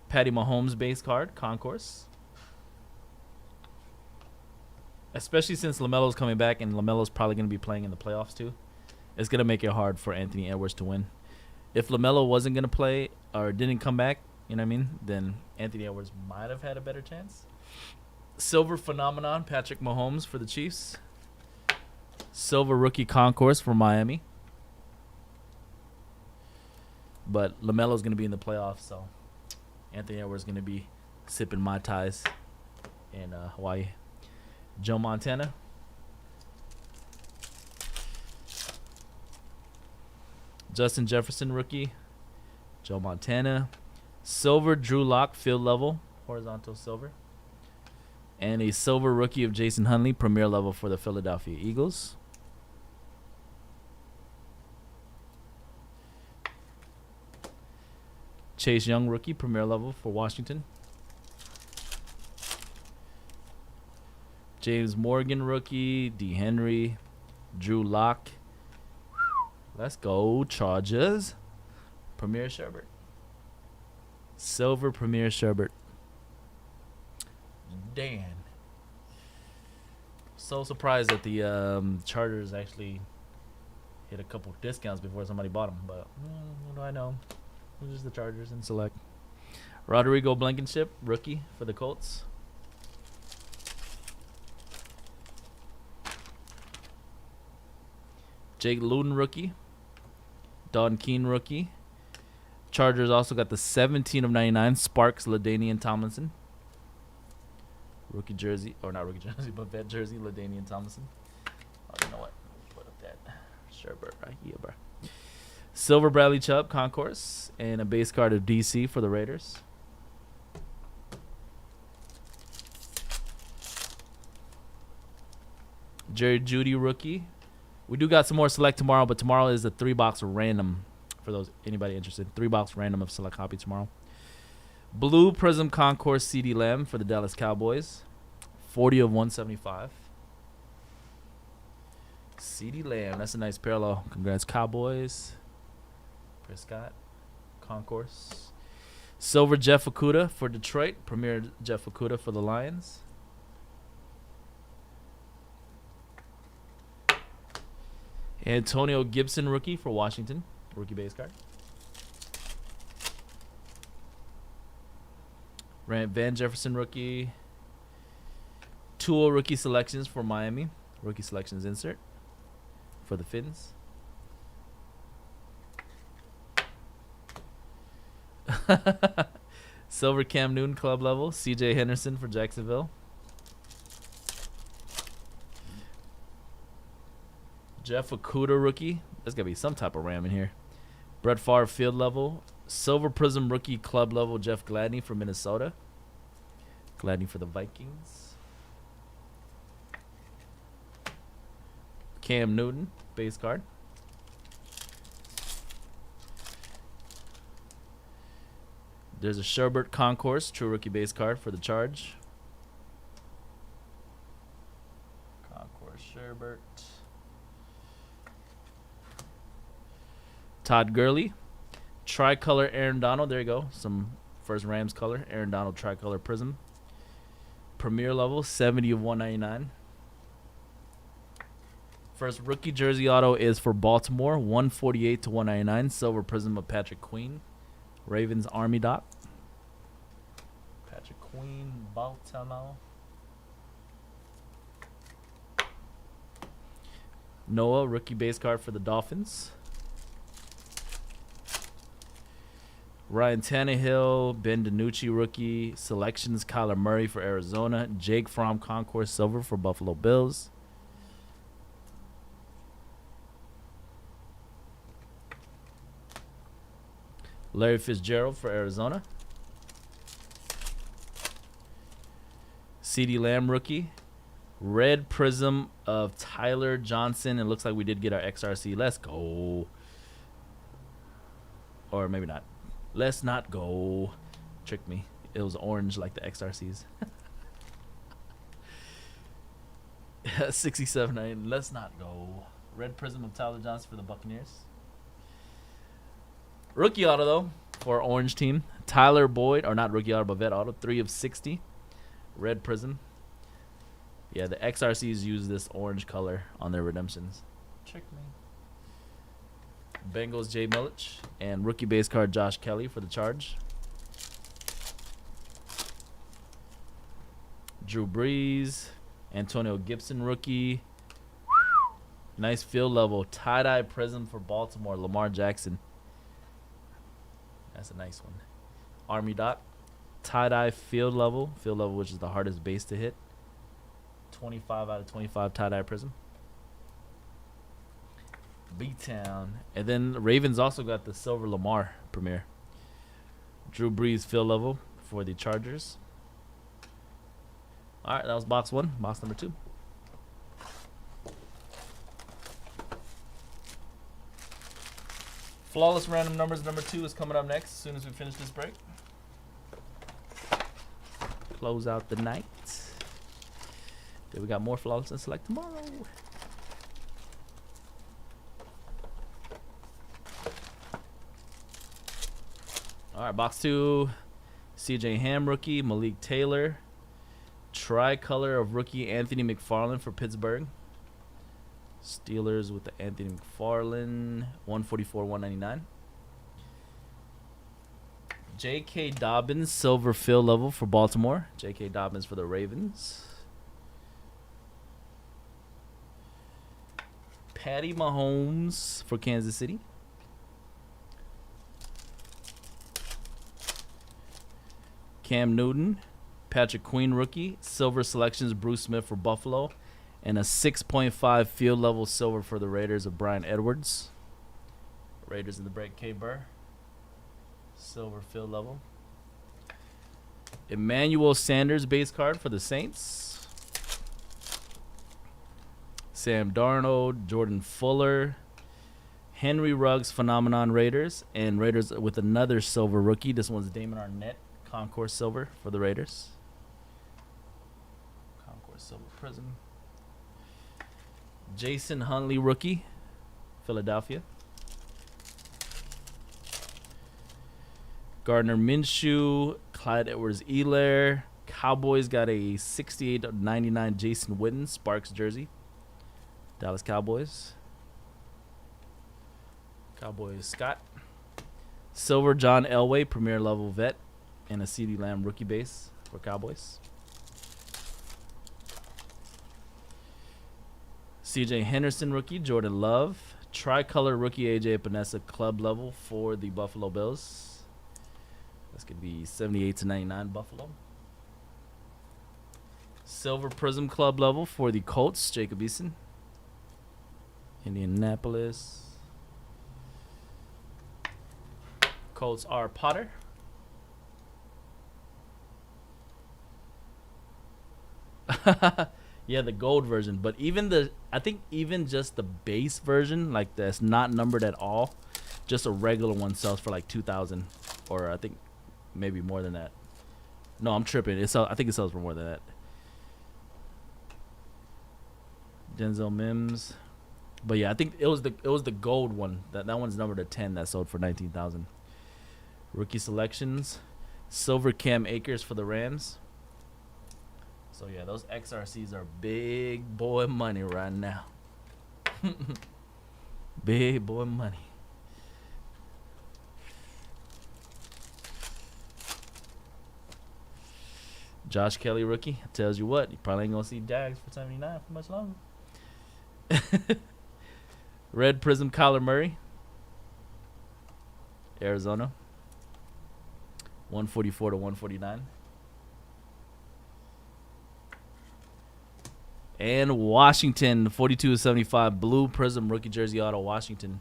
Patty Mahomes base card, Concourse. Especially since LaMelo's coming back and LaMelo's probably going to be playing in the playoffs too. It's going to make it hard for Anthony Edwards to win. If LaMelo wasn't going to play or didn't come back, you know what I mean, then Anthony Edwards might have had a better chance. Silver Phenomenon, Patrick Mahomes for the Chiefs. Silver Rookie Concourse for Miami. But LaMelo's going to be in the playoffs, so Anthony Edwards is going to be sipping Mai Tais in Hawaii. Joe Montana. Justin Jefferson rookie. Joe Montana. Silver Drew Lock field level. Horizontal silver. And a silver rookie of Jason Hunley, premier level for the Philadelphia Eagles. Chase Young rookie, premier level for Washington. James Morgan rookie, D. Henry, Drew Lock. Let's go, Chargers. Premier Sherbert. Silver Premier Sherbert. Dan. So surprised that the Chargers actually hit a couple discounts before somebody bought them, but what do I know? It was just the Chargers and select. Rodrigo Blankenship, rookie for the Colts. Jake Luton, rookie. Don Keene, rookie. Chargers also got the 17 of 99, Sparks, LaDainian Tomlinson. Rookie jersey, or not rookie jersey, but vet jersey, LaDainian Tomlinson. Oh, you know what? Put up that Sherbert right here, bro. Silver Bradley Chubb, Concourse, and a base card of DC for the Raiders. Jerry Jeudy, rookie. We do got some more select tomorrow, but tomorrow is a 3-box random for those anybody interested. 3-box random of select copy tomorrow. Blue Prism Concourse CD Lamb for the Dallas Cowboys. 40 of 175. CD Lamb. That's a nice parallel. Congrats, Cowboys. Prescott. Concourse. Silver Jeff Okudah for Detroit. Premier Jeff Okudah for the Lions. Antonio Gibson rookie for Washington. Rookie base card. Van Jefferson rookie. Tua rookie selections for Miami. Rookie selections insert for the Finns. Silver Cam Newton club level. CJ Henderson for Jacksonville. Jeff Okudah rookie. There's got to be some type of Ram in here. Brett Favre field level. Silver Prism rookie club level. Jeff Gladney for Minnesota. Gladney for the Vikings. Cam Newton base card. There's a Sherbert Concourse true rookie base card for the Charge. Concourse Sherbert. Todd Gurley. Tricolor Aaron Donald. There you go. Some first Rams color. Aaron Donald Tricolor Prism. Premier level. 70 of 199. First rookie jersey auto is for Baltimore. 148 to 199. Silver Prism of Patrick Queen. Ravens Army Doc. Patrick Queen. Baltimore. Noah rookie base card for the Dolphins. Ryan Tannehill, Ben DiNucci rookie, selections Kyler Murray for Arizona, Jake Fromm Concourse Silver for Buffalo Bills. Larry Fitzgerald for Arizona. CeeDee Lamb rookie. Red Prism of Tyler Johnson. It looks like we did get our XRC. Let's go. Or maybe not. Let's not go. Tricked me. It was orange like the XRCs. 67.9. Let's not go. Red Prism of Tyler Johnson for the Buccaneers. Rookie auto, though, for our orange team. Tyler Boyd, or not rookie auto, but vet auto. 3 of 60. Red Prism. Yeah, the XRCs use this orange color on their redemptions. Tricked me. Bengals Jay Milich and rookie base card Josh Kelly for the Charge. Drew Brees, Antonio Gibson rookie. Nice field level tie-dye prism for Baltimore, Lamar Jackson. That's a nice one. Army Doc, tie-dye field level which is the hardest base to hit. 25 out of 25 tie-dye prism. B-Town. And then the Ravens also got the Silver Lamar Premier. Drew Brees field level for the Chargers. All right, that was box 1. Box number 2. Flawless Random Numbers number 2 is coming up next as soon as we finish this break. Close out the night. Then we got more Flawless and Select tomorrow. All right, box 2, CJ Ham rookie, Malik Taylor, tricolor of rookie Anthony McFarland for Pittsburgh. Steelers with the Anthony McFarland, 144, 199. J.K. Dobbins, silver fill level for Baltimore. J.K. Dobbins for the Ravens. Patty Mahomes for Kansas City. Cam Newton, Patrick Queen rookie, silver selections Bruce Smith for Buffalo, and a 6.5 field level silver for the Raiders of Brian Edwards. Raiders in the break, K. Burr. Silver field level. Emmanuel Sanders base card for the Saints. Sam Darnold, Jordan Fuller, Henry Ruggs, Phenomenon Raiders, and Raiders with another silver rookie. This one's Damon Arnett, Concourse Silver for the Raiders. Concourse Silver Prism. Jason Huntley, rookie, Philadelphia. Gardner Minshew, Clyde Edwards-Helaire. Cowboys got a 68/99 Jason Witten, Sparks jersey. Dallas Cowboys. Cowboys Scott. Silver John Elway, premier level vet, and a CeeDee Lamb rookie base for Cowboys. CJ Henderson rookie, Jordan Love. Tricolor rookie AJ Epinesa club level for the Buffalo Bills. That's going to be 78/99 Buffalo. Silver Prism club level for the Colts, Jacob Eason. Indianapolis. Colts are Potter. Yeah, the gold version. But I think even just the base version, like that's not numbered at all, just a regular one sells for like 2,000, or I think maybe more than that. No, I'm tripping. I think it sells for more than that. Denzel Mims. But yeah, I think it was the gold one. That one's numbered at 10 that sold for 19,000. Rookie selections. Silver Cam Akers for the Rams. So yeah, those XRCs are big boy money right now. Big boy money. Josh Kelly rookie. Tells you what, you probably ain't gonna see Dags for 79 for much longer. Red Prism Kyler Murray, Arizona. 144/149. And Washington, 42/75 Blue Prism rookie jersey auto, Washington.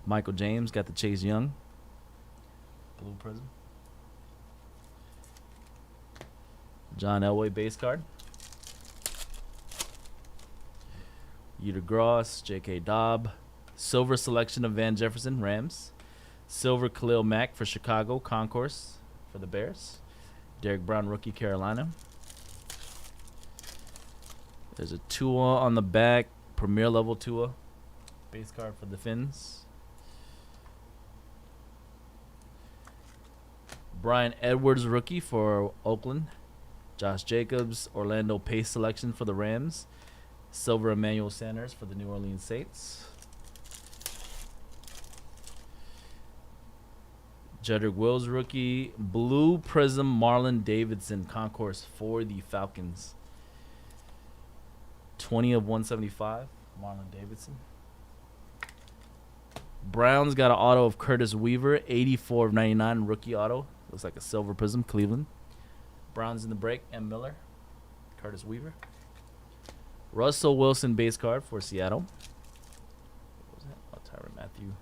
Michael James got the Chase Young. Blue Prism. John Elway base card. Uter Gross, J.K. Dobb. Silver selection of Van Jefferson, Rams. Silver Khalil Mack for Chicago, Concourse for the Bears. Derek Brown rookie, Carolina. There's a Tua on the back, premier level Tua. Base card for the Finns. Brian Edwards rookie for Oakland. Josh Jacobs, Orlando Pace selection for the Rams. Silver Emmanuel Sanders for the New Orleans Saints. Jedrick Wills rookie. Blue Prism Marlon Davidson Concourse for the Falcons. 20/175 Marlon Davidson. Browns got an auto of Curtis Weaver. 84/99 rookie auto. Looks like a silver prism, Cleveland. Browns in the break, M. Miller. Curtis Weaver. Russell Wilson base card for Seattle. What was that? Oh, Tyrann Mathieu.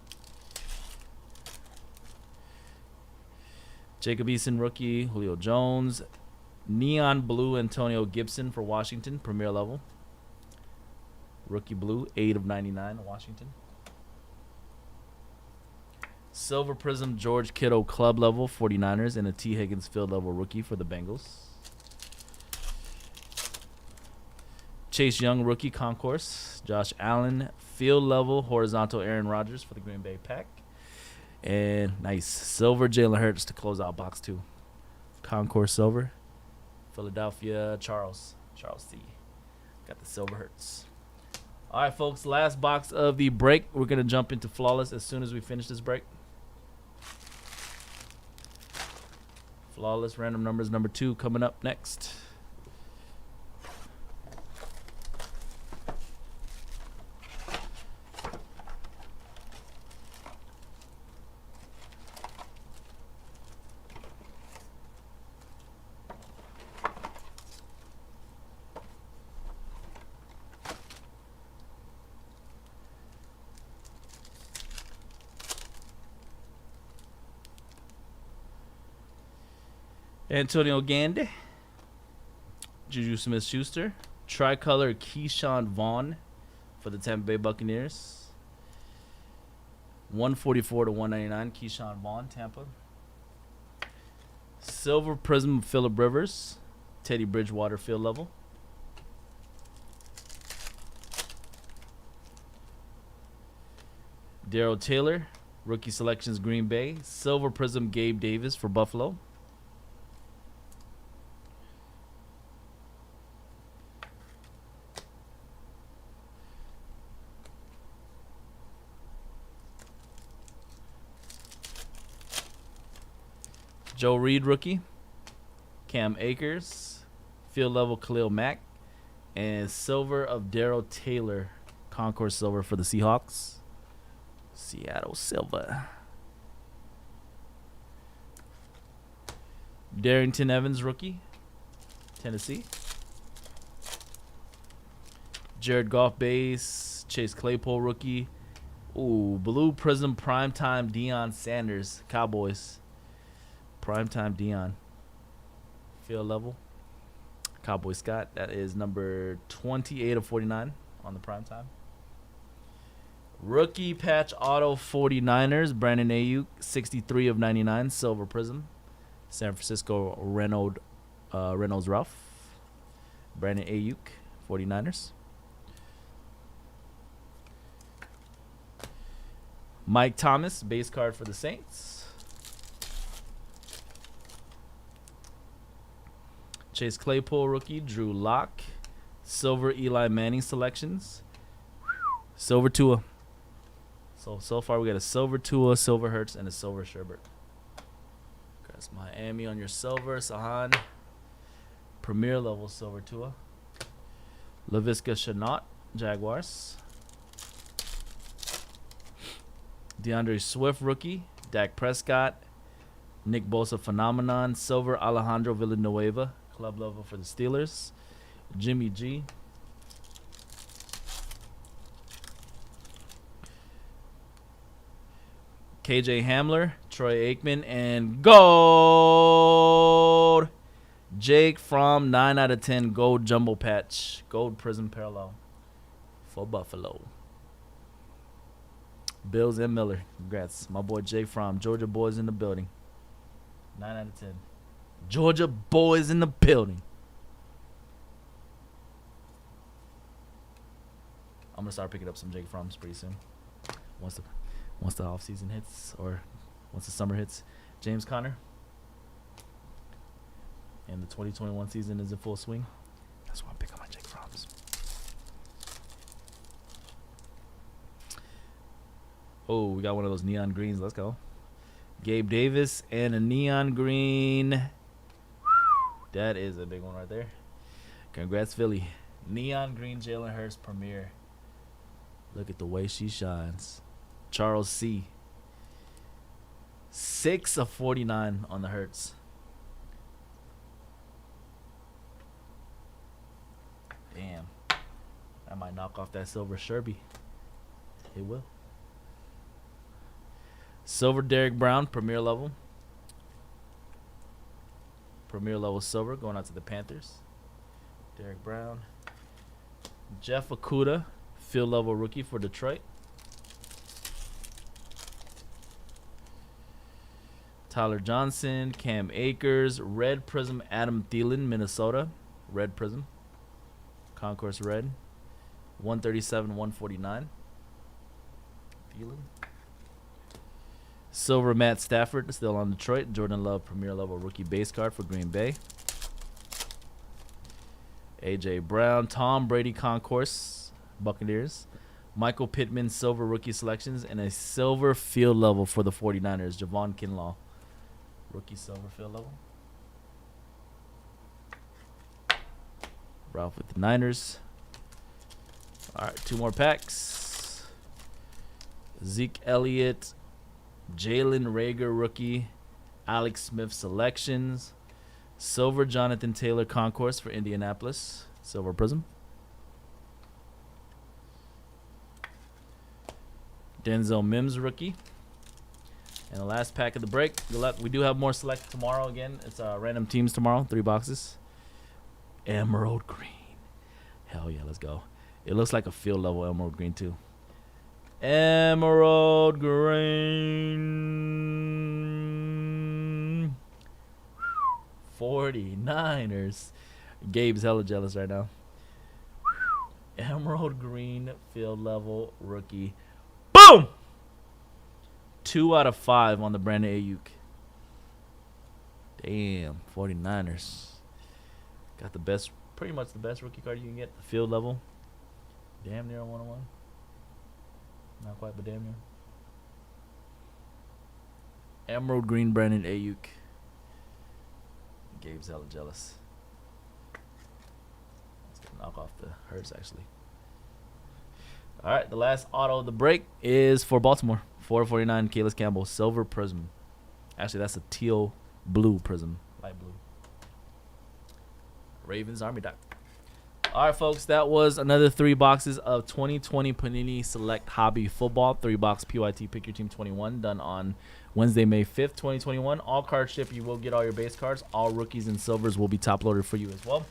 Jacob Eason rookie, Julio Jones. Neon blue Antonio Gibson for Washington, premier level. Rookie blue, 8/99 Washington. Silver Prism George Kittle club level 49ers and a T. Higgins field level rookie for the Bengals. Chase Young rookie Concourse. Josh Allen field level horizontal Aaron Rodgers for the Green Bay Pack. And nice silver Jalen Hurts to close out box 2. Concourse silver. Philadelphia Charles C. Got the silver Hurts. All right, folks, last box of the break. We're going to jump into Flawless as soon as we finish this break. Flawless random numbers number 2 coming up next. Antonio Gandy, Juju Smith-Schuster, Tricolor Keyshawn Vaughn for the Tampa Bay Buccaneers. 144 to 199, Keyshawn Vaughn, Tampa. Silver Prism, Phillip Rivers, Teddy Bridgewater, field level. Darryl Taylor, rookie selections, Green Bay. Silver Prism, Gabe Davis for Buffalo. Joe Reed, rookie. Cam Akers, field level, Khalil Mack. And silver of Darryl Taylor, Concourse silver for the Seahawks. Seattle silver. Darrington Evans, rookie, Tennessee. Jared Goff base. Chase Claypool, rookie. Ooh, blue prism primetime Deion Sanders, Cowboys. Primetime Deion. Field level. Cowboy Scott. That is number 28 of 49 on the primetime. Rookie patch auto 49ers. Brandon Ayuk, 63 of 99. Silver prism. San Francisco Reynolds Ralph. Brandon Ayuk, 49ers. Mike Thomas, base card for the Saints. Chase Claypool, rookie. Drew Lock. Silver Eli Manning selections. Silver Tua. So far we got a silver Tua, silver Hurts, and a silver Sherbert. That's Miami on your silver. Sahan. Premier level silver Tua. Laviska Shenault, Jaguars. DeAndre Swift, rookie. Dak Prescott. Nick Bosa phenomenon. Silver Alejandro Villanueva, club level for the Steelers. Jimmy G. KJ Hamler, Troy Aikman, and gold. Jake Fromm, 9 out of 10 gold jumbo patch. Gold prism parallel for Buffalo. Bills and Miller. Congrats. My boy Jake Fromm. Georgia boys in the building. 9 out of 10. Georgia boys in the building. I'm going to start picking up some Jake Fromms pretty soon. Once the off season hits, or once the summer hits. James Conner. And the 2021 season is in full swing. That's why I'm picking up my Jake Fromms. Oh, we got one of those neon greens. Let's go. Gabe Davis and a neon green. That is a big one right there. Congrats, Philly. Neon green Jalen Hurts premiere. Look at the way she shines. Charles C. 6 of 49 on the Hurts. Damn. I might knock off that silver Sherby. It will. Silver Derek Brown, premier level. Premier level silver going out to the Panthers. Derek Brown. Jeff Okudah, field level rookie for Detroit. Tyler Johnson, Cam Akers, red prism Adam Thielen, Minnesota. Red prism. Concourse red. 137, 149. Thielen. Silver Matt Stafford, still on Detroit. Jordan Love, premier level rookie base card for Green Bay. A.J. Brown, Tom Brady Concourse, Buccaneers. Michael Pittman, silver rookie selections, and a silver field level for the 49ers. Javon Kinlaw, rookie silver field level. Ralph with the Niners. All right, 2 more packs. Zeke Elliott, Jalen Reagor rookie, Alex Smith selections, silver Jonathan Taylor Concourse for Indianapolis, silver prism. Denzel Mims rookie. And the last pack of the break. Good luck. We do have more select tomorrow again. It's random teams tomorrow, 3 boxes. Emerald green. Hell yeah, let's go. It looks like a field level emerald green too. Emerald green. 49ers. Gabe's hella jealous right now. Emerald green field level rookie. Boom! 2 out of 5 on the Brandon Ayuk. Damn, 49ers. Got the best, pretty much the best rookie card you can get. The field level. Damn near a 101. Not quite, but damn near. Emerald green Brandon Ayuk. Gabe's hella jealous. Let's get a knock off the Hurts, actually. All right, the last auto of the break is for Baltimore. 449 Calais Campbell, silver prism. Actually, that's a teal blue prism, light blue. Ravens Army Doc. All right, folks, that was another 3 boxes of 2020 Panini Select Hobby Football. 3-box PYT Pick Your Team 21 done on Wednesday, May 5th, 2021. All cards ship. You will get all your base cards. All rookies and silvers will be top loaded for you as well.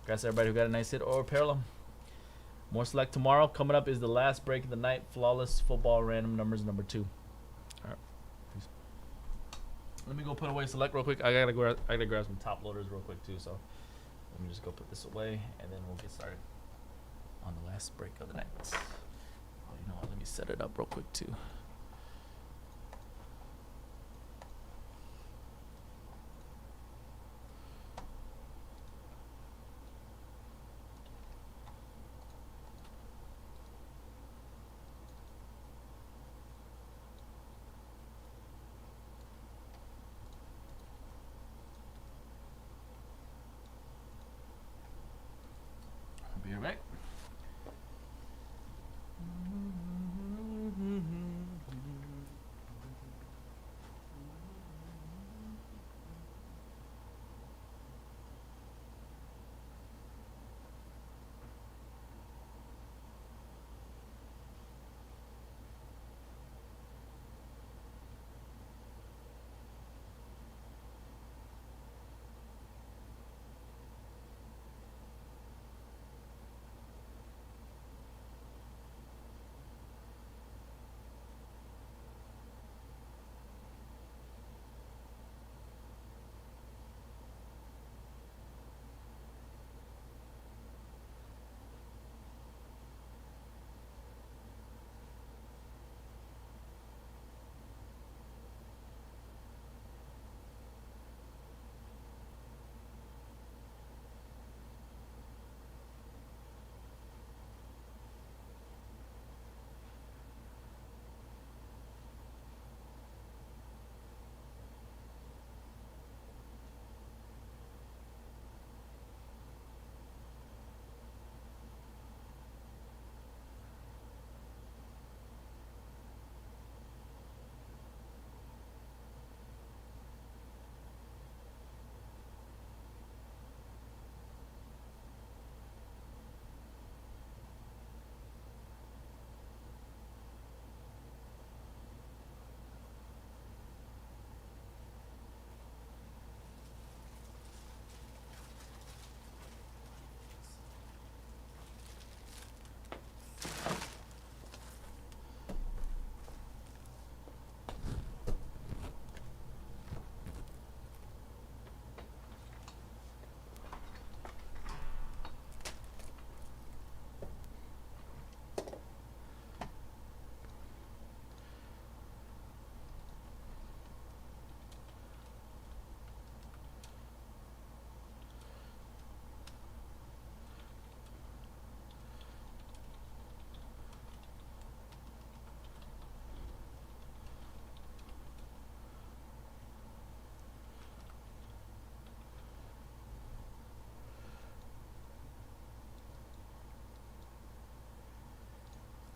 Congrats to everybody who got a nice hit or parallel. More select tomorrow. Coming up is the last break of the night. Flawless football random numbers number 2. All right. Peace. Let me go put away select real quick. I gotta grab some top loaders real quick too. So let me just go put this away and then we'll get started on the last break of the night. Oh, you know what? Let me set it up real quick too. Be right back.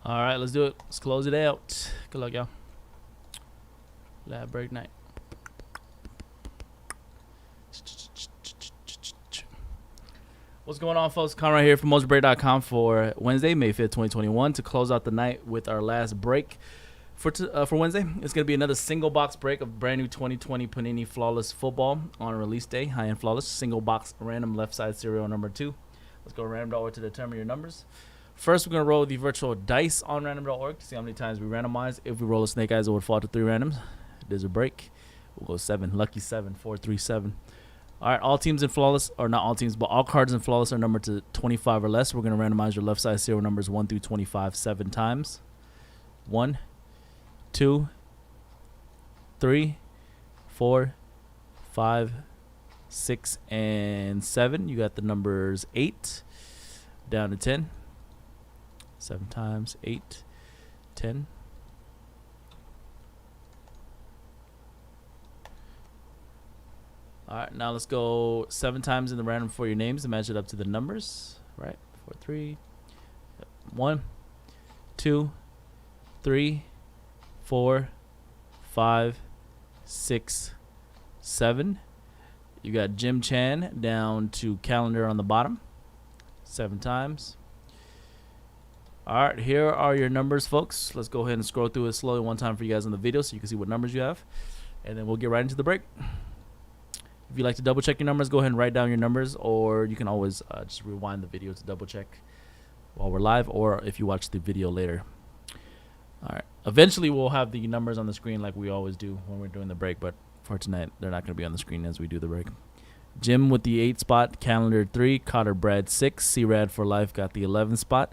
All right, let's do it. Let's close it out. Good luck, y'all. Lab break night. What's going on, folks? Conrad here from Mojobreak.com for Wednesday, May 5th, 2021, to close out the night with our last break for Wednesday. It's going to be another single box break of brand new 2020 Panini Flawless Football on release day. High-end Flawless. Single box random left side serial number 2. Let's go random over to determine your numbers. First, we're going to roll the virtual dice on random.org to see how many times we randomize. If we roll a snake eyes, it would fall to 3 randoms. There's a break. We'll go 7. Lucky 7. 4, 3, 7. All right, all teams in Flawless, or not all teams, but all cards in Flawless are numbered to 25 or less. We're going to randomize your left side serial numbers 1 through 25 7 times. 1, 2, 3, 4, 5, 6, and 7. You got the numbers 8 down to 10. 7 times 8, 10. All right, now let's go 7 times in the random for your names and match it up to the numbers. Right, 4, 3, 1, 2, 3, 4, 5, 6, 7. You got Jim Chan down to calendar on the bottom. 7 times. All right, here are your numbers, folks. Let's go ahead and scroll through it slowly one time for you guys on the video so you can see what numbers you have. And then we'll get right into the break. If you like to double check your numbers, go ahead and write down your numbers, or you can always just rewind the video to double check while we're live, or if you watch the video later. All right. Eventually, we'll have the numbers on the screen like we always do when we're doing the break, but for tonight, they're not going to be on the screen as we do the break. Jim with the 8 spot, calendar 3, Cotter Brad 6, C-Rad for life got the 11 spot.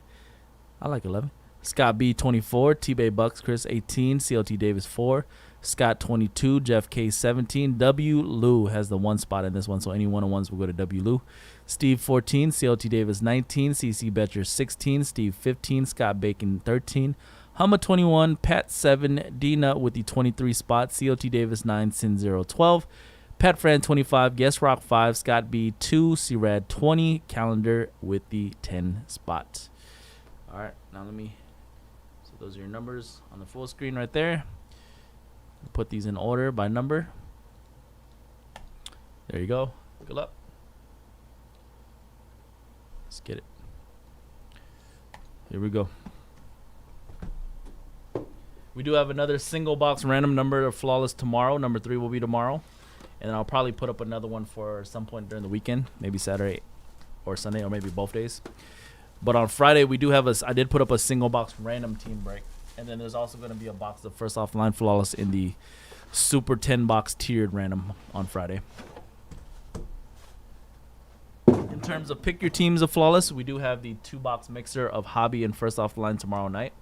I like 11. Scott B 24, T-Bay Bucks Chris 18, CLT Davis 4, Scott 22, Jeff K 17, W Lou has the 1 spot in this one, so any 1-on-1s will go to W Lou. Steve 14, CLT Davis 19, CC Betcher 16, Steve 15, Scott Bacon 13, Humma 21, Pat 7, D Nut with the 23 spot, CLT Davis 9, Sin 0 12, Pat Fran 25, Guest Rock 5, Scott B 2, C-Rad 20, Calendar with the 10 spot. All right, now let me, so those are your numbers on the full screen right there. Put these in order by number. There you go. Good luck. Let's get it. Here we go. We do have another single box random number of Flawless tomorrow. Number 3 will be tomorrow. And then I'll probably put up another one for some point during the weekend, maybe Saturday or Sunday, or maybe both days. But on Friday, we do have I did put up a single box random team break. And then there's also going to be a box of first offline Flawless in the Super 10 box tiered random on Friday. In terms of pick your teams of Flawless, we do have the 2-box mixer of Hobby and first offline tomorrow night.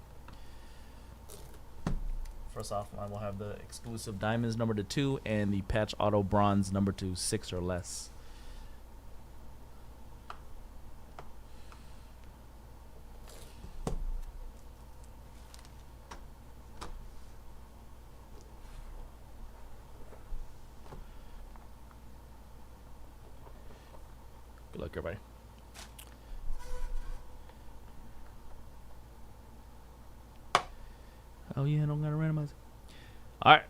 First offline, we'll have the exclusive Diamonds number to 2 and the Patch Auto Bronze number to 6 or less. Good luck, everybody. Oh, yeah, I don't got to randomize. All right.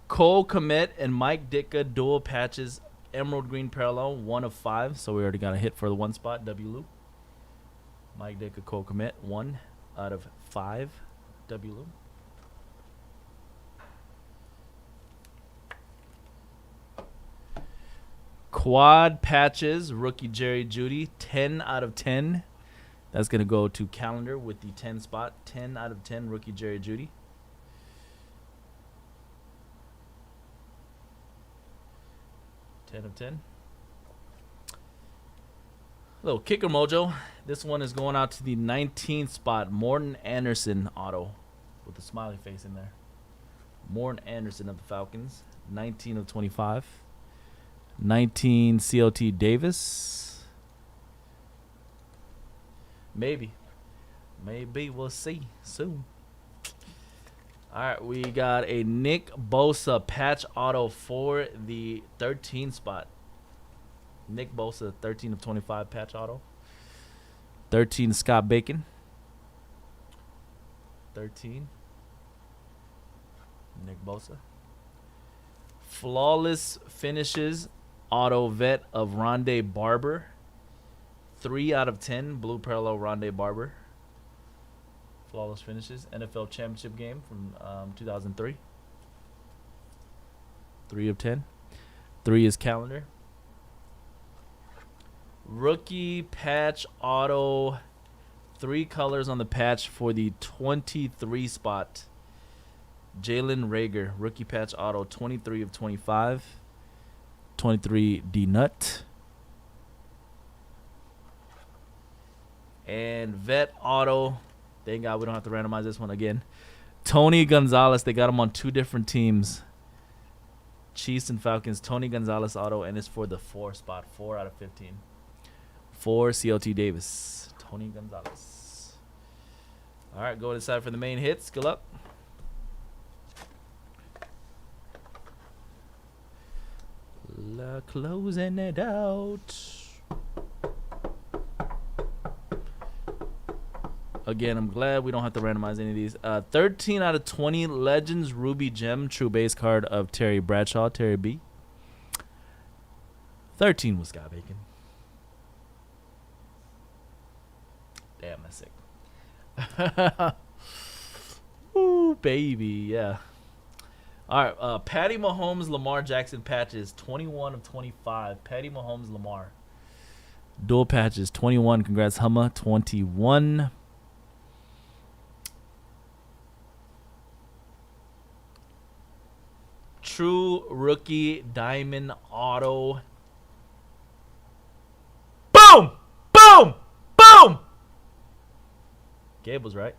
Cole Komet and Mike Ditka dual patches, Emerald Green Parallel, 1 of 5. So we already got a hit for the 1 spot, W Lou. Mike Ditka, Cole Komet, 1 out of 5, W Lou. Quad patches, rookie Jerry Judy, 10 out of 10. That's going to go to calendar with the 10 spot. 10 out of 10, rookie Jerry Judy. Of 10. Little kicker mojo. This one is going out to the 19th spot, Morton Anderson auto with the smiley face in there. Morton Anderson of the Falcons, 19 of 25. 19 CLT Davis. Maybe we'll see soon. All right, we got a Nick Bosa patch auto for the 13 spot. Nick Bosa, 13 of 25 patch auto. 13 Scott Bacon. 13 Nick Bosa. Flawless finishes auto vet of Rondé Barber. 3 out of 10 blue parallel Rondé Barber. Flawless finishes. NFL championship game from 2003. 3 of 10. 3 is calendar. Rookie patch auto 3 colors on the patch for the 23 spot. Jalen Rager, rookie patch auto, 23 of 25. 23 D-Nut. And vet auto. Thank God we don't have to randomize this one again. Tony Gonzalez. They got him on 2 different teams. Chiefs and Falcons. Tony Gonzalez auto, and it's for the 4 spot. 4 out of 15. For CLT Davis. Tony Gonzalez. All right, go inside for the main hits. Good luck. Closing it out. Again, I'm glad we don't have to randomize any of these. 13 out of 20 Legends Ruby Gem True Base card of Terry Bradshaw, Terry B. 13 was Scott Bacon. Damn, that's sick. Ooh, baby, yeah. All right, Patty Mahomes, Lamar Jackson patches, 21 of 25. Patty Mahomes, Lamar. Dual patches, 21. Congrats, Humma, 21. True rookie diamond auto. Boom! Boom! Boom! Gabe was right.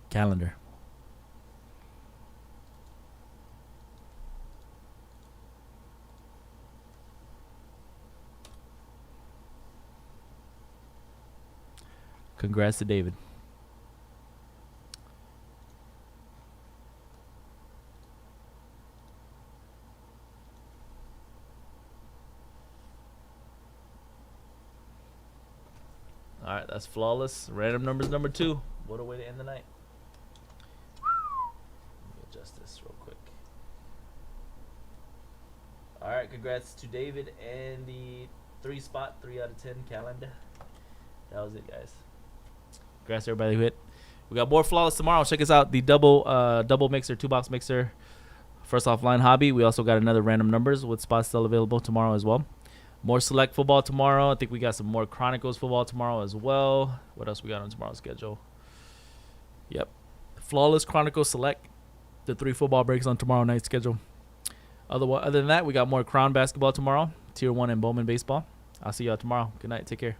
Calendar. Congrats to David. All right, that's flawless. Random numbers number 2. What a way to end the night. Let me adjust this real quick. All right, congrats to David and the 3 spot, 3 out of 10 calendar. That was it, guys. Congrats to everybody who hit. We got more flawless tomorrow. Check us out, the double mixer, 2-box mixer, first offline hobby. We also got another random numbers with spots still available tomorrow as well. More select football tomorrow. I think we got some more Chronicles football tomorrow as well. What else we got on tomorrow's schedule? Yep. Flawless Chronicles select. The 3 football breaks on tomorrow night's schedule. Other than that, we got more Crown basketball tomorrow. Tier 1 and Bowman baseball. I'll see y'all tomorrow. Good night. Take care.